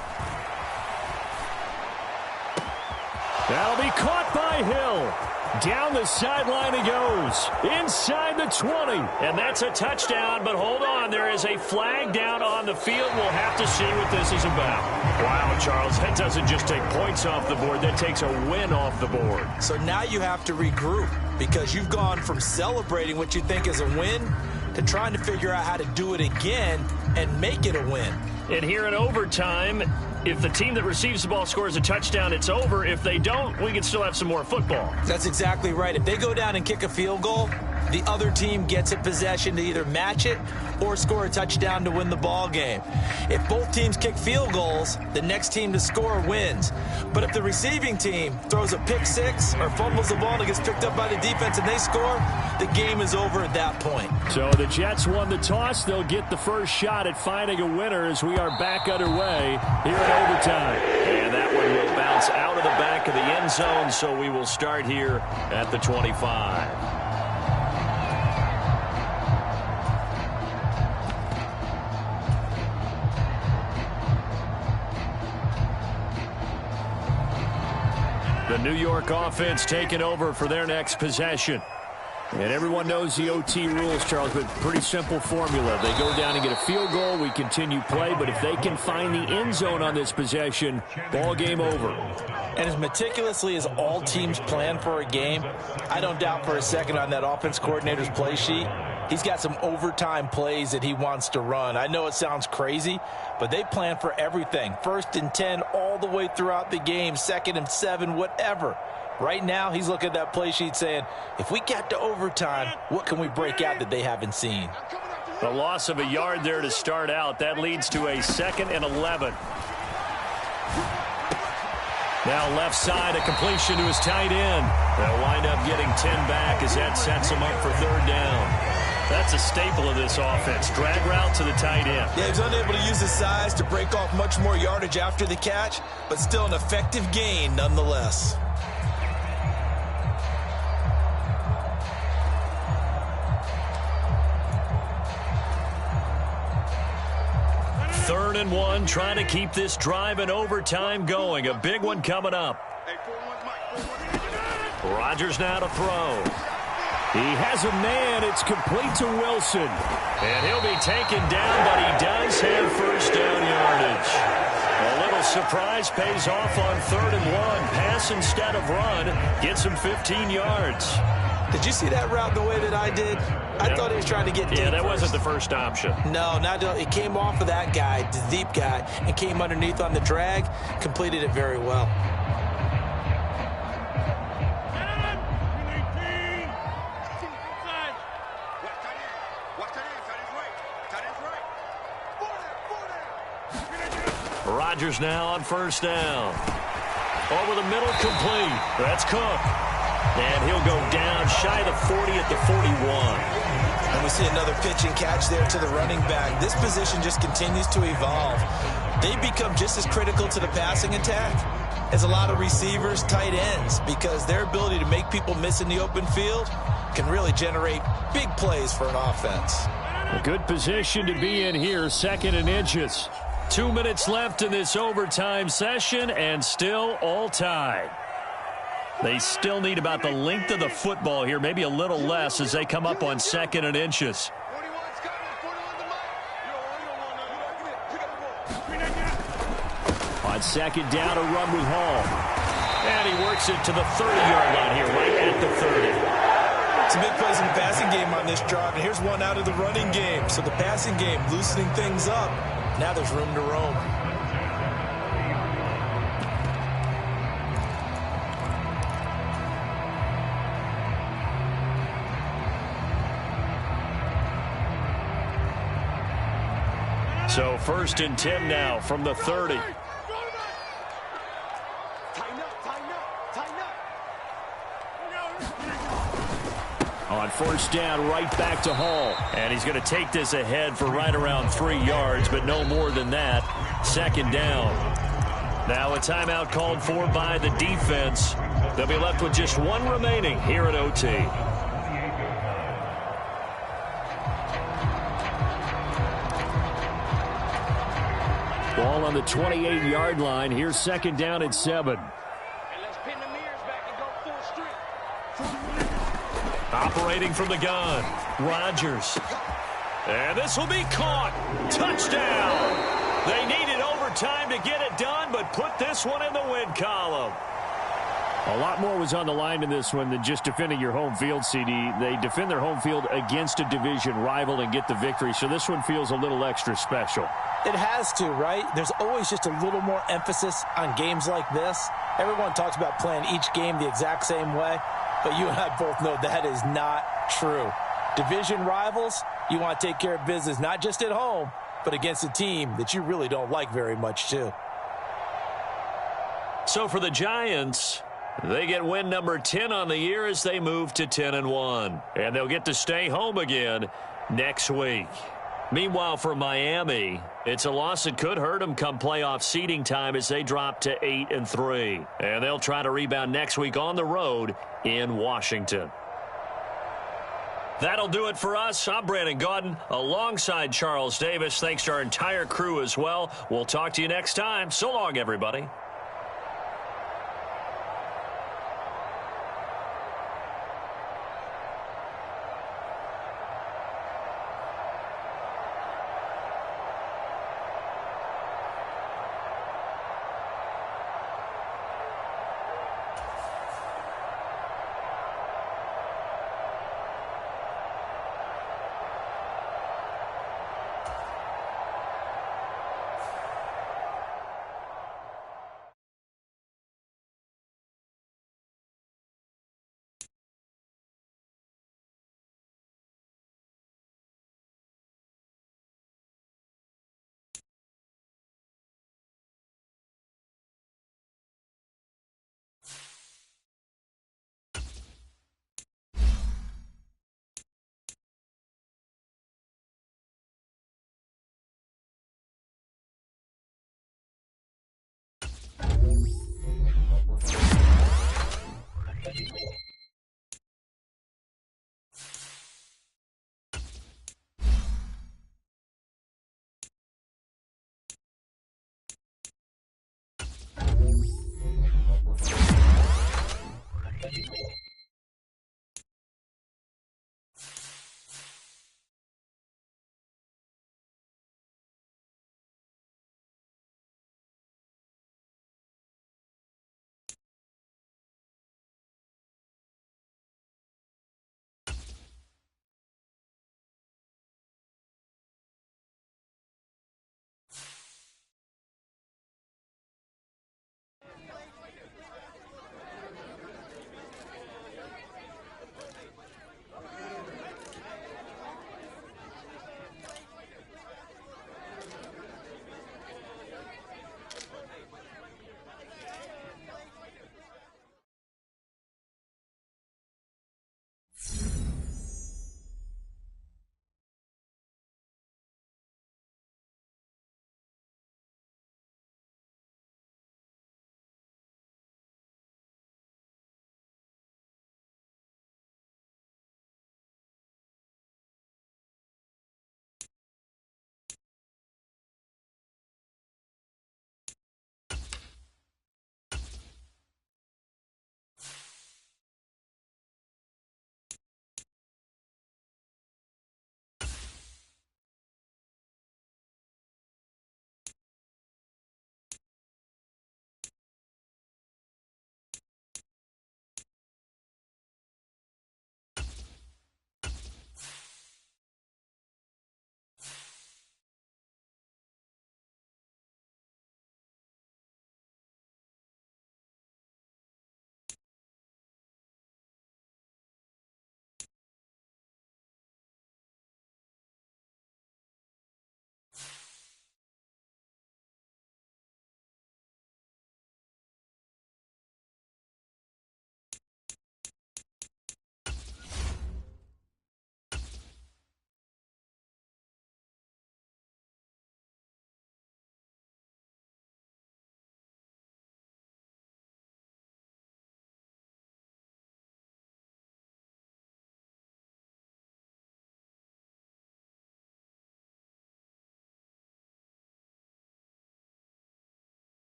That'll be caught by Hill. Down the sideline he goes. Inside the 20. And that's a touchdown, but hold on. There is a flag down on the field. We'll have to see what this is about. Wow, Charles, that doesn't just take points off the board. That takes a win off the board. So now you have to regroup because you've gone from celebrating what you think is a win to trying to figure out how to do it again and make it a win. And here in overtime, if the team that receives the ball scores a touchdown, it's over. If they don't, we can still have some more football. That's exactly right. If they go down and kick a field goal, the other team gets a possession to either match it or score a touchdown to win the ball game. If both teams kick field goals, the next team to score wins. But if the receiving team throws a pick six or fumbles the ball and it gets picked up by the defense and they score, the game is over at that point. So the Jets won the toss. They'll get the first shot at finding a winner as we are back underway here in overtime. And that one will bounce out of the back of the end zone, so we will start here at the 25. The New York offense taking over for their next possession. And everyone knows the OT rules, Charles, but pretty simple formula. They go down and get a field goal, we continue play, but if they can find the end zone on this possession, ball game over. And as meticulously as all teams plan for a game, I don't doubt for a second on that offense coordinator's play sheet, He's got some overtime plays that he wants to run. I know it sounds crazy, but they plan for everything. 1st and 10 all the way throughout the game, 2nd and 7, whatever. Right now, he's looking at that play sheet saying, if we get to overtime, what can we break out that they haven't seen? The loss of a yard there to start out. That leads to a 2nd and 11. Now left side, a completion to his tight end. They'll wind up getting 10 back as that sets him up for 3rd down. That's a staple of this offense. Drag route to the tight end. Yeah, he's unable to use his size to break off much more yardage after the catch, but still an effective gain nonetheless. Third and 1, trying to keep this drive in overtime going. A big one coming up. Rodgers now to throw. He has a man. It's complete to Wilson. And he'll be taken down, but he does have 1st down yardage. A little surprise pays off on 3rd and 1. Pass instead of run. Gets him 15 yards. Did you see that route the way that I did? I thought he was trying to get deep. Yeah, that first. wasn't the first option. No, it came off of that guy, the deep guy, and came underneath on the drag. Completed it very well. Rodgers now on 1st down. Over the middle, complete. That's Cook. And he'll go down shy of the 40 at the 41. And we see another pitch and catch there to the running back. This position just continues to evolve. They become just as critical to the passing attack as a lot of receivers, tight ends, because their ability to make people miss in the open field can really generate big plays for an offense. A good position to be in here, 2nd and inches. 2 minutes left in this overtime session, and still all tied. They still need about the length of the football here, maybe a little less as they come up on 2nd and inches. On 2nd down, a run with Hall. And he works it to the 30-yard line here, right at the 30. Some big plays in the passing game on this drive, and here's one out of the running game. So the passing game loosening things up. Now there's room to roam. So 1st and 10 now from the 30. On 1st down, right back to Hall. And he's going to take this ahead for right around 3 yards, but no more than that. 2nd down. Now a timeout called for by the defense. They'll be left with just 1 remaining here at OT. Ball on the 28-yard line. Here's 2nd down and 7. Operating from the gun, Rodgers. And this will be caught. Touchdown. They needed overtime to get it done, but put this one in the win column. A lot more was on the line in this one than just defending your home field, CD. They defend their home field against a division rival and get the victory, so this one feels a little extra special. It has to, right? There's always just a little more emphasis on games like this. Everyone talks about playing each game the exact same way, but you and I both know that is not true. Division rivals, you want to take care of business not just at home, but against a team that you really don't like very much, too. So for the Giants, they get win number 10 on the year as they move to 10-1. And they'll get to stay home again next week. Meanwhile, for Miami, it's a loss that could hurt them come playoff seeding time as they drop to 8-3. And they'll try to rebound next week on the road in Washington. That'll do it for us. I'm Brandon Gaudin alongside Charles Davis. Thanks to our entire crew as well. We'll talk to you next time. So long, everybody.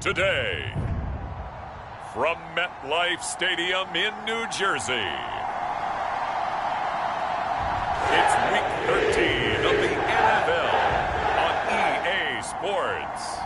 today. From MetLife Stadium in New Jersey, it's Week 13 of the NFL on EA Sports.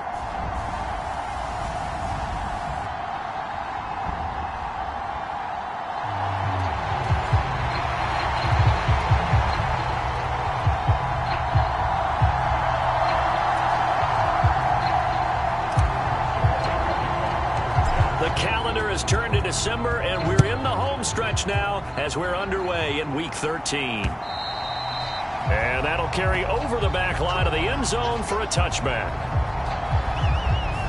Turned to December, and we're in the home stretch now as we're underway in Week 13. And that'll carry over the back line of the end zone for a touchback.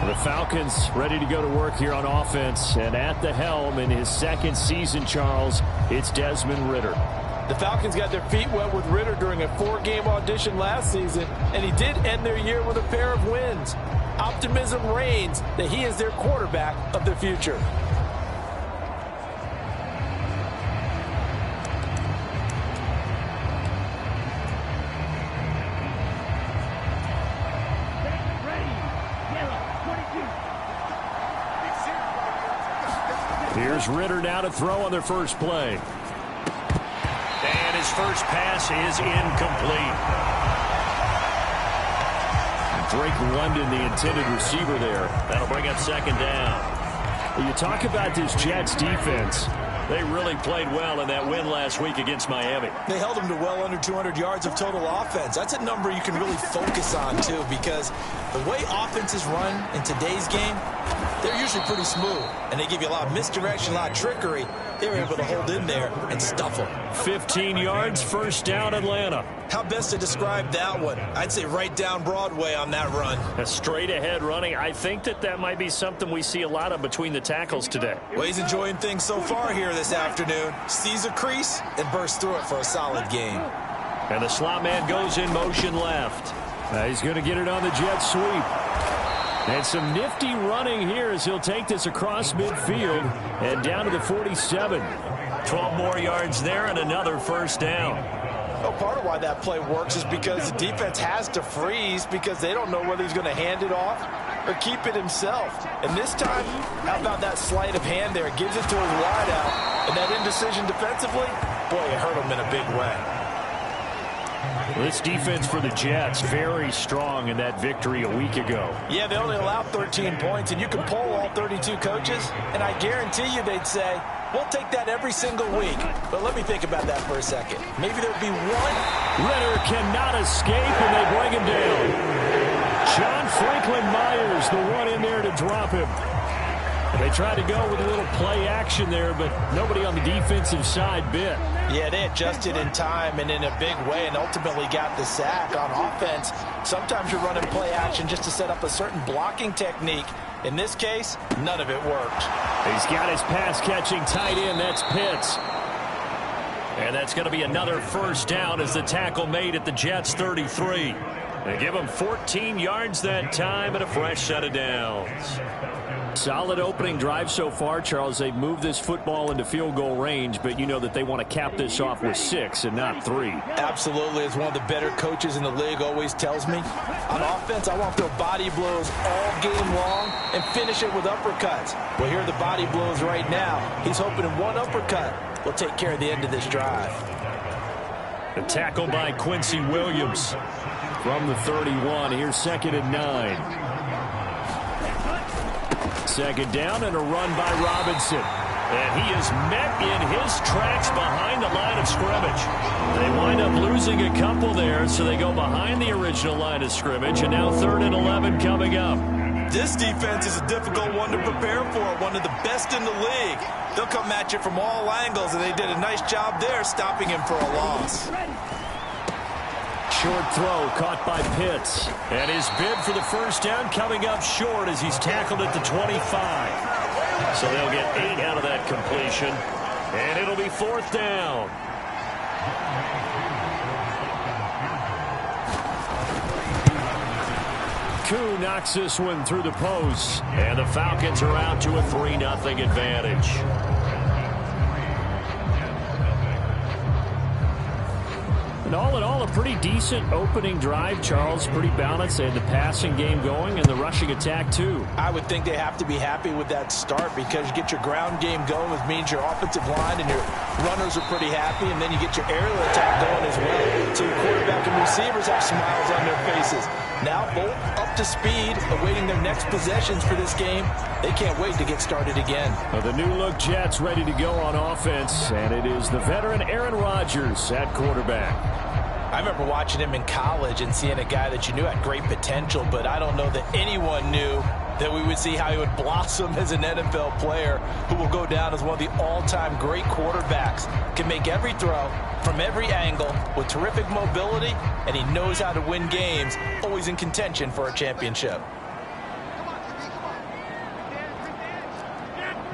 The Falcons ready to go to work here on offense, and at the helm in his second season, Charles, it's Desmond Ridder. The Falcons got their feet wet with Ridder during a 4-game audition last season, and he did end their year with a pair of wins. Optimism reigns that he is their quarterback of the future. Here's Ridder now to throw on their first play. And his first pass is incomplete. Drake London, the intended receiver there. That'll bring up second down. Well, you talk about this Jets defense. They really played well in that win last week against Miami. They held them to well under 200 yards of total offense. That's a number you can really focus on, too, because the way offenses run in today's game, they're usually pretty smooth, and they give you a lot of misdirection, a lot of trickery. They were able to hold in there and stuff them. 15 yards, first down, Atlanta. How best to describe that one? I'd say right down Broadway on that run. A straight-ahead running. I think that might be something we see a lot of between the tackles today. Well, he's enjoying things so far here this afternoon. Sees a crease and bursts through it for a solid game. And the slot man goes in motion left. He's going to get it on the jet sweep. And some nifty running here as he'll take this across midfield and down to the 47. 12 more yards there and another first down. Well, part of why that play works is because the defense has to freeze because they don't know whether he's going to hand it off or keep it himself. And this time, how about that sleight of hand there? Gives it to his wideout. And that indecision defensively, boy, it hurt him in a big way. This defense for the Jets, very strong in that victory a week ago. Yeah, they only allowed 13 points, and you can poll all 32 coaches, and I guarantee you they'd say, we'll take that every single week. But let me think about that for a second. Maybe there'd be one. Ridder cannot escape, and they bring him down. John Franklin Myers, the one in there to drop him. They tried to go with a little play action there, but nobody on the defensive side bit. Yeah, they adjusted in time and in a big way and ultimately got the sack. On offense, sometimes you're running play action just to set up a certain blocking technique. In this case, none of it worked. He's got his pass-catching tight end. That's Pitts. And that's going to be another first down as the tackle made at the Jets' 33. They give him 14 yards that time and a fresh set of downs. Solid opening drive so far, Charles. They've moved this football into field goal range, but you know that they want to cap this off with 6 and not 3. Absolutely. As one of the better coaches in the league always tells me, on offense, I want to throw body blows all game long and finish it with uppercuts. Well, here are the body blows right now. He's hoping in one uppercut will take care of the end of this drive. The tackle by Quincy Williams from the 31. Here's 2nd and 9. Second down and a run by Robinson. And he is met in his tracks behind the line of scrimmage. They wind up losing a couple there, so they go behind the original line of scrimmage, and now 3rd and 11 coming up. This defense is a difficult one to prepare for, one of the best in the league. They'll come at you from all angles, and they did a nice job there stopping him for a loss. Short throw caught by Pitts. And his bid for the first down coming up short as he's tackled at the 25. So they'll get 8 out of that completion. And it'll be 4th down. Koo knocks this one through the post. And the Falcons are out to a 3-0 advantage. And all in all, a pretty decent opening drive, Charles. Pretty balanced. They had the passing game going and the rushing attack, too. I would think they have to be happy with that start because you get your ground game going, which means your offensive line and your runners are pretty happy, and then you get your aerial attack going as well. So your quarterback and receivers have smiles on their faces. Now both up to speed, awaiting their next possessions for this game. They can't wait to get started again. Well, the new-look Jets ready to go on offense, and it is the veteran Aaron Rodgers at quarterback. I remember watching him in college and seeing a guy that you knew had great potential, but I don't know that anyone knew that we would see how he would blossom as an NFL player who will go down as one of the all-time great quarterbacks. Can make every throw from every angle with terrific mobility, and he knows how to win games, always in contention for a championship.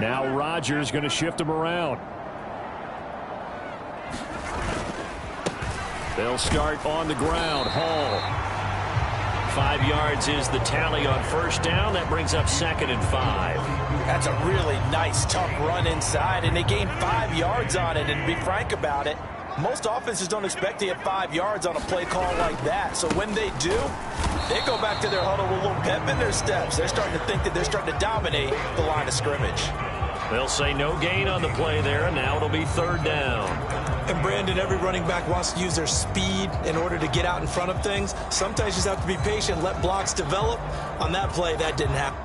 Now Rodgers going to shift him around. They'll start on the ground. Hall. 5 yards is the tally on first down. That brings up 2nd and 5. That's a really nice, tough run inside, and they gained 5 yards on it. And to be frank about it, most offenses don't expect to get 5 yards on a play call like that. So when they do, they go back to their huddle with a little pep in their steps. They're starting to think that they're starting to dominate the line of scrimmage. They'll say no gain on the play there, and now it'll be 3rd down. And Brandon, every running back wants to use their speed in order to get out in front of things. Sometimes you just have to be patient, let blocks develop. On that play, that didn't happen.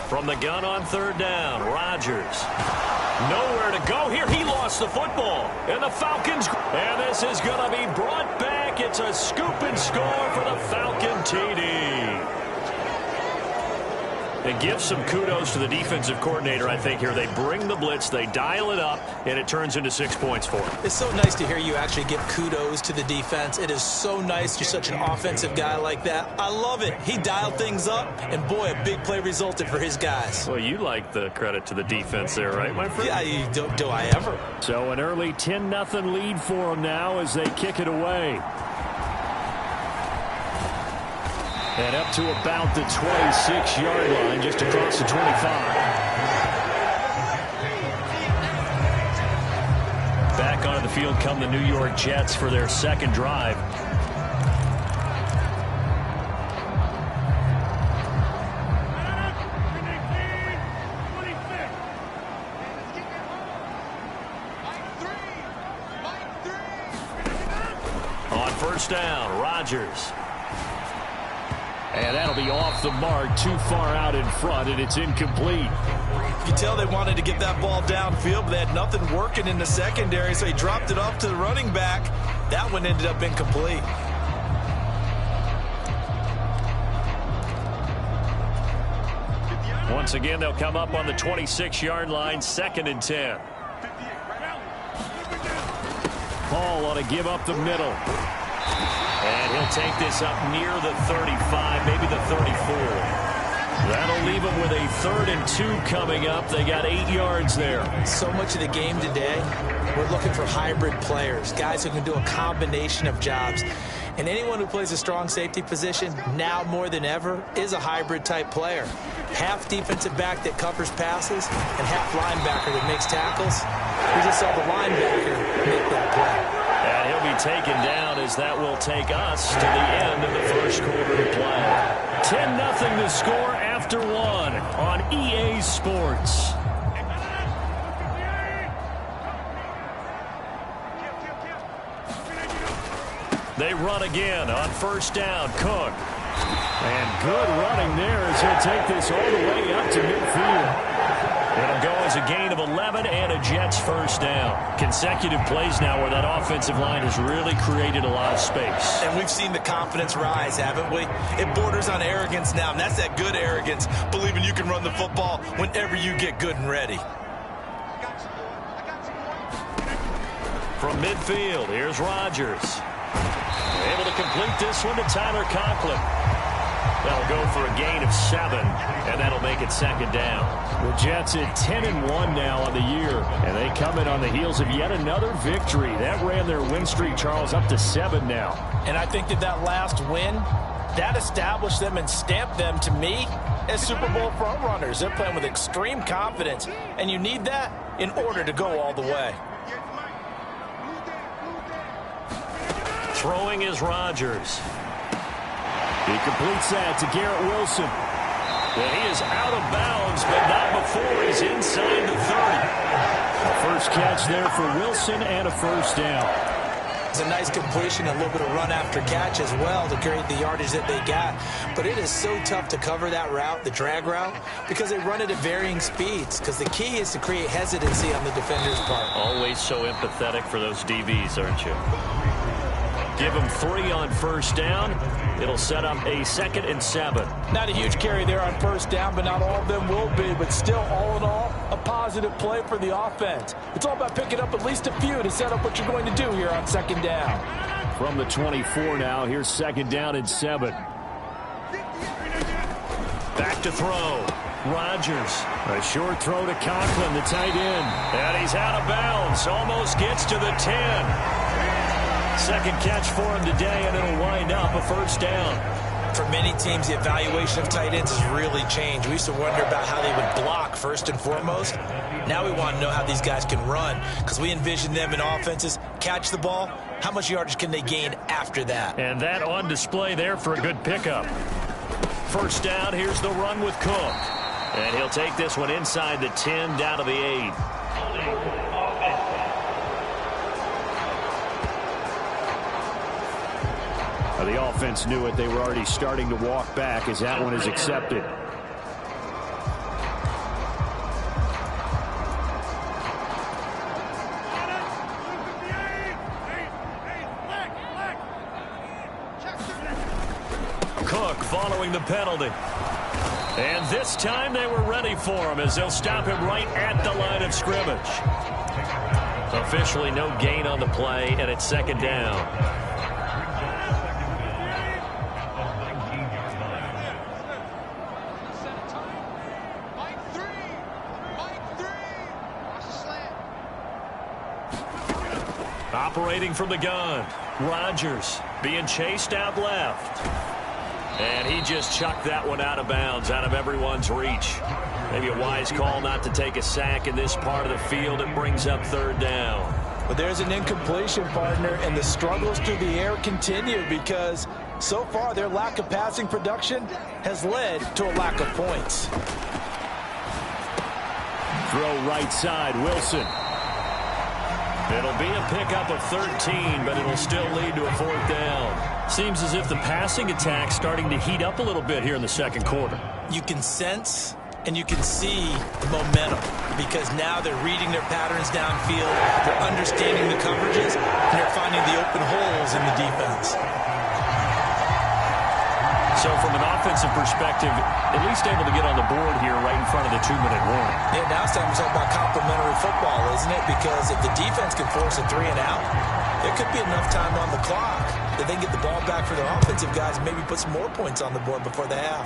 From the gun on 3rd down, Rodgers. Nowhere to go here. He lost the football. And the Falcons. And this is going to be brought back. It's a scoop and score for the Falcon TD. And give some kudos to the defensive coordinator, I think, here. They bring the blitz, they dial it up, and it turns into 6 points for them. It's so nice to hear you actually give kudos to the defense. It is so nice you're such an offensive guy like that. I love it. He dialed things up, and boy, a big play resulted for his guys. Well, you like the credit to the defense there, right, my friend? Yeah, do I ever. So an early 10-0 lead for them now as they kick it away. And up to about the 26-yard line, just across the 25. Back onto the field come the New York Jets for their 2nd drive. On first down, Rodgers. And that'll be off the mark, too far out in front, and it's incomplete. You can tell they wanted to get that ball downfield, but they had nothing working in the secondary, so he dropped it off to the running back. That one ended up incomplete. Once again, they'll come up on the 26-yard line, 2nd and 10. Paul ought to give up the middle. And he'll take this up near the 35, maybe the 34. That'll leave them with a 3rd and 2 coming up. They got 8 yards there. So much of the game today, we're looking for hybrid players, guys who can do a combination of jobs. And anyone who plays a strong safety position, now more than ever, is a hybrid-type player. Half defensive back that covers passes and half linebacker that makes tackles. We just saw the linebacker make that play. And he'll be taken down as that will take us to the end of the first quarter play. 10-0 the score after 1 on EA Sports. They run again on first down. Cook. And good running there as he'll take this all the way up to midfield. It'll go as a gain of 11 and a Jets first down. Consecutive plays now where that offensive line has really created a lot of space. And we've seen the confidence rise, haven't we? It borders on arrogance now, and that's that good arrogance, believing you can run the football whenever you get good and ready. From midfield, here's Rodgers. Able to complete this one to Tyler Conklin. They'll go for a gain of 7, and that'll make it second down. The Jets at 10-1 now on the year, and they come in on the heels of yet another victory. That ran their win streak, Charles, up to 7 now. And I think that last win, that established them and stamped them, to me, as Super Bowl frontrunners. They're playing with extreme confidence, and you need that in order to go all the way. Throwing is Rodgers. He completes that to Garrett Wilson. And he is out of bounds, but not before he's inside the 30. A first catch there for Wilson and a first down. It's a nice completion, a little bit of run after catch as well to create the yardage that they got. But it is so tough to cover that route, the drag route, because they run it at varying speeds. Because the key is to create hesitancy on the defender's part. Always so empathetic for those DBs, aren't you? Give them 3 on first down. It'll set up a 2nd and 7. Not a huge carry there on first down, but not all of them will be. But still, all in all, a positive play for the offense. It's all about picking up at least a few to set up what you're going to do here on second down. From the 24 now, here's 2nd down and 7. Back to throw. Rodgers. A short throw to Conklin, the tight end. And he's out of bounds. Almost gets to the 10. Second catch for him today, and it'll wind up a first down. For many teams, the evaluation of tight ends has really changed. We used to wonder about how they would block first and foremost. Now we want to know how these guys can run, because we envision them in offenses catch the ball. How much yardage can they gain after that? And that on display there for a good pickup. First down, here's the run with Cook. And he'll take this one inside the 10 down to the 8. The offense knew it. They were already starting to walk back as that one is accepted. Cook following the penalty. And this time they were ready for him as they'll stop him right at the line of scrimmage. Officially no gain on the play, and it's second down. Operating from the gun. Rodgers being chased out left. And he just chucked that one out of bounds, out of everyone's reach. Maybe a wise call not to take a sack in this part of the field. It brings up third down. But there's an incompletion, partner, and the struggles through the air continue because so far their lack of passing production has led to a lack of points. Throw right side, Wilson. It'll be a pickup of 13, but it'll still lead to a fourth down. Seems as if the passing attack's starting to heat up a little bit here in the second quarter. You can sense and you can see the momentum because now they're reading their patterns downfield, they're understanding the coverages, and they're finding the open holes in the defense. So from an offensive perspective, at least able to get on the board here right in front of the 2-minute warning. Yeah, now it's time to talk about complementary football, isn't it? Because if the defense can force a 3 and out, there could be enough time on the clock that they can get the ball back for their offensive guys and maybe put some more points on the board before the half.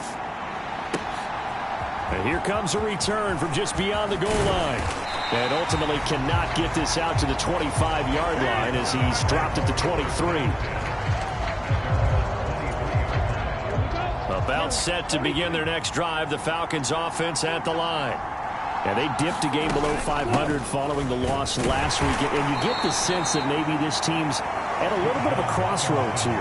And here comes a return from just beyond the goal line. And ultimately cannot get this out to the 25-yard line as he's dropped it to 23. About set to begin their next drive, the Falcons offense at the line. And they dipped a game below 500 following the loss last week. And you get the sense that maybe this team's at a little bit of a crossroads here.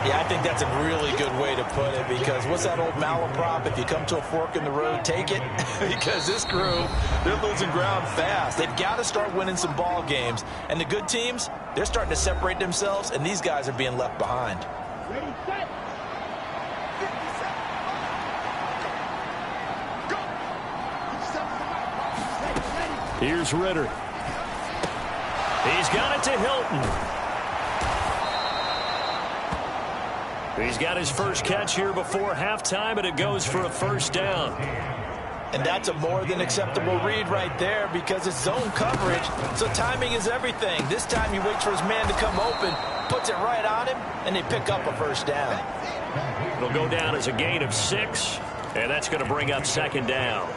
Yeah, I think that's a really good way to put it because what's that old malaprop? If you come to a fork in the road, take it. Because this crew, they're losing ground fast. They've got to start winning some ball games. And the good teams, they're starting to separate themselves, and these guys are being left behind. Ready, set. 57. Go. 57. Here's Ritter. He's got it to Hilton. He's got his first catch here before halftime, and it goes for a first down. And that's a more than acceptable read right there because it's zone coverage, so timing is everything. This time he waits for his man to come open, puts it right on him, and they pick up a first down. It'll go down as a gain of 6, and that's going to bring up second down.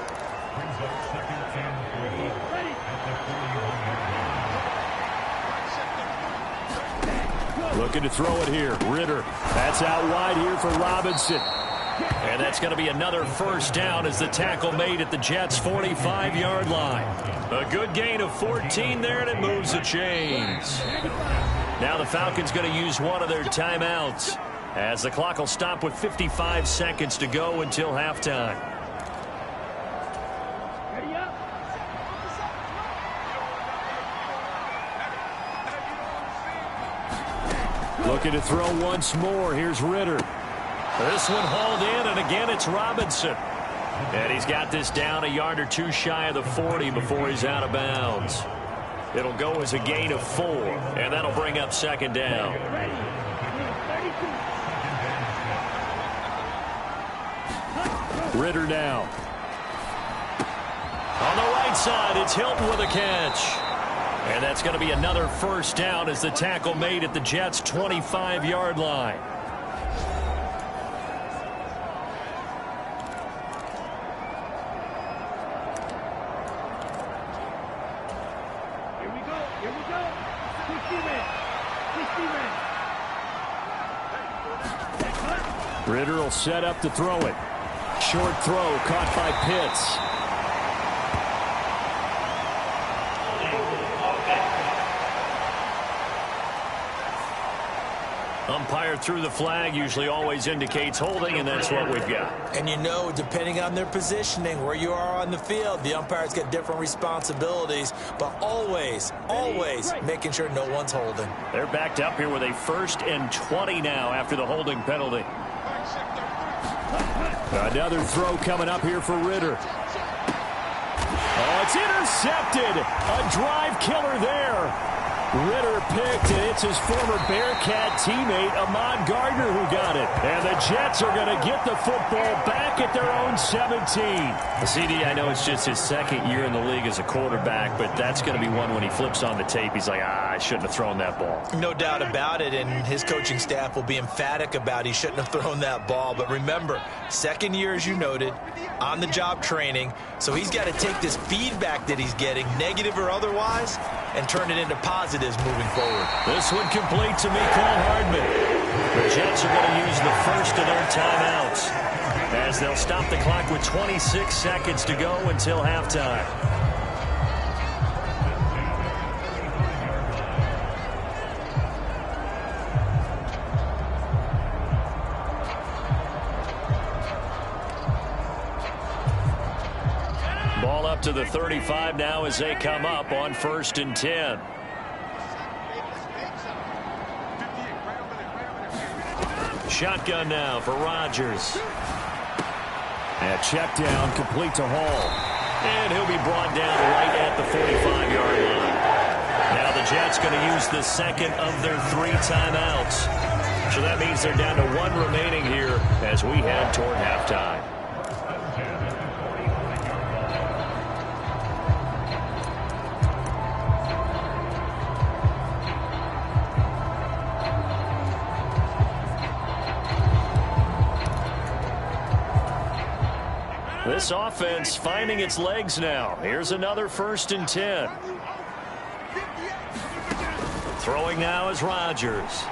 Looking to throw it here. Ritter. That's out wide here for Robinson. And that's going to be another first down as the tackle made at the Jets' 45-yard line. A good gain of 14 there, and it moves the chains. Now the Falcons going to use one of their timeouts as the clock will stop with 55 seconds to go until halftime. Looking to throw once more. Here's Ritter. This one hauled in, and again it's Robinson. And he's got this down a yard or two shy of the 40 before he's out of bounds. It'll go as a gain of 4, and that'll bring up second down. Ritter now. On the right side, it's Hilton with a catch. And that's going to be another first down as the tackle made at the Jets' 25-yard line. Here we go. 60 men. Ritter will set up to throw it. Short throw caught by Pitts. Umpire threw the flag, usually always indicates holding, and that's what we've got. And you know, depending on their positioning, where you are on the field, the umpires get different responsibilities, but always making sure no one's holding. They're backed up here with a 1st and 20 now after the holding penalty. Another throw coming up here for Ritter. Oh, it's intercepted. A drive killer there. Ritter picked, and it's his former Bearcat teammate, Ahmad Gardner, who got it. And the Jets are going to get the football back at their own 17. CD, I know it's just his 2nd year in the league as a quarterback, but that's going to be one when he flips on the tape. He's like, I shouldn't have thrown that ball. No doubt about it, and his coaching staff will be emphatic about he shouldn't have thrown that ball. But remember, 2nd year, as you noted, on-the-job training, so he's got to take this feedback that he's getting, negative or otherwise, and turn it into positives moving forward. This one complete to Mecole Hardman. The Jets are going to use the first of their timeouts as they'll stop the clock with 26 seconds to go until halftime. Ball up to the 35 now as they come up on 1st and 10. Shotgun now for Rodgers. And check down, complete to Hall. And he'll be brought down right at the 45-yard line. Now the Jets going to use the 2nd of their 3 timeouts. So that means they're down to 1 remaining here as we head toward halftime. This offense finding its legs now. Here's another 1st and 10. Throwing now is Rodgers.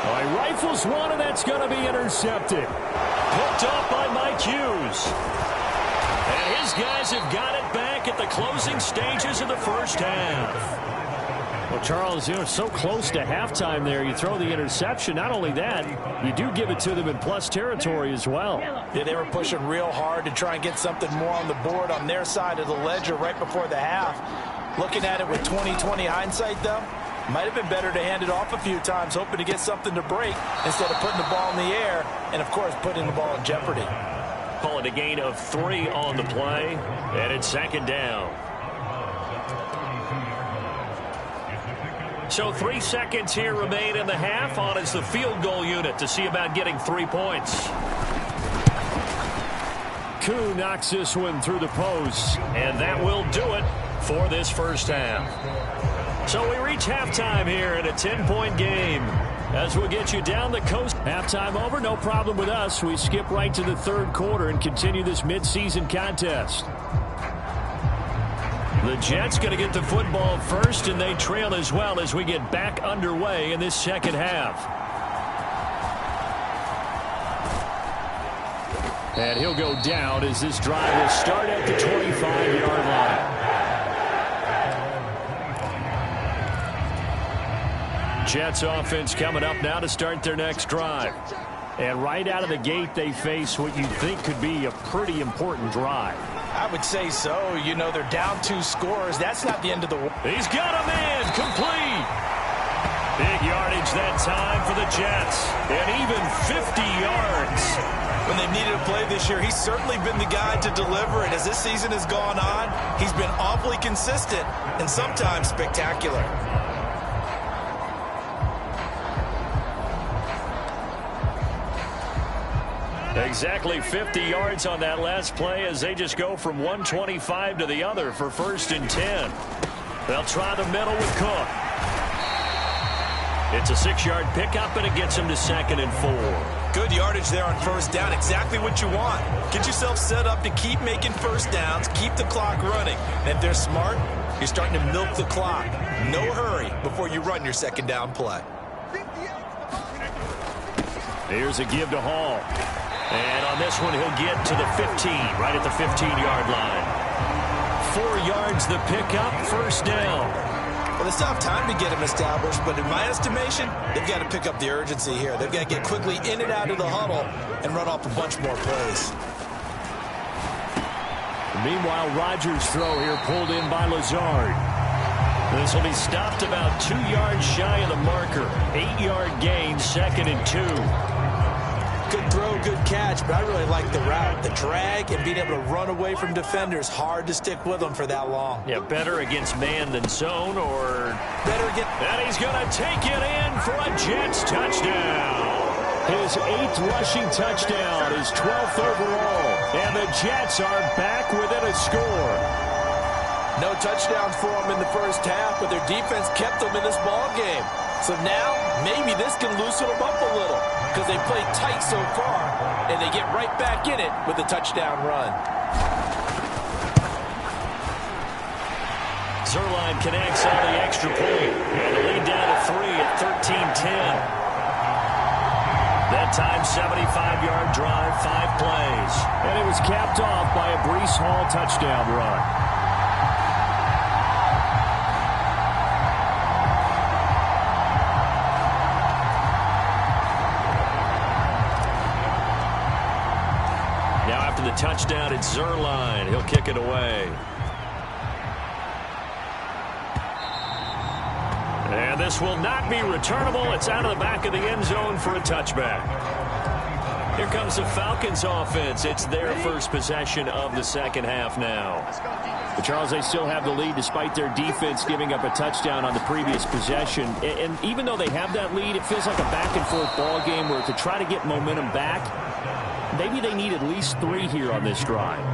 Oh, he rifles one, and that's going to be intercepted. Picked up by Mike Hughes. And his guys have got it back at the closing stages of the first half. Well, Charles, so close to halftime there. You throw the interception. Not only that, you do give it to them in plus territory as well. Yeah, they were pushing real hard to try and get something more on the board on their side of the ledger right before the half. Looking at it with 20/20 hindsight, though, might have been better to hand it off a few times, hoping to get something to break instead of putting the ball in the air and, of course, putting the ball in jeopardy. Call it a gain of 3 on the play, and it's second down. So 3 seconds here remain in the half. On is the field goal unit to see about getting 3 points. Koo knocks this one through the post, and that will do it for this first half. So we reach halftime here in a 10-point game. As we'll get you down the coast. Halftime over, no problem with us. We skip right to the third quarter and continue this midseason contest. The Jets going to get the football first, and they trail as well as we get back underway in this second half. And he'll go down as this drive will start at the 25-yard line. Jets offense coming up now to start their next drive. And right out of the gate, they face what you think could be a pretty important drive. I would say so. You know, they're down 2 scores. That's not the end of the world. He's got a man complete. Big yardage that time for the Jets. And even 50 yards. When they've needed a play this year, he's certainly been the guy to deliver. And as this season has gone on, he's been awfully consistent and sometimes spectacular. Exactly 50 yards on that last play as they just go from 125 to the other for 1st and 10. They'll try the middle with Cook. It's a 6-yard pickup, and it gets him to 2nd and 4. Good yardage there on 1st down. Exactly what you want. Get yourself set up to keep making 1st downs, keep the clock running. And if they're smart, you're starting to milk the clock. No hurry before you run your 2nd down play. Here's a give to Hall. And on this one, he'll get to the 15, right at the 15-yard line. 4 yards the pickup, 1st down. Well, they still have time to get him established, but in my estimation, they've got to pick up the urgency here. They've got to get quickly in and out of the huddle and run off a bunch more plays. Meanwhile, Rodgers' throw here pulled in by Lazard. This will be stopped about 2 yards shy of the marker. 8-yard gain, 2nd and 2. Good throw, good catch, but I really like the route. The drag and being able to run away from defenders, hard to stick with them for that long. Yeah, better against man than zone, or better against... And he's going to take it in for a Jets touchdown. His 8th rushing touchdown, his 12th overall. And the Jets are back within a score. No touchdowns for them in the first half, but their defense kept them in this ball game. So now, maybe this can loosen them up a little because they played tight so far, and they get right back in it with a touchdown run. Zuerlein connects on the extra point. And the lead down to 3 at 13-10. That time, 75-yard drive, 5 plays. And it was capped off by a Breece Hall touchdown run. The touchdown, it's Zuerlein. He'll kick it away. And this will not be returnable. It's out of the back of the end zone for a touchback. Here comes the Falcons offense. It's their first possession of the second half now. But Charles, they still have the lead despite their defense giving up a touchdown on the previous possession. And even though they have that lead, it feels like a back-and-forth ball game where to try to get momentum back, maybe they need at least 3 here on this drive.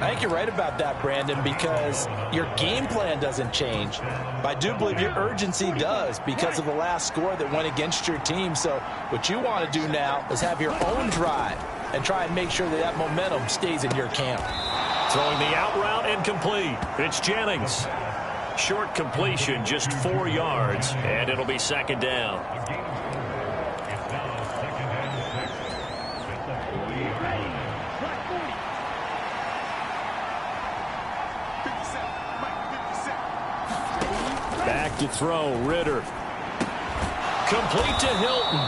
I think you're right about that, Brandon, because your game plan doesn't change. But I do believe your urgency does because of the last score that went against your team. So what you want to do now is have your own drive and try and make sure that that momentum stays in your camp. Throwing the out route and complete. It's Jennings. Short completion, just 4 yards, and it'll be 2nd down. Back to throw, Ritter. Complete to Hilton.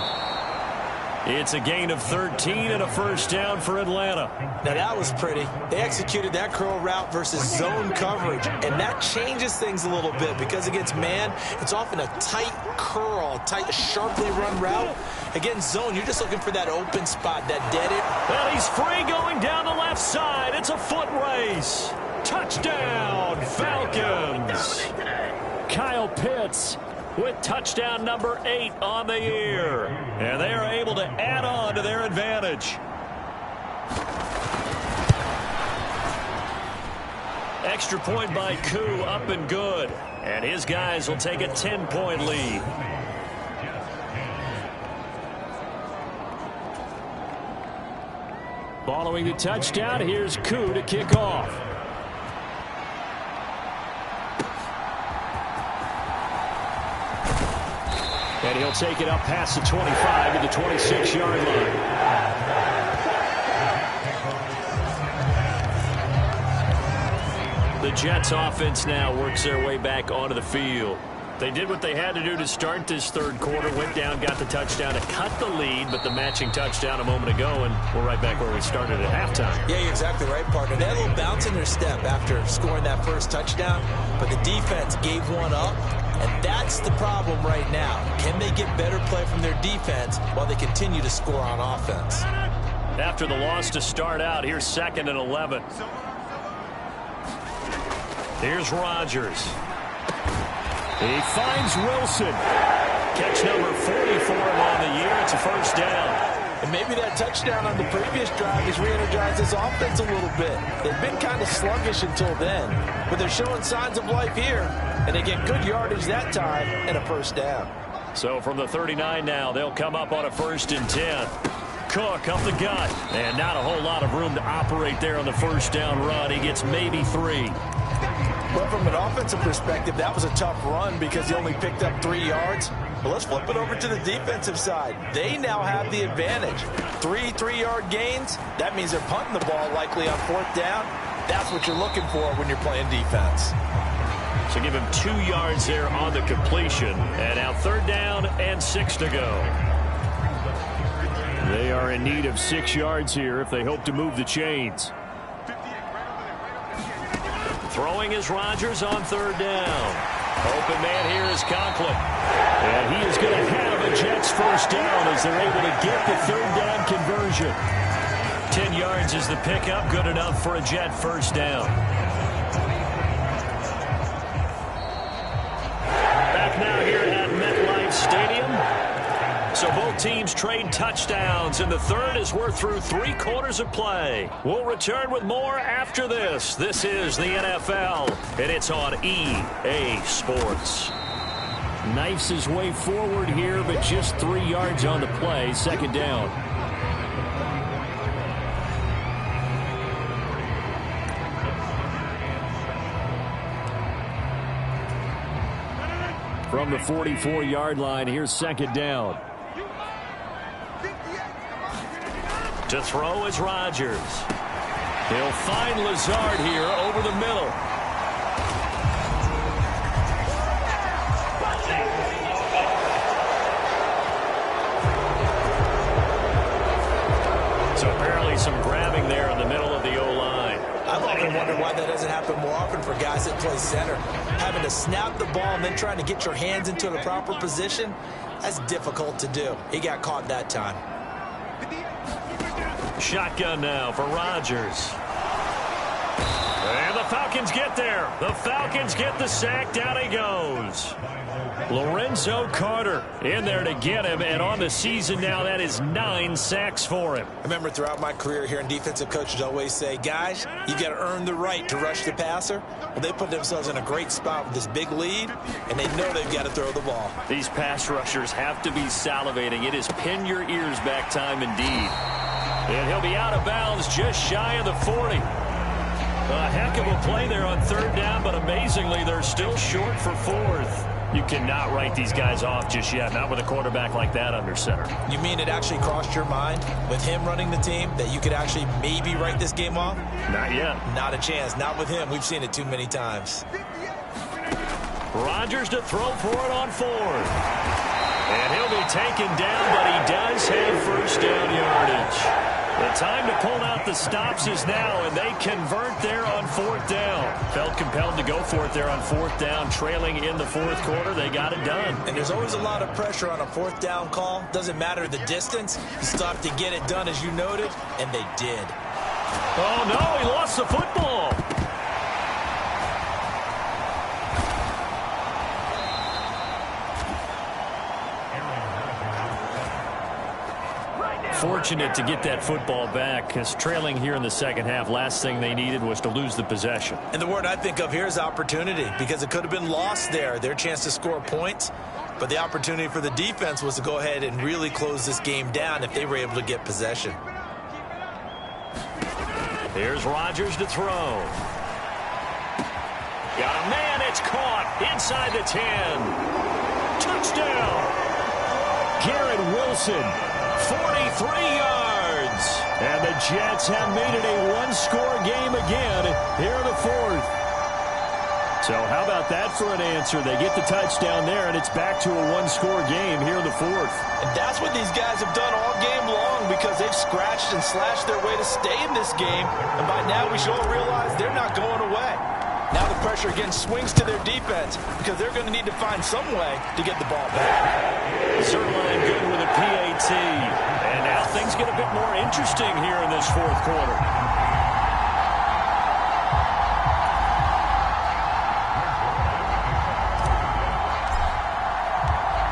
It's a gain of 13 and a 1st down for Atlanta. Now that was pretty. They executed that curl route versus zone coverage, and that changes things a little bit because against man, it's often a tight curl, tight, sharply run route. Against zone, you're just looking for that open spot, that dead end. Well, he's free going down the left side. It's a foot race. Touchdown, Falcons. Kyle Pitts with touchdown number 8 on the year. And they are able to add on to their advantage. Extra point by Koo, up and good. And his guys will take a 10-point lead. Following the touchdown, here's Koo to kick off. And he'll take it up past the 25 to the 26-yard line. The Jets offense now works their way back onto the field. They did what they had to do to start this third quarter, went down, got the touchdown to cut the lead, but the matching touchdown a moment ago, and we're right back where we started at halftime. Yeah, you're exactly right, partner. They had a little bounce in their step after scoring that first touchdown, but the defense gave one up, and that's the problem right now. Can they get better play from their defense while they continue to score on offense? After the loss to start out, here's 2nd and 11. Here's Rodgers. He finds Wilson. Catch number 40 for him on the year. It's a first down. And maybe that touchdown on the previous drive has re-energized this offense a little bit. They've been kind of sluggish until then, but they're showing signs of life here, and they get good yardage that time and a first down. So from the 39 now, they'll come up on a 1st and 10. Cook up the gut, and not a whole lot of room to operate there on the first down run. He gets maybe 3. Well, from an offensive perspective, that was a tough run because he only picked up 3 yards. But let's flip it over to the defensive side. They now have the advantage. 3 3-yard gains. That means they're punting the ball likely on 4th down. That's what you're looking for when you're playing defense. So give him 2 yards there on the completion. And now 3rd down and 6 to go. They are in need of 6 yards here if they hope to move the chains. Throwing is Rodgers on 3rd down. Open man here is Conklin. And he is going to have a Jets first down as they're able to get the 3rd down conversion. 10 yards is the pickup. Good enough for a Jet first down. Back now here at MetLife Stadium. So both teams trade touchdowns in the third as we're through 3 quarters of play. We'll return with more after this. This is the NFL, and it's on EA Sports. Knifes his way forward here, but just 3 yards on the play. 2nd down. From the 44-yard line, here's 2nd down. To throw is Rodgers. He'll find Lazard here over the middle. So apparently some grabbing there in the middle of the O-line. I've often wondered why that doesn't happen more often for guys that play center. Having to snap the ball and then trying to get your hands into the proper position, that's difficult to do. He got caught that time. Shotgun now for Rodgers. And the Falcons get there. The Falcons get the sack. Down he goes. Lorenzo Carter in there to get him. And on the season now, that is 9 sacks for him. I remember throughout my career here in defensive coaches always say, guys, you got to earn the right to rush the passer. Well, they put themselves in a great spot with this big lead, and they know they've got to throw the ball. These pass rushers have to be salivating. It is pin your ears back time indeed. And he'll be out of bounds just shy of the 40. A heck of a play there on 3rd down, but amazingly, they're still short for 4th. You cannot write these guys off just yet, not with a quarterback like that under center. You mean it actually crossed your mind with him running the team that you could actually maybe write this game off? Not yet. Not a chance. Not with him. We've seen it too many times. Rodgers to throw for it on 4th. And he'll be taken down, but he does have first down yardage. The time to pull out the stops is now, and they convert there on 4th down. Felt compelled to go for it there on 4th down, trailing in the 4th quarter. They got it done. And there's always a lot of pressure on a 4th down call. Doesn't matter the distance. You still have to get it done, as you noted, and they did. Oh, no, he lost the football. Fortunate to get that football back, because trailing here in the second half, last thing they needed was to lose the possession. And the word I think of here is opportunity, because it could have been lost there, their chance to score points. But the opportunity for the defense was to go ahead and really close this game down if they were able to get possession. Here's Rodgers to throw. Got a man, it's caught inside the 10. Touchdown. Garrett Wilson, 43 yards. And the Jets have made it a one-score game again here in the 4th. So how about that for an answer? They get the touchdown there, and it's back to a one-score game here in the 4th. And that's what these guys have done all game long, because they've scratched and slashed their way to stay in this game. And by now we should all realize they're not going away. Now the pressure again swings to their defense, because they're going to need to find some way to get the ball back. Zerline good with a PAT. And now things get a bit more interesting here in this 4th quarter.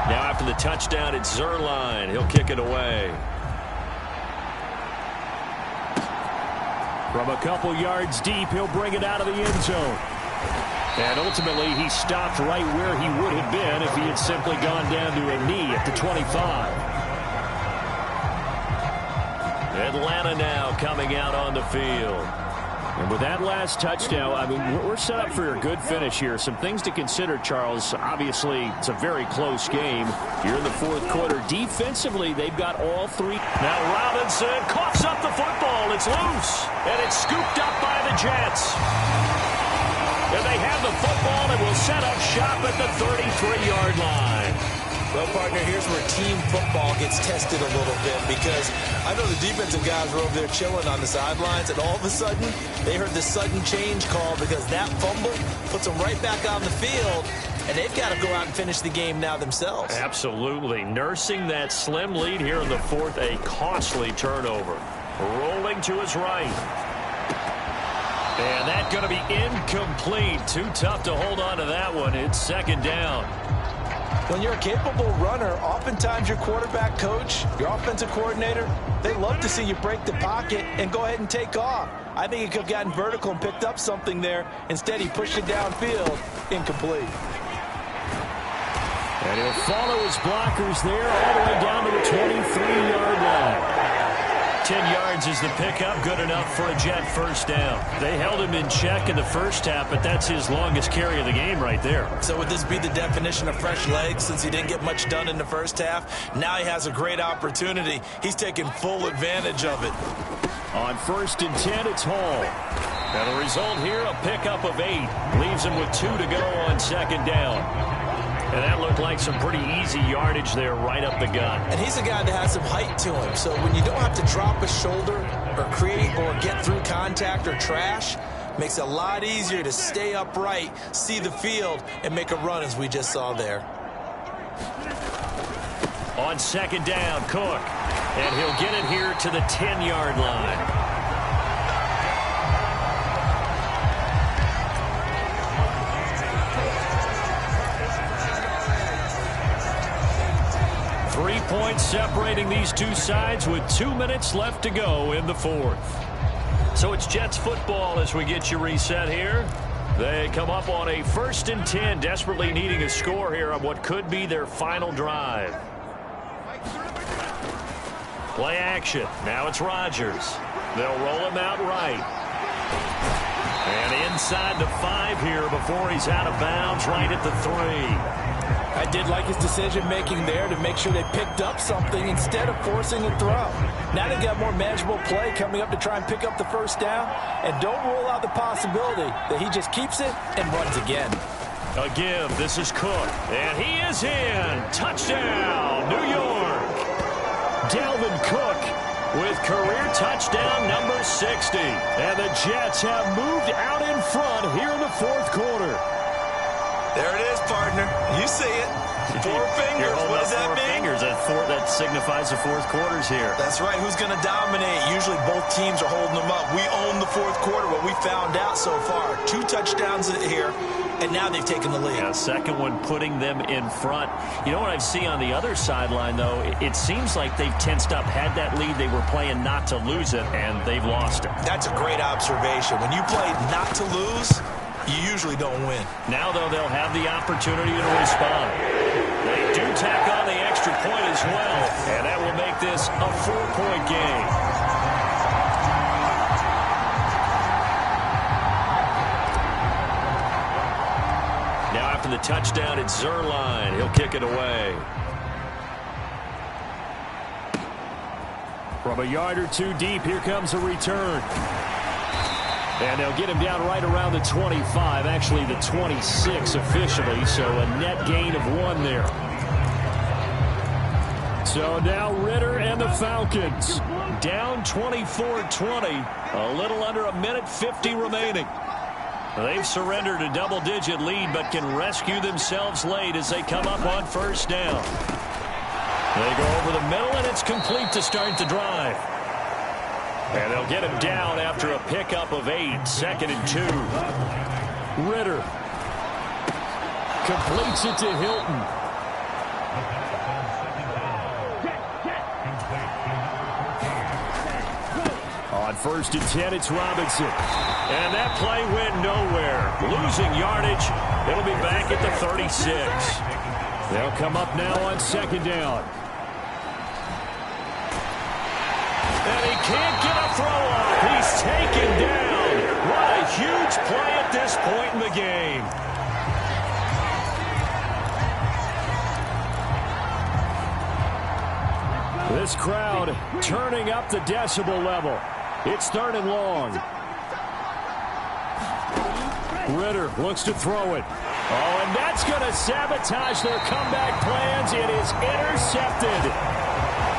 Now after the touchdown, it's Zerline. He'll kick it away. From a couple yards deep, he'll bring it out of the end zone. And ultimately, he stopped right where he would have been if he had simply gone down to a knee at the 25. Atlanta now coming out on the field. And with that last touchdown, I mean, we're set up for a good finish here. Some things to consider, Charles. Obviously, it's a very close game here in the 4th quarter. Defensively, they've got all three. Now Robinson coughs up the football. It's loose. And it's scooped up by the Jets. And they have the football and will set up shop at the 33-yard line. Well, partner, here's where team football gets tested a little bit, because I know the defensive guys were over there chilling on the sidelines, and all of a sudden, they heard the sudden change call, because that fumble puts them right back on the field, and they've got to go out and finish the game now themselves. Absolutely. Nursing that slim lead here in the 4th, a costly turnover. Rolling to his right. And that's going to be incomplete. Too tough to hold on to that one. It's 2nd down. When you're a capable runner, oftentimes your quarterback coach, your offensive coordinator, they love to see you break the pocket and go ahead and take off. I think he could have gotten vertical and picked up something there. Instead, he pushed it downfield. Incomplete. And he'll follow his blockers there all the way down to the 23-yard line. 10 yards is the pickup, good enough for a Jet 1st down. They held him in check in the first half, but that's his longest carry of the game right there. So would this be the definition of fresh legs, since he didn't get much done in the first half? Now he has a great opportunity. He's taking full advantage of it. On 1st and 10, it's Hall. And the result here, a pickup of 8. Leaves him with 2 to go on 2nd down. And that looked like some pretty easy yardage there right up the gut. And he's a guy that has some height to him. So when you don't have to drop a shoulder or create or get through contact or trash, makes it a lot easier to stay upright, see the field, and make a run, as we just saw there. On 2nd down, Cook. And he'll get it here to the 10-yard line. Points separating these two sides with 2 minutes left to go in the 4th. So it's Jets football as we get you reset here. They come up on a 1st and 10, desperately needing a score here on what could be their final drive. Play action. Now it's Rodgers. They'll roll him out right. And inside the 5 here before he's out of bounds right at the 3. I did like his decision-making there to make sure they picked up something instead of forcing a throw. Now they got more manageable play coming up to try and pick up the 1st down. And don't rule out the possibility that he just keeps it and runs again. A give. This is Cook. And he is in. Touchdown, New York. Dalvin Cook with career touchdown number 60. And the Jets have moved out in front here in the fourth quarter. There it is, partner. You see it. Four fingers. What does that mean? Fingers. That signifies the fourth quarter's here. That's right. Who's going to dominate? Usually both teams are holding them up. We own the fourth quarter, what we found out so far. 2 touchdowns here, and now they've taken the lead. Yeah, second one putting them in front. You know what I see on the other sideline, though? It seems like they've tensed up, had that lead. They were playing not to lose it, and they've lost it. That's a great observation. When you play not to lose, you usually don't win. Now, though, they'll have the opportunity to respond. They do tack on the extra point as well, and that will make this a 4-point game. Now after the touchdown, it's Zerline. He'll kick it away. From a yard or two deep, here comes a return. And they'll get him down right around the 25, actually the 26 officially, so a net gain of 1 there. So now Ritter and the Falcons down 24-20, a little under a minute 50 remaining. They've surrendered a double-digit lead, but can rescue themselves late as they come up on first down. They go over the middle, and it's complete to start the drive. And they'll get him down after a pickup of 8, 2nd and 2. Ritter completes it to Hilton. On 1st and 10, it's Robinson. And that play went nowhere. Losing yardage. It'll be back at the 36. They'll come up now on 2nd down. And he can't get a throw off. He's taken down. What a huge play at this point in the game. This crowd turning up the decibel level. It's 3rd and long. Ritter looks to throw it. Oh, and that's going to sabotage their comeback plans. It is intercepted.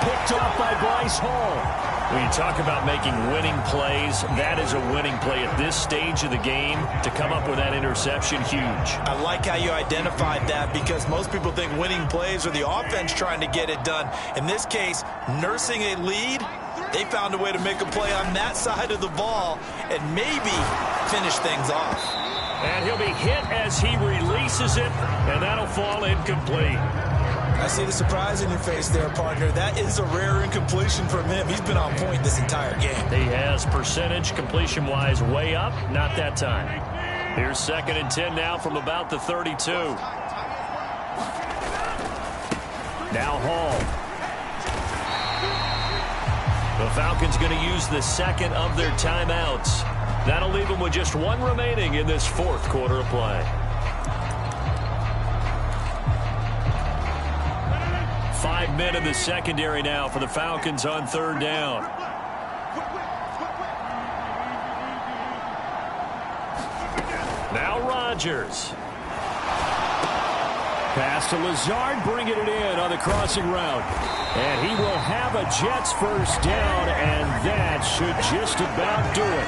Picked off by Bryce Hall. When you talk about making winning plays, that is a winning play at this stage of the game. To come up with that interception, huge. I like how you identified that, because most people think winning plays are the offense trying to get it done. In this case, nursing a lead, they found a way to make a play on that side of the ball and maybe finish things off. And he'll be hit as he releases it, and that'll fall incomplete. I see the surprise in your face there, partner. That is a rare incompletion from him. He's been on point this entire game. He has percentage completion-wise way up. Not that time. Here's 2nd and 10 now from about the 32. Now Hall. The Falcons going to use the 2nd of their timeouts. That'll leave them with just 1 remaining in this 4th quarter of play. 5 men in the secondary now for the Falcons on 3rd down. Now Rodgers. Pass to Lazard, bringing it in on the crossing route. And he will have a Jets first down, and that should just about do it.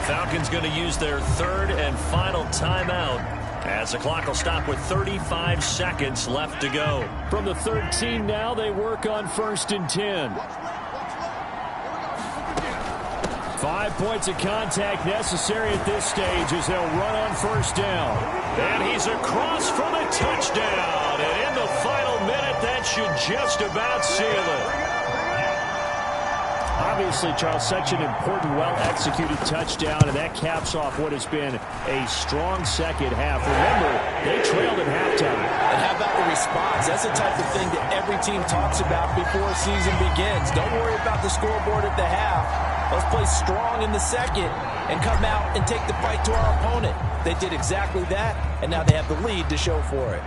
Falcons going to use their 3rd and final timeout, as the clock will stop with 35 seconds left to go. From the 13 now, they work on 1st and 10. 5 points of contact necessary at this stage as they'll run on 1st down. And he's across for the touchdown. And in the final minute, that should just about seal it. Obviously, Charles, such an important, well-executed touchdown, and that caps off what has been a strong second half. Remember, they trailed at halftime. And how about the response? That's the type of thing that every team talks about before a season begins. Don't worry about the scoreboard at the half. Let's play strong in the second and come out and take the fight to our opponent. They did exactly that, and now they have the lead to show for it.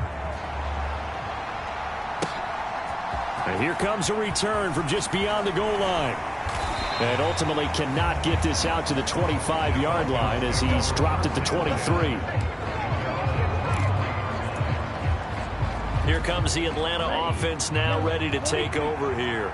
And here comes a return from just beyond the goal line. And ultimately cannot get this out to the 25-yard line as he's dropped at the 23. Here comes the Atlanta offense now ready to take over here.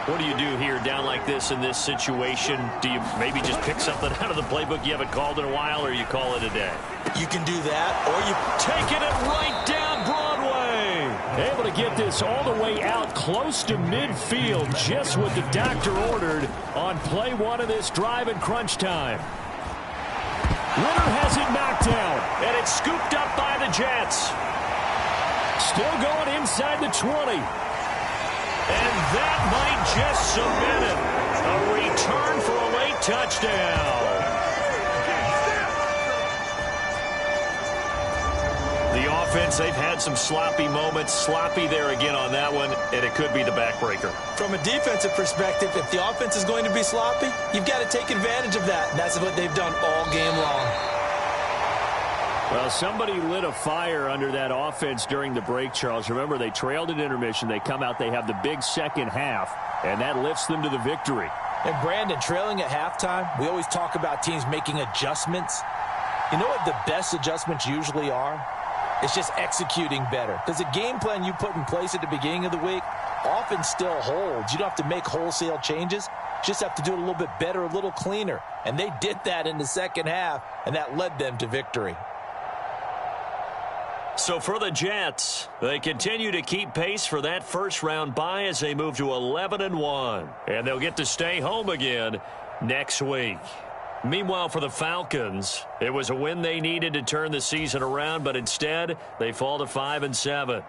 What do you do here down like this in this situation? Do you maybe just pick something out of the playbook you haven't called in a while, or you call it a day? You can do that, or you taking it right down Broadway. Able to get this all the way out close to midfield, just what the doctor ordered on play one of this drive in crunch time. Ritter has it knocked down, and it's scooped up by the Jets. Still going inside the 20. And that might just cement it. A return for a late touchdown. The offense, they've had some sloppy moments. Sloppy there again on that one, and it could be the backbreaker. From a defensive perspective, if the offense is going to be sloppy, you've got to take advantage of that. And that's what they've done all game long. Well, somebody lit a fire under that offense during the break, Charles. Remember, they trailed at intermission. They come out, they have the big second half, and that lifts them to the victory. And, Brandon, trailing at halftime, we always talk about teams making adjustments. You know what the best adjustments usually are? It's just executing better. Because the game plan you put in place at the beginning of the week often still holds. You don't have to make wholesale changes. You just have to do it a little bit better, a little cleaner. And they did that in the second half, and that led them to victory. So for the Jets, they continue to keep pace for that first-round bye as they move to 11-1. And they'll get to stay home again next week. Meanwhile, for the Falcons, it was a win they needed to turn the season around, but instead, they fall to 5-7.